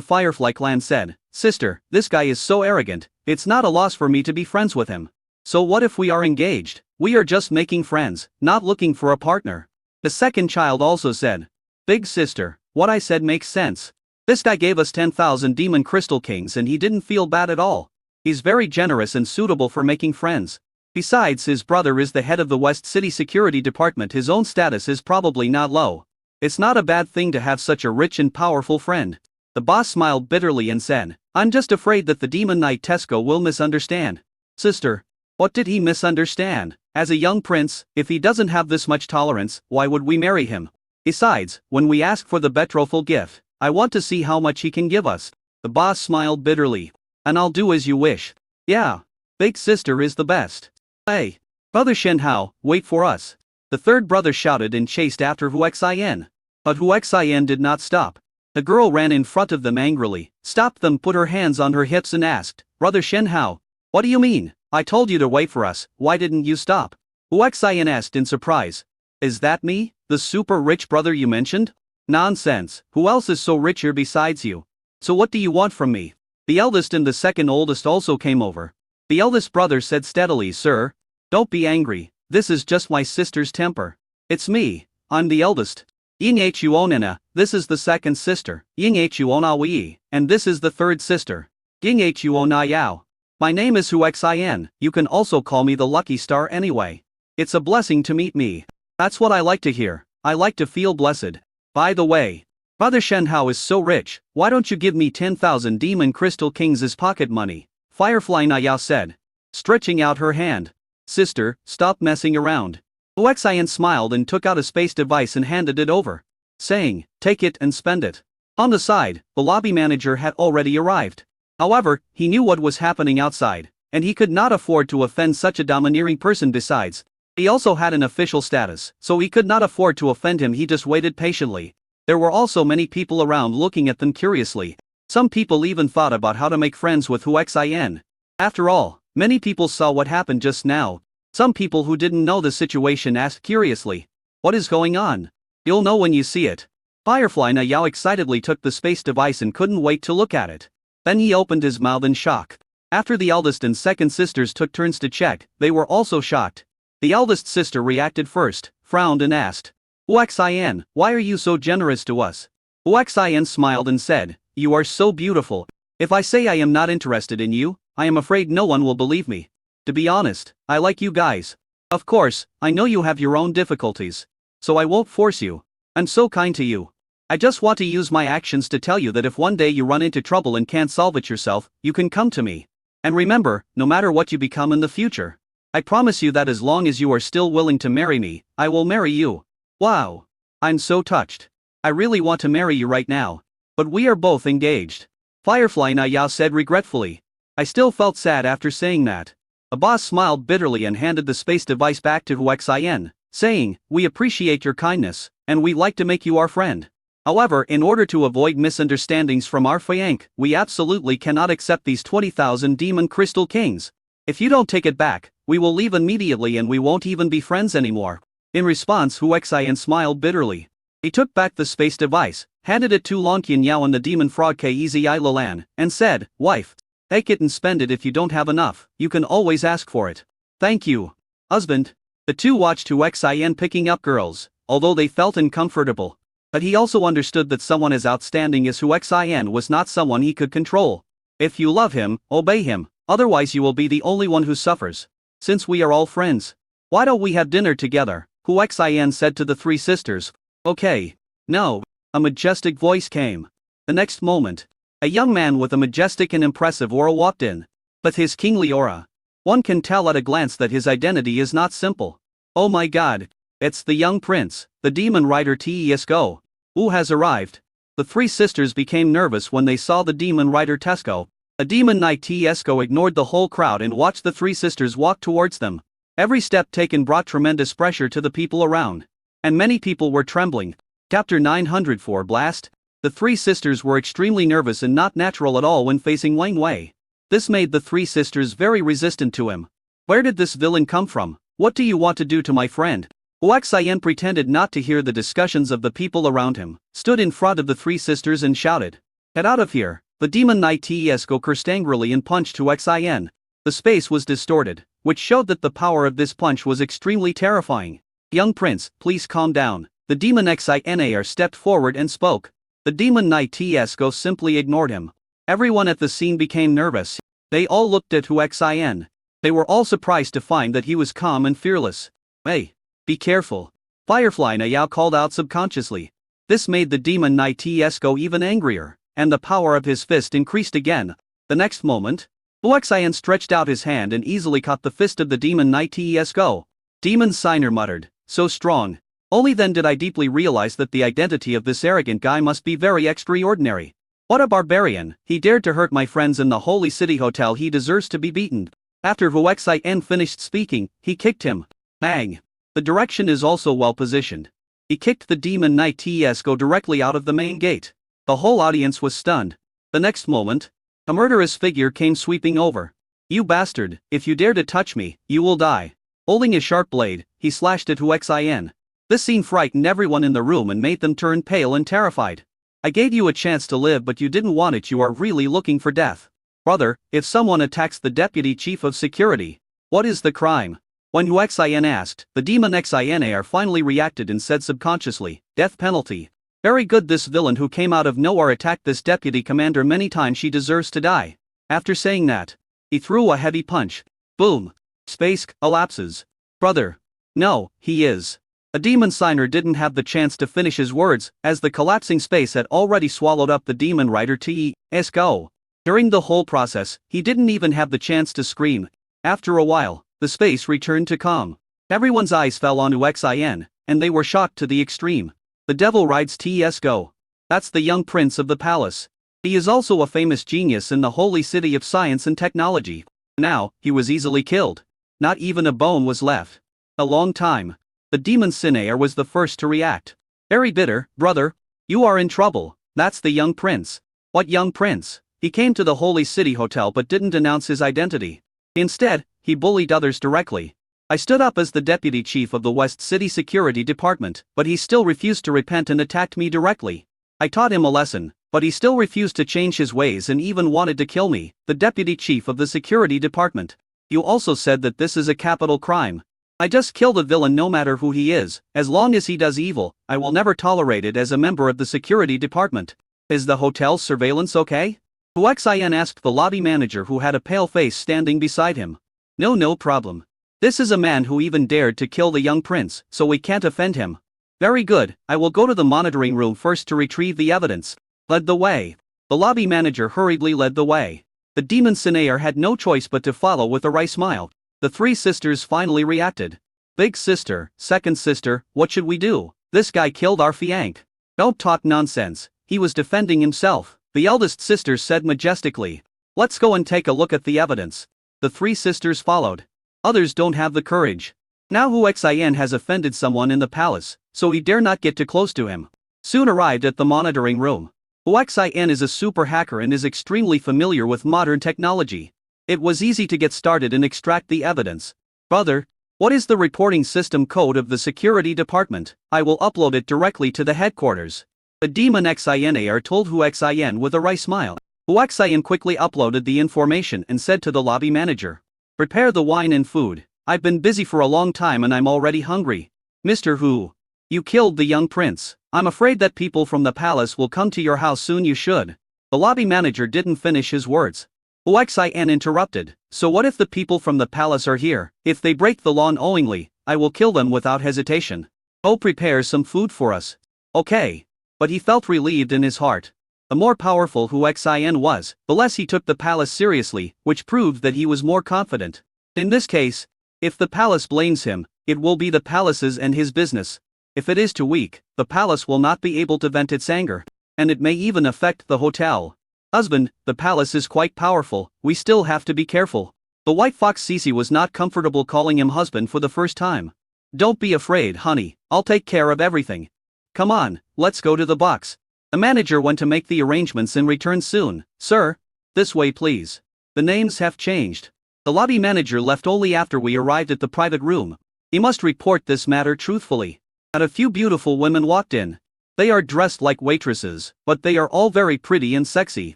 Firefly clan said, "Sister, this guy is so arrogant, it's not a loss for me to be friends with him. So what if we are engaged? We are just making friends, not looking for a partner." The second child also said, "Big sister, what I said makes sense. This guy gave us 10,000 Demon Crystal Kings and he didn't feel bad at all. He's very generous and suitable for making friends. Besides, his brother is the head of the West City Security Department, his own status is probably not low. It's not a bad thing to have such a rich and powerful friend." The boss smiled bitterly and said, "I'm just afraid that the Demon Knight Tesco will misunderstand." "Sister, What did he misunderstand? As a young prince, if he doesn't have this much tolerance, why would we marry him? Besides, when we ask for the betrothal gift, I want to see how much he can give us. The boss smiled bitterly. And I'll do as you wish. Yeah. Big sister is the best. Hey. Brother Shenhao, wait for us. The third brother shouted and chased after Huaxian. But Huaxian did not stop. The girl ran in front of them angrily, stopped them, put her hands on her hips and asked, Brother Shenhao, what do you mean? I told you to wait for us, why didn't you stop? Huaxian asked in surprise. Is that me, the super rich brother you mentioned? Nonsense, who else is so rich here besides you? So what do you want from me? The eldest and the second oldest also came over. The eldest brother said steadily, Sir, don't be angry, this is just my sister's temper. It's me, I'm the eldest. Ying Huonena, this is the second sister, Ying Huonawei, and this is the third sister, Ying Huonayao. My name is Huaxian, you can also call me the lucky star anyway. It's a blessing to meet me. That's what I like to hear, I like to feel blessed. By the way, Brother Shenhao is so rich, why don't you give me 10,000 Demon Crystal Kings as pocket money? Firefly Nayao said, stretching out her hand. Sister, stop messing around. Huaxian smiled and took out a space device and handed it over, saying, take it and spend it. On the side, the lobby manager had already arrived. However, he knew what was happening outside, and he could not afford to offend such a domineering person. Besides, he also had an official status, so he could not afford to offend him. He just waited patiently. There were also many people around looking at them curiously. Some people even thought about how to make friends with Huaxian. After all, many people saw what happened just now. Some people who didn't know the situation asked curiously, what is going on? You'll know when you see it. Firefly Nayao excitedly took the space device and couldn't wait to look at it. Then he opened his mouth in shock. After the eldest and second sisters took turns to check, they were also shocked. The eldest sister reacted first, frowned and asked, Huaxian, why are you so generous to us? Huaxian smiled and said, you are so beautiful. If I say I am not interested in you, I am afraid no one will believe me. To be honest, I like you guys. Of course, I know you have your own difficulties. So I won't force you. I'm so kind to you. I just want to use my actions to tell you that if one day you run into trouble and can't solve it yourself, you can come to me. And remember, no matter what you become in the future, I promise you that as long as you are still willing to marry me, I will marry you. Wow. I'm so touched. I really want to marry you right now. But we are both engaged. Firefly Nayao said regretfully. I still felt sad after saying that. A boss smiled bitterly and handed the space device back to Huaxian, saying, we appreciate your kindness, and we like to make you our friend. However, in order to avoid misunderstandings from our Fiank, we absolutely cannot accept these 20,000 Demon Crystal Kings. If you don't take it back, we will leave immediately and we won't even be friends anymore. In response, Huaxian smiled bitterly. He took back the space device, handed it to Lonqian Yao and the demon frog Kezi Lalan, and said, wife, take it and spend it. If you don't have enough, you can always ask for it. Thank you, husband. The two watched Huaxian picking up girls, although they felt uncomfortable. But he also understood that someone as outstanding as Huaxian was not someone he could control. If you love him, obey him, otherwise you will be the only one who suffers. Since we are all friends, why don't we have dinner together? Huaxian said to the three sisters. Okay. No. A majestic voice came. The next moment, a young man with a majestic and impressive aura walked in. But his kingly aura, one can tell at a glance that his identity is not simple. Oh my god, it's the young prince, the demon rider Tesco. Who has arrived? The three sisters became nervous when they saw the demon rider Tesco. A demon knight Tesco ignored the whole crowd and watched the three sisters walk towards them. Every step taken brought tremendous pressure to the people around. And many people were trembling. Chapter 904 Blast. The three sisters were extremely nervous and not natural at all when facing Wang Wei. This made the three sisters very resistant to him. Where did this villain come from? What do you want to do to my friend? Huaxian pretended not to hear the discussions of the people around him, stood in front of the three sisters and shouted, get out of here. The demon knight Tesco cursed angrily and punched Huaxian. The space was distorted, which showed that the power of this punch was extremely terrifying. Young prince, please calm down. The demon Xinar stepped forward and spoke. The demon knight Tesco simply ignored him. Everyone at the scene became nervous. They all looked at Huaxian. They were all surprised to find that he was calm and fearless. Hey, be careful. Firefly Nayao called out subconsciously. This made the demon knight Tesco even angrier, and the power of his fist increased again. The next moment, Huaxian stretched out his hand and easily caught the fist of the Demon Knight Tesco. Demon Signer muttered, so strong. Only then did I deeply realize that the identity of this arrogant guy must be very extraordinary. What a barbarian, he dared to hurt my friends in the Holy City Hotel, he deserves to be beaten. After Huaxian finished speaking, he kicked him. Bang! The direction is also well positioned. He kicked the Demon Knight Tesco directly out of the main gate. The whole audience was stunned. The next moment, a murderous figure came sweeping over. You bastard, if you dare to touch me, you will die. Holding his sharp blade, he slashed at Huaxian. This scene frightened everyone in the room and made them turn pale and terrified. I gave you a chance to live, but you didn't want it. You are really looking for death. Brother, if someone attacks the deputy chief of security, what is the crime? When Huaxian asked, the Demon Xinar finally reacted and said subconsciously, death penalty. Very good, this villain who came out of nowhere attacked this deputy commander many times, she deserves to die. After saying that, he threw a heavy punch. Boom. Space elapses. Brother. No, he is. A Demon Signer didn't have the chance to finish his words, as the collapsing space had already swallowed up the Demon Rider Tesco. During the whole process, he didn't even have the chance to scream. After a while, the space returned to calm. Everyone's eyes fell on Huaxian, and they were shocked to the extreme. The Devil Rides Tesco. That's the young prince of the palace. He is also a famous genius in the holy city of science and technology. Now, he was easily killed. Not even a bone was left. A long time. The Demon Signer was the first to react. Very bitter, brother. You are in trouble. That's the young prince. What young prince? He came to the Holy City Hotel but didn't announce his identity. Instead, he bullied others directly. I stood up as the deputy chief of the West City Security Department, but he still refused to repent and attacked me directly. I taught him a lesson, but he still refused to change his ways and even wanted to kill me, the deputy chief of the security department. You also said that this is a capital crime. I just kill the villain no matter who he is. As long as he does evil, I will never tolerate it as a member of the security department. Is the hotel's surveillance okay? Huaxian asked the lobby manager, who had a pale face standing beside him. No problem. This is a man who even dared to kill the young prince, so we can't offend him. Very good, I will go to the monitoring room first to retrieve the evidence. Led the way. The lobby manager hurriedly led the way. The Demon Signer had no choice but to follow with a wry smile. The three sisters finally reacted. Big sister, second sister, what should we do? This guy killed our fiancé. Don't talk nonsense, he was defending himself, the eldest sister said majestically. Let's go and take a look at the evidence. The three sisters followed. Others don't have the courage. Now Huaxian has offended someone in the palace, so he dare not get too close to him. Soon arrived at the monitoring room. Huaxian is a super hacker and is extremely familiar with modern technology. It was easy to get started and extract the evidence. Brother, what is the reporting system code of the security department? I will upload it directly to the headquarters. The Demon Xinar told Huaxian with a wry smile. Huaxian quickly uploaded the information and said to the lobby manager, prepare the wine and food. I've been busy for a long time and I'm already hungry. Mr. Hu, you killed the young prince. I'm afraid that people from the palace will come to your house soon. You should. The lobby manager didn't finish his words. Huaxian interrupted. So what if the people from the palace are here? If they break the law unknowingly, I will kill them without hesitation. Oh, prepare some food for us. Okay. But he felt relieved in his heart. The more powerful Huaxian was, the less he took the palace seriously, which proved that he was more confident. In this case, if the palace blames him, it will be the palace's and his business. If it is too weak, the palace will not be able to vent its anger. And it may even affect the hotel. Husband, the palace is quite powerful, we still have to be careful. The white fox Cece was not comfortable calling him husband for the first time. Don't be afraid, honey, I'll take care of everything. Come on, let's go to the box. The manager went to make the arrangements and return soon. Sir, this way please. The names have changed. The lobby manager left only after we arrived at the private room. He must report this matter truthfully. And a few beautiful women walked in. They are dressed like waitresses, but they are all very pretty and sexy.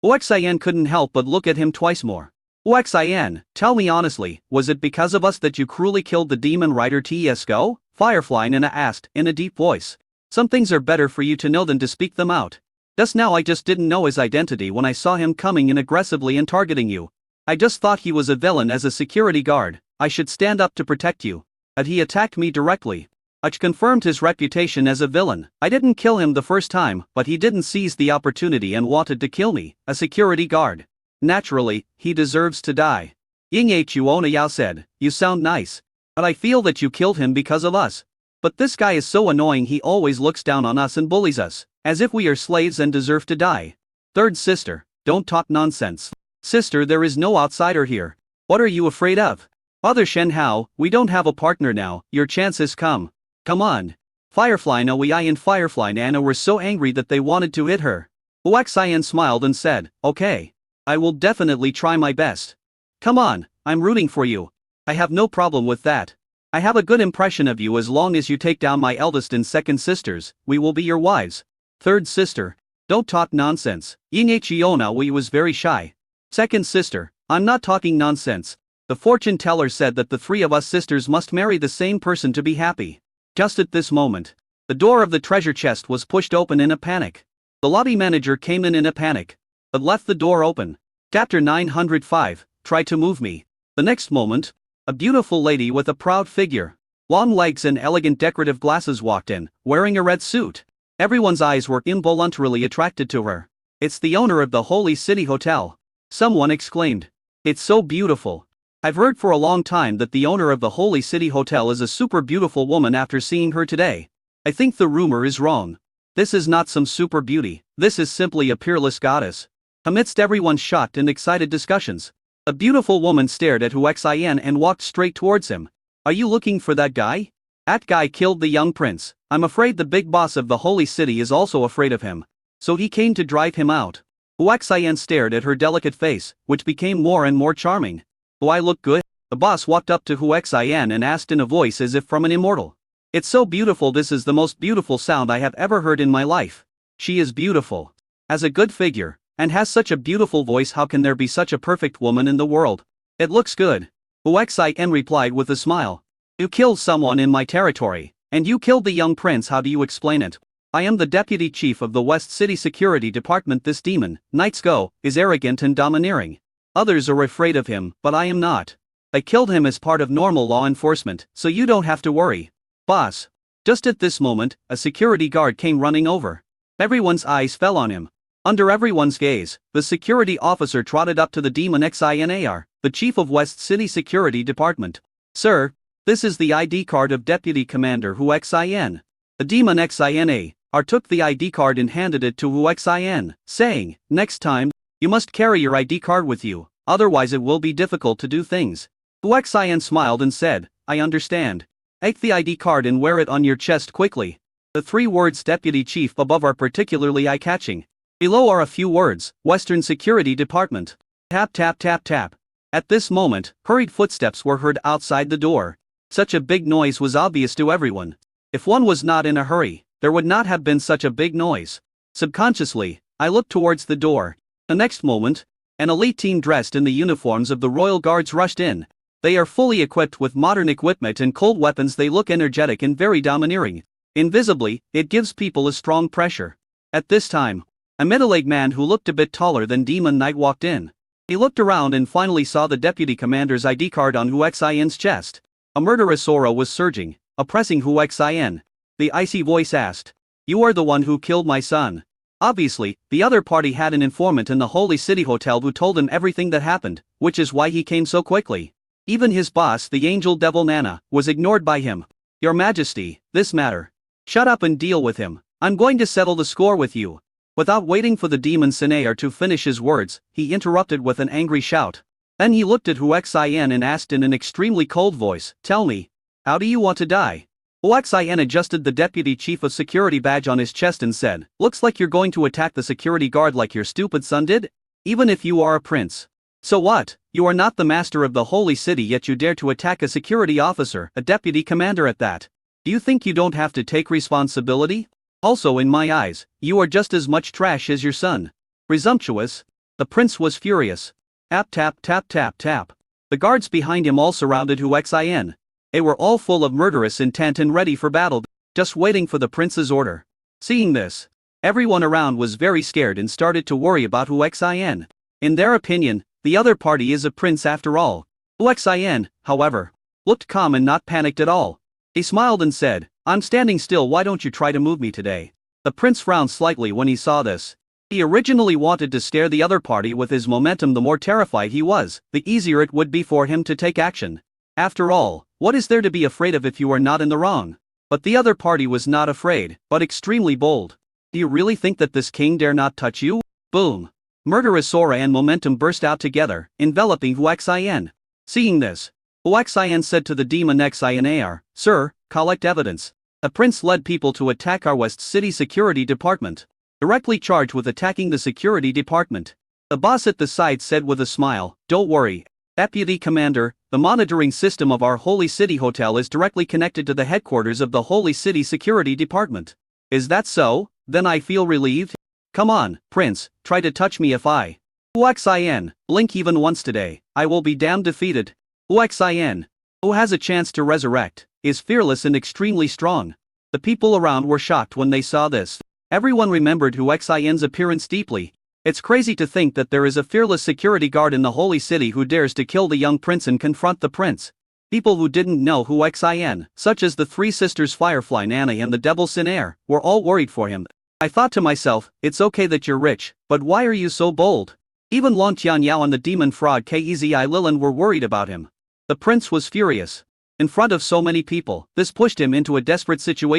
Huaxian couldn't help but look at him twice more. Huaxian, tell me honestly, was it because of us that you cruelly killed the Demon Rider Tesco? Firefly Nina asked in a deep voice. Some things are better for you to know than to speak them out. Just now I just didn't know his identity when I saw him coming in aggressively and targeting you. I just thought he was a villain as a security guard. I should stand up to protect you. And he attacked me directly. Which confirmed his reputation as a villain. I didn't kill him the first time, but he didn't seize the opportunity and wanted to kill me, a security guard. Naturally, he deserves to die. Ying Chuona Yao said, "You sound nice. But I feel that you killed him because of us. But this guy is so annoying, he always looks down on us and bullies us, as if we are slaves and deserve to die." Third sister, don't talk nonsense. Sister, there is no outsider here. What are you afraid of? Father Shen Hao, we don't have a partner now, your chance has come. Come on. Firefly Noi and Firefly Nana were so angry that they wanted to hit her. Huaxian smiled and said, "Okay. I will definitely try my best. Come on, I'm rooting for you. I have no problem with that. I have a good impression of you. As long as you take down my eldest and second sisters, we will be your wives." Third sister, don't talk nonsense. Ying Chionawi was very shy. Second sister, I'm not talking nonsense. The fortune teller said that the three of us sisters must marry the same person to be happy. Just at this moment, the door of the treasure chest was pushed open in a panic. The lobby manager came in a panic, but left the door open. Chapter 905, Try to Move Me. The next moment, a beautiful lady with a proud figure, long legs and elegant decorative glasses walked in, wearing a red suit. Everyone's eyes were involuntarily attracted to her. "It's the owner of the Holy City Hotel," someone exclaimed. "It's so beautiful. I've heard for a long time that the owner of the Holy City Hotel is a super beautiful woman. After seeing her today, I think the rumor is wrong. This is not some super beauty, this is simply a peerless goddess." Amidst everyone's shocked and excited discussions, a beautiful woman stared at Huaxian and walked straight towards him. "Are you looking for that guy? That guy killed the young prince. I'm afraid the big boss of the Holy City is also afraid of him. So he came to drive him out." Huaxian stared at her delicate face, which became more and more charming. "Do I look good?" The boss walked up to Huaxian and asked in a voice as if from an immortal. "It's so beautiful. This is the most beautiful sound I have ever heard in my life. She is beautiful. Has a good figure, and has such a beautiful voice. How can there be such a perfect woman in the world? It looks good." Huaxian replied with a smile. "You killed someone in my territory, and you killed the young prince. How do you explain it?" "I am the deputy chief of the West City Security Department. This demon, Knights Go, is arrogant and domineering. Others are afraid of him, but I am not. I killed him as part of normal law enforcement, so you don't have to worry." "Boss." Just at this moment, a security guard came running over. Everyone's eyes fell on him. Under everyone's gaze, the security officer trotted up to the demon Xinar, the chief of West City Security Department. "Sir, this is the ID card of Deputy Commander Huaxian." The demon Xinar took the ID card and handed it to Huaxian, saying, "Next time, you must carry your ID card with you, otherwise it will be difficult to do things." Huaxian smiled and said, "I understand. Take the ID card and wear it on your chest quickly." The three words Deputy Chief above are particularly eye-catching. Below are a few words, Western Security Department. Tap tap tap tap. At this moment, hurried footsteps were heard outside the door. Such a big noise was obvious to everyone. If one was not in a hurry, there would not have been such a big noise. Subconsciously, I looked towards the door. The next moment, an elite team dressed in the uniforms of the Royal Guards rushed in. They are fully equipped with modern equipment and cold weapons. They look energetic and very domineering. Invisibly, it gives people a strong pressure. At this time, a middle-aged man who looked a bit taller than Demon Knight walked in. He looked around and finally saw the deputy commander's ID card on Huaxian's chest. A murderous aura was surging, oppressing Huaxian. The icy voice asked, "You are the one who killed my son." Obviously, the other party had an informant in the Holy City Hotel who told him everything that happened, which is why he came so quickly. Even his boss, the angel devil Nana, was ignored by him. "Your Majesty, this matter. Shut up and deal with him. I'm going to settle the score with you." Without waiting for the demon Sinair to finish his words, he interrupted with an angry shout. Then he looked at Huaxian and asked in an extremely cold voice, "Tell me, how do you want to die?" Huaxian adjusted the deputy chief of security badge on his chest and said, "Looks like you're going to attack the security guard like your stupid son did? Even if you are a prince. So what? You are not the master of the Holy City, yet you dare to attack a security officer, a deputy commander at that. Do you think you don't have to take responsibility? Also, in my eyes, you are just as much trash as your son. Presumptuous." The prince was furious. Tap tap tap tap tap. The guards behind him all surrounded Huaxian. They were all full of murderous intent and ready for battle, just waiting for the prince's order. Seeing this, everyone around was very scared and started to worry about Huaxian. In their opinion, the other party is a prince after all. Huaxian, however, looked calm and not panicked at all. He smiled and said, "I'm standing still, why don't you try to move me today?" The prince frowned slightly when he saw this. He originally wanted to scare the other party with his momentum. The more terrified he was, the easier it would be for him to take action. After all, what is there to be afraid of if you are not in the wrong? But the other party was not afraid, but extremely bold. Do you really think that this king dare not touch you? Boom! Murderous aura and momentum burst out together, enveloping Huaxian. Seeing this, Huaxian said to the demon Xian, "Sir, collect evidence." A prince led people to attack our West City Security Department. Directly charged with attacking the security department. The boss at the side said with a smile, "Don't worry, Deputy Commander, the monitoring system of our Holy City Hotel is directly connected to the headquarters of the Holy City Security Department." Is that so? Then I feel relieved. Come on, Prince, try to touch me if I Huaxian, blink even once today, I will be damn defeated. Huaxian, who has a chance to resurrect, is fearless and extremely strong. The people around were shocked when they saw this. Everyone remembered Huaxian's appearance deeply. It's crazy to think that there is a fearless security guard in the Holy City who dares to kill the young prince and confront the prince. People who didn't know Huaxian, such as the three sisters Firefly Nana and the Devil Sinair, were all worried for him. I thought to myself, it's okay that you're rich, but why are you so bold? Even Long Tianyao and the demon fraud Kezi Lilan were worried about him. The prince was furious. In front of so many people, this pushed him into a desperate situation.